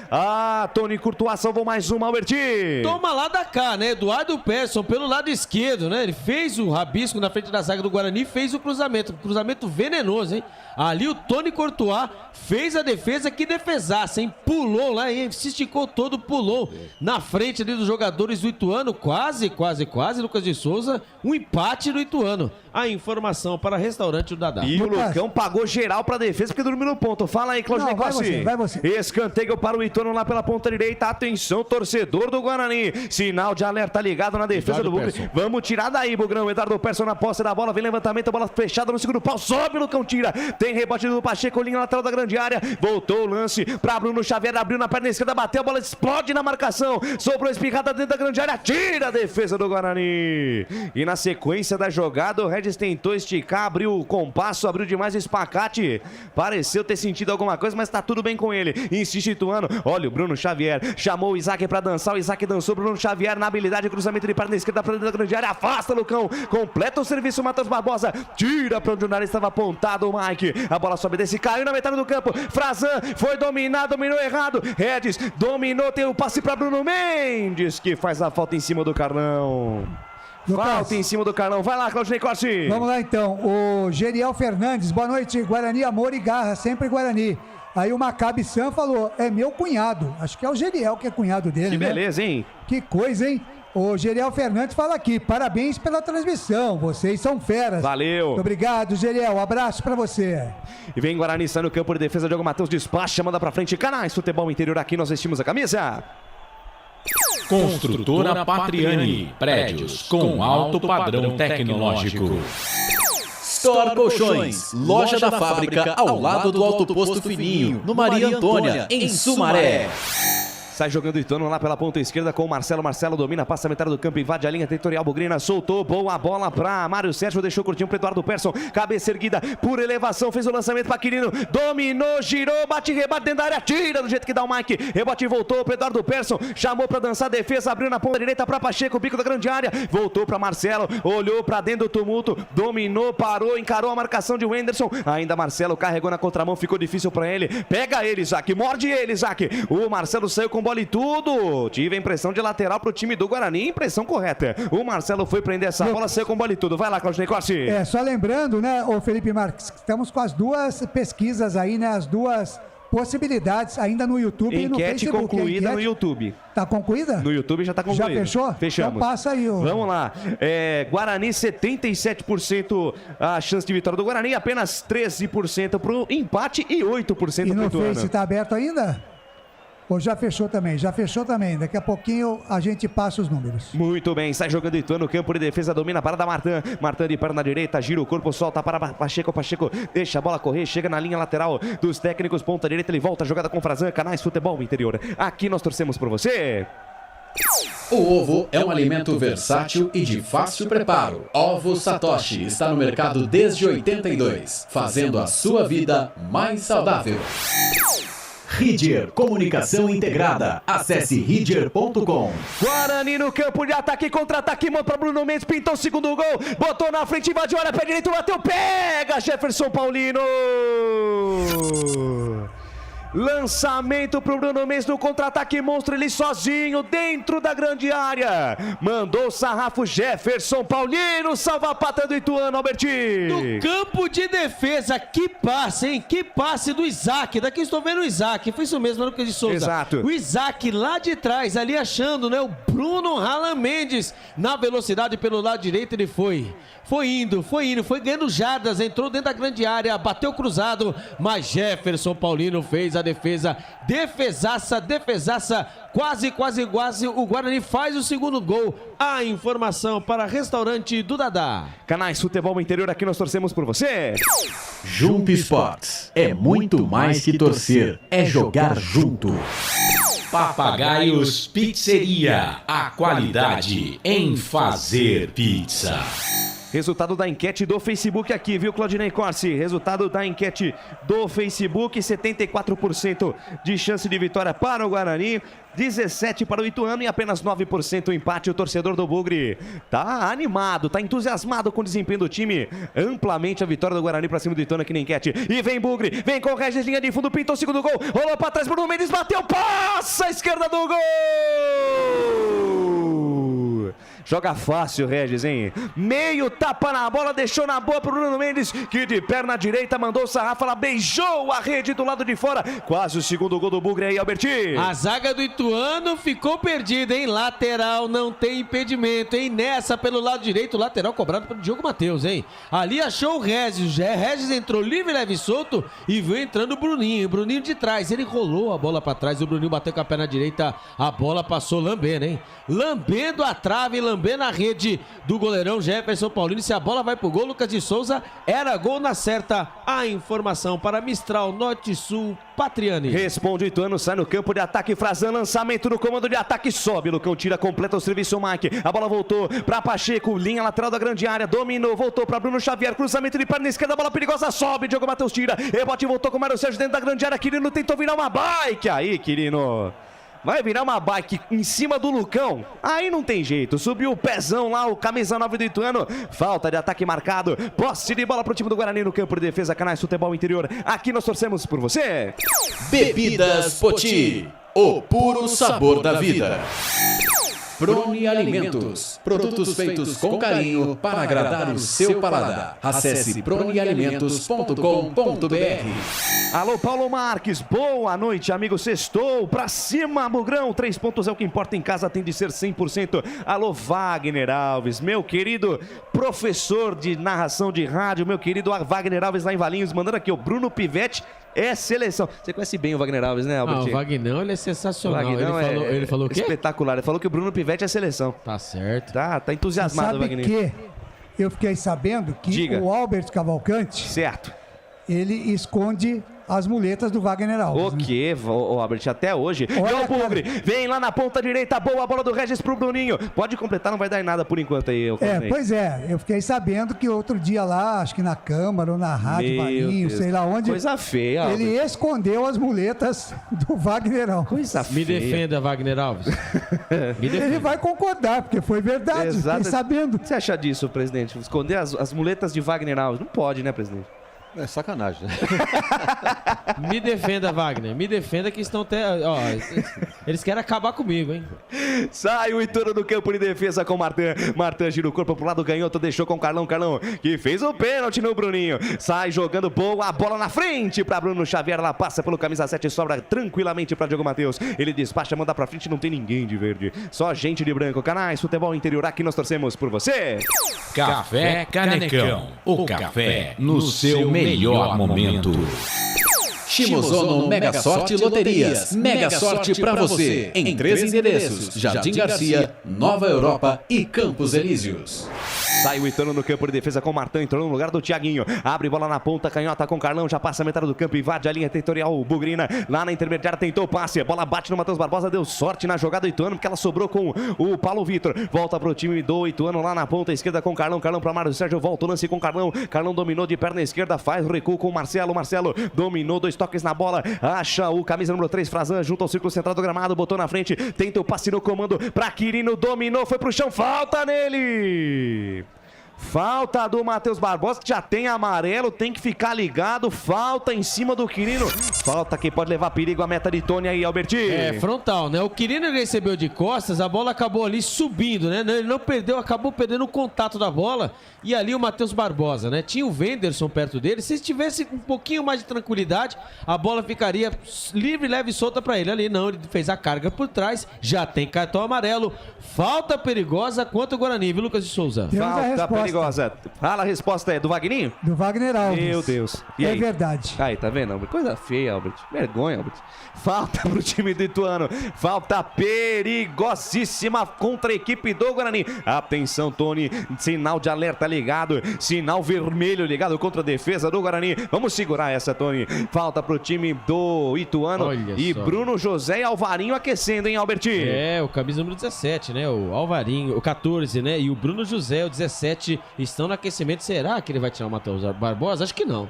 Tony Courtois salvou mais uma, Alberti. Toma lá da cá, né, Eduardo Persson pelo lado esquerdo, né? Ele fez o rabisco na frente da zaga do Guarani, fez o cruzamento venenoso, hein? Ali o Tony Courtois fez a defesa, que defesaça, hein? Pulou lá, hein? Se esticou todo, pulou na frente ali dos jogadores do Ituano, quase, Lucas de Souza, um empate do Ituano. A informação para restaurante do Dadá. E o Lucão pagou geral para defesa porque dormiu no ponto. Fala aí, Claudinei Corsi. Vai você. Escanteio para o Ituano lá pela ponta direita. Atenção, torcedor do Guarani. Sinal de alerta ligado na defesa do Bugre. Vamos tirar daí, Bugrão. Eduardo Persson na posse da bola. Vem levantamento, a bola fechada no segundo pau. Sobe, Lucão, tira. Tem rebote do Pacheco, linha lateral da grande área. Voltou o lance para Bruno Xavier. Abriu na perna esquerda, bateu, a bola explode na marcação. Sobrou espirrada dentro da grande área. Tira a defesa do Guarani. E na sequência da jogada, o Regis Regis tentou esticar, abriu o compasso, abriu demais o espacate. Pareceu ter sentido alguma coisa, mas tá tudo bem com ele. Insiste Ituano. Olha o Bruno Xavier. Chamou o Isaac pra dançar. O Isaac dançou. Bruno Xavier na habilidade. Cruzamento de perna esquerda pra dentro da grande área. Afasta Lucão. Completa o serviço. Matheus Barbosa. Tira pra onde o nariz estava apontado. O Mike. A bola sobe desse. Caiu na metade do campo. Frazan foi dominar. Dominou errado. Regis dominou. Tem o passe pra Bruno Mendes, que faz a falta em cima do Carlão. Falta em cima do Carlão. Vai lá, Claudinei Corsi. Vamos lá, então. O Geriel Fernandes. Boa noite, Guarani, amor e garra. Sempre Guarani. Aí o Maccabi Sam falou, é meu cunhado. Acho que é o Geriel que é cunhado dele, que beleza, hein? Que coisa, hein? O Geriel Fernandes fala aqui, parabéns pela transmissão, vocês são feras. Valeu. Muito obrigado, Geriel, um abraço pra você. E vem Guarani, sai no campo de defesa, Diogo Matheus despacha, manda pra frente, Canais Futebol Interior, aqui nós vestimos a camisa. Construtora Patriani, prédios com alto padrão tecnológico. Store Colchões, loja da fábrica ao lado do Alto Posto Fininho, no Maria Antônia, em Sumaré. Sai jogando o Ituano lá pela ponta esquerda com o Marcelo. Marcelo domina, passa a metade do campo, invade a linha territorial. Bugrina soltou, boa bola pra Mário Sérgio, deixou curtinho pro Eduardo Persson. Cabeça erguida por elevação, fez o lançamento pra Quirino. Dominou, girou, bate, rebate dentro da área, tira do jeito que dá o Mike. Rebote voltou pro Eduardo Persson, chamou pra dançar a defesa, abriu na ponta direita pra Pacheco, bico da grande área. Voltou pra Marcelo, olhou pra dentro do tumulto, dominou, parou, encarou a marcação de Wenderson. Ainda Marcelo carregou na contramão, ficou difícil pra ele. Pega ele, Isaac, morde ele, Isaac. O Marcelo saiu com bola e tudo. Tive a impressão de lateral pro time do Guarani, impressão correta. O Marcelo foi prender essa bola, saiu com bola e tudo. Vai lá, Claudinei Corsi. Só lembrando, né, ô Felipe Marques, estamos com as duas pesquisas aí, né, as duas possibilidades ainda no YouTube e no Facebook. Enquete concluída no YouTube. Tá concluída? No YouTube já tá concluída. Já fechou? Fechamos. Então passa aí. Vamos lá. Guarani, 77% a chance de vitória do Guarani, apenas 13% pro empate e 8% pro Ituano. E no Face tá aberto ainda? Ou já fechou também? Já fechou também. Daqui a pouquinho a gente passa os números. Muito bem, sai jogando Ituano, campo de defesa, domina a parada Martin. Martin de perna direita, gira o corpo, solta para Pacheco. Pacheco deixa a bola correr, chega na linha lateral dos técnicos, ponta direita, ele volta a jogada com Frazan, Canais Futebol Interior. Aqui nós torcemos por você. O ovo é um alimento versátil e de fácil preparo. Ovo Satoshi está no mercado desde 82, fazendo a sua vida mais saudável. Ridger Comunicação Integrada. Acesse ridger.com. Guarani no campo de ataque, contra-ataque, mão para Bruno Mendes, pintou o segundo gol, botou na frente, invadiu, olha, pé direito, bateu, pega Jefferson Paulino. Lançamento pro Bruno Mendes no contra-ataque monstro, ele sozinho dentro da grande área. Mandou o sarrafo Jefferson Paulino, salva a pata do Ituano, Albertinho. No campo de defesa, que passe, hein? Que passe do Isaac. Daqui estou vendo o Isaac, foi isso mesmo, Lucas de Souza. Exato. O Isaac lá de trás, ali achando, né? O Bruno Hallan Mendes na velocidade pelo lado direito, ele foi indo, foi ganhando jardas, entrou dentro da grande área, bateu cruzado, mas Jefferson Paulino fez a defesa, defesaça, quase, o Guarani faz o segundo gol. A informação para Restaurante do Dadá. Canais Futebol Interior, aqui nós torcemos por você. Jump Sports é muito mais que torcer, é jogar junto. Papagaios Pizzeria, a qualidade em fazer pizza. Resultado da enquete do Facebook aqui, viu, Claudinei Corsi? Resultado da enquete do Facebook, 74% de chance de vitória para o Guarani, 17% para o Ituano e apenas 9% o empate. O torcedor do Bugre tá animado, tá entusiasmado com o desempenho do time. Amplamente a vitória do Guarani para cima do Ituano aqui na enquete. E vem Bugre, vem com o Regis, linha de fundo, pintou o segundo gol, rolou para trás, Bruno Mendes bateu, passa a esquerda do gol! Joga fácil, Regis, hein? Meio tapa na bola, deixou na boa pro Bruno Mendes, que de perna direita mandou o sarrafo, ela beijou a rede do lado de fora. Quase o segundo gol do Bugre aí, Albertinho. A zaga do Ituano ficou perdida, hein? Lateral, não tem impedimento, hein? Nessa pelo lado direito, lateral cobrado pelo Diogo Matheus, hein? Ali achou o Regis, Regis entrou livre, leve e solto e veio entrando o Bruninho de trás. Ele rolou a bola pra trás, o Bruninho bateu com a perna direita, a bola passou lambendo, hein? Lambendo a trave, lambendo também na rede do goleirão Jefferson Paulino. Se a bola vai pro gol, Lucas de Souza, era gol na certa. A informação para Mistral Norte Sul, Patriani. Responde o Ituano, sai no campo de ataque, Frazan, lançamento no comando de ataque, sobe, Lucão tira, completa o serviço, Mike. A bola voltou para Pacheco, linha lateral da grande área, dominou, voltou para Bruno Xavier, cruzamento de perna esquerda, bola perigosa, sobe, Diogo Matheus tira, rebote, voltou com o Mário Sérgio dentro da grande área, Quirino tentou virar uma bike, aí Quirino... Vai virar uma bike em cima do Lucão. Aí não tem jeito. Subiu o pezão lá, o camisa 9 do Ituano. Falta de ataque marcado. Posse de bola pro time do Guarani no campo de defesa. Canais Futebol Interior. Aqui nós torcemos por você. Bebidas Poti. O puro sabor da vida. Prone Alimentos. Produtos feitos com carinho para agradar o seu paladar. Acesse pronealimentos.com.br. Alô, Paulo Marques. Boa noite, amigo. Sextou. Pra cima, Mugrão. 3 pontos é o que importa em casa. Tem de ser 100%. Alô, Wagner Alves. Meu querido professor de narração de rádio. Meu querido Wagner Alves lá em Valinhos. Mandando aqui o Bruno Pivete. É seleção. Você conhece bem o Wagner Alves, né, Albert? O Wagnão, ele é sensacional. Ele falou o quê? Espetacular. Ele falou que o Bruno Pivete é seleção. Tá certo. Tá entusiasmado, Wagner. Sabe que eu fiquei sabendo que o Albert Cavalcante... Certo. Ele esconde as muletas do Wagner Alves. O quê, Albert? Até hoje. E o Bugre, vem lá na ponta direita, boa bola do Regis pro Bruninho. Pode completar, não vai dar em nada por enquanto aí. Pois é, eu fiquei sabendo que outro dia lá, acho que na Câmara ou na Rádio Valinho, sei lá onde. Coisa feia, Albert. Ele escondeu as muletas do Wagner Alves. Coisa feia. Me defenda, Wagner Alves. Ele vai concordar, porque foi verdade. Exato. Fiquei sabendo. O que você acha disso, presidente? Esconder as muletas de Wagner Alves? Não pode, né, presidente? É sacanagem, né? Me defenda, Wagner. Me defenda que estão até... Ó, eles querem acabar comigo, hein? Sai o Ituano do campo de defesa com o Martin. Martin gira o corpo pro lado, ganhoto, deixou com o Carlão. Carlão que fez o pênalti no Bruninho. Sai jogando boa, a bola na frente pra Bruno Xavier. Lá passa pelo camisa 7 e sobra tranquilamente pra Diogo Matheus. Ele despacha, manda pra frente, não tem ninguém de verde. Só gente de branco. Canais Futebol Interior, aqui nós torcemos por você. Café Canecão. O café no seu melhor momento. Shimozono Mega Sorte Loterias. Mega Sorte pra você. Em 3 endereços: Jardim Garcia, Nova Europa e Campos Elíseos. Sai o Ituano no campo de defesa com o Martão, entrou no lugar do Thiaguinho. Abre bola na ponta, canhota com o Carlão, já passa a metade do campo, invade a linha territorial. O Bugrina lá na intermediária tentou o passe, a bola bate no Matheus Barbosa, deu sorte na jogada do Ituano, porque ela sobrou com o Paulo Vitor. Volta pro time do Ituano lá na ponta esquerda com o Carlão. Carlão pra Mário Sérgio, volta o lance com o Carlão. Carlão dominou de perna esquerda, faz o recuo com o Marcelo. Marcelo dominou, 2 toques na bola, acha o camisa número 3, Frazan, junto ao círculo central do gramado, botou na frente, tenta o passe no comando pra Quirino, dominou, foi pro chão, falta nele! Falta do Matheus Barbosa, que já tem amarelo, tem que ficar ligado. Falta em cima do Quirino. Falta que pode levar perigo a meta de Tony aí, Albertinho. É, frontal, né? O Quirino recebeu de costas, a bola acabou ali subindo, né? Ele não perdeu, acabou perdendo o contato da bola. E ali o Matheus Barbosa, né? Tinha o Wenderson perto dele. Se tivesse um pouquinho mais de tranquilidade, a bola ficaria livre, leve e solta pra ele. Ali não, ele fez a carga por trás. Já tem cartão amarelo. Falta perigosa contra o Guarani, viu, Lucas de Souza? Falta perigosa. Fala, a resposta é do Wagninho? Do Wagner Alves. Meu Deus. E é aí? Verdade. Aí, tá vendo, Albert? Coisa feia, Albert. Vergonha, Albert. Falta pro time do Ituano. Falta perigosíssima contra a equipe do Guarani. Atenção, Tony. Sinal de alerta ligado. Sinal vermelho ligado contra a defesa do Guarani. Vamos segurar essa, Tony. Falta pro time do Ituano. Olha e só. Bruno José e Alvarinho aquecendo, hein, Albertinho? É, o camisa número 17, né? O Alvarinho, o 14, né? E o Bruno José, o 17, estão no aquecimento. Será que ele vai tirar o Matheus Barbosa? Acho que não.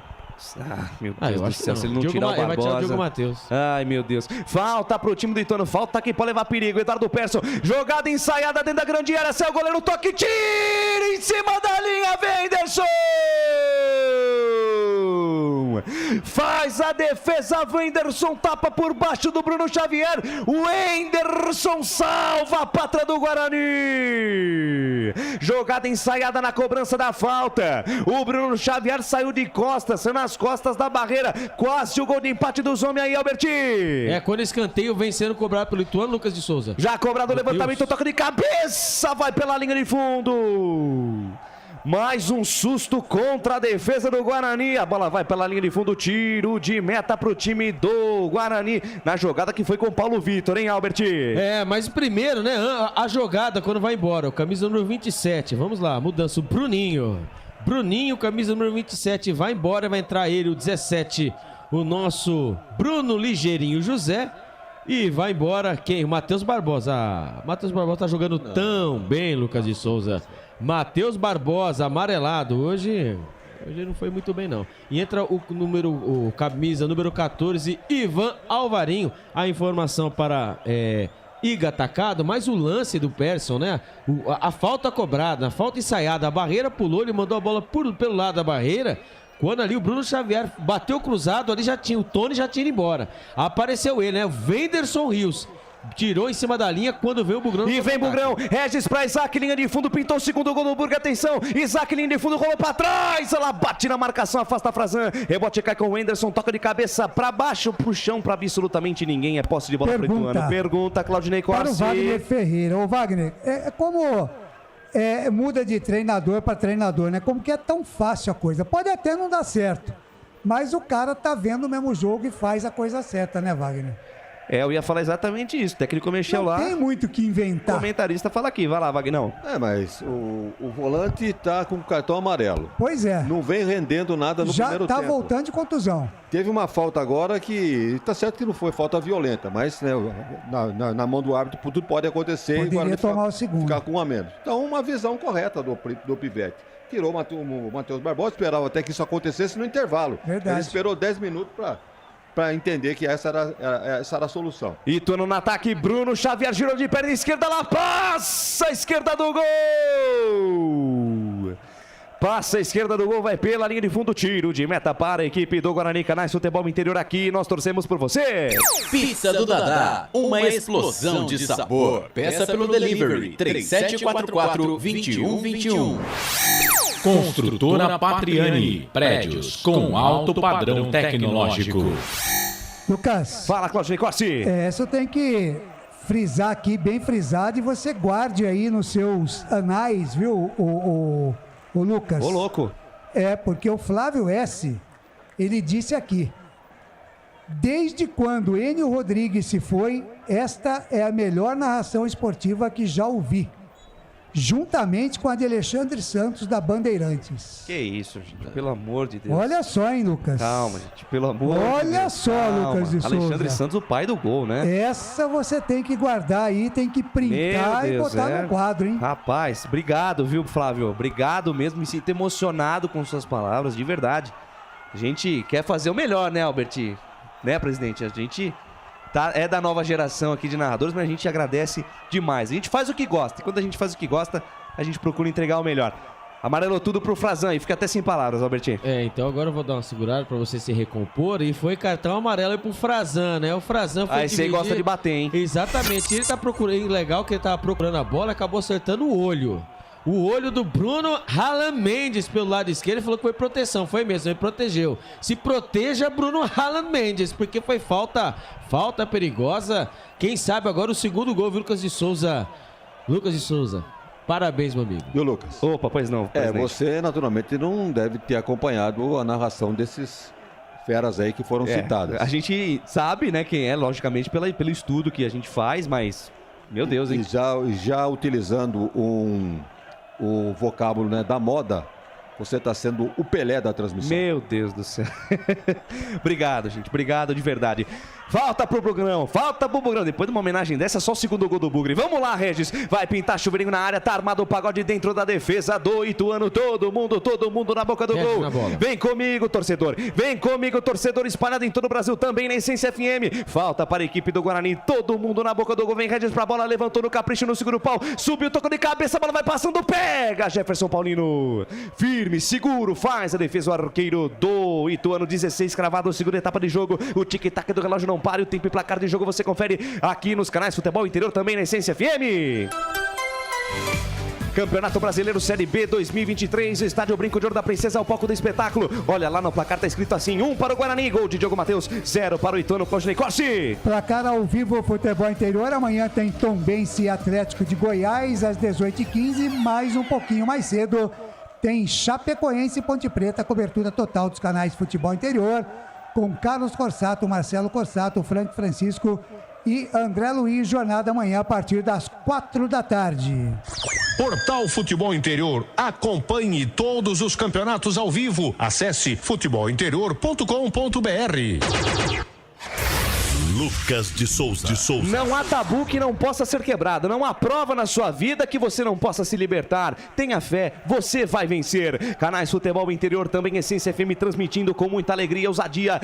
Ah, meu Deus do céu, se ele não Diogo tirar o Barbosa... vai tirar o Diogo Matheus. Ai, meu Deus. Falta pro time do Ituano, falta quem pode levar perigo. Eduardo Persson, jogada ensaiada dentro da grande área, saiu o goleiro, toque, tira em cima da linha, Wenderson! Faz a defesa, Wenderson tapa por baixo do Bruno Xavier. O Wenderson salva a pátria do Guarani. Jogada ensaiada na cobrança da falta. O Bruno Xavier saiu de costas, nas costas da barreira. Quase o gol de empate dos homens aí, Albertinho. É, quando escanteio vem sendo cobrado pelo Ituano, Lucas de Souza. Já cobrado o levantamento, toque de cabeça, vai pela linha de fundo. Mais um susto contra a defesa do Guarani. A bola vai pela linha de fundo, tiro de meta pro time do Guarani. Na jogada que foi com o Paulo Vitor, hein, Albert? Mas primeiro, né, a jogada quando vai embora. O camisa número 27. Vamos lá, mudança. O Bruninho. Bruninho, camisa número 27, vai embora. Vai entrar ele, o 17, o nosso Bruno Ligeirinho José. E vai embora quem? O Matheus Barbosa. Matheus Barbosa tá jogando tão bem, Lucas de Souza. Matheus Barbosa, amarelado. Hoje não foi muito bem, não. E entra o camisa número 14, Ivan Alvarinho. A informação para Iga Atacado, mas o lance do Persson, né? A falta cobrada, a falta ensaiada, a barreira pulou, ele mandou a bola pelo lado da barreira. Quando ali o Bruno Xavier bateu cruzado, ali o Tony já tinha ido embora. Apareceu ele, né? O Wenderson Rios. Tirou em cima da linha quando veio o Bugrão. E vem Bugrão, Regis pra Isaac, linha de fundo, pintou o segundo gol do Burga, atenção, Isaac, linha de fundo, rolou pra trás, ela bate na marcação, afasta a Frazan, rebote cai com o Wenderson, toca de cabeça pra baixo, pro chão, pra absolutamente ninguém, é posse de bola pro Ituano. Pergunta, Claudinei Corsi. Para o Wagner Ferreira. Ô Wagner, como muda de treinador pra treinador, né? Como que é tão fácil a coisa? Pode até não dar certo, mas o cara tá vendo o mesmo jogo e faz a coisa certa, né, Wagner? Eu ia falar exatamente isso. O técnico mexeu lá. Não tem muito o que inventar. O comentarista fala aqui. Vai lá, Vagnão. Mas o volante tá com cartão amarelo. Pois é. Não vem rendendo nada no primeiro tempo. Já tá voltando de contusão. Teve uma falta agora que... Tá certo que não foi falta violenta, mas né, na mão do árbitro tudo pode acontecer. Poderia tomar o segundo. Ficar com um a menos. Então, uma visão correta do Pivete. Tirou o Matheus Barbosa, esperava até que isso acontecesse no intervalo. Verdade. Ele esperou 10 minutos para entender que essa era a solução. Ituano no ataque, Bruno Xavier girou de perna esquerda, lá passa a esquerda do gol! Passa a esquerda do gol, vai pela linha de fundo, tiro de meta para a equipe do Guarani. Canais Futebol Interior aqui, nós torcemos por você. Pizza do Dadá, uma explosão de sabor. Peça pelo delivery 3744-2121. Construtora Patriani, prédios com alto padrão tecnológico. Lucas. Fala, Claudio Corsi. Essa eu tenho que frisar aqui, bem frisado, e você guarde aí nos seus anais, viu, o Lucas? Ô, louco. Porque o Flávio S., ele disse aqui, desde quando Enio Rodrigues se foi, esta é a melhor narração esportiva que já ouvi. Juntamente com a de Alexandre Santos da Bandeirantes. Que isso, gente, pelo amor de Deus. Olha só, hein, Lucas. Calma, gente, pelo amor de Deus. Olha só, Lucas de Souza. Alexandre Santos, o pai do gol, né? Essa você tem que guardar aí, tem que printar e botar no quadro, hein? Rapaz, obrigado, viu, Flávio? Obrigado mesmo, me sinto emocionado com suas palavras, de verdade. A gente quer fazer o melhor, né, Albert? Né, presidente? A gente... é da nova geração aqui de narradores, mas a gente agradece demais. A gente faz o que gosta, e quando a gente faz o que gosta, a gente procura entregar o melhor. Amarelou tudo pro Frazan e fica até sem palavras, Albertinho. Então agora eu vou dar uma segurada pra você se recompor. E foi cartão amarelo aí pro Frazan, né? O Frazan foi aí você gosta de bater, hein? Exatamente. Ele tá procurando, legal que ele tava procurando a bola, acabou acertando o olho. O olho do Bruno Hallan Mendes pelo lado esquerdo, ele falou que foi proteção, foi mesmo, ele protegeu. Se proteja Bruno Hallan Mendes, porque foi falta perigosa. Quem sabe agora o segundo gol, viu, Lucas de Souza? Lucas de Souza, parabéns, meu amigo. E o Lucas? Opa, pois não. Você naturalmente não deve ter acompanhado a narração desses feras aí que foram citadas. A gente sabe, né, quem é, logicamente, pelo estudo que a gente faz, mas, meu Deus, hein? E já utilizando o vocábulo, né, da moda, você está sendo o Pelé da transmissão. Meu Deus do céu. Obrigado, gente. Obrigado de verdade. Falta pro Bugrão. Depois de uma homenagem dessa, só o segundo gol do Bugre. Vamos lá, Regis. Vai pintar chuveirinho na área. Tá armado o pagode dentro da defesa do Ituano. Todo mundo na boca do gol. Vem comigo, torcedor. Espalhado em todo o Brasil, também na Essência FM. Falta para a equipe do Guarani. Todo mundo na boca do gol. Vem Regis pra bola. Levantou no capricho no segundo pau. Subiu, tocou de cabeça. A bola vai passando. Pega Jefferson Paulino. Firme, seguro. Faz a defesa o arqueiro do Ituano. 16 cravado. Segunda etapa de jogo. O tic-tac do relógio não para, o tempo e placar de jogo você confere aqui nos canais Futebol Interior, também na Essência FM. Campeonato Brasileiro Série B 2023, Estádio Brinco de Ouro da Princesa, ao palco do espetáculo. Olha lá no placar, tá escrito assim: 1 para o Guarani, gol de Diogo Matheus, 0 para o Ituano, Claudinei Corsi. Placar ao vivo, Futebol Interior. Amanhã tem Tombense e Atlético de Goiás às 18h15, mais um pouquinho mais cedo tem Chapecoense e Ponte Preta, cobertura total dos canais Futebol Interior, com Carlos Corsato, Marcelo Corsato, Frank Francisco e André Luiz. Jornada amanhã a partir das 4 da tarde. Portal Futebol Interior. Acompanhe todos os campeonatos ao vivo. Acesse futebolinterior.com.br. Lucas de Souza. Não há tabu que não possa ser quebrado. Não há prova na sua vida que você não possa se libertar. Tenha fé, você vai vencer. Canais Futebol Interior, também Essência FM, transmitindo com muita alegria e ousadia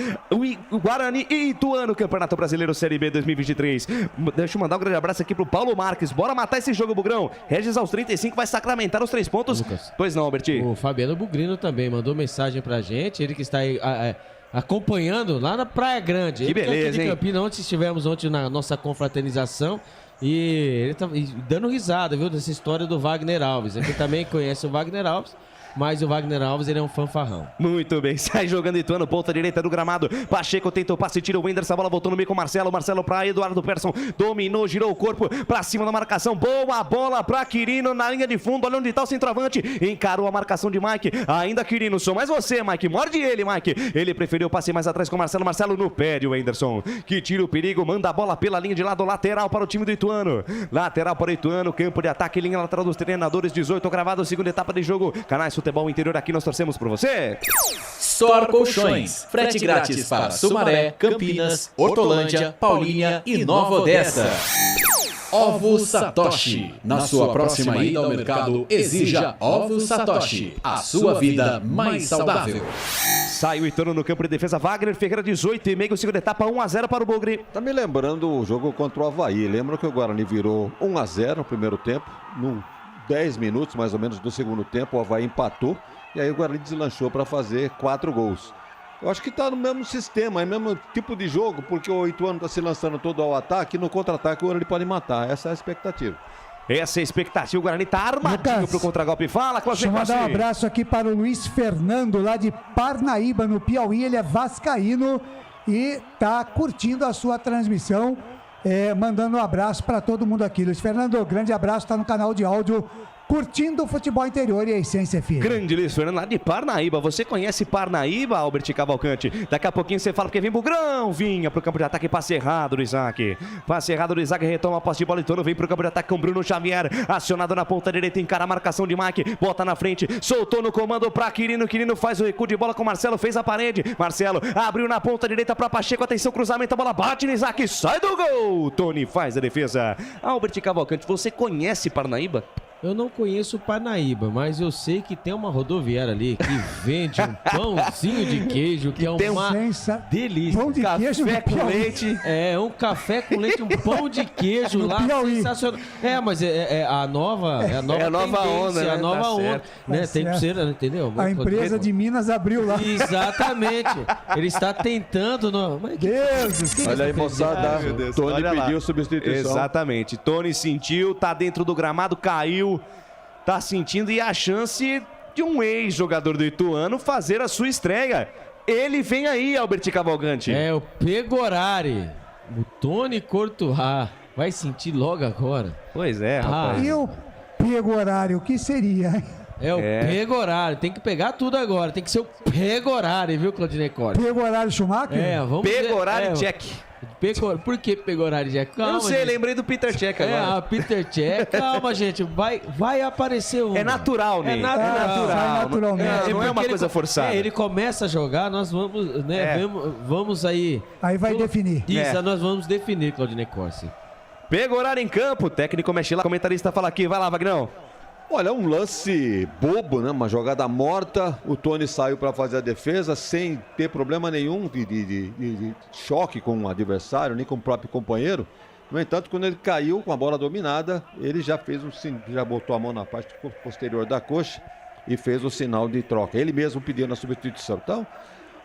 o Guarani e Ituano, Campeonato Brasileiro Série B 2023. Deixa eu mandar um grande abraço aqui pro Paulo Marques. Bora matar esse jogo, Bugrão. Regis aos 35 vai sacramentar os 3 pontos. Lucas. Pois não, Alberti? O Fabiano Bugrino também mandou mensagem pra gente. Ele que está aí acompanhando lá na Praia Grande. Que beleza, hein? Campinas, onde estivemos ontem na nossa confraternização. E ele tá dando risada, viu, dessa história do Wagner Alves. Ele também conhece o Wagner Alves, mas o Wagner Alves, ele é um fanfarrão. Muito bem, sai jogando Ituano, ponta direita do gramado. Pacheco tenta o passe, tira o Wenderson, a bola voltou no meio com o Marcelo. Marcelo pra Eduardo Persson, dominou, girou o corpo pra cima da marcação. Boa bola pra Quirino na linha de fundo, olha onde tá o centroavante. Encarou a marcação de Mike, ainda Quirino, sou mais você, Mike. Morde ele, Mike. Ele preferiu o passe mais atrás com o Marcelo. Marcelo no pé de Wenderson, que tira o perigo, manda a bola pela linha de lado lateral para o time do Ituano. Lateral para o Ituano, campo de ataque, linha lateral dos treinadores, 18 gravado, segunda etapa de jogo. Canais Futebol Interior, aqui nós torcemos por você. Store Colchões, frete grátis para Sumaré, Campinas, Hortolândia, Paulínia e Nova Odessa. Ovos Satoshi. Na sua próxima ida ao mercado, exija Ovos Satoshi, a sua vida mais saudável. Sai o Ituano no campo de defesa, Wagner Ferreira, 18,5, segunda etapa, 1-0 para o Bugre. Tá me lembrando o jogo contra o Avaí. Lembra que o Guarani virou 1-0 no primeiro tempo, num 10 minutos mais ou menos do segundo tempo, o Avaí empatou e aí o Guarani deslanchou para fazer 4 gols. Eu acho que está no mesmo sistema, é o mesmo tipo de jogo, porque o Ituano está se lançando todo ao ataque e no contra-ataque o Guarani pode matar. Essa é a expectativa. Essa é a expectativa, o Guarani está armadinho pro contra-golpe. Fala, Cláudio. Deixa eu mandar um abraço aqui para o Luiz Fernando, lá de Parnaíba, no Piauí. Ele é vascaíno e está curtindo a sua transmissão, mandando um abraço para todo mundo aqui. Luiz Fernando, grande abraço, está no canal de áudio, curtindo o futebol interior e a Essência FM. Grande Luiz Fernando, lá de Parnaíba. Você conhece Parnaíba, Albert Cavalcante? Daqui a pouquinho você fala porque vem Bugrão, vinha pro campo de ataque, passe errado do Isaac. Passe errado do Isaac, retoma a posse de bola e Ituano, vem pro campo de ataque com Bruno Xavier, acionado na ponta direita, encara a marcação de Mike, bota na frente, soltou no comando pra Quirino, Quirino faz o recuo de bola com Marcelo, fez a parede, Marcelo abriu na ponta direita pra Pacheco, atenção, cruzamento, a bola bate no Isaac, sai do gol, Tony faz a defesa. Albert Cavalcante, você conhece Parnaíba? Eu não conheço Parnaíba, mas eu sei que tem uma rodoviária ali que vende um pãozinho de queijo, que é uma delícia. Pão de queijo com leite. É, um café com leite, um pão de queijo no lá, Piauí. Sensacional. mas é a nova onda, é a nova onda, né? A nova Tá onda, certo. né? Tá Tem que certo. ser, entendeu? A empresa de Minas abriu lá. Exatamente. Ele está tentando. Olha aí, moçada. Tony pediu substituição. Exatamente. Tony sentiu, tá dentro do gramado, caiu. Tá sentindo e a chance de um ex-jogador do Ituano fazer a sua estreia. Ele vem aí, Albert Cavalcante. É o Pegorari. O Tony Courtois. Vai sentir logo agora. Pois é, rapaz. E o Pegorari, o que seria? É o Pegorari. Tem que pegar tudo agora. Tem que ser o Pegorari, viu, Claudinei Corte? Pegorari Schumacher? Vamos Pegorari Check. Por que Pegorari Jack? Calma, eu não sei, gente. lembrei do Peter Check agora. Peter Check. Calma, gente. Vai aparecer um. É natural, né? É natural. naturalmente. Não é uma coisa forçada. Ele começa a jogar, nós vamos, né? Vamos aí. Aí vai definir. Isso, nós vamos definir, Claudinei Corsi. Pegorari em campo, técnico mexe lá, comentarista fala aqui. Vai lá, Vagnão. Olha, um lance bobo, né? Uma jogada morta. O Tony saiu para fazer a defesa sem ter problema nenhum de choque com o adversário, nem com o próprio companheiro. No entanto, quando ele caiu com a bola dominada, ele já fez já botou a mão na parte posterior da coxa e fez o sinal de troca. Ele mesmo pediu na substituição. Então,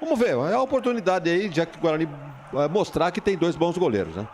vamos ver. É a oportunidade aí, já que o Guarani vai mostrar que tem 2 bons goleiros, né?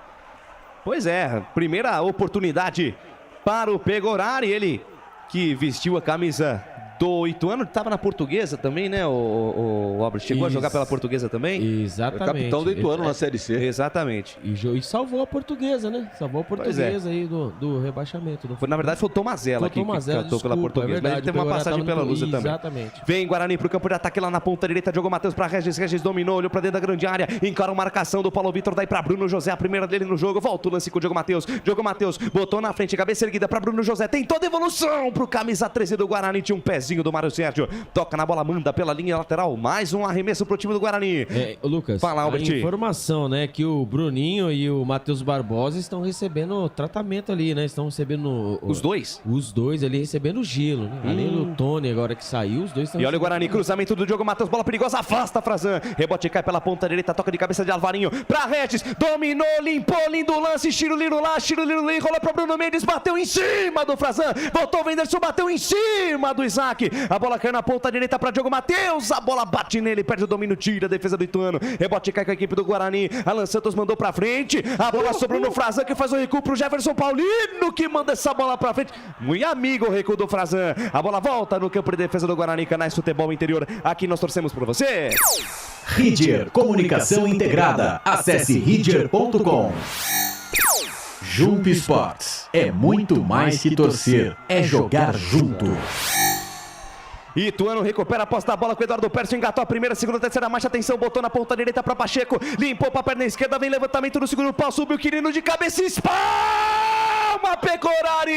Pois é, primeira oportunidade para o Pegorari, ele que vestiu a camisa do Ituano, estava na Portuguesa também, né, o Albert? Chegou a jogar pela Portuguesa também? Exatamente. Capitão do Ituano na Série C. Exatamente. E salvou a Portuguesa, né? Salvou a Portuguesa aí do rebaixamento. Na verdade, foi o Tomazella que catou pela Portuguesa. Mas ele teve uma passagem pela Lusa também. Exatamente. Vem Guarani pro campo de ataque lá na ponta direita. Diogo Matheus pra Regis. Regis dominou, olhou pra dentro da grande área. Encara a marcação do Paulo Vitor. Daí pra Bruno José, a primeira dele no jogo. Volta o lance com o Diogo Matheus. Diogo Matheus botou na frente, cabeça erguida pra Bruno José. Tem toda a evolução pro camisa 13 do Guarani. Tinha um pezinho do Mário Sérgio. Toca na bola, manda pela linha lateral. Mais um arremesso pro time do Guarani. Lucas, fala, Albert. A informação, né, que o Bruninho e o Matheus Barbosa estão recebendo tratamento ali, né? Estão recebendo... Os dois? Os dois ali recebendo gelo, né? Além do Tony agora que saiu, os dois estão... E olha o Guarani, cruzamento do Diogo Matheus, bola perigosa, afasta Frazan. Rebote cai pela ponta direita, toca de cabeça de Alvarinho pra Regis. Dominou, limpou, lindo lance, Chiruliro lá, rolou pra Bruno Mendes, bateu em cima do Frazan. Voltou o Wenderson, bateu em cima do Isaac. A bola caiu na ponta direita pra Diogo Matheus. A bola bate nele, perde o domínio, tira a defesa do Ituano. Rebote cai com a equipe do Guarani. Alan Santos mandou pra frente. A bola sobrou no Frazan, que faz o recuo pro Jefferson Paulino, que manda essa bola pra frente. Muito amigo o recuo do Frazan. A bola volta no campo de defesa do Guarani. Canais Futebol Interior. Aqui nós torcemos por você. Ridger Comunicação Integrada. Acesse ridger.com. Jump Sports. É muito mais que torcer. É jogar junto. Ituano recupera a posse da bola com o Eduardo Pércio, engatou a primeira, segunda, terceira marcha, atenção, botou na ponta direita para Pacheco, limpou para a perna esquerda, vem levantamento no segundo pau, subiu o Quirino de cabeça, espalma Pegorari!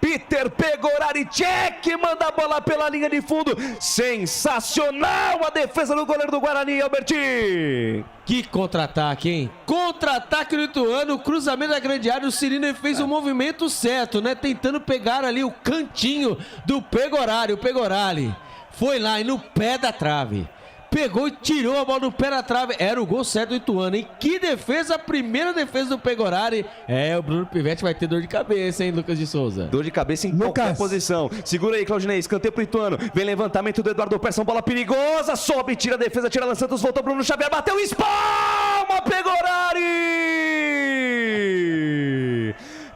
Peter Pegorari, check, manda a bola pela linha de fundo, sensacional a defesa do goleiro do Guarani, Alberti! Que contra-ataque, hein? Contra-ataque do Ituano, cruzamento da grande área, o Cirino fez o movimento certo, né? Tentando pegar ali o cantinho do Pegorari. O Pegorari foi lá e no pé da trave. Pegou e tirou a bola no pé da trave. Era o gol certo do Ituano, hein? Que defesa, a primeira defesa do Pegorari. O Bruno Pivetti vai ter dor de cabeça, hein, Lucas de Souza? Dor de cabeça em qualquer posição. Segura aí, Claudinei, escanteio pro Ituano. Vem levantamento do Eduardo Persson, bola perigosa. Sobe, tira a defesa, tira Alan Santos, voltou Bruno Xavier, bateu, espalma Pegorari!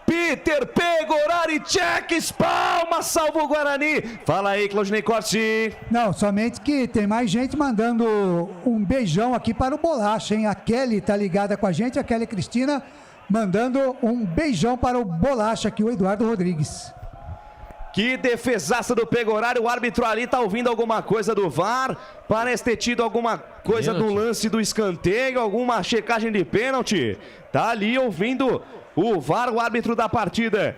Peter Pegorari, check, espalma, salva o Guarani. Fala aí, Claudinei Corte. Não, somente que tem mais gente mandando um beijão aqui para o Bolacha, hein? A Kelly tá ligada com a gente, a Kelly Cristina mandando um beijão para o Bolacha aqui, o Eduardo Rodrigues. Que defesaça do Pegorari, o árbitro ali tá ouvindo alguma coisa do VAR, parece ter tido alguma coisa do lance do escanteio, alguma checagem de pênalti. Tá ali ouvindo o VAR, o árbitro da partida,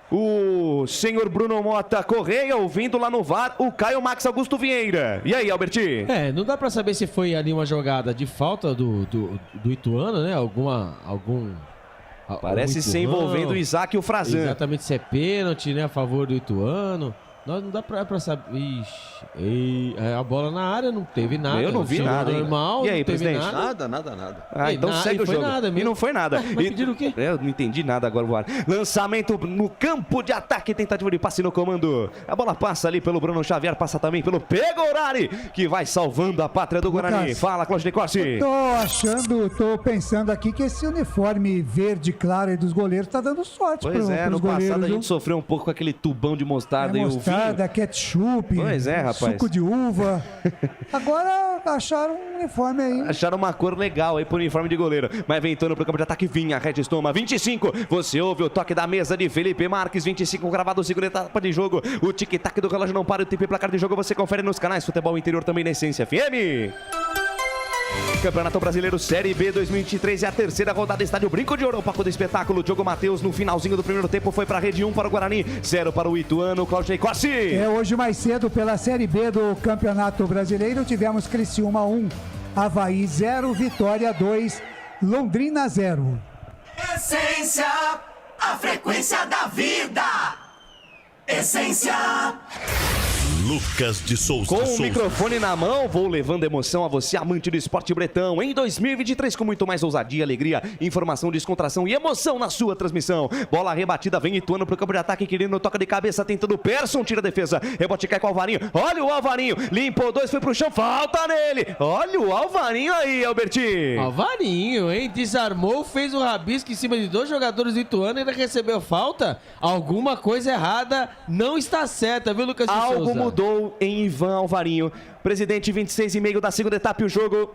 o senhor Bruno Mota Correia, ouvindo lá no VAR o Caio Max Augusto Vieira. E aí, Alberti? Não dá pra saber se foi ali uma jogada de falta do Ituano, né? Parece ser envolvendo o Isaac e o Frazan. Exatamente, se é pênalti, né? A favor do Ituano. Não dá pra saber. Ixi, a bola na área não teve nada. Eu não vi nada. Normal, e aí, não teve presidente? Nada. Então segue o jogo. E não foi nada. Mas pediram o quê? Eu não entendi nada agora, VAR. Lançamento no campo de ataque, tentativa de passe no comando. A bola passa ali pelo Bruno Xavier, passa também pelo Pegorari, que vai salvando a pátria do Guarani. Lucas, fala, Cláudio Corsi. Tô pensando aqui que esse uniforme verde claro aí dos goleiros tá dando sorte pros goleiros. No passado a gente sofreu um pouco com aquele tubão de mostarda e o vinho. Ketchup, rapaz. suco de uva. Agora acharam um uniforme aí. Acharam uma cor legal aí pro uniforme de goleiro. Mas vem entrando pro campo de ataque, Vinha, Regis toma 25. Você ouve o toque da mesa de Felipe Marques, 25 gravado, segunda etapa de jogo. O tic-tac do relógio não para, o tempo e placar de jogo você confere nos canais Futebol Interior, também na Essência FM. Campeonato Brasileiro Série B 2023 é a terceira rodada, estádio Brinco de Ouro, o palco do espetáculo. Diogo Matheus no finalzinho do primeiro tempo foi para a rede 1 para o Guarani, 0 para o Ituano. Claudio Corsi. Hoje mais cedo pela Série B do Campeonato Brasileiro tivemos Criciúma 1, Avaí 0, Vitória 2, Londrina 0. Essência, a frequência da vida. Essência. Lucas de Souza. Com o microfone na mão, vou levando emoção a você, amante do esporte bretão. Em 2023, com muito mais ousadia, alegria, informação, descontração e emoção na sua transmissão. Bola rebatida, vem Ituano pro campo de ataque, querendo toca de cabeça, tentando Persson, tira a defesa. Rebote cai com o Alvarinho. Olha o Alvarinho, limpou 2, foi pro chão, falta nele. Olha o Alvarinho aí, Albertinho. Alvarinho, hein? Desarmou, fez o rabisco em cima de 2 jogadores do Ituano e ainda recebeu falta. Alguma coisa errada não está certa, viu, Lucas de Souza? Algo mudou em Ivan Alvarinho. Presidente, 26,5 da segunda etapa e o jogo.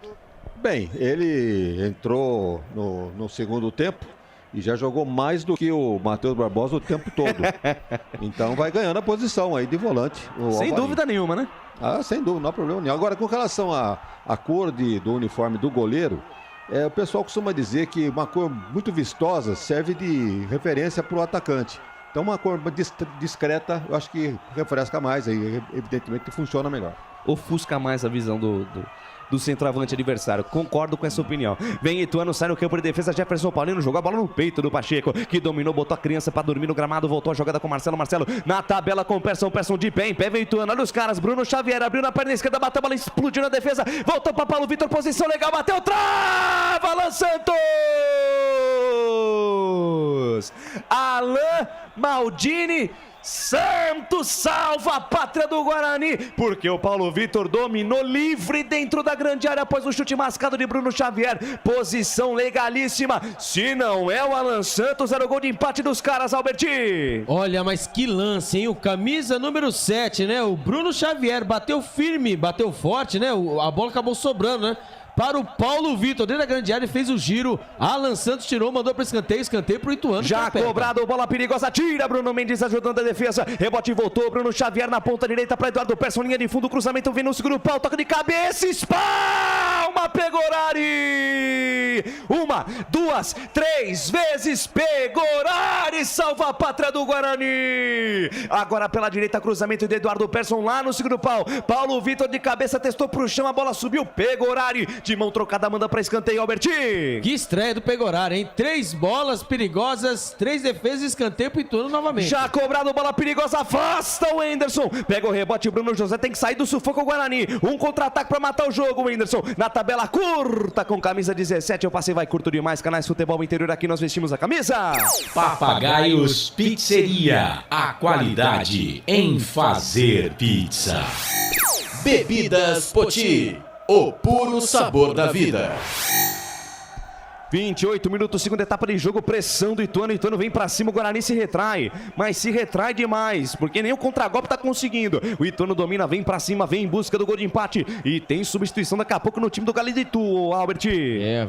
Bem, ele entrou no segundo tempo e já jogou mais do que o Matheus Barbosa o tempo todo. Então vai ganhando a posição aí de volante. Sem dúvida nenhuma, né? Ah, sem dúvida, não há problema nenhum. Agora, com relação à cor do uniforme do goleiro, o pessoal costuma dizer que uma cor muito vistosa serve de referência para o atacante. Então uma cor discreta, eu acho que refresca mais, aí evidentemente que funciona melhor. Ofusca mais a visão do centroavante adversário. Concordo com essa opinião. Vem Ituano, sai no campo de defesa, Jefferson Paulino jogou a bola no peito do Pacheco, que dominou, botou a criança pra dormir no gramado, voltou a jogada com Marcelo na tabela com Persson de pé, em pé vem Ituano, olha os caras, Bruno Xavier abriu na perna esquerda, bateu a bola, explodiu na defesa, voltou pra Paulo Vitor, posição legal, bateu, trava, Alan Santos! Alan Maldini Santos salva a pátria do Guarani, porque o Paulo Vitor dominou livre dentro da grande área após o chute mascado de Bruno Xavier. Posição legalíssima. Se não é o Alan Santos, era o gol de empate dos caras, Alberti. Olha, mas que lance, hein? O camisa número 7, né? O Bruno Xavier bateu firme, bateu forte, né? A bola acabou sobrando, né? Para o Paulo Vitor, dentro da grande área, fez o giro. Alan Santos tirou, mandou para escanteio pro Ituano. Já cobrado, bola perigosa, tira Bruno Mendes ajudando a defesa. Rebote voltou, Bruno Xavier na ponta direita para Eduardo Persson, linha de fundo, cruzamento vem no segundo pau, toca de cabeça, espalma Pegorari. 1, 2, 3 vezes Pegorari salva a pátria do Guarani. Agora pela direita, cruzamento de Eduardo Persson lá no segundo pau. Paulo Vitor de cabeça testou pro chão, a bola subiu, Pegorari de mão trocada, manda para escanteio, Albertinho. Que estreia do Pegorari, hein? 3 bolas perigosas, 3 defesas e escanteio pro Ituano novamente. Já cobrado, bola perigosa, afasta o Henderson. Pega o rebote, o Bruno José tem que sair do sufoco, o Guarani. Um contra-ataque para matar o jogo, o Henderson. Na tabela curta, com camisa 17, o passe vai curto demais. Canais Futebol Interior, aqui nós vestimos a camisa. Papagaios Pizzeria, a qualidade em fazer pizza. Bebidas Poti, o puro sabor da vida. 28 minutos, segunda etapa de jogo, pressão do Ituano. Ituano vem pra cima, o Guarani se retrai, mas se retrai demais, porque nem o contragolpe tá conseguindo. O Ituano domina, vem pra cima, vem em busca do gol de empate e tem substituição daqui a pouco no time do Galo de Itu, Albert.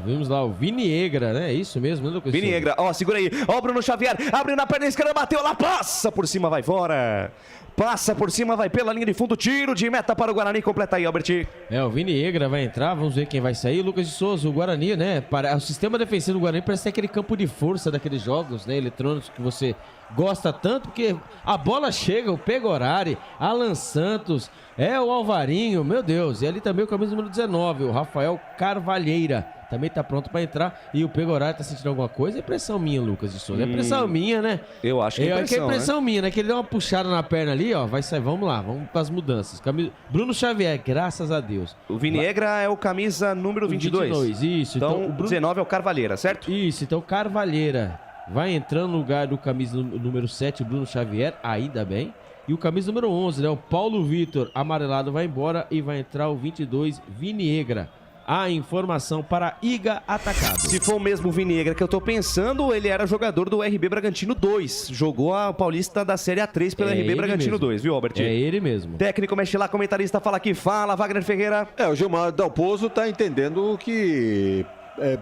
Vimos lá o Viniegra, né? É isso mesmo, né, Lucas? Viniegra, segura aí, o Bruno Xavier, abriu na perna esquerda, bateu lá, passa por cima, vai fora. Passa por cima, vai pela linha de fundo, tiro de meta para o Guarani, completa aí, Albert. O Viniegra vai entrar, vamos ver quem vai sair. Lucas de Souza, o Guarani, né? O sistema defensivo do Guarani parece ter aquele campo de força daqueles jogos, né, eletrônicos que você gosta tanto, porque a bola chega, o Pegorari, Alan Santos, o Alvarinho, meu Deus, e ali também o camisa número 19, o Rafael Carvalheira. Também tá pronto pra entrar. E o Pegorari tá sentindo alguma coisa? É impressão minha, Lucas de Souza. É impressão minha, né? Eu acho que é impressão, é impressão minha, né? Que ele deu uma puxada na perna ali, ó. Vai sair, vamos lá, vamos pras mudanças. Bruno Xavier, graças a Deus. O Viniegra é o camisa número 22. Isso. Então o 19 é o Carvalheira, certo? Isso, então Carvalheira vai entrando no lugar do camisa número 7, Bruno Xavier, ainda bem. E o camisa número 11, né? O Paulo Vitor, amarelado, vai embora e vai entrar o 22, Viniegra. A informação para Iga Atacado. Se for o mesmo Viniegra que eu tô pensando, ele era jogador do RB Bragantino 2. Jogou a Paulista da Série A3 pelo RB Bragantino 2, viu, Albert? É ele mesmo. Técnico mexe lá, comentarista fala aqui, fala, Wagner Ferreira. O Gilmar Dalpozo tá entendendo que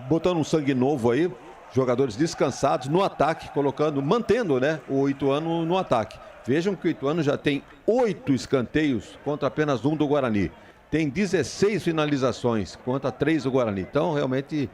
botando um sangue novo aí, jogadores descansados no ataque, mantendo, né, o Ituano no ataque. Vejam que o Ituano já tem 8 escanteios contra apenas 1 do Guarani. Tem 16 finalizações contra 3 do Guarani. Então, realmente,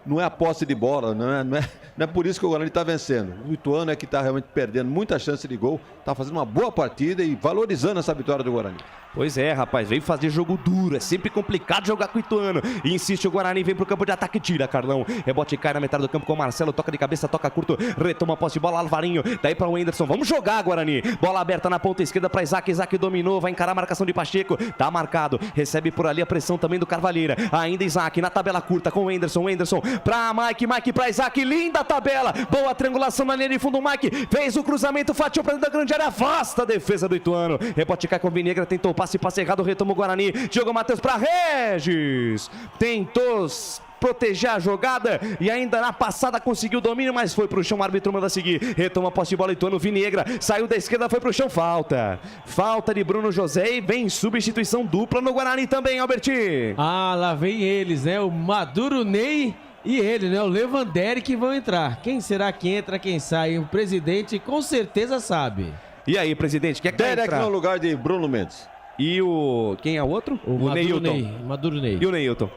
não é a posse de bola, não é por isso que o Guarani está vencendo. O Ituano é que está realmente perdendo muita chance de gol, está fazendo uma boa partida e valorizando essa vitória do Guarani. Pois é, rapaz, veio fazer jogo duro, é sempre complicado jogar com o Ituano. E insiste o Guarani, vem pro campo de ataque, tira Carlão. Rebote cai na metade do campo com o Marcelo, toca de cabeça, toca curto, retoma a posse de bola, Alvarinho, daí para o Wenderson, vamos jogar, Guarani. Bola aberta na ponta esquerda para Isaac, Isaac dominou, vai encarar a marcação de Pacheco, tá marcado, recebe por ali a pressão também do Carvalheira. Ainda Isaac na tabela curta com o Wenderson, Wenderson pra Mike pra Isaac, linda tabela, boa triangulação na linha de fundo, Mike fez o cruzamento, fatiou pra dentro da grande área, afasta a defesa do Ituano. Rebote cai com o Vinegra, tentou passe errado, retoma o Guarani, jogou Matheus pra Regis, tentou proteger a jogada e ainda na passada conseguiu o domínio, mas foi pro chão, o árbitro manda seguir, retoma a posse de bola, Ituano, Vinegra, saiu da esquerda, foi pro chão, falta de Bruno José e vem substituição dupla no Guarani também, Alberti. Ah, lá vem eles, né, o Maduro Ney e ele, né, o Levandery que vão entrar. Quem será que entra, quem sai? O presidente com certeza sabe. E aí, presidente, quer que vai entrar? no lugar de Bruno Mendes. E o... quem é o outro? O Neilton. Maduro Ney. E o Neilton?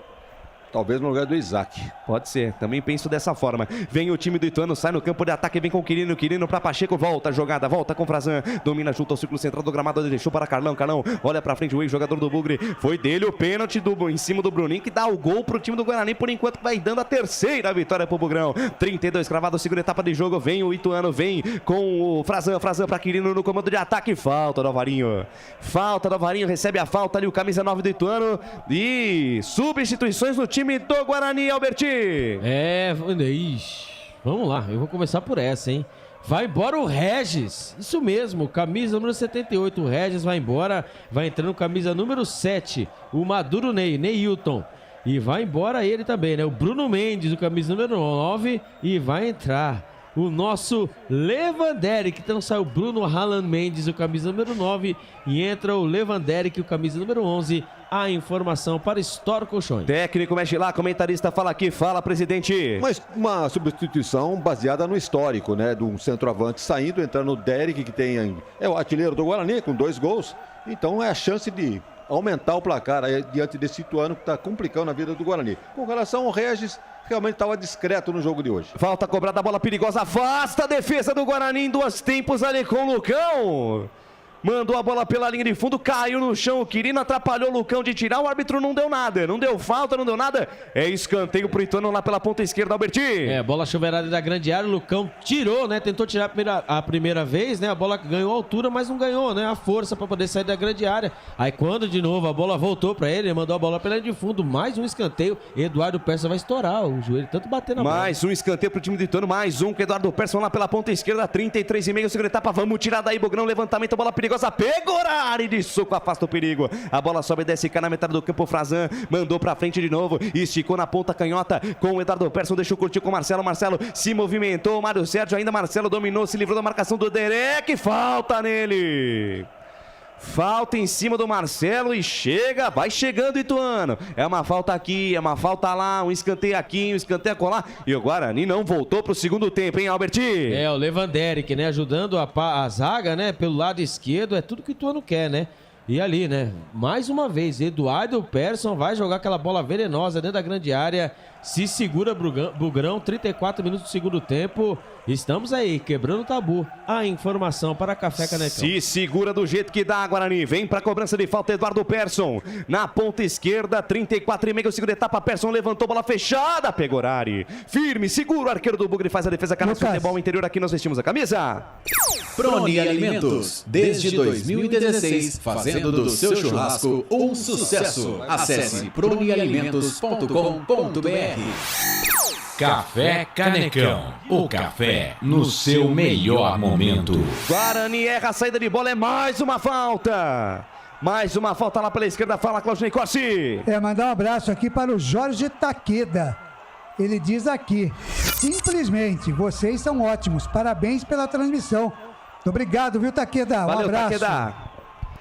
Talvez no lugar do Isaac. Pode ser, também penso dessa forma. Vem o time do Ituano, sai no campo de ataque, vem com o Quirino pra Pacheco, volta a jogada, volta com o Frazan, domina junto ao círculo central do gramado, deixou para Carlão, olha pra frente, o ex-jogador do Bugre, foi dele o pênalti em cima do Bruninho, que dá o gol pro time do Guarani, por enquanto vai dando a terceira vitória pro Bugrão. 32 cravado, segunda etapa de jogo, vem o Ituano, vem com o Frazan pra Quirino no comando de ataque, falta do Alvarinho, recebe a falta ali o camisa 9 do Ituano e substituições no time do Guarani, Alberti. Vamos lá, eu vou começar por essa, hein? Vai embora o Regis, isso mesmo, camisa número 78, o Regis vai embora, vai entrando camisa número 7, o Maduro Neilton, e vai embora ele também, né? O Bruno Mendes, o camisa número 9, e vai entrar o nosso Levandery, que então sai o Bruno Hallan Mendes, o camisa número 9, e entra o Levandery, que o camisa número 11. A informação para Store Colchões. Técnico mexe lá, comentarista fala aqui, fala presidente. Mas uma substituição baseada no histórico, né? De um centroavante saindo, entrando o Derek, que é o artilheiro do Guarani, com 2 gols. Então é a chance de aumentar o placar aí, diante desse Ituano que está complicando a vida do Guarani. Com relação ao Regis, realmente estava discreto no jogo de hoje. Falta cobrada, bola perigosa, afasta a defesa do Guarani em 2 tempos ali com o Lucão. Mandou a bola pela linha de fundo, caiu no chão, o Quirino atrapalhou o Lucão de tirar, o árbitro não deu nada, não deu falta, não deu nada. É escanteio pro Ituano lá pela ponta esquerda, Alberti. Bola chuveirada da grande área, o Lucão tirou, né, tentou tirar a primeira vez, né, a bola ganhou a altura, mas não ganhou, né, a força para poder sair da grande área. Aí quando de novo a bola voltou para ele mandou a bola pela linha de fundo, mais um escanteio, Eduardo Persson vai estourar o joelho, tanto bater na bola. Mais um escanteio pro time do Ituano, mais um com Eduardo Persson lá pela ponta esquerda, 33,5, segunda etapa, vamos tirar daí, Bugrão, levantamento, bola perigosa, pegou e de soco, afasta o perigo. A bola sobe e desce, cai na metade do campo. Frazan mandou pra frente de novo, esticou na ponta canhota com o Eduardo Persson, deixou curtir com o Marcelo. Marcelo se movimentou, o Mário Sérgio ainda. Marcelo dominou, se livrou da marcação do Derek. Falta nele. Falta em cima do Marcelo e vai chegando Ituano. É uma falta aqui, é uma falta lá, um escanteio aqui, um escanteio acolá. E o Guarani não voltou pro segundo tempo, hein, Alberti? O Levandery, né, ajudando a zaga, né, pelo lado esquerdo, é tudo que o Ituano quer, né? E ali, né, mais uma vez, Eduardo Persson vai jogar aquela bola venenosa dentro da grande área. Se segura Bugrão, 34 minutos do segundo tempo. Estamos aí, quebrando o tabu. A informação para Café Canecão. Se segura do jeito que dá, Guarani. Vem para a cobrança de falta, Eduardo Persson. Na ponta esquerda, 34,5, segunda etapa. Persson levantou, bola fechada. Pegou Orari. Firme, seguro. O arqueiro do Bugre faz a defesa. Canal Futebol Interior, aqui nós vestimos a camisa. Proni Alimentos, desde 2016, fazendo do seu churrasco um sucesso. Acesse pronialimentos.com.br. Café Canecão, o café no seu melhor momento. Guarani erra a saída de bola, é mais uma falta. Mais uma falta lá pela esquerda, fala Claudinei Corsi. Mandar um abraço aqui para o Jorge Taqueda. Ele diz aqui, simplesmente, vocês são ótimos, parabéns pela transmissão. Muito obrigado, viu, Taqueda? Valeu, um abraço. Taqueda.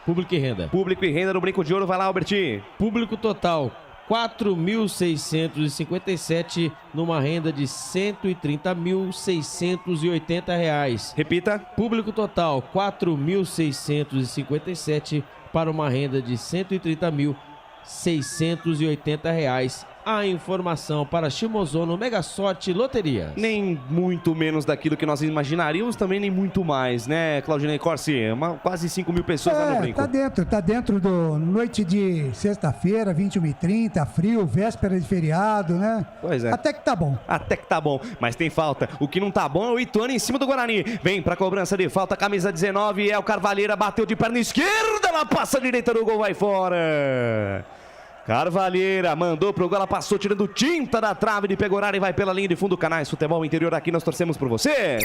Público e renda. Público e renda no Brinco de Ouro, vai lá, Alberti. Público total, 4.657 numa renda de R$ 130.680. Repita. Público total, 4.657 para uma renda de R$ 130.680. A informação para Shimozono Mega Sorte Loterias. Nem muito menos daquilo que nós imaginaríamos, também nem muito mais, né, Claudinei Corsi? Quase 5 mil pessoas lá no brinco. Tá dentro do noite de sexta-feira, 21h30, frio, véspera de feriado, né? Pois é. Até que tá bom. Até que tá bom, mas tem falta. O que não tá bom é o Ituano em cima do Guarani. Vem pra cobrança de falta, camisa 19, é o Carvalheira, bateu de perna esquerda, ela passa a direita do gol, vai fora. Carvalheira mandou pro gol, ela passou tirando tinta da trave de Pegorari e vai pela linha de fundo. Canais Futebol Interior, aqui nós torcemos por você.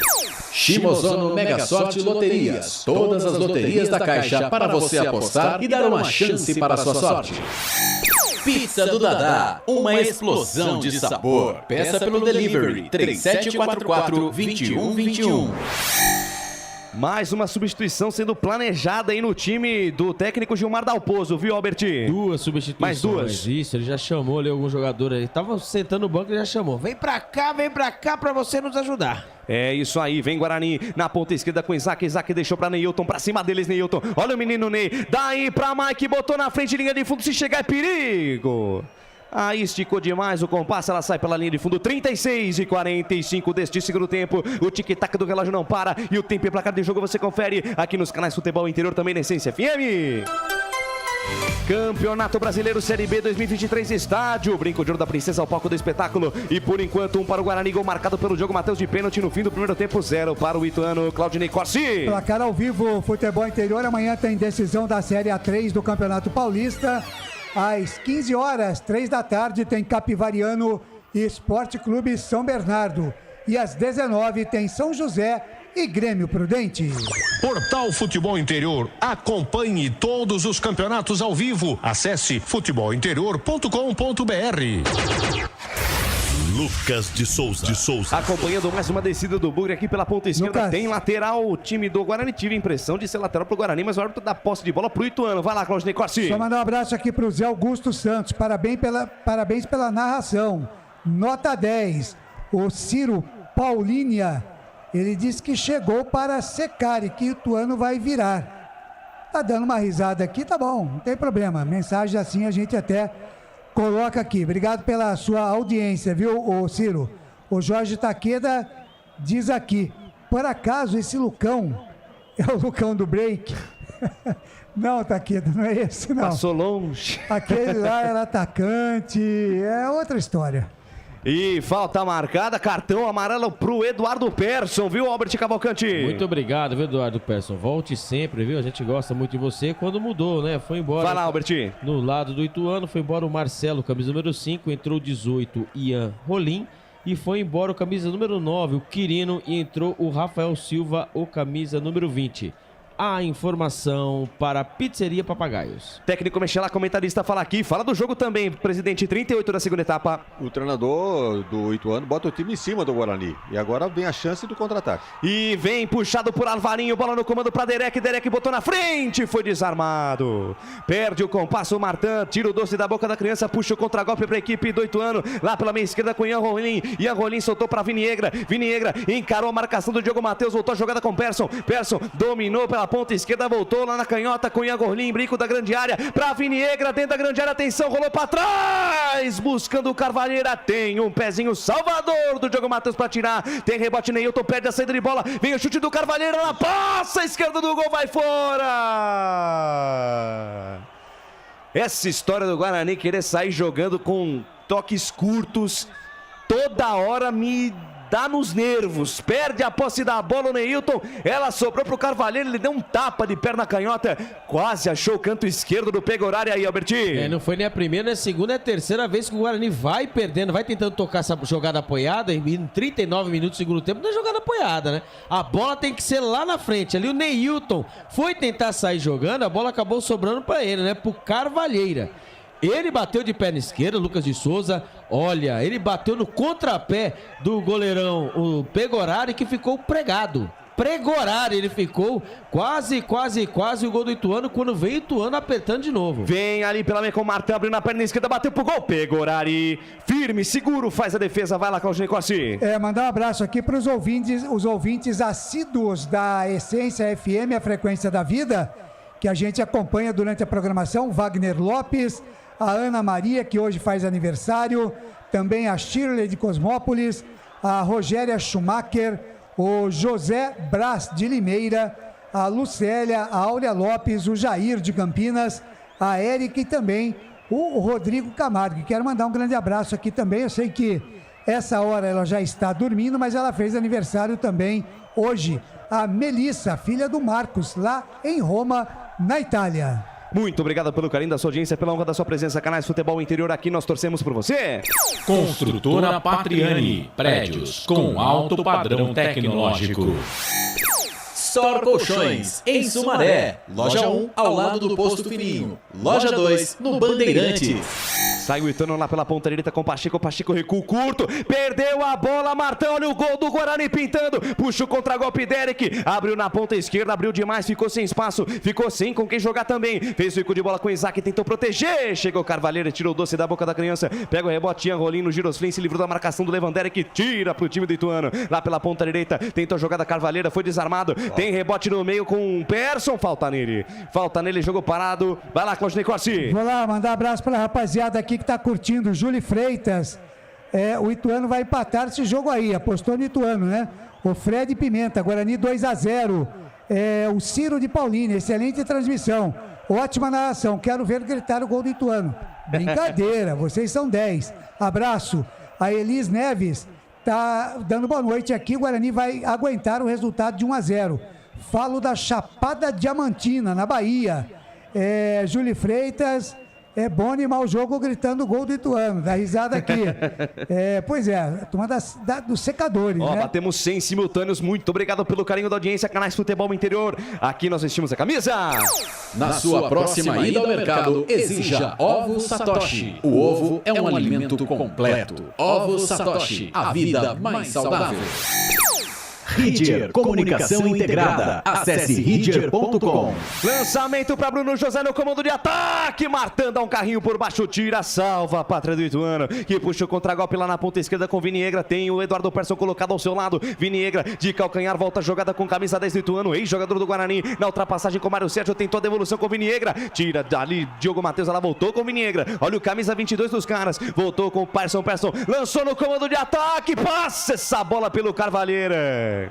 Shimozono Mega Sorte Loterias. Todas as loterias da Caixa para você apostar e dar uma chance para a sua sorte. Pizza do Dadá, uma explosão de sabor. Peça pelo delivery 3744-2121. Mais uma substituição sendo planejada aí no time do técnico Gilmar Dalpozo, viu, Alberti? 2 substituições. Mais 2. Isso, ele já chamou ali algum jogador aí. Tava sentando no banco e já chamou. Vem pra cá pra você nos ajudar. É isso aí, vem Guarani na ponta esquerda com Isaac. Isaac deixou pra Neilton, pra cima deles, Neilton. Olha o menino Ney, daí pra Mike, botou na frente, linha de fundo, se chegar é perigo. Aí esticou demais o compasso, ela sai pela linha de fundo, 36:45 deste segundo tempo. O tic-tac do relógio não para e o tempo e placar de jogo você confere aqui nos canais Futebol Interior, também na Essência FM. Campeonato Brasileiro Série B 2023, estádio Brinco de Ouro da Princesa, ao palco do espetáculo. E por enquanto, 1 para o Guarani, gol marcado pelo jogo Matheus de pênalti no fim do primeiro tempo, 0 para o Ituano, Claudinei Corsi. Placar ao vivo, Futebol Interior, amanhã tem decisão da Série A3 do Campeonato Paulista. Às 15 horas, 3 da tarde, tem Capivariano e Esporte Clube São Bernardo. E às 19 tem São José e Grêmio Prudente. Portal Futebol Interior. Acompanhe todos os campeonatos ao vivo. Acesse futebolinterior.com.br. Lucas de Souza. Acompanhando mais uma descida do Bugre aqui pela ponta esquerda. Lucas. Tem lateral, o time do Guarani. Tive a impressão de ser lateral pro Guarani, mas o árbitro dá posse de bola pro Ituano. Vai lá, Claudinei Corsi. Só mandar um abraço aqui pro Zé Augusto Santos. Parabéns pela narração. Nota 10. O Ciro Paulinha, ele disse que chegou para secar e que o Ituano vai virar. Tá dando uma risada aqui, tá bom, não tem problema. Mensagem assim a gente até coloca aqui. Obrigado pela sua audiência, viu, ô Ciro? O Jorge Taqueda diz aqui, por acaso esse Lucão é o Lucão do break? Não, Taqueda, não é esse não. Passou longe. Aquele lá era atacante, é outra história. E falta marcada, cartão amarelo pro Eduardo Persson, viu, Albert Cavalcante? Muito obrigado, viu, Eduardo Persson? Volte sempre, viu? A gente gosta muito de você. Quando mudou, né? Foi embora. Vai lá, Albert. No lado do Ituano, foi embora o Marcelo, camisa número 5, entrou o 18, Ian Rolim. E foi embora o camisa número 9, o Quirino, e entrou o Rafael Silva, o camisa número 20. A informação para Pizzeria Papagaios. Técnico Mexela, comentarista, fala aqui. Fala do jogo também, presidente. 38 da segunda etapa. O treinador do Ituano bota o time em cima do Guarani. E agora vem a chance do contra-ataque. E vem puxado por Alvarinho. Bola no comando para Derek. Derek botou na frente. Foi desarmado. Perde o compasso. O Martin tira o doce da boca da criança. Puxa o contragolpe para a equipe do Ituano. Lá pela meia esquerda com Ian Rolim. Ian Rolim soltou para Viniegra. Viniegra encarou a marcação do Diogo Matheus. Voltou a jogada com Persson. Persson dominou pela ponta esquerda, voltou lá na canhota com Ian Rolim, brinco da grande área, pra Viniegra, dentro da grande área, atenção, rolou pra trás, buscando o Carvalheira, tem um pezinho salvador do Diogo Matheus pra tirar, tem rebote Neilton, perde a saída de bola, vem o chute do Carvalheira, na passa, esquerda do gol, vai fora! Essa história do Guarani querer sair jogando com toques curtos, toda hora me dá nos nervos, perde a posse da bola o Neilton, ela sobrou pro Carvalheiro, ele deu um tapa de perna canhota, quase achou o canto esquerdo do Pegorari aí, Alberti. Não foi nem a primeira, nem a segunda, nem a terceira vez que o Guarani vai perdendo, vai tentando tocar essa jogada apoiada, e em 39 minutos do segundo tempo não é jogada apoiada, né? A bola tem que ser lá na frente, ali o Neilton foi tentar sair jogando, a bola acabou sobrando pra ele, né? Pro Carvalheira. Ele bateu de perna esquerda, Lucas de Souza. Olha, ele bateu no contrapé do goleirão, o Pegorari, que ficou pregado. Pregorari, ele ficou quase o gol do Ituano, quando veio o Ituano apertando de novo. Vem ali pela meia com o Martin, abriu na perna esquerda, bateu pro gol. Pegorari, firme, seguro, faz a defesa. Vai lá, Claudinei Corsi. Mandar um abraço aqui para os ouvintes assíduos da Essência FM, a frequência da vida, que a gente acompanha durante a programação. Wagner Lopes, a Ana Maria, que hoje faz aniversário, também a Shirley de Cosmópolis, a Rogéria Schumacher, o José Brás de Limeira, a Lucélia, a Áurea Lopes, o Jair de Campinas, a Érica e também o Rodrigo Camargo. Quero mandar um grande abraço aqui também. Eu sei que essa hora ela já está dormindo, mas ela fez aniversário também hoje. A Melissa, filha do Marcos, lá em Roma, na Itália. Muito obrigado pelo carinho da sua audiência, pela honra da sua presença. Canais Futebol Interior, aqui nós torcemos por você. Construtora Patriani. Prédios com alto padrão tecnológico. Store Colchões, em Sumaré. Loja 1, ao lado do Posto Fininho. Loja 2, no Bandeirantes. Sai o Ituano lá pela ponta direita com o Pacheco. Pacheco recuo curto. Perdeu a bola, Martão. Olha o gol do Guarani pintando. Puxa o contra-golpe, Derek. Abriu na ponta esquerda, abriu demais. Ficou sem espaço. Ficou sem com quem jogar também. Fez o rico de bola com o Isaac. Tentou proteger. Chegou o Carvalheiro, tirou o doce da boca da criança. Pega o rebote, Rolinho no Girosflin. Se livrou da marcação do Levan Derek. Tira pro time do Ituano. Lá pela ponta direita. Tentou a jogada Carvalheira. Foi desarmado. Tem rebote no meio com o Persson. Falta nele. Falta nele. Jogo parado. Vai lá, Claudinei Corsi. Vou lá mandar um abraço pra rapaziada aqui que tá curtindo. Júlio Freitas. O Ituano vai empatar esse jogo aí. Apostou no Ituano, né? O Fred Pimenta. Guarani 2-0. O Ciro de Paulínia. Excelente transmissão. Ótima narração. Quero ver gritar o gol do Ituano. Brincadeira. Vocês são 10. Abraço. A Elis Neves tá dando boa noite aqui. O Guarani vai aguentar o resultado de 1-0. Falo da Chapada Diamantina, na Bahia. Júlio Freitas. É bom animar o jogo gritando o gol do Ituano. Dá risada aqui. Pois é, turma dos secadores, né? Batemos 100 simultâneos. Muito obrigado pelo carinho da audiência. Canais Futebol Interior. Aqui nós vestimos a camisa. Na sua próxima ida ao mercado, exija Ovos Satoshi. O ovo é um alimento completo. Ovos Satoshi, a vida mais saudável. Ridger, comunicação integrada. Acesse ridger.com. Lançamento para Bruno José no comando de ataque. Martão dá um carrinho por baixo, tira, salva a pátria do Ituano, que puxa o contra-golpe lá na ponta esquerda com Viniegra. Tem o Eduardo Persson colocado ao seu lado. Viniegra de calcanhar, volta a jogada com camisa 10 do Ituano, ex-jogador do Guarani. Na ultrapassagem com Mário Sérgio, tentou a devolução com Viniegra. Tira dali, Diogo Matheus, ela voltou com Viniegra. Olha o camisa 22 dos caras. Voltou com o Persson, lançou no comando de ataque. Passa essa bola pelo Carvalheira.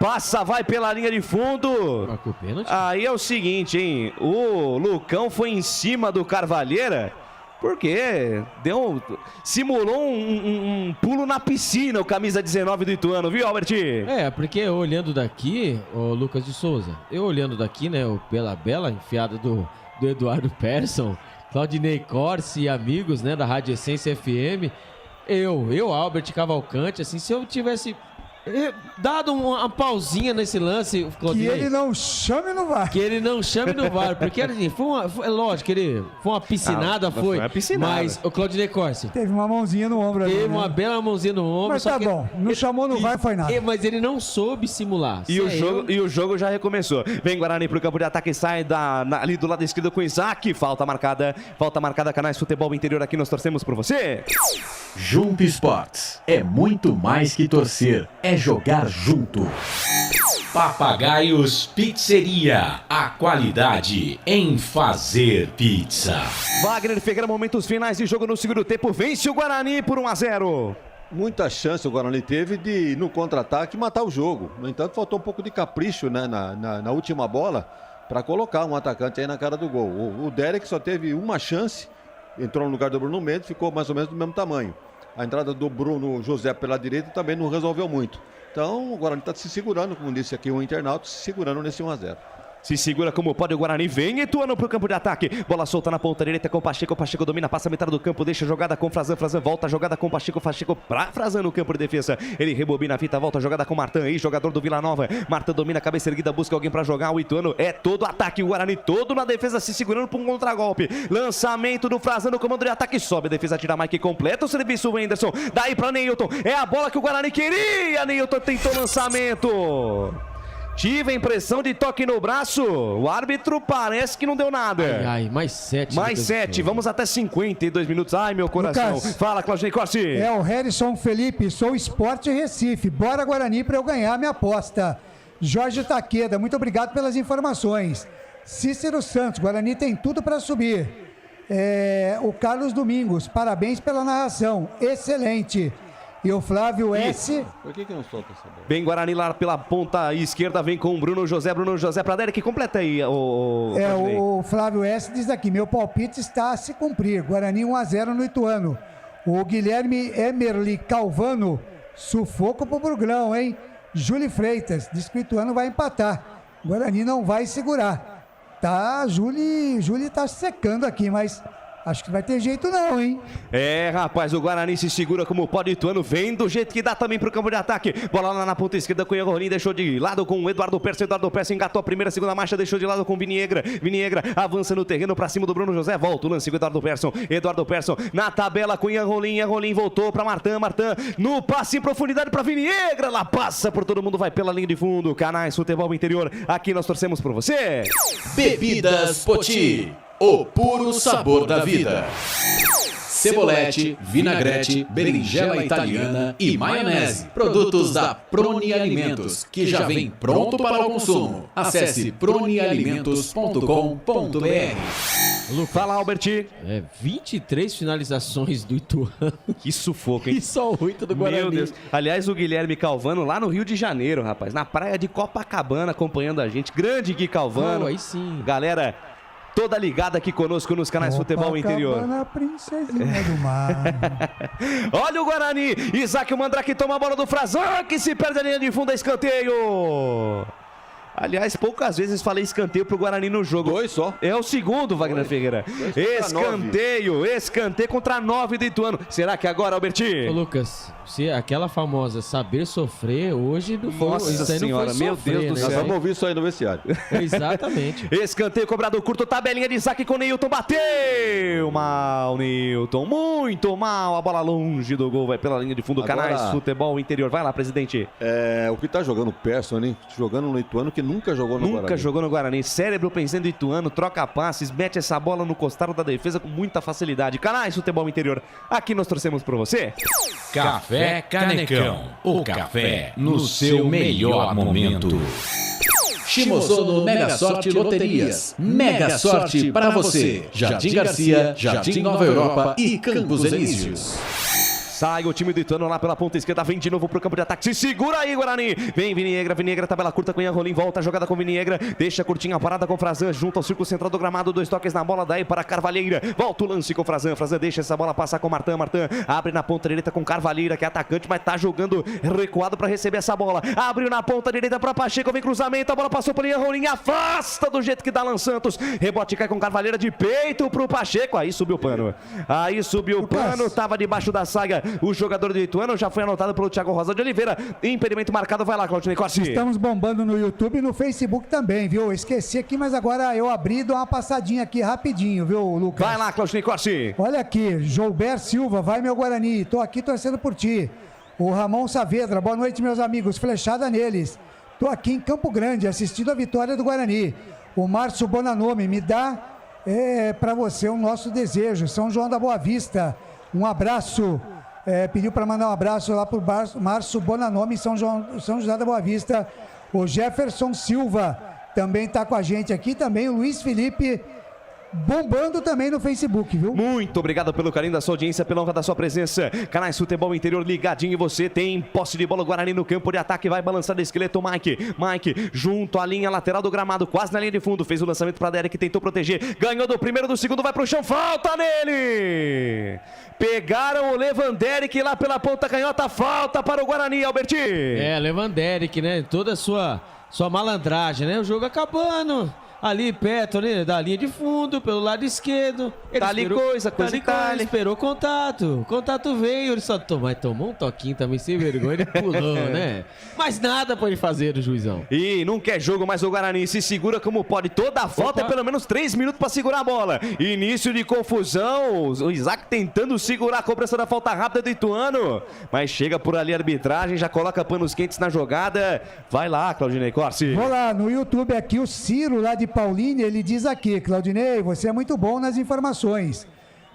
Passa, vai pela linha de fundo. Marcou pênalti? Aí é o seguinte, hein? O Lucão foi em cima do Carvalheira porque simulou um pulo na piscina, o camisa 19 do Ituano, viu, Albert? Porque olhando daqui, o Lucas de Souza, eu olhando daqui, né, pela bela enfiada do Eduardo Persson, Claudinei Corsi e amigos, né, da Rádio Essência FM, eu, Albert Cavalcante, assim, se eu tivesse dado uma pausinha nesse lance, Claudinei, que ele não chame no VAR. Porque assim, foi lógico, foi uma piscinada, foi uma piscinada. Mas o Claudinei Corsi teve uma mãozinha no ombro. Teve uma bela mãozinha no ombro. Mas tá bom, não chamou no VAR, foi nada. Mas ele não soube simular. E o jogo já recomeçou. Vem Guarani pro campo de ataque, sai ali do lado esquerdo com o Isaac. Falta marcada, Canais Futebol Interior, aqui nós torcemos por você. Jump Sports é muito mais que torcer, é jogar junto. Papagaios Pizzeria, a qualidade em fazer pizza. Wagner Ferreira, momentos finais de jogo no segundo tempo, vence o Guarani por 1-0. Muita chance o Guarani teve de, no contra-ataque, matar o jogo. No entanto, faltou um pouco de capricho, né, na última bola para colocar um atacante aí na cara do gol. O Derek só teve uma chance, entrou no lugar do Bruno Mendes, ficou mais ou menos do mesmo tamanho. A entrada do Bruno José pela direita também não resolveu muito. Então o Guarani está se segurando, como disse aqui o internauta, se segurando nesse 1-0. Se segura como pode o Guarani, vem Ituano pro campo de ataque, bola solta na ponta direita com o Pacheco domina, passa a metade do campo, deixa a jogada com Frazan, volta a jogada com o Pacheco pra Frazan no campo de defesa, ele rebobina a fita, volta a jogada com o Martão, aí jogador do Vila Nova, Martão domina, cabeça erguida, busca alguém pra jogar, o Ituano é todo ataque, o Guarani todo na defesa, se segurando pra um contragolpe, lançamento do Frazan no comando de ataque, sobe a defesa, tira Mike, completa o serviço, o Anderson, daí pra Neilton, é a bola que o Guarani queria, Neilton tentou lançamento. Tive a impressão de toque no braço. O árbitro parece que não deu nada. Mais 7. Mais 7. Vamos até 52 minutos. Ai, meu coração. Lucas, fala, Claudinei Corsi. O Harrison Felipe. Sou Esporte Recife. Bora, Guarani, para eu ganhar minha aposta. Jorge Taqueda, muito obrigado pelas informações. Cícero Santos. Guarani tem tudo para subir. o Carlos Domingos, parabéns pela narração, excelente. E o Flávio S. Por que não solta essa bola? Vem Guarani lá pela ponta esquerda, vem com o Bruno José pra Derek, completa aí o Flávio S diz aqui, meu palpite está a se cumprir, Guarani 1-0 no Ituano. O Guilherme Emerli Calvano, sufoco pro Bruglão, hein? Júlio Freitas, diz que o Ituano vai empatar, Guarani não vai segurar. Tá, Júlio tá secando aqui, mas acho que vai ter jeito não, hein? Rapaz, o Guarani se segura como pode, o Ituano vem do jeito que dá também pro campo de ataque. Bola lá na ponta esquerda com o Ian Rolim, deixou de lado com o Eduardo Perso engatou a primeira, segunda marcha, deixou de lado com o Viniegra avança no terreno pra cima do Bruno José, volta o lance com o Eduardo Persson na tabela com o Ian Rolim voltou pra Martin no passe em profundidade pra Viniegra, lá passa por todo mundo, vai pela linha de fundo. Canais Futebol Interior, aqui nós torcemos por você. Bebidas Poti, o puro sabor da vida. Cebolete, vinagrete, berinjela italiana e maionese. Produtos da Proni Alimentos, que já vem pronto para o consumo. Acesse pronialimentos.com.br. Fala, Albert. 23 finalizações do Ituano. Que sufoco, hein? E só 8 do Guarani. Meu Deus. Aliás, o Guilherme Calvano lá no Rio de Janeiro, rapaz, na praia de Copacabana, acompanhando a gente. Grande Gui Calvano. Aí sim. Galera, toda ligada aqui conosco nos canais Futebol Interior. Princesinha do mar. Olha o Guarani. Isaac Mandrake toma a bola do Frazan, que se perde a linha de fundo, é escanteio. Aliás, poucas vezes falei escanteio pro Guarani no jogo. 2 só. É o segundo, Wagner Ferreira. Escanteio contra 9 do Ituano. Será que agora, Alberti? Ô, Lucas, se aquela famosa saber sofrer, hoje não foi. Nossa senhora, meu Deus do céu. Nós vamos ouvir isso aí no vestiário. Exatamente. Escanteio cobrado curto, tabelinha de Isaac com o Neilton, bateu mal, Neilton, muito mal, a bola longe do gol, vai pela linha de fundo. Agora, Canais Futebol Interior, vai lá, presidente. O que tá jogando o Persson, hein? Jogando no Ituano, que nunca jogou no Guarani. Nunca jogou no Guarani, cérebro pensando em Ituano, troca passes, mete essa bola no costado da defesa com muita facilidade. Canais Futebol Interior, aqui nós torcemos por você. Café Canecão, o café no seu melhor momento. Shimosono Mega Sorte Loterias. Mega Sorte para você. Jardim Garcia, Jardim Nova Europa e Campos Elíseos. Sai o time do Ituano lá pela ponta esquerda, vem de novo pro campo de ataque, se segura aí, Guarani. Vem Viniegra, tabela curta com Ian Rolim, volta a jogada com Viniegra, deixa curtinha a parada com Frazan, junto ao círculo central do gramado, 2 toques na bola, daí para Carvalheira, volta o lance com Frazan deixa essa bola passar com Martin, abre na ponta direita com Carvalheira, que é atacante, mas tá jogando recuado para receber essa bola, abriu na ponta direita para Pacheco, vem cruzamento, a bola passou por Ian Rolim, afasta do jeito que dá Alan Santos, rebote cai com Carvalheira de peito pro Pacheco, aí subiu o pano, tava debaixo da saga. O jogador do Ituano já foi anotado pelo Thiago Rosa de Oliveira. Impedimento marcado, vai lá, Claudinei Corsi. Estamos bombando no YouTube e no Facebook também, viu? Esqueci aqui, mas agora eu abri e dou uma passadinha aqui rapidinho, viu, Lucas? Vai lá, Claudinei Corsi. Olha aqui, Joubert Silva, vai meu Guarani, tô aqui torcendo por ti. O Ramon Saavedra, boa noite, meus amigos, flechada neles. Tô aqui em Campo Grande, assistindo a vitória do Guarani. O Márcio Bonanome, me dá pra você o nosso desejo. São João da Boa Vista, um abraço. Pediu para mandar um abraço lá pro Márcio Bonanome, São José da Boa Vista. O Jefferson Silva também está com a gente aqui, também o Luiz Felipe, bombando também no Facebook, viu? Muito obrigado pelo carinho da sua audiência, pela honra da sua presença. Canais Futebol Interior ligadinho, você tem posse de bola, Guarani no campo de ataque, vai balançar o esqueleto, Mike, junto à linha lateral do gramado, quase na linha de fundo, fez o lançamento para Derek, tentou proteger, ganhou do primeiro, do segundo, vai pro chão, falta nele! Pegaram o Lewanderic lá pela ponta canhota, falta para o Guarani, Alberti. Lewanderic, né? Toda a sua malandragem, né? O jogo acabando. Ali perto, né, da linha de fundo, pelo lado esquerdo. Esperou contato. Contato veio, ele só tomou um toquinho também, sem vergonha, ele pulou, né? Mas nada pode fazer o juizão. E não quer jogo, mas o Guarani se segura como pode. Toda a volta é pelo menos 3 minutos para segurar a bola. Início de confusão, o Isaac tentando segurar a cobrança da falta rápida do Ituano. Mas chega por ali a arbitragem, já coloca panos quentes na jogada. Vai lá, Claudinei Corsi. Vou lá, no YouTube aqui, o Ciro lá de Paulínia, ele diz aqui: Claudinei, você é muito bom nas informações.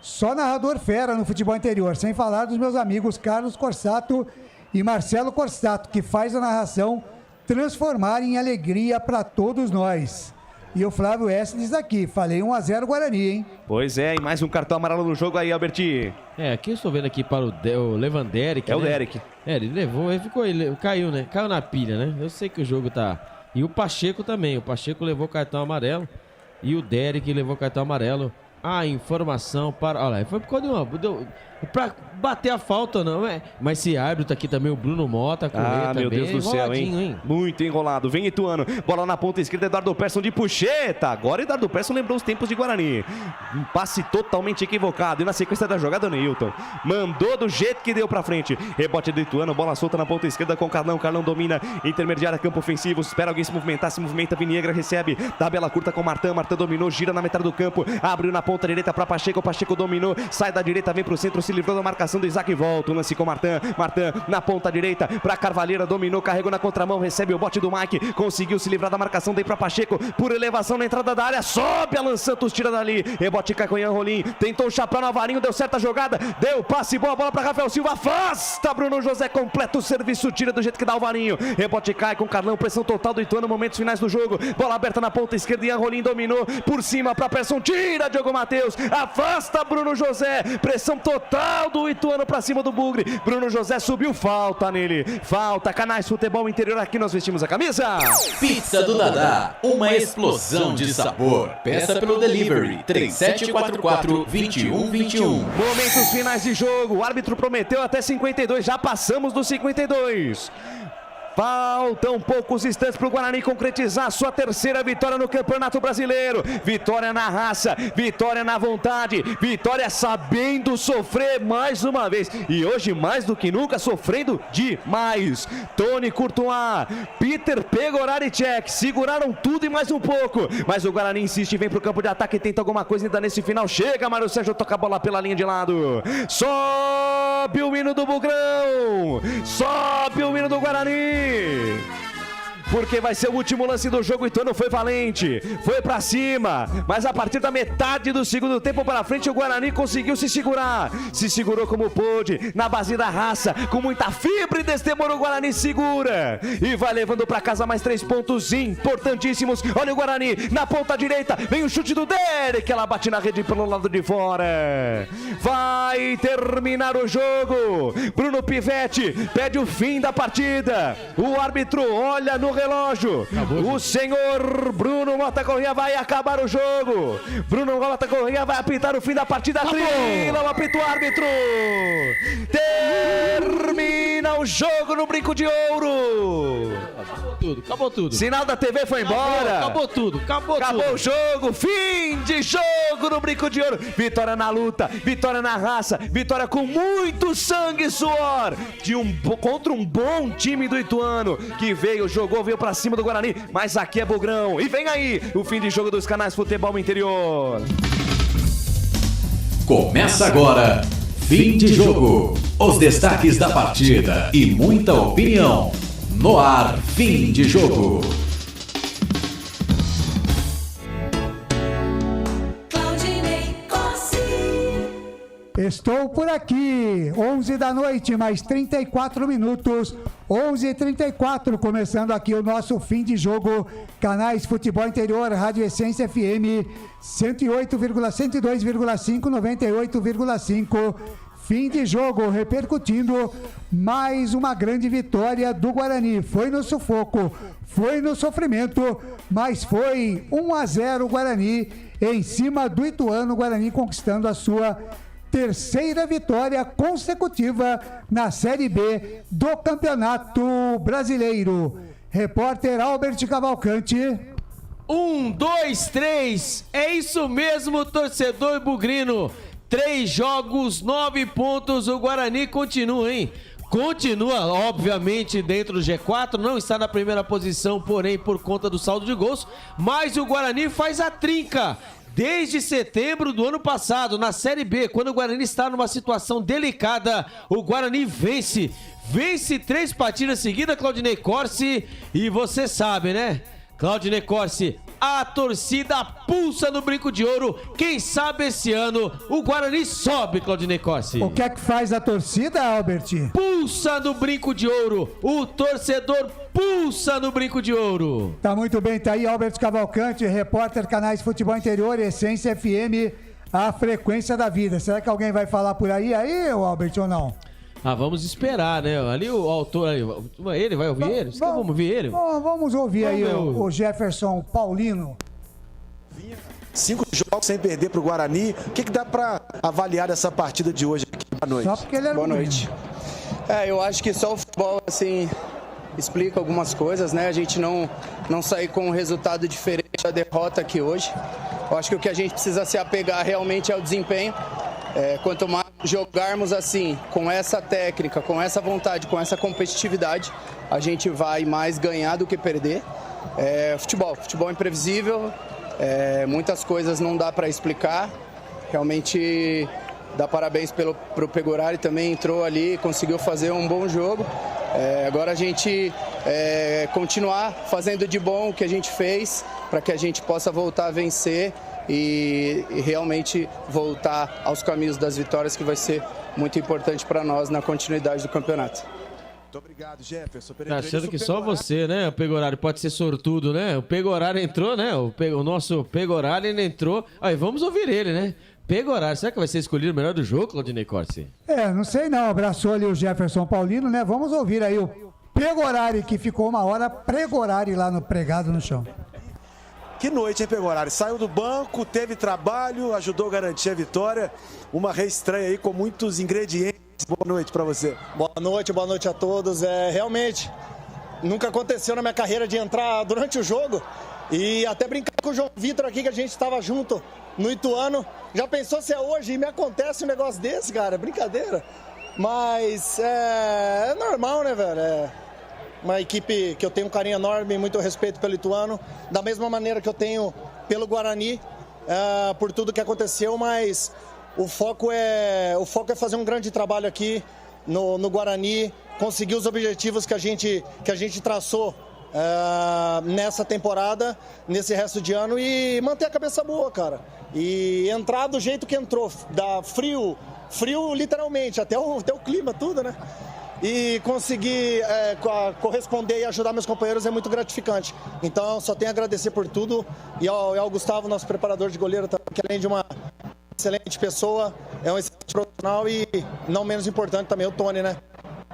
Só narrador fera no futebol interior, sem falar dos meus amigos Carlos Corsato e Marcelo Corsato, que faz a narração transformar em alegria para todos nós. E o Flávio S diz aqui, falei 1-0 Guarani, hein? Pois é, e mais um cartão amarelo no jogo aí, Alberti. Aqui eu estou vendo aqui para o Lewanderic. O Derek. Ele levou, ele caiu, né? Caiu na pilha, né? Eu sei que o jogo tá... E o Pacheco também, o Pacheco levou cartão amarelo e o Derek levou cartão amarelo. A informação para... Olha lá, foi por causa de uma... Pra bater a falta, não é? Mas esse árbitro aqui também, o Bruno Mota, meu Deus do céu, hein? Muito enrolado. Vem Ituano. Bola na ponta esquerda, Eduardo Persson de puxeta. Agora Eduardo Persson lembrou os tempos de Guarani. Um passe totalmente equivocado. E na sequência da jogada, o Neilton mandou do jeito que deu pra frente. Rebote do Ituano, bola solta na ponta esquerda com o Carlão. Carlão domina, intermediária, campo ofensivo. Espera alguém se movimentar, se movimenta. Viniegra recebe, tabela curta com Martã. Martã dominou, gira na metade do campo. Abriu na ponta direita pra Pacheco. Pacheco dominou, sai da direita, vem pro centro. Se livrou da marcação do Isaac e volta. O lance com Martã. Martã na ponta direita pra Carvalheira. Dominou, carregou na contramão. Recebe o bote do Mike. Conseguiu se livrar da marcação. Daí pra Pacheco. Por elevação na entrada da área. Sobe Alan Santos, tira dali. Rebote cai com Ian Rolim. Tentou o chapéu no Avarinho. Deu certa jogada. Deu passe. Boa bola pra Rafael Silva. Afasta Bruno José. Completa o serviço. Tira do jeito que dá o Varinho. Rebote cai com Carlão. Pressão total do Ituano. Momentos finais do jogo. Bola aberta na ponta esquerda. Ian Rolim dominou. Por cima pra Persson. Tira Diogo Matheus. Afasta Bruno José. Pressão total do Ituano pra cima do Bugre. Bruno José subiu, falta nele. Falta, Canais Futebol Interior, aqui nós vestimos a camisa. Pizza do Dadá, uma explosão de sabor. Peça pelo delivery 3744-2121. Momentos finais de jogo, o árbitro prometeu até 52, já passamos dos 52. Faltam poucos instantes para o Guarani concretizar sua terceira vitória no Campeonato Brasileiro. Vitória na raça, vitória na vontade, vitória sabendo sofrer mais uma vez. E hoje, mais do que nunca, sofrendo demais. Tony Courtois, Peter Pegoraricek, seguraram tudo e mais um pouco. Mas o Guarani insiste, vem para o campo de ataque e tenta alguma coisa ainda nesse final. Chega, Mário Sérgio, toca a bola pela linha de lado. Sobe o hino do Bugrão, sobe o hino do Guarani. Porque vai ser o último lance do jogo. O Ituano foi valente, foi pra cima, mas a partir da metade do segundo tempo para frente o Guarani conseguiu se segurar. Se segurou como pôde, na base da raça, com muita fibra e destemor. O Guarani segura e vai levando pra casa mais 3 pontos importantíssimos. Olha o Guarani na ponta direita, vem o chute do Derek, ela bate na rede pelo lado de fora. Vai terminar o jogo. Bruno Pivetti pede o fim da partida. O árbitro olha no relógio. O senhor Bruno Mota Corrêa vai acabar o jogo. Bruno Mota Corrêa vai apitar o fim da partida. Trila, o apito árbitro. Termina o jogo no Brinco de Ouro. Acabou tudo. Sinal da TV foi embora. Acabou tudo. Acabou o jogo. Fim de jogo no Brinco de Ouro. Vitória na luta, vitória na raça, vitória com muito sangue e suor contra um bom time do Ituano que jogou, veio pra cima do Guarani, mas aqui é Bugrão. E vem aí o fim de jogo dos Canais Futebol Interior. Começa agora, fim de jogo. Os destaques da partida e muita opinião. No ar, fim de jogo. Estou por aqui, 11 da noite, mais 34 minutos, 11h34, começando aqui o nosso fim de jogo, Canais Futebol Interior, Rádio Essência FM, 108,102,5, 98,5, fim de jogo, repercutindo mais uma grande vitória do Guarani. Foi no sufoco, foi no sofrimento, mas foi 1-0 Guarani em cima do Ituano, Guarani conquistando a sua terceira vitória consecutiva na Série B do Campeonato Brasileiro. Repórter Albert Cavalcante. 1, 2, 3. É isso mesmo, torcedor bugrino. 3 jogos, 9 pontos. O Guarani continua, hein? Continua, obviamente, dentro do G4. Não está na primeira posição, porém, por conta do saldo de gols. Mas o Guarani faz a trinca. Desde setembro do ano passado, na Série B, quando o Guarani está numa situação delicada, o Guarani vence. Vence 3 partidas seguidas, Claudinei Corsi. E você sabe, né? Claudinei Corsi a torcida pulsa no Brinco de Ouro. Quem sabe esse ano o Guarani sobe, Claudinei Corsi. O que é que faz a torcida, Albert? Pulsa no Brinco de Ouro. O torcedor pulsa no Brinco de Ouro. Tá muito bem, tá aí Albert Cavalcante, repórter Canais Futebol Interior, Essência FM, a frequência da vida. Será que alguém vai falar por aí, Albert, ou não? Vamos esperar, né? Ali o autor, ele vai ouvir ele? Vamos ouvir ele? Vamos ouvir aí o Jefferson Paulino. 5 jogos sem perder pro Guarani. O que dá pra avaliar dessa partida de hoje aqui? Boa noite. Só porque ele era Boa noite. Eu acho que só o futebol, assim, explica algumas coisas, né? A gente não sair com um resultado diferente da derrota aqui hoje. Eu acho que o que a gente precisa se apegar realmente é o desempenho. Quanto mais jogarmos assim, com essa técnica, com essa vontade, com essa competitividade, a gente vai mais ganhar do que perder. Futebol é imprevisível, muitas coisas não dá para explicar. Realmente dá parabéns pro Pegorari, também entrou ali, conseguiu fazer um bom jogo. Agora a gente continuar fazendo de bom o que a gente fez, para que a gente possa voltar a vencer e realmente voltar aos caminhos das vitórias, que vai ser muito importante para nós na continuidade do campeonato. Muito obrigado, Jefferson. Tá achando que só você, né? O Pegorari pode ser sortudo, né? O Pegorari entrou, né? O nosso Pegorari entrou. Aí vamos ouvir ele, né? Pegorari, será que vai ser escolhido o melhor do jogo, Claudinei Corsi? Não sei não. Abraçou ali o Jefferson Paulino, né? Vamos ouvir aí o Pegorari, que ficou uma hora pregorari lá no pregado no chão. Que noite, hein, Pegorari? Saiu do banco, teve trabalho, ajudou a garantir a vitória. Uma reestreia aí com muitos ingredientes. Boa noite pra você. Boa noite a todos. Realmente, nunca aconteceu na minha carreira de entrar durante o jogo e até brincar com o João Vitor aqui, que a gente estava junto no Ituano. Já pensou se é hoje e me acontece um negócio desse, cara? Brincadeira. Mas é normal, né, velho? Uma equipe que eu tenho um carinho enorme e muito respeito pelo Ituano, da mesma maneira que eu tenho pelo Guarani, por tudo que aconteceu, mas o foco é fazer um grande trabalho aqui no Guarani, conseguir os objetivos que a gente traçou nessa temporada, nesse resto de ano, e manter a cabeça boa, cara. E entrar do jeito que entrou, da frio literalmente, até o clima, tudo, né? E conseguir corresponder e ajudar meus companheiros é muito gratificante. Então, só tenho a agradecer por tudo. E ao Gustavo, nosso preparador de goleiro, que além de uma excelente pessoa, é um excelente profissional, e não menos importante também o Tony, né?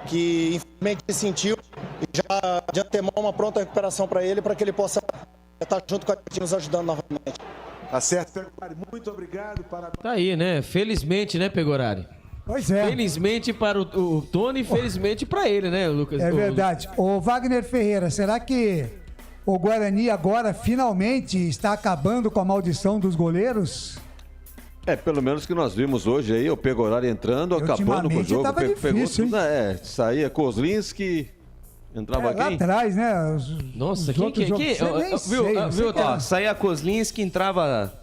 Que infelizmente sentiu, e já de antemão uma pronta recuperação para ele, para que ele possa estar junto com a gente, nos ajudando novamente. Tá certo, Pegorari, muito obrigado. Tá aí, né? Felizmente, né, Pegorari? Pois é. Felizmente para o Tony e felizmente para ele, né, Lucas? É verdade. Ô Wagner Ferreira, será que o Guarani agora finalmente está acabando com a maldição dos goleiros? Pelo menos que nós vimos hoje aí, o Pegorari entrando, acabando com o jogo. Tava difícil, hein? Saía Kozlinski, entrava lá quem? atrás, né? Nossa, quem? Saía Kozlinski, entrava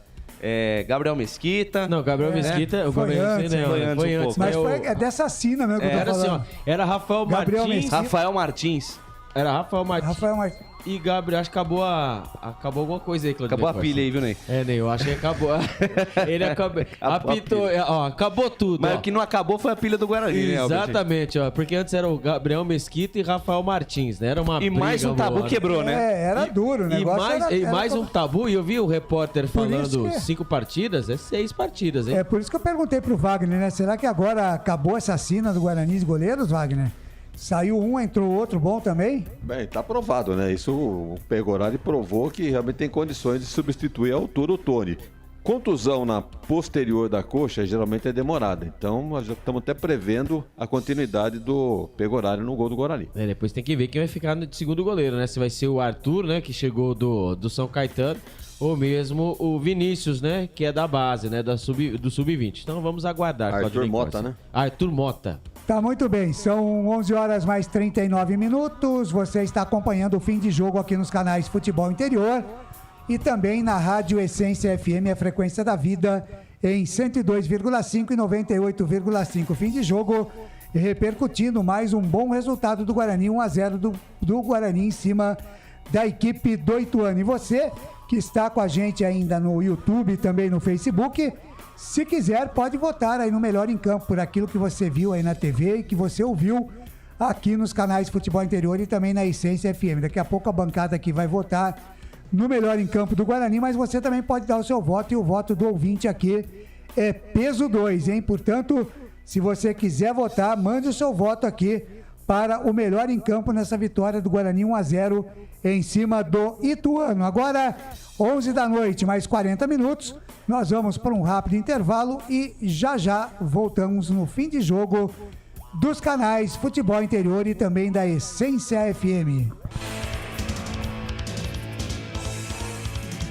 Gabriel Mesquita. Não, Gabriel Mesquita, o foi antes, foi antes. Mas foi dessa cena mesmo que eu tô era falando. Assim, ó, era Rafael Martins. Rafael Martins. Era Rafael Martins. E Gabriel, acho que acabou alguma coisa aí, Claudio. Acabou a pilha aí, viu, Ney? Ney, eu acho que acabou. Ele acabou. Apitou, acabou tudo. Mas o que não acabou foi a pilha do Guarani, né? Exatamente, porque antes era o Gabriel Mesquita e Rafael Martins, né? Era uma briga, mais um tabu quebrou, né? Era duro, né? E mais um tabu, e eu vi o repórter falando 5 partidas, 6 partidas, hein? Por isso que eu perguntei pro Wagner, né? Será que agora acabou essa sina do Guarani de goleiros, Wagner? Saiu um, entrou outro bom também? Bem, tá provado, né? Isso o Pegorari provou que realmente tem condições de substituir à altura o Tony. Contusão na posterior da coxa geralmente é demorada. Então, nós já estamos até prevendo a continuidade do Pegorari no gol do Guarani. Depois tem que ver quem vai ficar de segundo goleiro, né? Se vai ser o Arthur, né? Que chegou do São Caetano. Ou mesmo o Vinícius, né? Que é da base, né? Do Sub-20. Então, vamos aguardar. Arthur Mota, né? Arthur Mota. Tá muito bem, são 11 horas mais 39 minutos, você está acompanhando o fim de jogo aqui nos canais Futebol Interior e também na Rádio Essência FM, a frequência da vida, em 102,5 e 98,5. Fim de jogo, repercutindo mais um bom resultado do Guarani, 1-0 do Guarani em cima da equipe do Ituano. E você que está com a gente ainda no YouTube e também no Facebook, se quiser pode votar aí no Melhor em Campo por aquilo que você viu aí na TV e que você ouviu aqui nos canais Futebol Interior e também na Essência FM. Daqui a pouco a bancada aqui vai votar no Melhor em Campo do Guarani, mas você também pode dar o seu voto e o voto do ouvinte aqui é peso 2, hein? Portanto, se você quiser votar, mande o seu voto aqui para o Melhor em Campo nessa vitória do Guarani 1-0 em cima do Ituano. Agora, 11 da noite, mais 40 minutos, nós vamos para um rápido intervalo e já voltamos no fim de jogo dos canais Futebol Interior e também da Essência FM.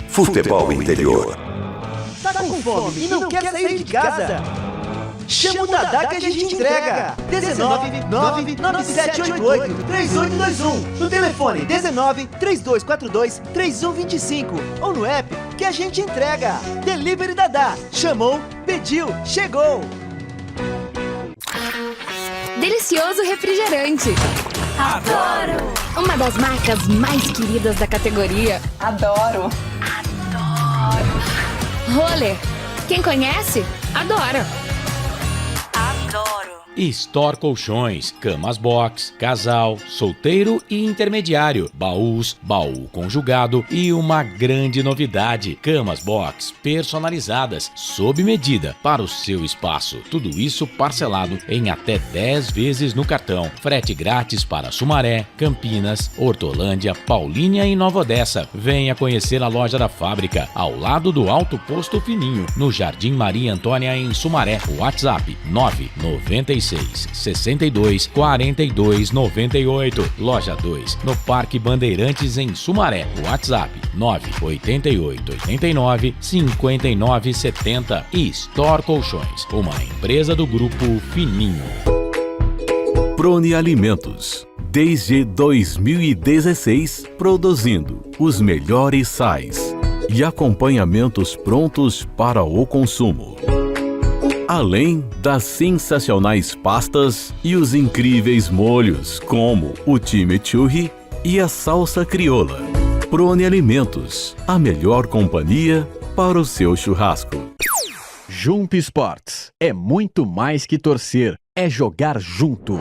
Futebol Interior. Tá com fome e não quer sair de casa? Chama o Dadá que a gente entrega. 19-99788-3821. No telefone 19-3242-3125. Ou no app que a gente entrega. Delivery Dadá. Chamou, pediu, chegou. Delicioso refrigerante. Adoro! Uma das marcas mais queridas da categoria. Adoro! Roller. Quem conhece, adora. Adoro. Store Colchões, camas box, casal, solteiro e intermediário, baús, baú conjugado e uma grande novidade, camas box personalizadas, sob medida para o seu espaço. Tudo isso parcelado em até 10 vezes no cartão. Frete grátis para Sumaré, Campinas, Hortolândia, Paulínia e Nova Odessa. Venha conhecer a loja da fábrica, ao lado do Alto Posto Fininho, no Jardim Maria Antônia, em Sumaré. WhatsApp 996 62 42 98. Loja 2, no Parque Bandeirantes, em Sumaré. WhatsApp 988 89 59 70. E Store Colchões, uma empresa do Grupo Fininho. Prone Alimentos. Desde 2016, produzindo os melhores sais e acompanhamentos prontos para o consumo. Além das sensacionais pastas e os incríveis molhos, como o chimichurri e a salsa crioula. Prone Alimentos, a melhor companhia para o seu churrasco. Jump Sports é muito mais que torcer, é jogar junto.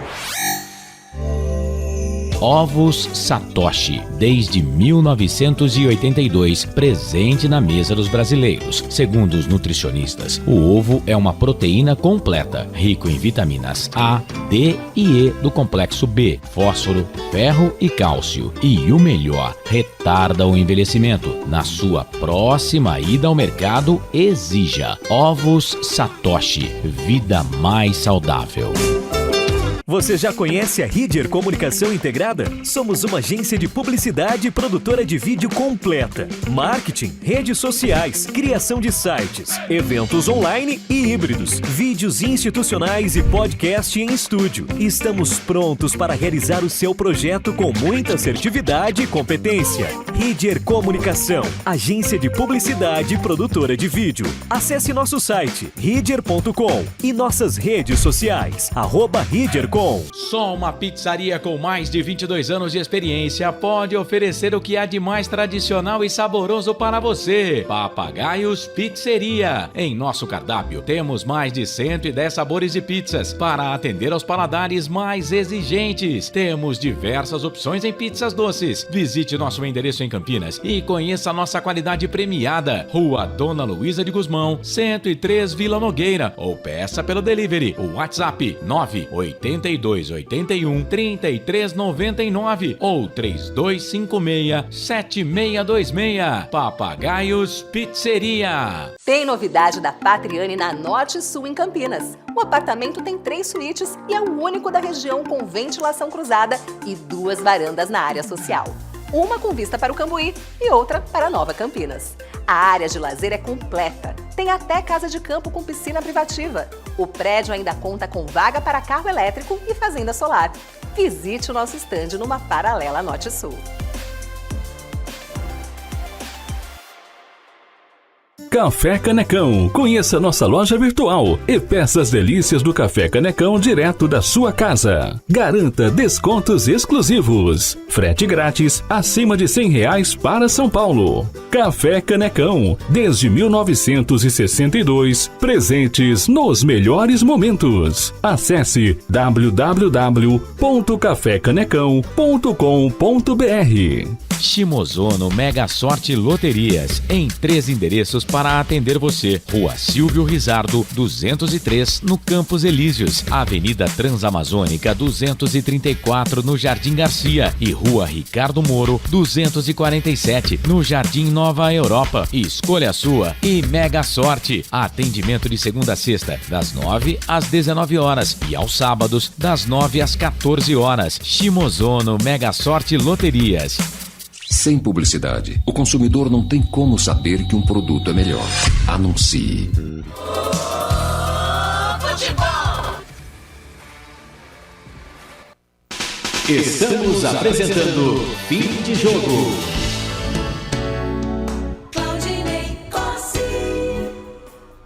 Ovos Satoshi, desde 1982, presente na mesa dos brasileiros. Segundo os nutricionistas, o ovo é uma proteína completa, rico em vitaminas A, D e E do complexo B, fósforo, ferro e cálcio. E o melhor, retarda o envelhecimento. Na sua próxima ida ao mercado, exija Ovos Satoshi, vida mais saudável. Você já conhece a Ridger Comunicação Integrada? Somos uma agência de publicidade e produtora de vídeo completa. Marketing, redes sociais, criação de sites, eventos online e híbridos, vídeos institucionais e podcast em estúdio. Estamos prontos para realizar o seu projeto com muita assertividade e competência. Ridger Comunicação, agência de publicidade e produtora de vídeo. Acesse nosso site ridger.com e nossas redes sociais, @ridger.com. Só uma pizzaria com mais de 22 anos de experiência pode oferecer o que há de mais tradicional e saboroso para você. Papagaios Pizzeria. Em nosso cardápio temos mais de 110 sabores de pizzas para atender aos paladares mais exigentes. Temos diversas opções em pizzas doces. Visite nosso endereço em Campinas e conheça a nossa qualidade premiada. Rua Dona Luísa de Guzmão, 103, Vila Nogueira. Ou peça pelo delivery. O WhatsApp 98281 3399 ou 3256-7626. Papagaios Pizzeria. Tem novidade da Patriane na Norte Sul, em Campinas. O apartamento tem 3 suítes e é o único da região com ventilação cruzada e 2 varandas na área social. Uma com vista para o Cambuí e outra para Nova Campinas. A área de lazer é completa. Tem até casa de campo com piscina privativa. O prédio ainda conta com vaga para carro elétrico e fazenda solar. Visite o nosso estande numa paralela Norte Sul. Café Canecão. Conheça nossa loja virtual e peça as delícias do Café Canecão direto da sua casa. Garanta descontos exclusivos. Frete grátis acima de R$100 para São Paulo. Café Canecão, desde 1962, presentes nos melhores momentos. Acesse www.cafecanecão.com.br. Shimozono Mega Sorte Loterias, em 3 endereços para atender você. Rua Silvio Rizardo, 203, no Campos Elíseos, Avenida Transamazônica, 234, no Jardim Garcia, e Rua Ricardo Moro, 247, no Jardim Nova Europa. Escolha a sua e Mega Sorte. Atendimento de segunda a sexta, das 9 às 19 horas e aos sábados, das 9 às 14 horas. Shimozono Mega Sorte Loterias. Sem publicidade, o consumidor não tem como saber que um produto é melhor. Anuncie. Estamos apresentando Fim de Jogo.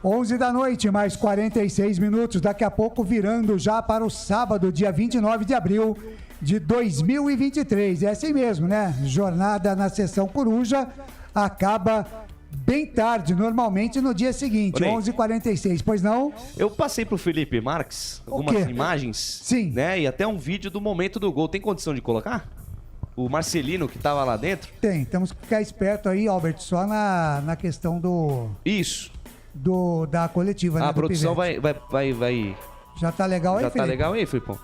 11 da noite, mais 46 minutos. Daqui a pouco virando já para o sábado, dia 29 de abril de 2023. É assim mesmo, né? Jornada na Sessão Coruja acaba bem tarde, normalmente no dia seguinte, 11h46. Pois não? Eu passei pro Felipe Marques algumas imagens. Sim. Né? E até um vídeo do momento do gol. Tem condição de colocar? O Marcelino que tava lá dentro? Tem. Temos que ficar esperto aí, Albert, só na questão do... Isso. Da coletiva, né? A produção vai... Já tá legal aí, Já tá legal aí, Filipão?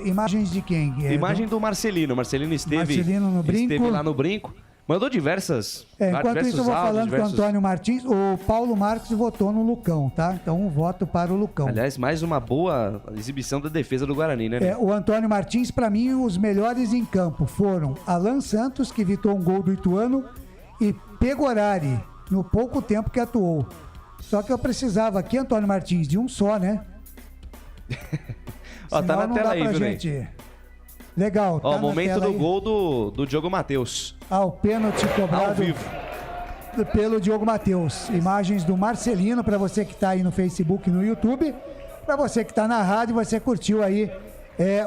Imagens de quem? Imagem do Marcelino. Marcelino no brinco. Esteve lá no brinco. Mandou diversas. Enquanto diversos isso, eu vou áudios, falando com o Antônio Martins. O Paulo Marques votou no Lucão, tá? Então, um voto para o Lucão. Aliás, mais uma boa exibição da defesa do Guarani, né? O Antônio Martins, para mim, os melhores em campo foram Alan Santos, que evitou um gol do Ituano, e Pegorari, no pouco tempo que atuou. Só que eu precisava aqui, Antônio Martins, de um só, né? Ó, tá na tela aí, viu, gente... Legal. Ó, o momento do gol do Diogo Matheus. O pênalti cobrado ao vivo pelo Diogo Matheus. Imagens do Marcelino, para você que tá aí no Facebook e no YouTube. Para você que tá na rádio, você curtiu aí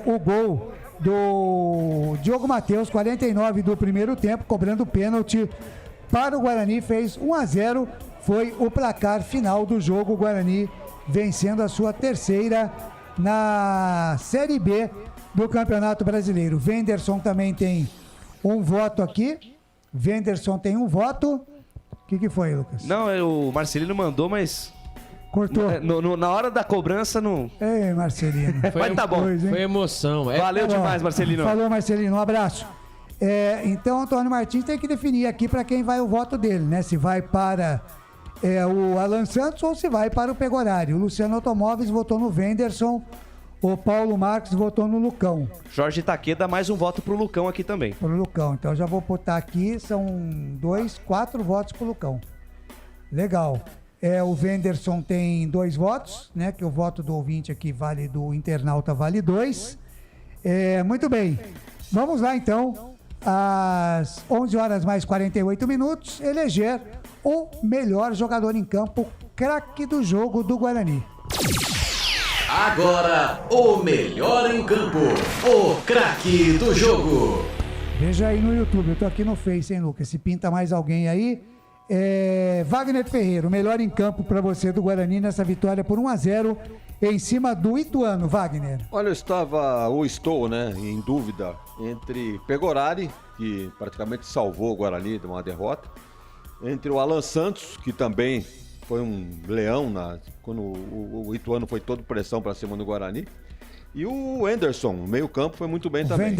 o gol do Diogo Matheus, 49 do primeiro tempo, cobrando pênalti para o Guarani, fez 1-0, foi o placar final do jogo. O Guarani vencendo a sua terceira na Série B do Campeonato Brasileiro. Wenderson também tem um voto aqui. Wenderson tem um voto. O que foi, Lucas? Não, o Marcelino mandou, mas... Cortou. Na hora da cobrança, não... Ei, Marcelino. Mas tá bom. Foi emoção. Valeu demais, Marcelino. Falou, Marcelino. Um abraço. Então, Antônio Martins tem que definir aqui para quem vai o voto dele, né? Se vai para o Alan Santos ou se vai para o Pegorari. O Luciano Automóveis votou no Wenderson. O Paulo Marques votou no Lucão. Jorge Taqueda, mais um voto pro Lucão aqui também. Pro Lucão. Então já vou botar aqui, são 4 votos pro Lucão. Legal. O Wenderson tem 2 votos, né? Que o voto do ouvinte aqui vale, do internauta vale 2. Muito bem. Vamos lá então. Às 11 horas mais 48 minutos, eleger o melhor jogador em campo, craque do jogo do Guarani. Agora, o melhor em campo, o craque do jogo. Veja aí no YouTube, eu tô aqui no Face, hein, Lucas? Se pinta mais alguém aí. Wagner Ferreira, o melhor em campo para você do Guarani nessa vitória por 1-0 em cima do Ituano, Wagner. Olha, estou, né, em dúvida entre Pegorari, que praticamente salvou o Guarani de uma derrota, entre o Alan Santos, que também foi um leão quando o Ituano foi todo pressão para cima do Guarani, e o Wenderson, no meio campo, foi muito bem também.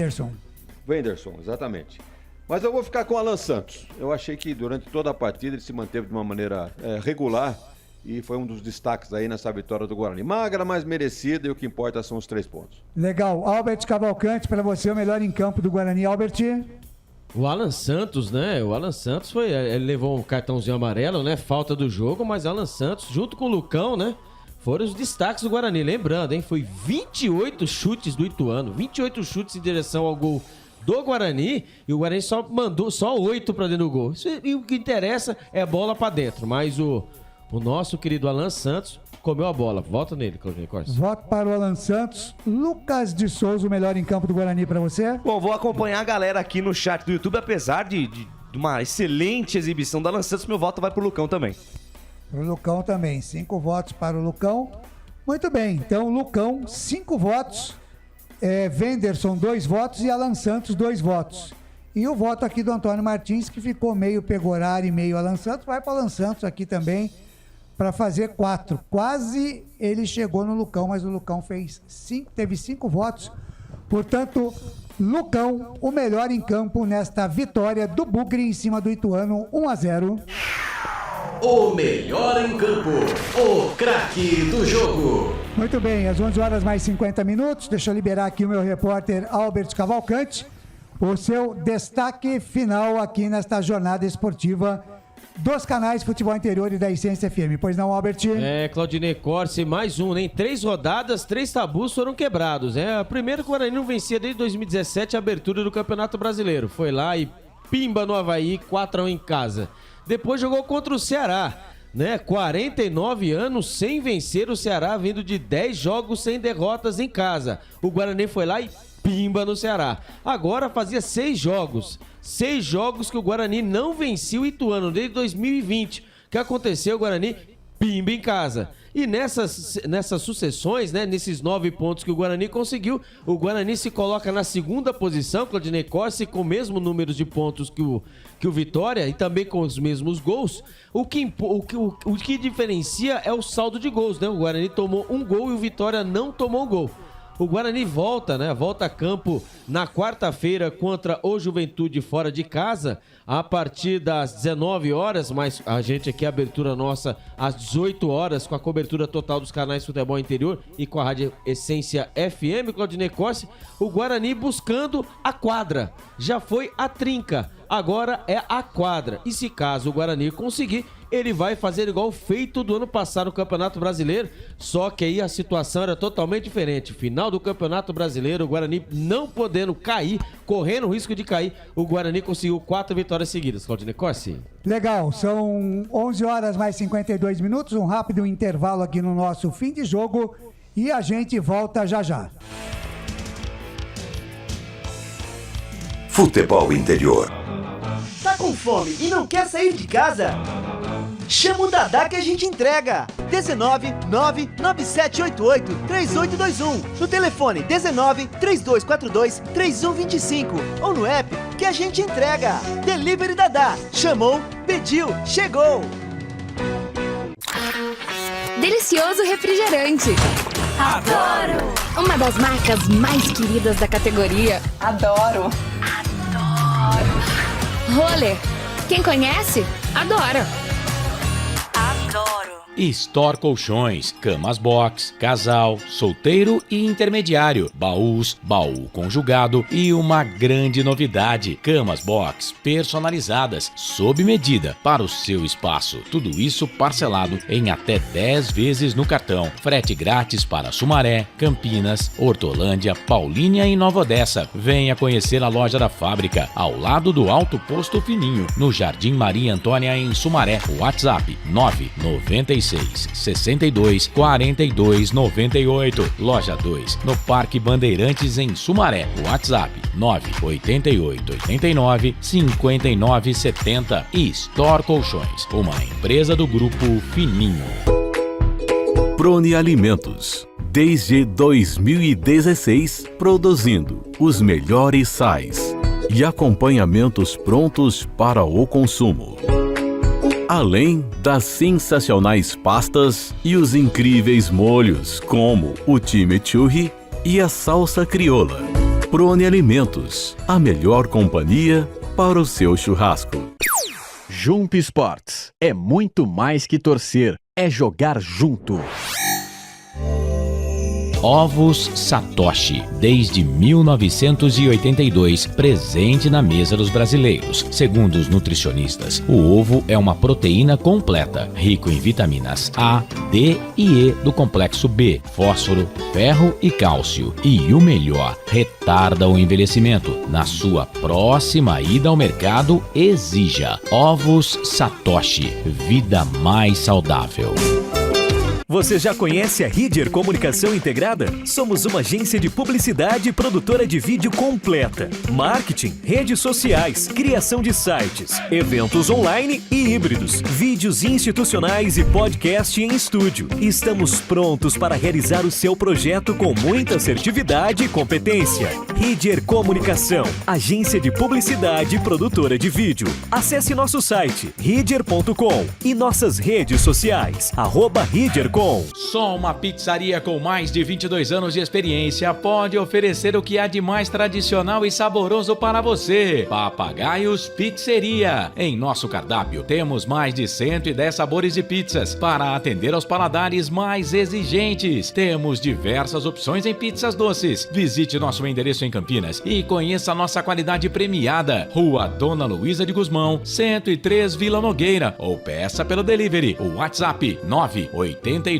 Wenderson, exatamente. Mas eu vou ficar com o Alan Santos. Eu achei que durante toda a partida ele se manteve de uma maneira regular e foi um dos destaques aí nessa vitória do Guarani. Magra, mas merecida, e o que importa são os 3 pontos. Legal. Albert Cavalcante, para você, o melhor em campo do Guarani. Albert? O Alan Santos, né? O Alan Santos ele levou um cartãozinho amarelo, né? Falta do jogo, mas o Alan Santos, junto com o Lucão, né? Foram os destaques do Guarani. Lembrando, hein? Foi 28 chutes do Ituano. 28 chutes em direção ao gol do Guarani e o Guarani só mandou 8 pra dentro do gol. E o que interessa é bola pra dentro. Mas o nosso querido Alan Santos comeu a bola. Volta nele, Claudinei Costa. Voto para o Alan Santos. Lucas de Souza, o melhor em campo do Guarani pra você? Bom, vou acompanhar a galera aqui no chat do YouTube, apesar de uma excelente exibição da Alan Santos, meu voto vai pro Lucão também. Pro Lucão também, 5 votos para o Lucão. Muito bem, então Lucão, 5 votos, Wenderson, 2 votos e Alan Santos, 2 votos. E o voto aqui do Antônio Martins, que ficou meio Pegoraro e meio Alan Santos, vai para Alan Santos aqui também, para fazer 4. Quase ele chegou no Lucão, mas o Lucão teve 5 votos. Portanto, Lucão, o melhor em campo nesta vitória do Bugre em cima do Ituano, 1-0. O melhor em campo, o craque do jogo. Muito bem, às 11 horas mais 50 minutos, deixa eu liberar aqui o meu repórter Albert Cavalcante, o seu destaque final aqui nesta jornada esportiva dos canais Futebol Interior e da Essência FM. Pois não, Albert? Claudinei Corsi, mais um, né? Em 3 rodadas, 3 tabus foram quebrados. Primeiro que o Guarani não vencia desde 2017 a abertura do Campeonato Brasileiro. Foi lá e pimba no Avaí, 4-1 em casa. Depois jogou contra o Ceará, né? 49 anos sem vencer o Ceará, vindo de 10 jogos sem derrotas em casa. O Guarani foi lá e pimba no Ceará. Agora fazia 6 jogos. 6 jogos que o Guarani não vencia o Ituano desde 2020. O que aconteceu? O Guarani pimba em casa. E nessas sucessões, né, nesses 9 pontos que o Guarani conseguiu, o Guarani se coloca na 2ª posição, Claudinei Corsi, com o mesmo número de pontos que o Vitória e também com os mesmos gols. O que diferencia é o saldo de gols, né? O Guarani tomou 1 gol e o Vitória não tomou um gol. O Guarani volta a campo na quarta-feira contra o Juventude fora de casa, a partir das 19 horas, mas a gente aqui, a abertura nossa, às 18 horas, com a cobertura total dos canais Futebol Interior e com a Rádio Essência FM, Claudinei Corsi, o Guarani buscando a quadra. Já foi a trinca, agora é a quadra. E se caso o Guarani conseguir, ele vai fazer igual feito do ano passado no Campeonato Brasileiro, só que aí a situação era totalmente diferente. Final do Campeonato Brasileiro, o Guarani não podendo cair, correndo o risco de cair, o Guarani conseguiu 4 vitórias seguidas. Claudinei Corsi. Legal, são 11 horas mais 52 minutos, um rápido intervalo aqui no nosso fim de jogo e a gente volta já já. Futebol Interior. Tá com fome e não quer sair de casa? Chama o Dadá que a gente entrega. 19 99788 3821. No telefone 19 3242 3125 ou no app que a gente entrega. Delivery Dadá. Chamou, pediu, chegou. Delicioso refrigerante. Adoro! Uma das marcas mais queridas da categoria. Adoro! Roller. Quem conhece, adora. Adoro. Store Colchões, camas box, casal, solteiro e intermediário, baús, baú conjugado e uma grande novidade, camas box personalizadas, sob medida para o seu espaço. Tudo isso parcelado em até 10 vezes no cartão. Frete grátis para Sumaré, Campinas, Hortolândia, Paulínia e Nova Odessa. Venha conhecer a loja da fábrica, ao lado do Alto Posto Fininho, no Jardim Maria Antônia, em Sumaré. WhatsApp 996 62 42 98. Loja 2, no Parque Bandeirantes, em Sumaré. WhatsApp 988 89 59 70. E Store Colchões, uma empresa do Grupo Fininho. Prone Alimentos. Desde 2016, produzindo os melhores sais e acompanhamentos prontos para o consumo. Além das sensacionais pastas e os incríveis molhos, como o chimichurri e a salsa crioula. Prone Alimentos, a melhor companhia para o seu churrasco. Jump Sports é muito mais que torcer, é jogar junto. Ovos Satoshi, desde 1982, presente na mesa dos brasileiros. Segundo os nutricionistas, o ovo é uma proteína completa, rico em vitaminas A, D e E do complexo B, fósforo, ferro e cálcio. E o melhor, retarda o envelhecimento. Na sua próxima ida ao mercado, exija Ovos Satoshi, vida mais saudável. Você já conhece a Ridger Comunicação Integrada? Somos uma agência de publicidade e produtora de vídeo completa. Marketing, redes sociais, criação de sites, eventos online e híbridos, vídeos institucionais e podcast em estúdio. Estamos prontos para realizar o seu projeto com muita assertividade e competência. Ridger Comunicação, agência de publicidade e produtora de vídeo. Acesse nosso site ridger.com e nossas redes sociais, @ridger.com. Só uma pizzaria com mais de 22 anos de experiência pode oferecer o que há de mais tradicional e saboroso para você. Papagaios Pizzeria. Em nosso cardápio temos mais de 110 sabores de pizzas para atender aos paladares mais exigentes. Temos diversas opções em pizzas doces. Visite nosso endereço em Campinas e conheça a nossa qualidade premiada. Rua Dona Luísa de Gusmão, 103 Vila Nogueira, ou peça pelo delivery. O WhatsApp 98281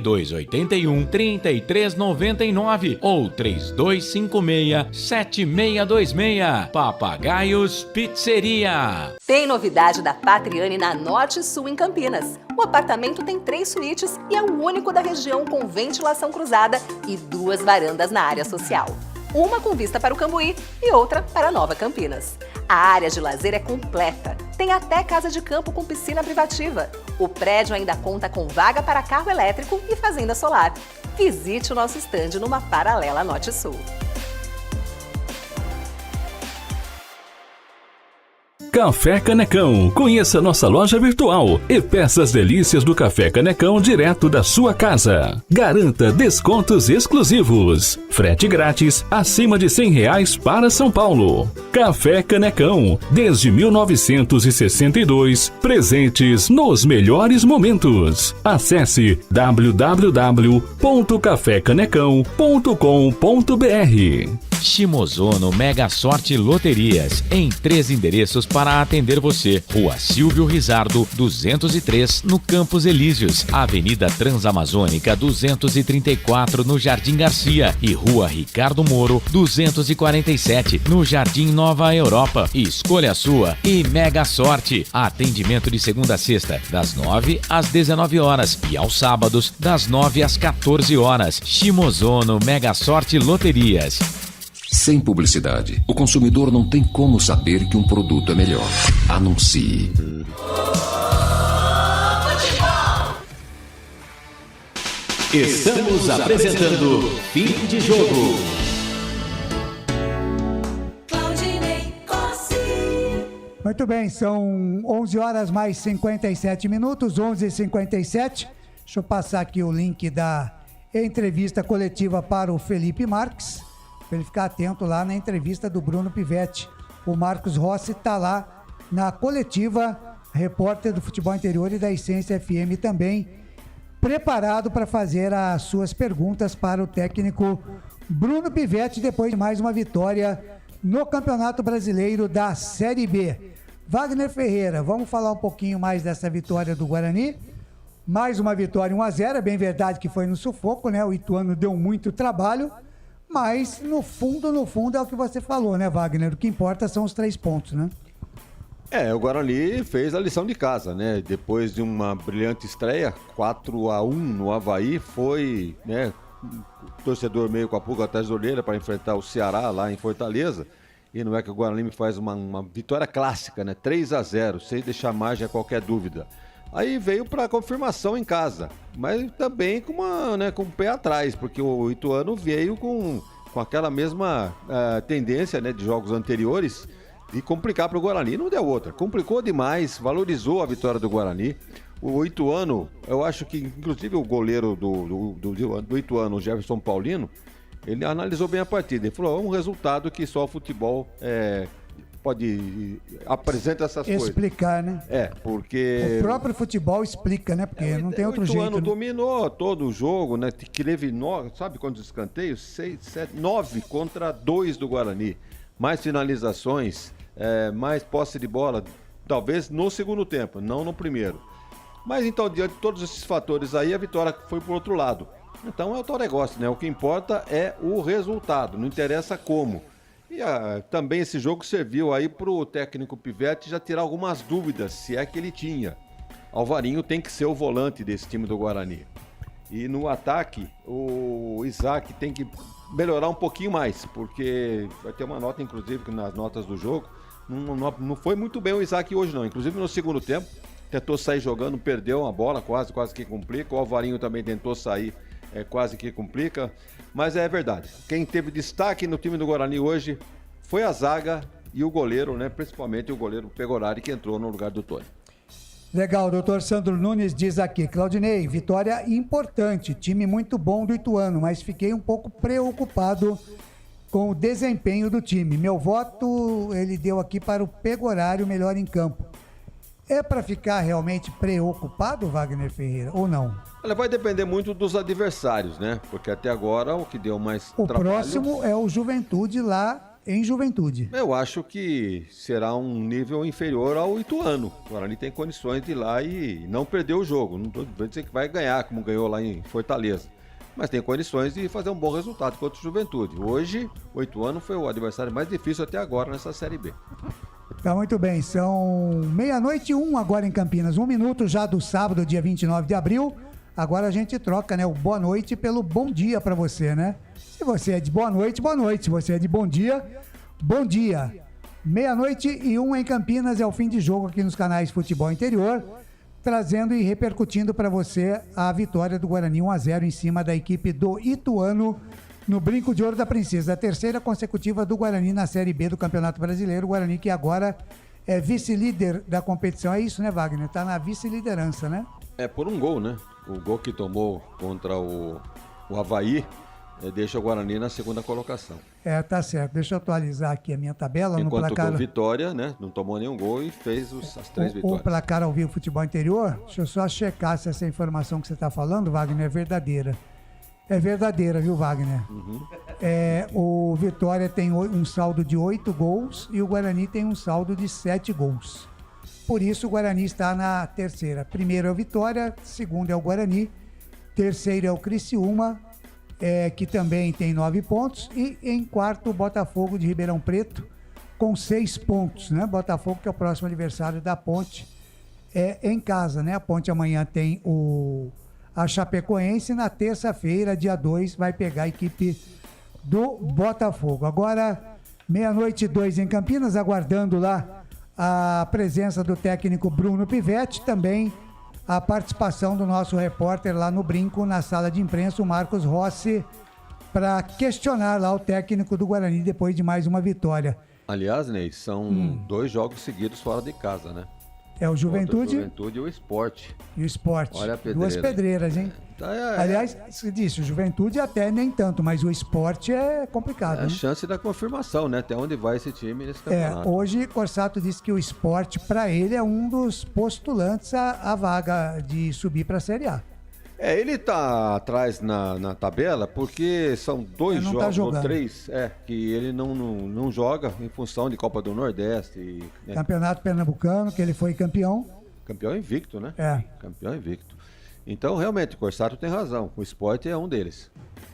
3399 ou 3256-7626. Papagaios Pizzeria. Tem novidade da Patriane na Norte e Sul em Campinas. O apartamento tem 3 suítes e é o único da região com ventilação cruzada e 2 varandas na área social. Uma com vista para o Cambuí e outra para Nova Campinas. A área de lazer é completa. Tem até casa de campo com piscina privativa. O prédio ainda conta com vaga para carro elétrico e fazenda solar. Visite o nosso estande numa paralela Norte-Sul. Café Canecão. Conheça nossa loja virtual e peça as delícias do Café Canecão direto da sua casa. Garanta descontos exclusivos. Frete grátis acima de R$100 para São Paulo. Café Canecão. Desde 1962, presentes nos melhores momentos. Acesse www.cafecanecão.com.br. Shimozono Mega Sorte Loterias, em 3 endereços para atender você. Rua Silvio Rizardo, 203, no Campos Elíseos. Avenida Transamazônica, 234, no Jardim Garcia. E Rua Ricardo Moro, 247, no Jardim Nova Europa. Escolha a sua e Mega Sorte. Atendimento de segunda a sexta, das 9 às 19 horas. E aos sábados, das 9 às 14 horas. Shimozono Mega Sorte Loterias. Sem publicidade, o consumidor não tem como saber que um produto é melhor. Anuncie. Estamos apresentando Fim de Jogo. Muito bem, são 11 horas mais 57 minutos, 11h57. Deixa eu passar aqui o link da entrevista coletiva para o Felipe Marques, para ele ficar atento lá na entrevista do Bruno Pivetti. O Marcos Rossi está lá na coletiva, repórter do Futebol Interior e da Essência FM também, preparado para fazer as suas perguntas para o técnico Bruno Pivetti, depois de mais uma vitória no Campeonato Brasileiro da Série B. Wagner Ferreira, vamos falar um pouquinho mais dessa vitória do Guarani. Mais uma vitória 1-0, é bem verdade que foi no sufoco, né? O Ituano deu muito trabalho, mas no fundo é o que você falou, né, Wagner? O que importa são os 3 pontos, né? O Guarani fez a lição de casa, né? Depois de uma brilhante estreia, 4-1 no Avaí, foi, né, o torcedor meio com a pulga atrás da orelha para enfrentar o Ceará lá em Fortaleza. E não é que o Guarani faz uma vitória clássica, né? 3-0, sem deixar margem a qualquer dúvida. Aí veio para confirmação em casa, mas também com o pé atrás, porque o Ituano veio com aquela mesma tendência, né, de jogos anteriores, de complicar para o Guarani. Não deu outra, complicou demais, valorizou a vitória do Guarani. O Ituano, eu acho que inclusive o goleiro do Ituano, o Jefferson Paulino, ele analisou bem a partida. Ele falou, é um resultado que só o futebol pode apresentar essas coisas. Explicar, né? Porque... O próprio futebol explica, né? Porque não tem outro jeito. O Ituano né? dominou todo o jogo, né? Que teve 9, sabe quantos escanteios? 6, 7, 9 contra 2 do Guarani. Mais finalizações, mais posse de bola, talvez no segundo tempo, não no primeiro. Mas então, diante de todos esses fatores aí, a vitória foi pro outro lado. Então é o tal negócio, né? O que importa é o resultado, não interessa como. E também esse jogo serviu aí pro técnico Pivete já tirar algumas dúvidas, se é que ele tinha. Alvarinho tem que ser o volante desse time do Guarani. E no ataque, o Isaac tem que melhorar um pouquinho mais, porque vai ter uma nota, inclusive, que nas notas do jogo, não foi muito bem o Isaac hoje não. Inclusive no segundo tempo, tentou sair jogando, perdeu uma bola, quase que complica. O Alvarinho também tentou sair, quase que complica. Mas é verdade, quem teve destaque no time do Guarani hoje foi a zaga e o goleiro, né? Principalmente o goleiro Pegorari, que entrou no lugar do Tony. Legal, o doutor Sandro Nunes diz aqui, Claudinei, vitória importante, time muito bom do Ituano, mas fiquei um pouco preocupado com o desempenho do time. Meu voto, ele deu aqui para o Pegorari, o melhor em campo. É para ficar realmente preocupado, Wagner Ferreira, ou não? Olha, vai depender muito dos adversários, né? Porque até agora o que deu mais trabalho... O próximo é o Juventude lá em Juventude. Eu acho que será um nível inferior ao Ituano. O Guarani tem condições de ir lá e não perder o jogo. Não vou dizer que vai ganhar, como ganhou lá em Fortaleza. Mas tem condições de fazer um bom resultado contra o Juventude. Hoje, o Ituano foi o adversário mais difícil até agora nessa Série B. Tá muito bem, são 12:01 agora em Campinas, 1 minuto já do sábado, dia 29 de abril. Agora a gente troca, né, o boa noite pelo bom dia pra você, né? Se você é de boa noite, boa noite. Se você é de bom dia, bom dia. 12:01 em Campinas é o fim de jogo aqui nos canais Futebol Interior, trazendo e repercutindo pra você a vitória do Guarani 1-0 em cima da equipe do Ituano no Brinco de Ouro da Princesa, a terceira consecutiva do Guarani na Série B do Campeonato Brasileiro. O Guarani que agora é vice-líder da competição. É isso, né, Wagner? Tá na vice-liderança, né? É por um gol, né? O gol que tomou contra o Avaí deixa o Guarani na segunda colocação. Tá certo. Deixa eu atualizar aqui a minha tabela. Enquanto no placar... o Vitória, né? Não tomou nenhum gol e fez as 3 vitórias. O placar ao vivo Futebol Interior, deixa eu só checar se essa informação que você está falando, Wagner, é verdadeira. É verdadeira, viu, Wagner? Uhum. O Vitória tem um saldo de 8 gols e o Guarani tem um saldo de 7 gols. Por isso, o Guarani está na terceira. Primeiro é o Vitória, segundo é o Guarani, terceiro é o Criciúma, que também tem 9 pontos, e em quarto o Botafogo de Ribeirão Preto, com 6 pontos, né? Botafogo, que é o próximo adversário da Ponte, em casa, né? A Ponte amanhã tem a Chapecoense, na terça-feira, dia 2, vai pegar a equipe do Botafogo. Agora, 12:02 em Campinas, aguardando lá a presença do técnico Bruno Pivete, também a participação do nosso repórter lá no Brinco, na sala de imprensa, o Marcos Rossi, para questionar lá o técnico do Guarani depois de mais uma vitória. Aliás, Ney, são 2 jogos seguidos fora de casa, né? É o Juventude. O Juventude e o Sport. E o Sport. Olha a pedreira. 2 pedreiras, hein? Aliás, você disse, o Juventude até nem tanto, mas o Sport é complicado. É a chance da confirmação, né? Até onde vai esse time nesse campeonato. Hoje, Corsato disse que o Sport, para ele, é um dos postulantes à vaga de subir para a Série A. Ele tá atrás na tabela porque são 2 jogos ou 3 que ele não joga em função de Copa do Nordeste. Né? Campeonato Pernambucano, que ele foi campeão. Campeão invicto, né? Campeão invicto. Então, realmente, o Corsato tem razão. O Sport é um deles.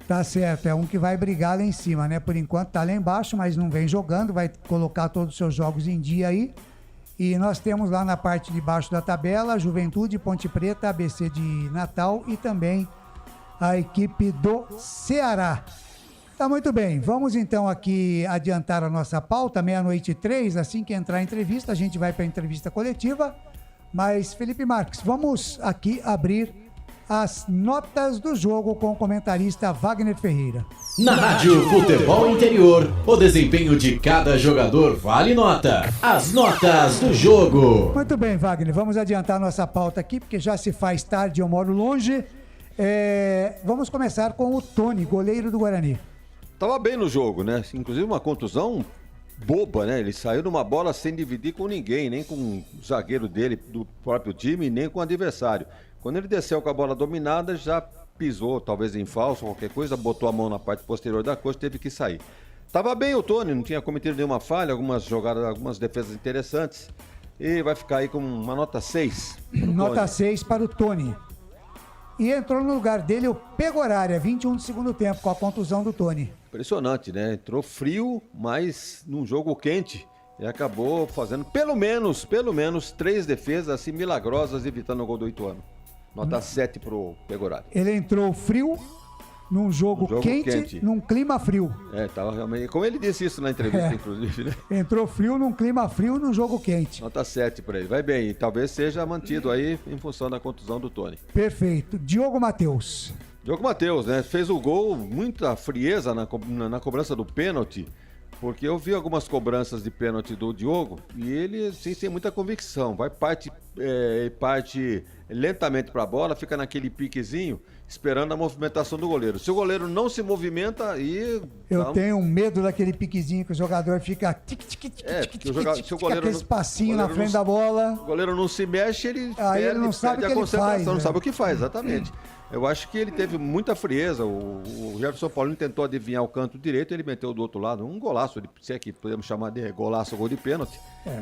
Tá certo, é um que vai brigar lá em cima, né? Por enquanto tá lá embaixo, mas não vem jogando, vai colocar todos os seus jogos em dia aí. E nós temos lá na parte de baixo da tabela, Juventude, Ponte Preta, ABC de Natal e também a equipe do Ceará. Tá muito bem, vamos então aqui adiantar a nossa pauta, 12:03, assim que entrar a entrevista, a gente vai para a entrevista coletiva. Mas, Felipe Marques, vamos aqui abrir as notas do jogo com o comentarista Wagner Ferreira. Na Rádio Futebol Interior, o desempenho de cada jogador vale nota. As notas do jogo. Muito bem, Wagner, vamos adiantar nossa pauta aqui, porque já se faz tarde, eu moro longe. Vamos começar com o Tony, goleiro do Guarani. Tava bem no jogo, né? Inclusive uma contusão boba, né? Ele saiu numa bola sem dividir com ninguém, nem com o zagueiro dele, do próprio time, nem com o adversário. Quando ele desceu com a bola dominada, já pisou, talvez em falso, qualquer coisa, botou a mão na parte posterior da coxa, teve que sair. Tava bem o Tony, não tinha cometido nenhuma falha, algumas jogadas, algumas defesas interessantes. E vai ficar aí com uma nota 6. Nota 6 para o Tony. E entrou no lugar dele o Pegorari, 21 do segundo tempo, com a contusão do Tony. Impressionante, né? Entrou frio, mas num jogo quente. E acabou fazendo pelo menos 3 defesas assim milagrosas, evitando o gol do Ituano. Nota 7 pro Pegorari. Ele entrou frio num jogo quente, num clima frio. Tava realmente. Como ele disse isso na entrevista, inclusive, né? Entrou frio num clima frio num jogo quente. Nota 7 para ele. Vai bem, e talvez seja mantido aí em função da contusão do Tony. Perfeito. Diogo Matheus. Diogo Matheus, né? Fez o gol, muita frieza na cobrança do pênalti, porque eu vi algumas cobranças de pênalti do Diogo e ele, sim, tem muita convicção. Vai parte lentamente para a bola, fica naquele piquezinho, esperando a movimentação do goleiro. Se o goleiro não se movimenta, aí... Eu tenho medo daquele piquezinho que o jogador fica... Se o goleiro aquele espacinho na frente da bola. O goleiro não se mexe, ele ele não sabe o que ele faz. Não sabe o que faz, exatamente. Eu acho que ele teve muita frieza. O Jefferson Paulino tentou adivinhar o canto direito, ele meteu do outro lado. Um golaço, se é que podemos chamar de golaço, gol de pênalti.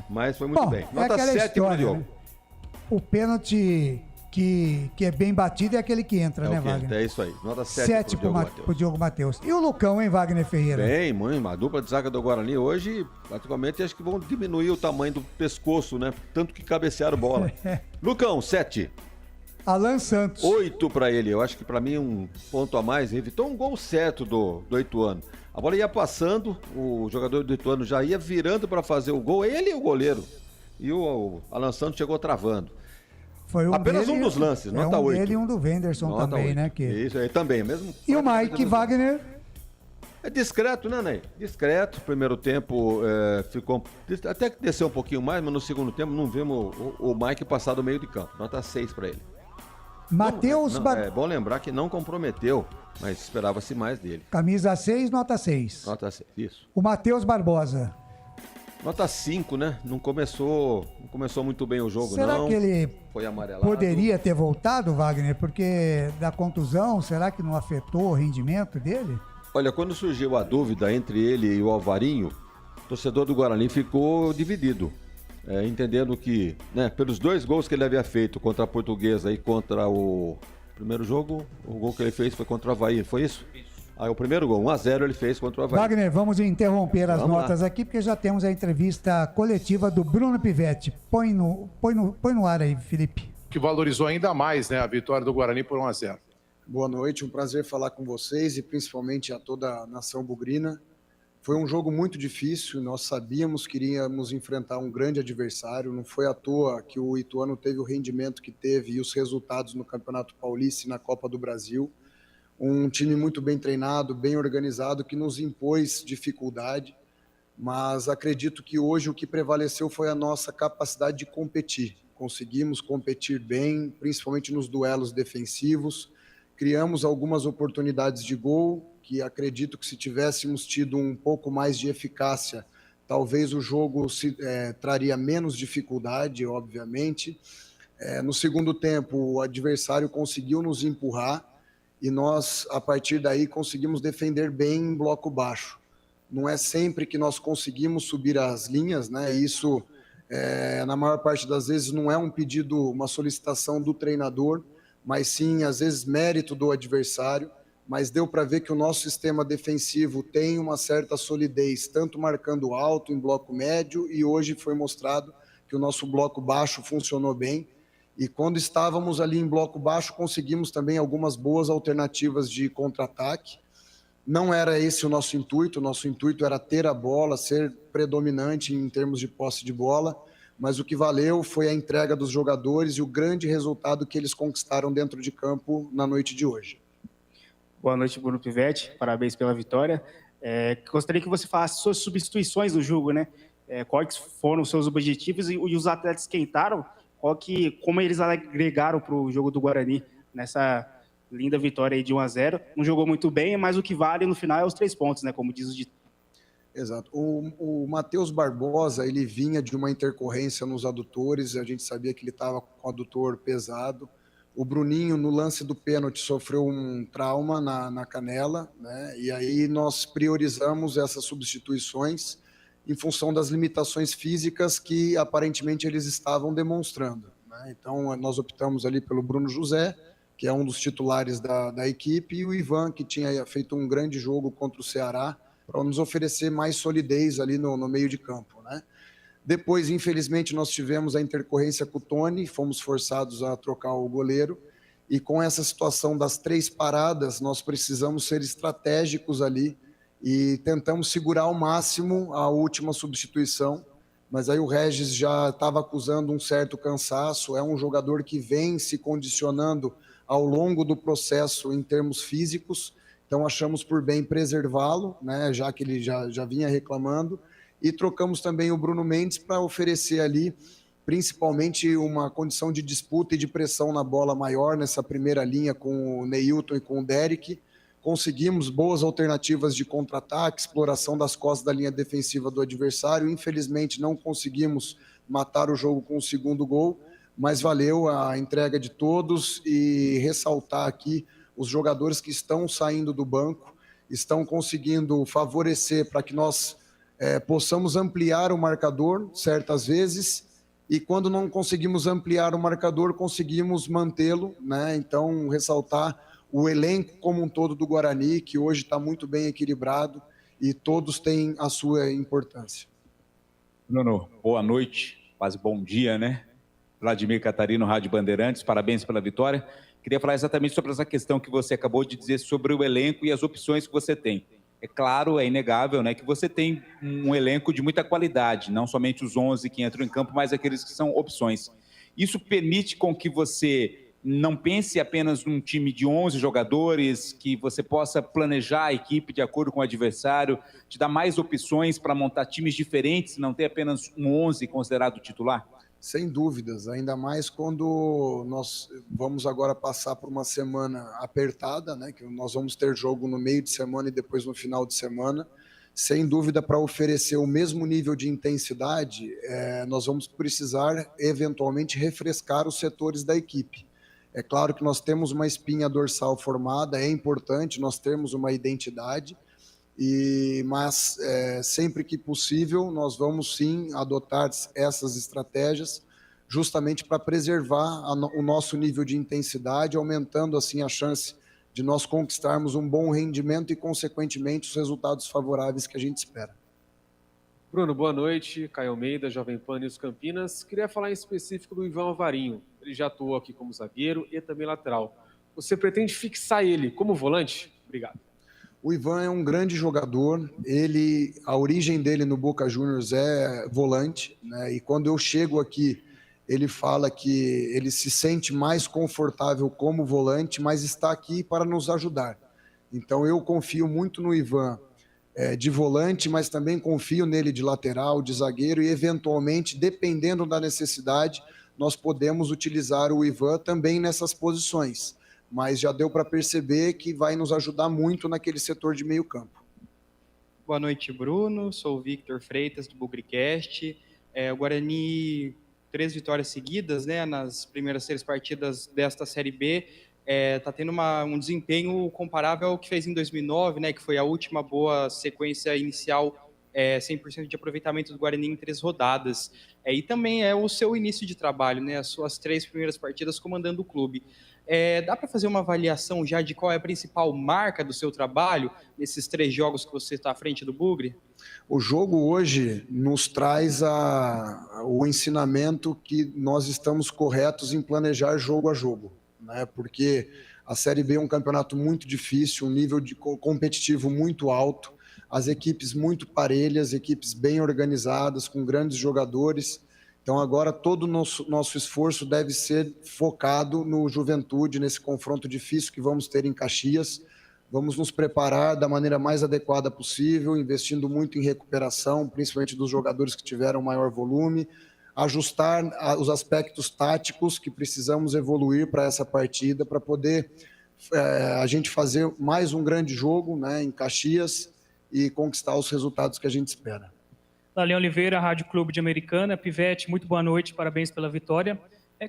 Mas foi muito bem. Nota 7 para o Diogo. Né? O pênalti que é bem batido é aquele que entra, né, Wagner? É isso aí. Nota 7 pro Diogo Matheus. E o Lucão, hein, Wagner Ferreira? Bem, a dupla de zaga do Guarani hoje, praticamente, acho que vão diminuir o tamanho do pescoço, né? Tanto que cabecearam bola. Lucão, 7. Alan Santos. 8 para ele. Eu acho que para mim um ponto a mais. Evitou um gol certo do Ituano. A bola ia passando, o jogador do Ituano já ia virando para fazer o gol, ele e o goleiro. E o Alan Santos chegou travando. Foi apenas um dos lances, nota 8. Ele e um do Wenderson nota também, 8. Né? Que... Isso aí também, mesmo. E o Mike Wagner? É discreto, né, Ney? Discreto. Primeiro tempo ficou. Até que desceu um pouquinho mais, mas no segundo tempo não vimos o Mike passar do meio de campo. Nota 6 para ele. Matheus É bom lembrar que não comprometeu, mas esperava-se mais dele. Camisa 6, nota 6. Nota 6, isso. O Matheus Barbosa. Nota 5, né? Não começou muito bem o jogo, será não. Será que ele foi amarelado? Poderia ter voltado, Wagner? Porque da contusão, será que não afetou o rendimento dele? Olha, quando surgiu a dúvida entre ele e o Alvarinho, o torcedor do Guarani ficou dividido. Entendendo que, né, pelos 2 gols que ele havia feito contra a Portuguesa e contra o primeiro jogo, o gol que ele fez foi contra o Avaí, foi isso? Aí o primeiro gol, 1-0 ele fez contra o Avaí. Wagner, vamos interromper as notas aqui, porque já temos a entrevista coletiva do Bruno Pivetti. Põe no ar aí, Felipe. Que valorizou ainda mais, né, a vitória do Guarani por 1-0. Boa noite, um prazer falar com vocês e principalmente a toda a nação bugrina. Foi um jogo muito difícil, nós sabíamos que iríamos enfrentar um grande adversário, não foi à toa que o Ituano teve o rendimento que teve e os resultados no Campeonato Paulista e na Copa do Brasil. Um time muito bem treinado, bem organizado, que nos impôs dificuldade, mas acredito que hoje o que prevaleceu foi a nossa capacidade de competir. Conseguimos competir bem, principalmente nos duelos defensivos, criamos algumas oportunidades de gol, que acredito que se tivéssemos tido um pouco mais de eficácia, talvez o jogo traria menos dificuldade, obviamente. No segundo tempo, o adversário conseguiu nos empurrar e nós, a partir daí, conseguimos defender bem em bloco baixo. Não é sempre que nós conseguimos subir as linhas, né? Isso, na maior parte das vezes, não é um pedido, uma solicitação do treinador, mas sim, às vezes, mérito do adversário. Mas deu para ver que o nosso sistema defensivo tem uma certa solidez, tanto marcando alto em bloco médio, e hoje foi mostrado que o nosso bloco baixo funcionou bem. E quando estávamos ali em bloco baixo, conseguimos também algumas boas alternativas de contra-ataque. Não era esse o nosso intuito era ter a bola, ser predominante em termos de posse de bola, mas o que valeu foi a entrega dos jogadores e o grande resultado que eles conquistaram dentro de campo na noite de hoje. Boa noite, Bruno Pivetti. Parabéns pela vitória. Gostaria que você falasse suas substituições do jogo, né? Quais foram os seus objetivos e os atletas que entraram, como eles agregaram para o jogo do Guarani nessa linda vitória aí de 1-0. Não jogou muito bem, mas o que vale no final é os 3 pontos, né? Como diz o ditado. Exato. O Matheus Barbosa, ele vinha de uma intercorrência nos adutores, a gente sabia que ele estava com o adutor pesado. O Bruninho, no lance do pênalti, sofreu um trauma na canela, né? E aí nós priorizamos essas substituições em função das limitações físicas que aparentemente eles estavam demonstrando, né? Então nós optamos ali pelo Bruno José, que é um dos titulares da equipe, e o Ivan, que tinha feito um grande jogo contra o Ceará, para nos oferecer mais solidez ali no meio de campo, né? Depois, infelizmente, nós tivemos a intercorrência com o Tony, fomos forçados a trocar o goleiro, e com essa situação das 3 paradas, nós precisamos ser estratégicos ali e tentamos segurar ao máximo a última substituição, mas aí o Regis já estava acusando um certo cansaço, é um jogador que vem se condicionando ao longo do processo em termos físicos, então achamos por bem preservá-lo, né, já que ele já vinha reclamando, e trocamos também o Bruno Mendes para oferecer ali, principalmente, uma condição de disputa e de pressão na bola maior nessa primeira linha com o Neilton e com o Derek. Conseguimos boas alternativas de contra-ataque, exploração das costas da linha defensiva do adversário. Infelizmente, não conseguimos matar o jogo com o segundo gol, mas valeu a entrega de todos, e ressaltar aqui os jogadores que estão saindo do banco, estão conseguindo favorecer para que nós possamos ampliar o marcador certas vezes, e quando não conseguimos ampliar o marcador, conseguimos mantê-lo, né? Então, ressaltar o elenco como um todo do Guarani, que hoje está muito bem equilibrado e todos têm a sua importância. Bruno, boa noite, quase bom dia, né? Vladimir Catarino, Rádio Bandeirantes, parabéns pela vitória. Queria falar exatamente sobre essa questão que você acabou de dizer sobre o elenco e as opções que você tem. É claro, é inegável, né, que você tem um elenco de muita qualidade, não somente os 11 que entram em campo, mas aqueles que são opções. Isso permite com que você não pense apenas num time de 11 jogadores, que você possa planejar a equipe de acordo com o adversário, te dar mais opções para montar times diferentes, não ter apenas um 11 considerado titular? Sem dúvidas, ainda mais quando nós vamos agora passar por uma semana apertada, né? Que nós vamos ter jogo no meio de semana e depois no final de semana. Sem dúvida, para oferecer o mesmo nível de intensidade, nós vamos precisar eventualmente refrescar os setores da equipe. É claro que nós temos uma espinha dorsal formada, é importante nós termos uma identidade, mas sempre que possível nós vamos sim adotar essas estratégias justamente para preservar o nosso nível de intensidade, aumentando assim a chance de nós conquistarmos um bom rendimento e, consequentemente, os resultados favoráveis que a gente espera. Bruno, boa noite. Caio Almeida, Jovem Pan News Campinas. Queria falar em específico do Ivan Alvarinho. Ele já atuou aqui como zagueiro e também lateral. Você pretende fixar ele como volante? Obrigado. O Ivan é um grande jogador, a origem dele no Boca Juniors é volante, né? E quando eu chego aqui, ele fala que ele se sente mais confortável como volante, mas está aqui para nos ajudar. Então eu confio muito no Ivan de volante, mas também confio nele de lateral, de zagueiro, e eventualmente, dependendo da necessidade, nós podemos utilizar o Ivan também nessas posições. Mas já deu para perceber que vai nos ajudar muito naquele setor de meio campo. Boa noite, Bruno. Sou o Victor Freitas, do Bugricast. O Guarani, 3 vitórias seguidas, né, nas primeiras 3 partidas desta Série B. Está tendo um desempenho comparável ao que fez em 2009, né, que foi a última boa sequência inicial, 100% de aproveitamento do Guarani em 3 rodadas. E também é o seu início de trabalho, né, as suas 3 primeiras partidas comandando o clube. Dá para fazer uma avaliação já de qual é a principal marca do seu trabalho nesses 3 jogos que você está à frente do Bugre? O jogo hoje nos traz o ensinamento que nós estamos corretos em planejar jogo a jogo, né? Porque a Série B é um campeonato muito difícil, um nível de competitivo muito alto, as equipes muito parelhas, equipes bem organizadas, com grandes jogadores. Então agora todo o nosso esforço deve ser focado no Juventude, nesse confronto difícil que vamos ter em Caxias. Vamos nos preparar da maneira mais adequada possível, investindo muito em recuperação, principalmente dos jogadores que tiveram maior volume, ajustar os aspectos táticos que precisamos evoluir para essa partida, para poder a gente fazer mais um grande jogo, né, em Caxias, e conquistar os resultados que a gente espera. Dalian Oliveira, Rádio Clube de Americana. Pivete, muito boa noite, parabéns pela vitória.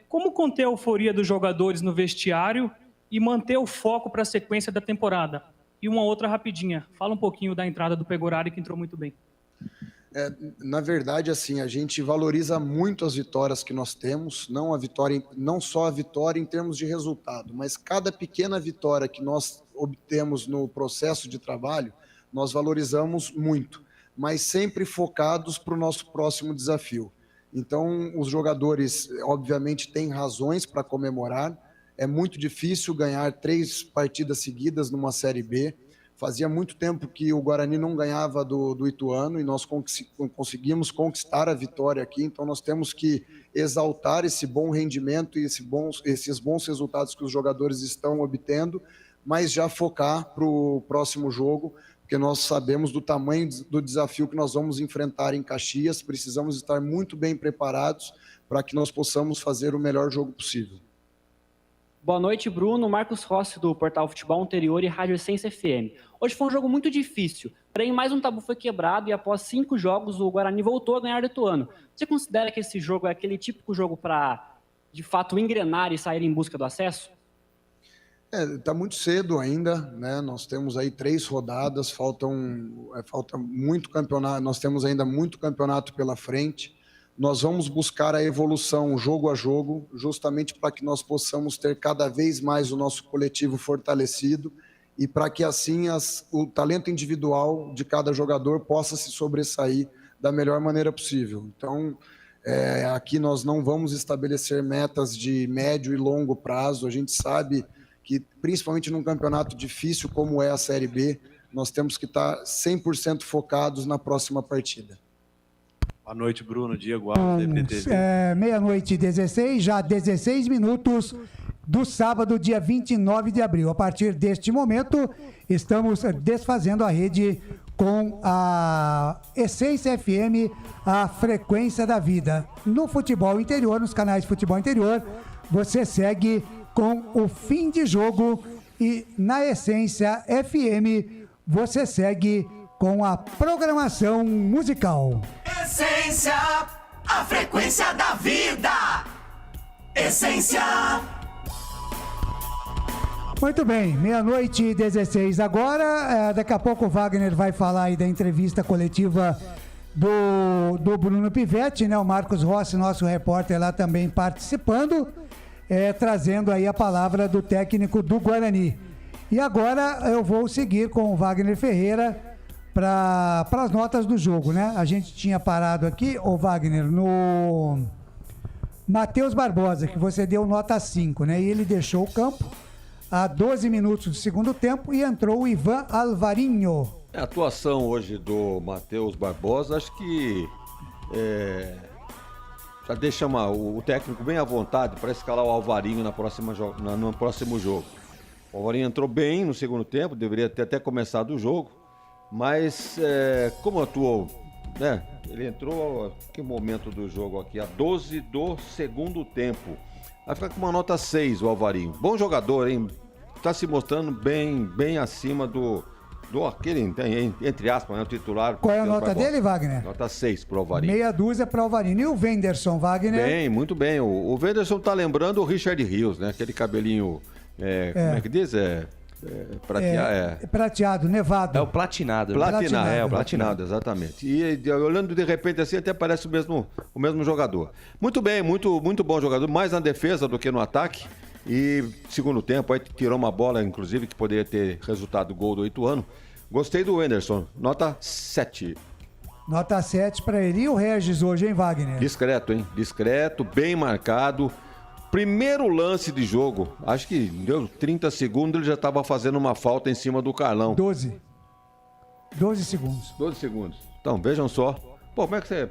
Como conter a euforia dos jogadores no vestiário e manter o foco para a sequência da temporada? E uma outra rapidinha, fala um pouquinho da entrada do Pegorari, que entrou muito bem. Na verdade, assim, a gente valoriza muito as vitórias que nós temos, não só a vitória em termos de resultado, mas cada pequena vitória que nós obtemos no processo de trabalho, nós valorizamos muito, mas sempre focados para o nosso próximo desafio. Então, os jogadores, obviamente, têm razões para comemorar. É muito difícil ganhar 3 partidas seguidas numa Série B. Fazia muito tempo que o Guarani não ganhava do Ituano e nós conseguimos conquistar a vitória aqui. Então, nós temos que exaltar esse bom rendimento e esses bons resultados que os jogadores estão obtendo, mas já focar para o próximo jogo, porque nós sabemos do tamanho do desafio que nós vamos enfrentar em Caxias. Precisamos estar muito bem preparados para que nós possamos fazer o melhor jogo possível. Boa noite, Bruno. Marcos Rossi, do Portal Futebol Anterior e Rádio Essência FM. Hoje foi um jogo muito difícil, porém mais um tabu foi quebrado e após 5 jogos o Guarani voltou a ganhar do Ituano. Você considera que esse jogo é aquele típico jogo para, de fato, engrenar e sair em busca do acesso? Está muito cedo ainda, né? Nós temos aí 3 rodadas, falta muito campeonato, nós temos ainda muito campeonato pela frente. Nós vamos buscar a evolução jogo a jogo, justamente para que nós possamos ter cada vez mais o nosso coletivo fortalecido e para que assim o talento individual de cada jogador possa se sobressair da melhor maneira possível. Então, aqui nós não vamos estabelecer metas de médio e longo prazo. A gente sabe que, principalmente num campeonato difícil como é a Série B, nós temos que estar 100% focados na próxima partida. Boa noite, Bruno, Diego Alves, DPTV. Meia-noite e 16, já 16 minutos do sábado, dia 29 de abril. A partir deste momento, estamos desfazendo a rede com a Essência FM, a frequência da vida. No futebol interior, nos canais de futebol interior, você segue com o fim de jogo e na Essência FM você segue com a programação musical. Essência, a frequência da vida. Essência. Muito bem, meia-noite e 16 agora. Daqui a pouco o Wagner vai falar aí da entrevista coletiva do Bruno Pivete, né? O Marcos Rossi, nosso repórter lá também participando, trazendo aí a palavra do técnico do Guarani. E agora eu vou seguir com o Wagner Ferreira para as notas do jogo, né? A gente tinha parado aqui, Wagner, no Matheus Barbosa, que você deu nota 5, né? E ele deixou o campo a 12 minutos do segundo tempo e entrou o Ivan Alvarinho. A atuação hoje do Matheus Barbosa, acho que já deixa o técnico bem à vontade para escalar o Alvarinho no próximo jogo. O Alvarinho entrou bem no segundo tempo, deveria ter até começado o jogo, mas como atuou, né? Ele entrou, que momento do jogo aqui? A 12 do segundo tempo. Vai ficar com uma nota 6 o Alvarinho. Bom jogador, hein? Tá se mostrando bem acima do aquele, entre aspas, né, o titular. Qual é a nota dele, Wagner? Nota 6 pro Alvarinho. Meia dúzia para o Alvarinho. E o Wenderson, Wagner? Bem, muito bem. O Wenderson tá lembrando o Richard Rios, né? Aquele cabelinho, como é que diz? Prateado, nevado. É o platinado. O platinado, exatamente. E olhando de repente assim, até parece o mesmo jogador. Muito bem, muito bom jogador, mais na defesa do que no ataque. E segundo tempo, aí tirou uma bola, inclusive, que poderia ter resultado gol do Ituano. Gostei do Wenderson, nota 7. Nota 7 para ele. E o Regis hoje, hein, Wagner? Discreto, hein? Discreto, bem marcado. Primeiro lance de jogo, acho que deu 30 segundos, ele já estava fazendo uma falta em cima do Carlão. 12 segundos. 12 segundos. Então, vejam só. Pô, como é que você...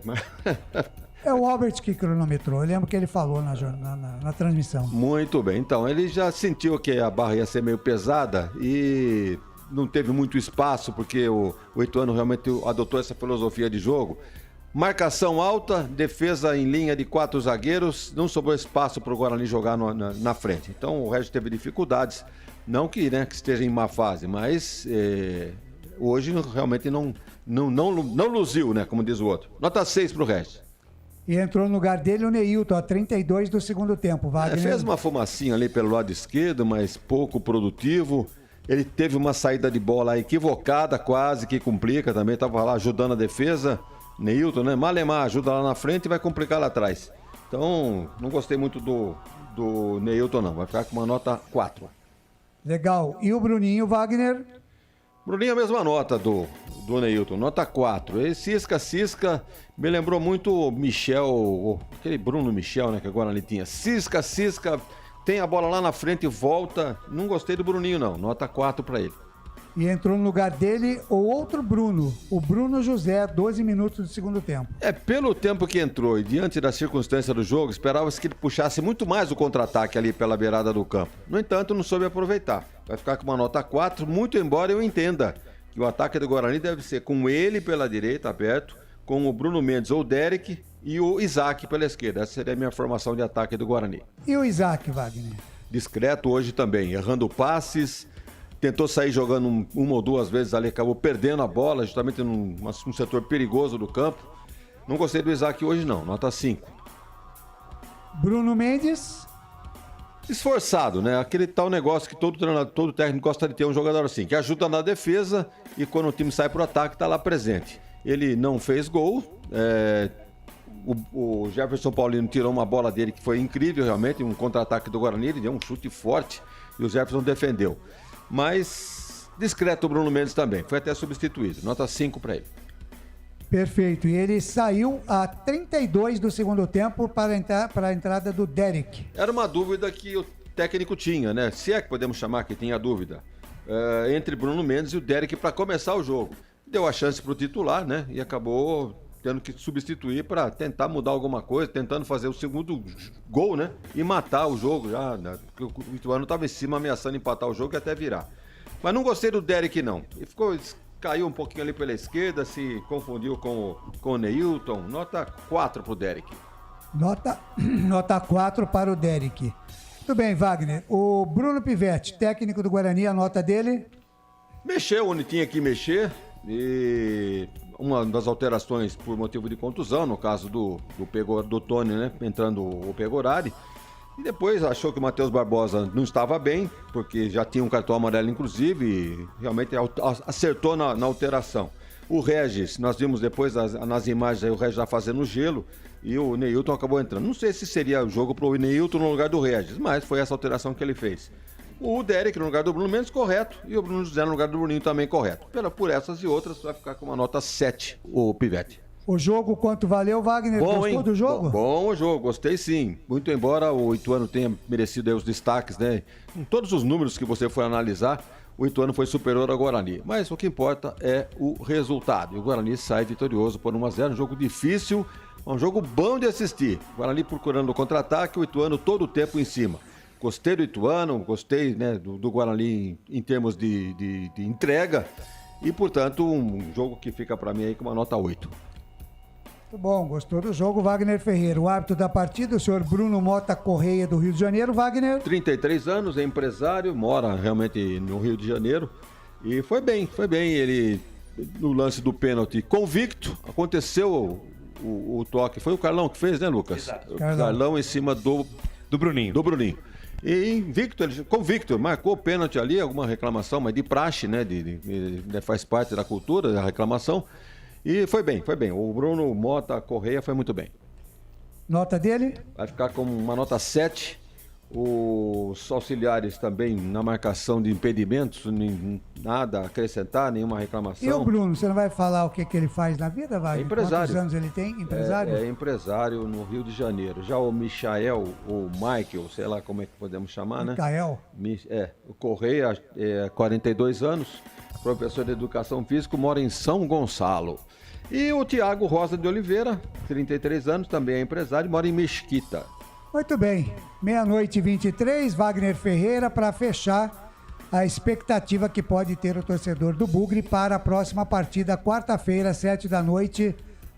É o Albert que cronometrou, eu lembro que ele falou na transmissão. Muito bem, então, ele já sentiu que a barra ia ser meio pesada e não teve muito espaço, porque o Ituano realmente adotou essa filosofia de jogo. Marcação alta, defesa em linha de 4 zagueiros, não sobrou espaço para o Guarani jogar na frente. Então o Regis teve dificuldades, não que esteja em má fase, mas hoje realmente não luziu, né? Como diz o outro. Nota 6 pro Regis. E entrou no lugar dele o Neilton, a 32 do segundo tempo, Wagner. Fez uma fumacinha ali pelo lado esquerdo, mas pouco produtivo. Ele teve uma saída de bola equivocada, quase que complica também. Estava lá ajudando a defesa. Neilton, né? Malemar ajuda lá na frente e vai complicar lá atrás. Então, não gostei muito do Neilton, não. Vai ficar com uma nota 4. Legal. E o Bruninho, Wagner? Bruninho, a mesma nota do Neilton, nota 4. Ele cisca, me lembrou muito o Michel, aquele Bruno Michel, né, que agora ele tinha. Cisca, tem a bola lá na frente e volta. Não gostei do Bruninho, não. Nota 4 para ele. E entrou no lugar dele o outro Bruno, o Bruno José, 12 minutos do segundo tempo. Pelo tempo que entrou e diante da circunstância do jogo, esperava-se que ele puxasse muito mais o contra-ataque ali pela beirada do campo. No entanto, não soube aproveitar. Vai ficar com uma nota 4, muito embora eu entenda que o ataque do Guarani deve ser com ele pela direita, aberto, com o Bruno Mendes ou o Derek e o Isaac pela esquerda. Essa seria a minha formação de ataque do Guarani. E o Isaac, Wagner? Discreto hoje também, errando passes. Tentou sair jogando uma ou duas vezes ali, acabou perdendo a bola, justamente num setor perigoso do campo. Não gostei do Isaac hoje, não. Nota 5. Bruno Mendes? Esforçado, né? Aquele tal negócio que todo técnico gosta de ter um jogador assim, que ajuda na defesa e quando o time sai pro ataque, tá lá presente. Ele não fez gol. O Jefferson Paulino tirou uma bola dele que foi incrível, realmente, um contra-ataque do Guarani. Ele deu um chute forte e o Jefferson defendeu. Mas discreto o Bruno Mendes também. Foi até substituído. Nota 5 para ele. Perfeito. E ele saiu a 32 do segundo tempo para a entrada do Derek. Era uma dúvida que o técnico tinha, né? Se é que podemos chamar que tinha dúvida. Entre Bruno Mendes e o Derek para começar o jogo. Deu a chance para o titular, né? E acabou tendo que substituir para tentar mudar alguma coisa, tentando fazer o segundo gol, né? E matar o jogo já, né? O Ituano estava em cima ameaçando empatar o jogo e até virar. Mas não gostei do Derek, não. Ele caiu um pouquinho ali pela esquerda, se confundiu com o Neilton. Nota 4 pro Derek. Nota 4 para o Derek. Muito bem, Wagner. O Bruno Pivetti, técnico do Guarani, a nota dele? Mexeu onde tinha que mexer. E uma das alterações por motivo de contusão, no caso do Tony, né? Entrando o Pegorari. E depois achou que o Matheus Barbosa não estava bem, porque já tinha um cartão amarelo, inclusive, e realmente acertou na alteração. O Regis, nós vimos depois nas imagens aí, o Regis já fazendo gelo, e o Neilton acabou entrando. Não sei se seria o jogo para o Neilton no lugar do Regis, mas foi essa alteração que ele fez. O Derek no lugar do Bruno Mendes, correto, e o Bruno José no lugar do Bruninho também correto. Por essas e outras, vai ficar com uma nota 7, o Pivete. O jogo, quanto valeu, Wagner? Bom, gostou do jogo? Bom o jogo, gostei sim. Muito embora o Ituano tenha merecido aí os destaques, né? Em todos os números que você for analisar, o Ituano foi superior ao Guarani. Mas o que importa é o resultado. E o Guarani sai vitorioso por 1-0. Um jogo difícil, um jogo bom de assistir. O Guarani procurando o contra-ataque, o Ituano todo o tempo em cima. Gostei do Ituano, gostei, né, do Guarani em termos de entrega. E, portanto, um jogo que fica para mim aí com uma nota 8. Muito bom, gostou do jogo, Wagner Ferreira. O árbitro da partida, o senhor Bruno Mota Correia, do Rio de Janeiro. Wagner? 33 anos, é empresário, mora realmente no Rio de Janeiro. E foi bem. Ele, no lance do pênalti, convicto. Aconteceu o toque. Foi o Carlão que fez, né, Lucas? Exato. O Carlão em cima do Bruninho. E invicto, ele convicto, marcou o pênalti ali, alguma reclamação, mas de praxe, né? Faz parte da cultura, da reclamação. E foi bem. O Bruno Mota Correia foi muito bem. Nota dele? Vai ficar com uma nota 7. Os auxiliares também na marcação de impedimentos, nada a acrescentar, nenhuma reclamação. E o Bruno, você não vai falar o que ele faz na vida, Wagner? É empresário. Quantos anos ele tem? Empresário? É empresário no Rio de Janeiro. Já o Michael, ou Michael, sei lá como é que podemos chamar, Michael. né? O Correia, 42 anos, professor de Educação Física, mora em São Gonçalo. E o Tiago Rosa de Oliveira, 33 anos, também é empresário, mora em Mesquita. Muito bem, 00:23, Wagner Ferreira, para fechar a expectativa que pode ter o torcedor do Bugre para a próxima partida, quarta-feira, 7h,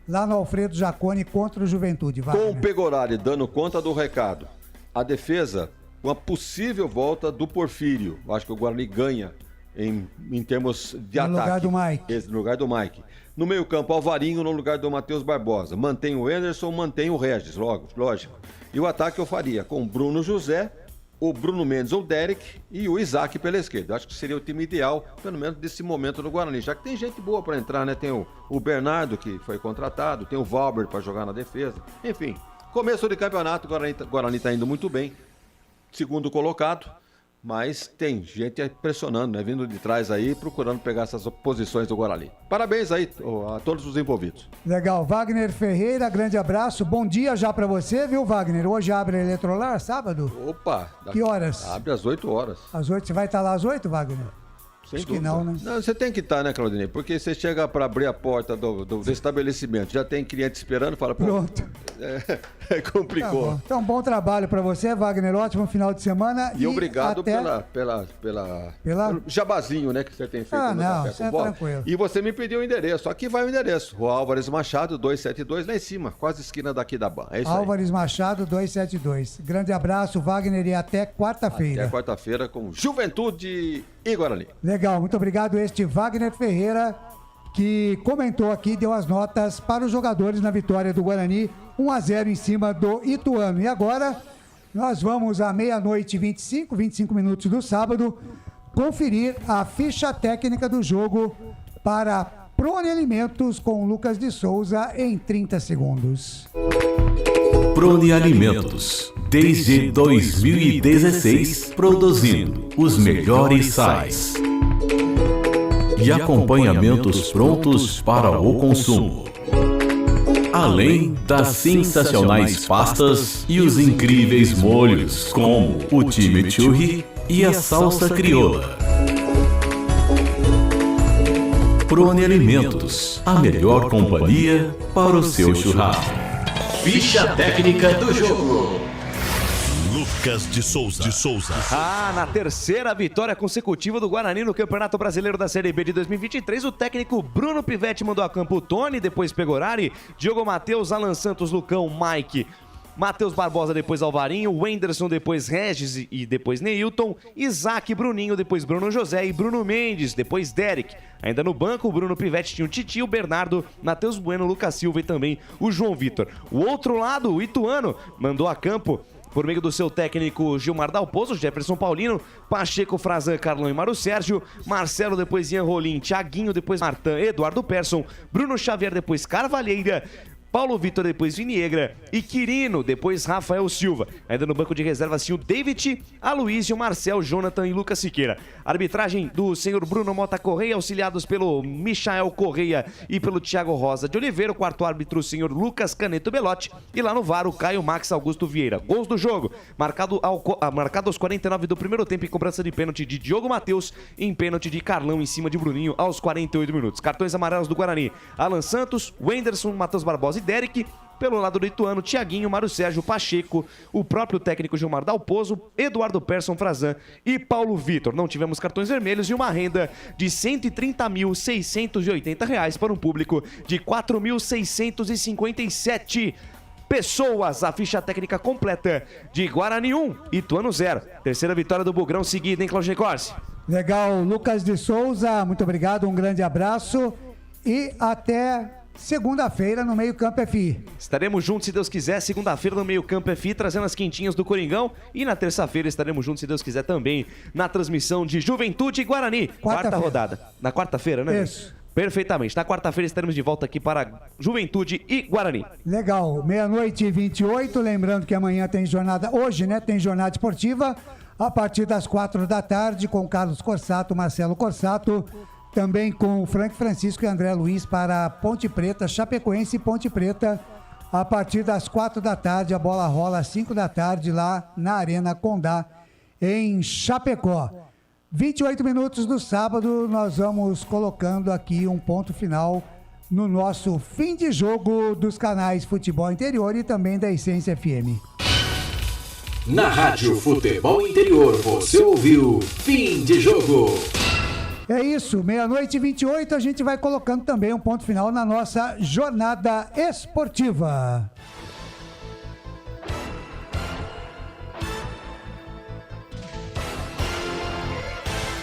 lá no Alfredo Jaconi contra o Juventude. Wagner. Com o Pegorari dando conta do recado, a defesa, uma possível volta do Porfírio. Eu acho que o Guarani ganha em termos de No ataque. lugar do Mike. No lugar do Mike. No meio-campo, Alvarinho no lugar do Matheus Barbosa. Mantém o Anderson, mantém o Regis, lógico. E o ataque eu faria com o Bruno José, o Bruno Mendes ou o Derek e o Isaac pela esquerda. Eu acho que seria o time ideal, pelo menos desse momento no Guarani. Já que tem gente boa para entrar, né? Tem o Bernardo, que foi contratado, tem o Valber para jogar na defesa. Enfim, começo de campeonato, o Guarani está indo muito bem. Segundo colocado, mas tem gente pressionando, né? Vindo de trás aí, procurando pegar essas posições do Guarani. Parabéns aí a todos os envolvidos. Legal. Wagner Ferreira, grande abraço. Bom dia já pra você, viu, Wagner? Hoje abre a Eletrolar, sábado? Opa! Que horas? Abre às 8 horas. Às 8, você vai estar lá às 8, Wagner? Sem Acho dúvida. que não, né? Não, você tem que estar, né, Claudinei? Porque você chega para abrir a porta do estabelecimento, já tem cliente esperando, fala, pô, pronto. Complicou. Tá bom. Então, bom trabalho para você, Wagner. Ótimo final de semana. E obrigado até... pelo jabazinho, né, que você tem feito no Café com Bola. Tranquilo. E você me pediu o endereço. Aqui vai o endereço. Rua Álvares Machado, 272, lá em cima, quase esquina daqui da Ban. É isso Álvares aí. Machado, 272. Grande abraço, Wagner, e até quarta-feira. Até quarta-feira com Juventude e Guarani. Legal, muito obrigado. Este Wagner Ferreira, que comentou aqui, deu as notas para os jogadores na vitória do Guarani, 1-0 em cima do Ituano. E agora, nós vamos à meia-noite 25 minutos do sábado, conferir a ficha técnica do jogo para Prone Alimentos com Lucas de Souza em 30 segundos. Prone Alimentos, desde 2016, produzindo os melhores sais e acompanhamentos prontos para o consumo. Além das sensacionais pastas e os incríveis molhos, como o chimichurri e a salsa crioula. Prone Alimentos, a melhor companhia para o seu churrasco. Ficha técnica do jogo. Lucas de Souza. Na terceira vitória consecutiva do Guarani no Campeonato Brasileiro da Série B de 2023, o técnico Bruno Pivetti mandou a campo o Tony, depois Pegorari, Diogo Matheus, Alan Santos, Lucão, Mike, Matheus Barbosa, depois Alvarinho, Wenderson, depois Regis e depois Neilton, Isaac, Bruninho, depois Bruno José e Bruno Mendes, depois Derek. Ainda no banco, o Bruno Pivetti tinha o Titi, o Bernardo, Matheus Bueno, Lucas Silva e também o João Vitor. O outro lado, o Ituano, mandou a campo por meio do seu técnico Gilmar Dalpozo, Jefferson Paulino, Pacheco, Frazan, Carlão e Mário Sérgio, Marcelo, depois Ian Rolim, Thiaguinho, depois Martan, Eduardo Persson, Bruno Xavier, depois Carvalheira, Paulo Vitor, depois Viniegra e Quirino, depois Rafael Silva. Ainda no banco de reservas tinha o David, Aloysio, Marcel, Jonathan e Lucas Siqueira. Arbitragem do senhor Bruno Mota Correia, auxiliados pelo Michael Correia e pelo Thiago Rosa de Oliveira. O quarto árbitro, o senhor Lucas Caneto Belotti. E lá no VAR, o Caio Max Augusto Vieira. Gols do jogo, marcado aos 49 do primeiro tempo em cobrança de pênalti de Diogo Matheus, em pênalti de Carlão em cima de Bruninho aos 48 minutos. Cartões amarelos do Guarani, Alan Santos, Wenderson, Matheus Barbosa e Derek. Pelo lado do Ituano, Thiaguinho, Mário Sérgio, Pacheco, o próprio técnico Gilmar Dalpozo, Eduardo Persson, Frazan e Paulo Vitor. Não tivemos cartões vermelhos e uma renda de R$ 130.680 para um público de 4.657 pessoas. A ficha técnica completa de Guarani 1, Ituano 0. Terceira vitória do Bugrão seguida, hein, Claudinei Corsi? Legal, Lucas de Souza, muito obrigado, um grande abraço e até segunda-feira no Meio Campo FI. Estaremos juntos, se Deus quiser, segunda-feira no Meio Campo FI, trazendo as quentinhas do Coringão. E na terça-feira estaremos juntos, se Deus quiser, também na transmissão de Juventude e Guarani. Quarta rodada. Na quarta-feira, né? Isso. Perfeitamente. Na quarta-feira estaremos de volta aqui para Juventude e Guarani. Legal. Meia-noite e 28. Lembrando que amanhã tem jornada, hoje, né? Tem jornada esportiva a partir das 4 da tarde com Carlos Corsato, Marcelo Corsato. Também com o Frank Francisco e André Luiz para Ponte Preta, Chapecoense e Ponte Preta. A partir das 4 da tarde, a bola rola às 5 da tarde lá na Arena Condá, em Chapecó. 28 minutos do sábado, nós vamos colocando aqui um ponto final no nosso fim de jogo dos canais Futebol Interior e também da Essência FM. Na Rádio Futebol Interior, você ouviu Fim de Jogo. É isso, meia-noite e 28, a gente vai colocando também um ponto final na nossa jornada esportiva.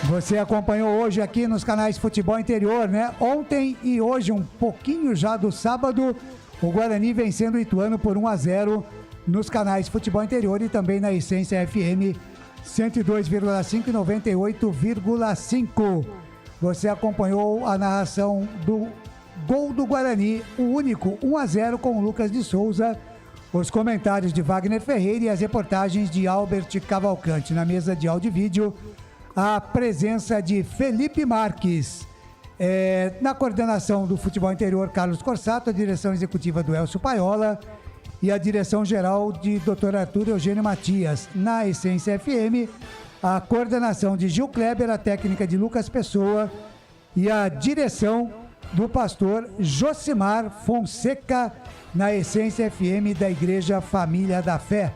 Você acompanhou hoje aqui nos canais Futebol Interior, né? Ontem e hoje, um pouquinho já do sábado, o Guarani vencendo o Ituano por 1-0 nos canais Futebol Interior e também na Essência FM 102,5 e 98,5. Você acompanhou a narração do gol do Guarani, o único 1-0 com o Lucas de Souza, os comentários de Wagner Ferreira e as reportagens de Albert Cavalcante. Na mesa de áudio e vídeo, a presença de Felipe Marques. Na coordenação do Futebol Interior, Carlos Corsato, a direção executiva do Elcio Paiola e a direção geral de Dr. Arthur Eugênio Matias. Na Essência FM, a coordenação de Gil Kleber, a técnica de Lucas Pessoa e a direção do pastor Josimar Fonseca, na Essência FM da Igreja Família da Fé.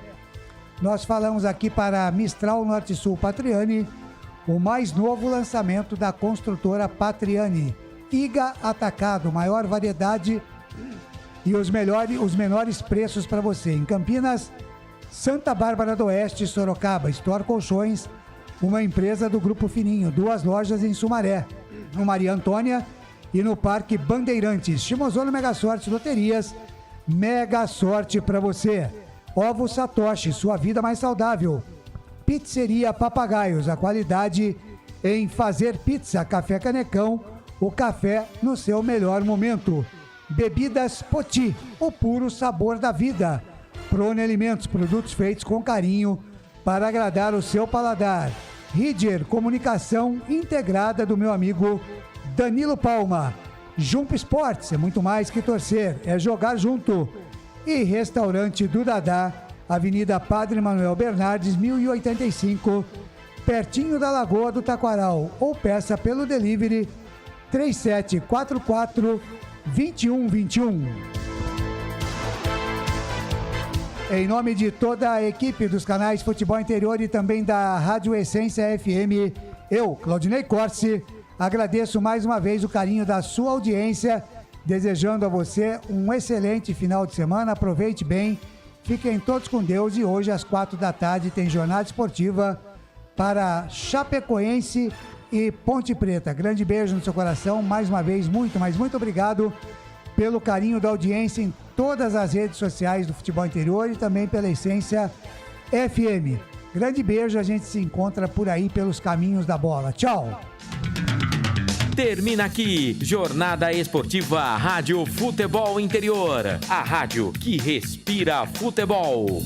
Nós falamos aqui para Mistral Norte Sul Patriani, o mais novo lançamento da construtora Patriani. IGA Atacado, maior variedade e os menores preços para você. Em Campinas, Santa Bárbara do Oeste, Sorocaba, Store Colchões, uma empresa do Grupo Fininho, 2 lojas em Sumaré, no Maria Antônia e no Parque Bandeirantes. Shimozono Mega Sorte Loterias, mega sorte para você. Ovo Satoshi, sua vida mais saudável. Pizzeria Papagaios, a qualidade em fazer pizza. Café Canecão, o café no seu melhor momento. Bebidas Poti, o puro sabor da vida. Prone Alimentos, produtos feitos com carinho para agradar o seu paladar. Ridger, comunicação integrada do meu amigo Danilo Palma. Jump Esportes, é muito mais que torcer, é jogar junto. E Restaurante do Dadá, Avenida Padre Manuel Bernardes, 1085, pertinho da Lagoa do Taquaral. Ou peça pelo delivery 3744-2121. Em nome de toda a equipe dos canais Futebol Interior e também da Rádio Essência FM, eu, Claudinei Corsi, agradeço mais uma vez o carinho da sua audiência, desejando a você um excelente final de semana. Aproveite bem, fiquem todos com Deus e hoje às 16h tem jornada esportiva para Chapecoense e Ponte Preta. Grande beijo no seu coração, mais uma vez, muito, mas muito obrigado pelo carinho da audiência em todas as redes sociais do Futebol Interior e também pela Essência FM. Grande beijo, a gente se encontra por aí pelos caminhos da bola. Tchau! Termina aqui, Jornada Esportiva Rádio Futebol Interior, a rádio que respira futebol.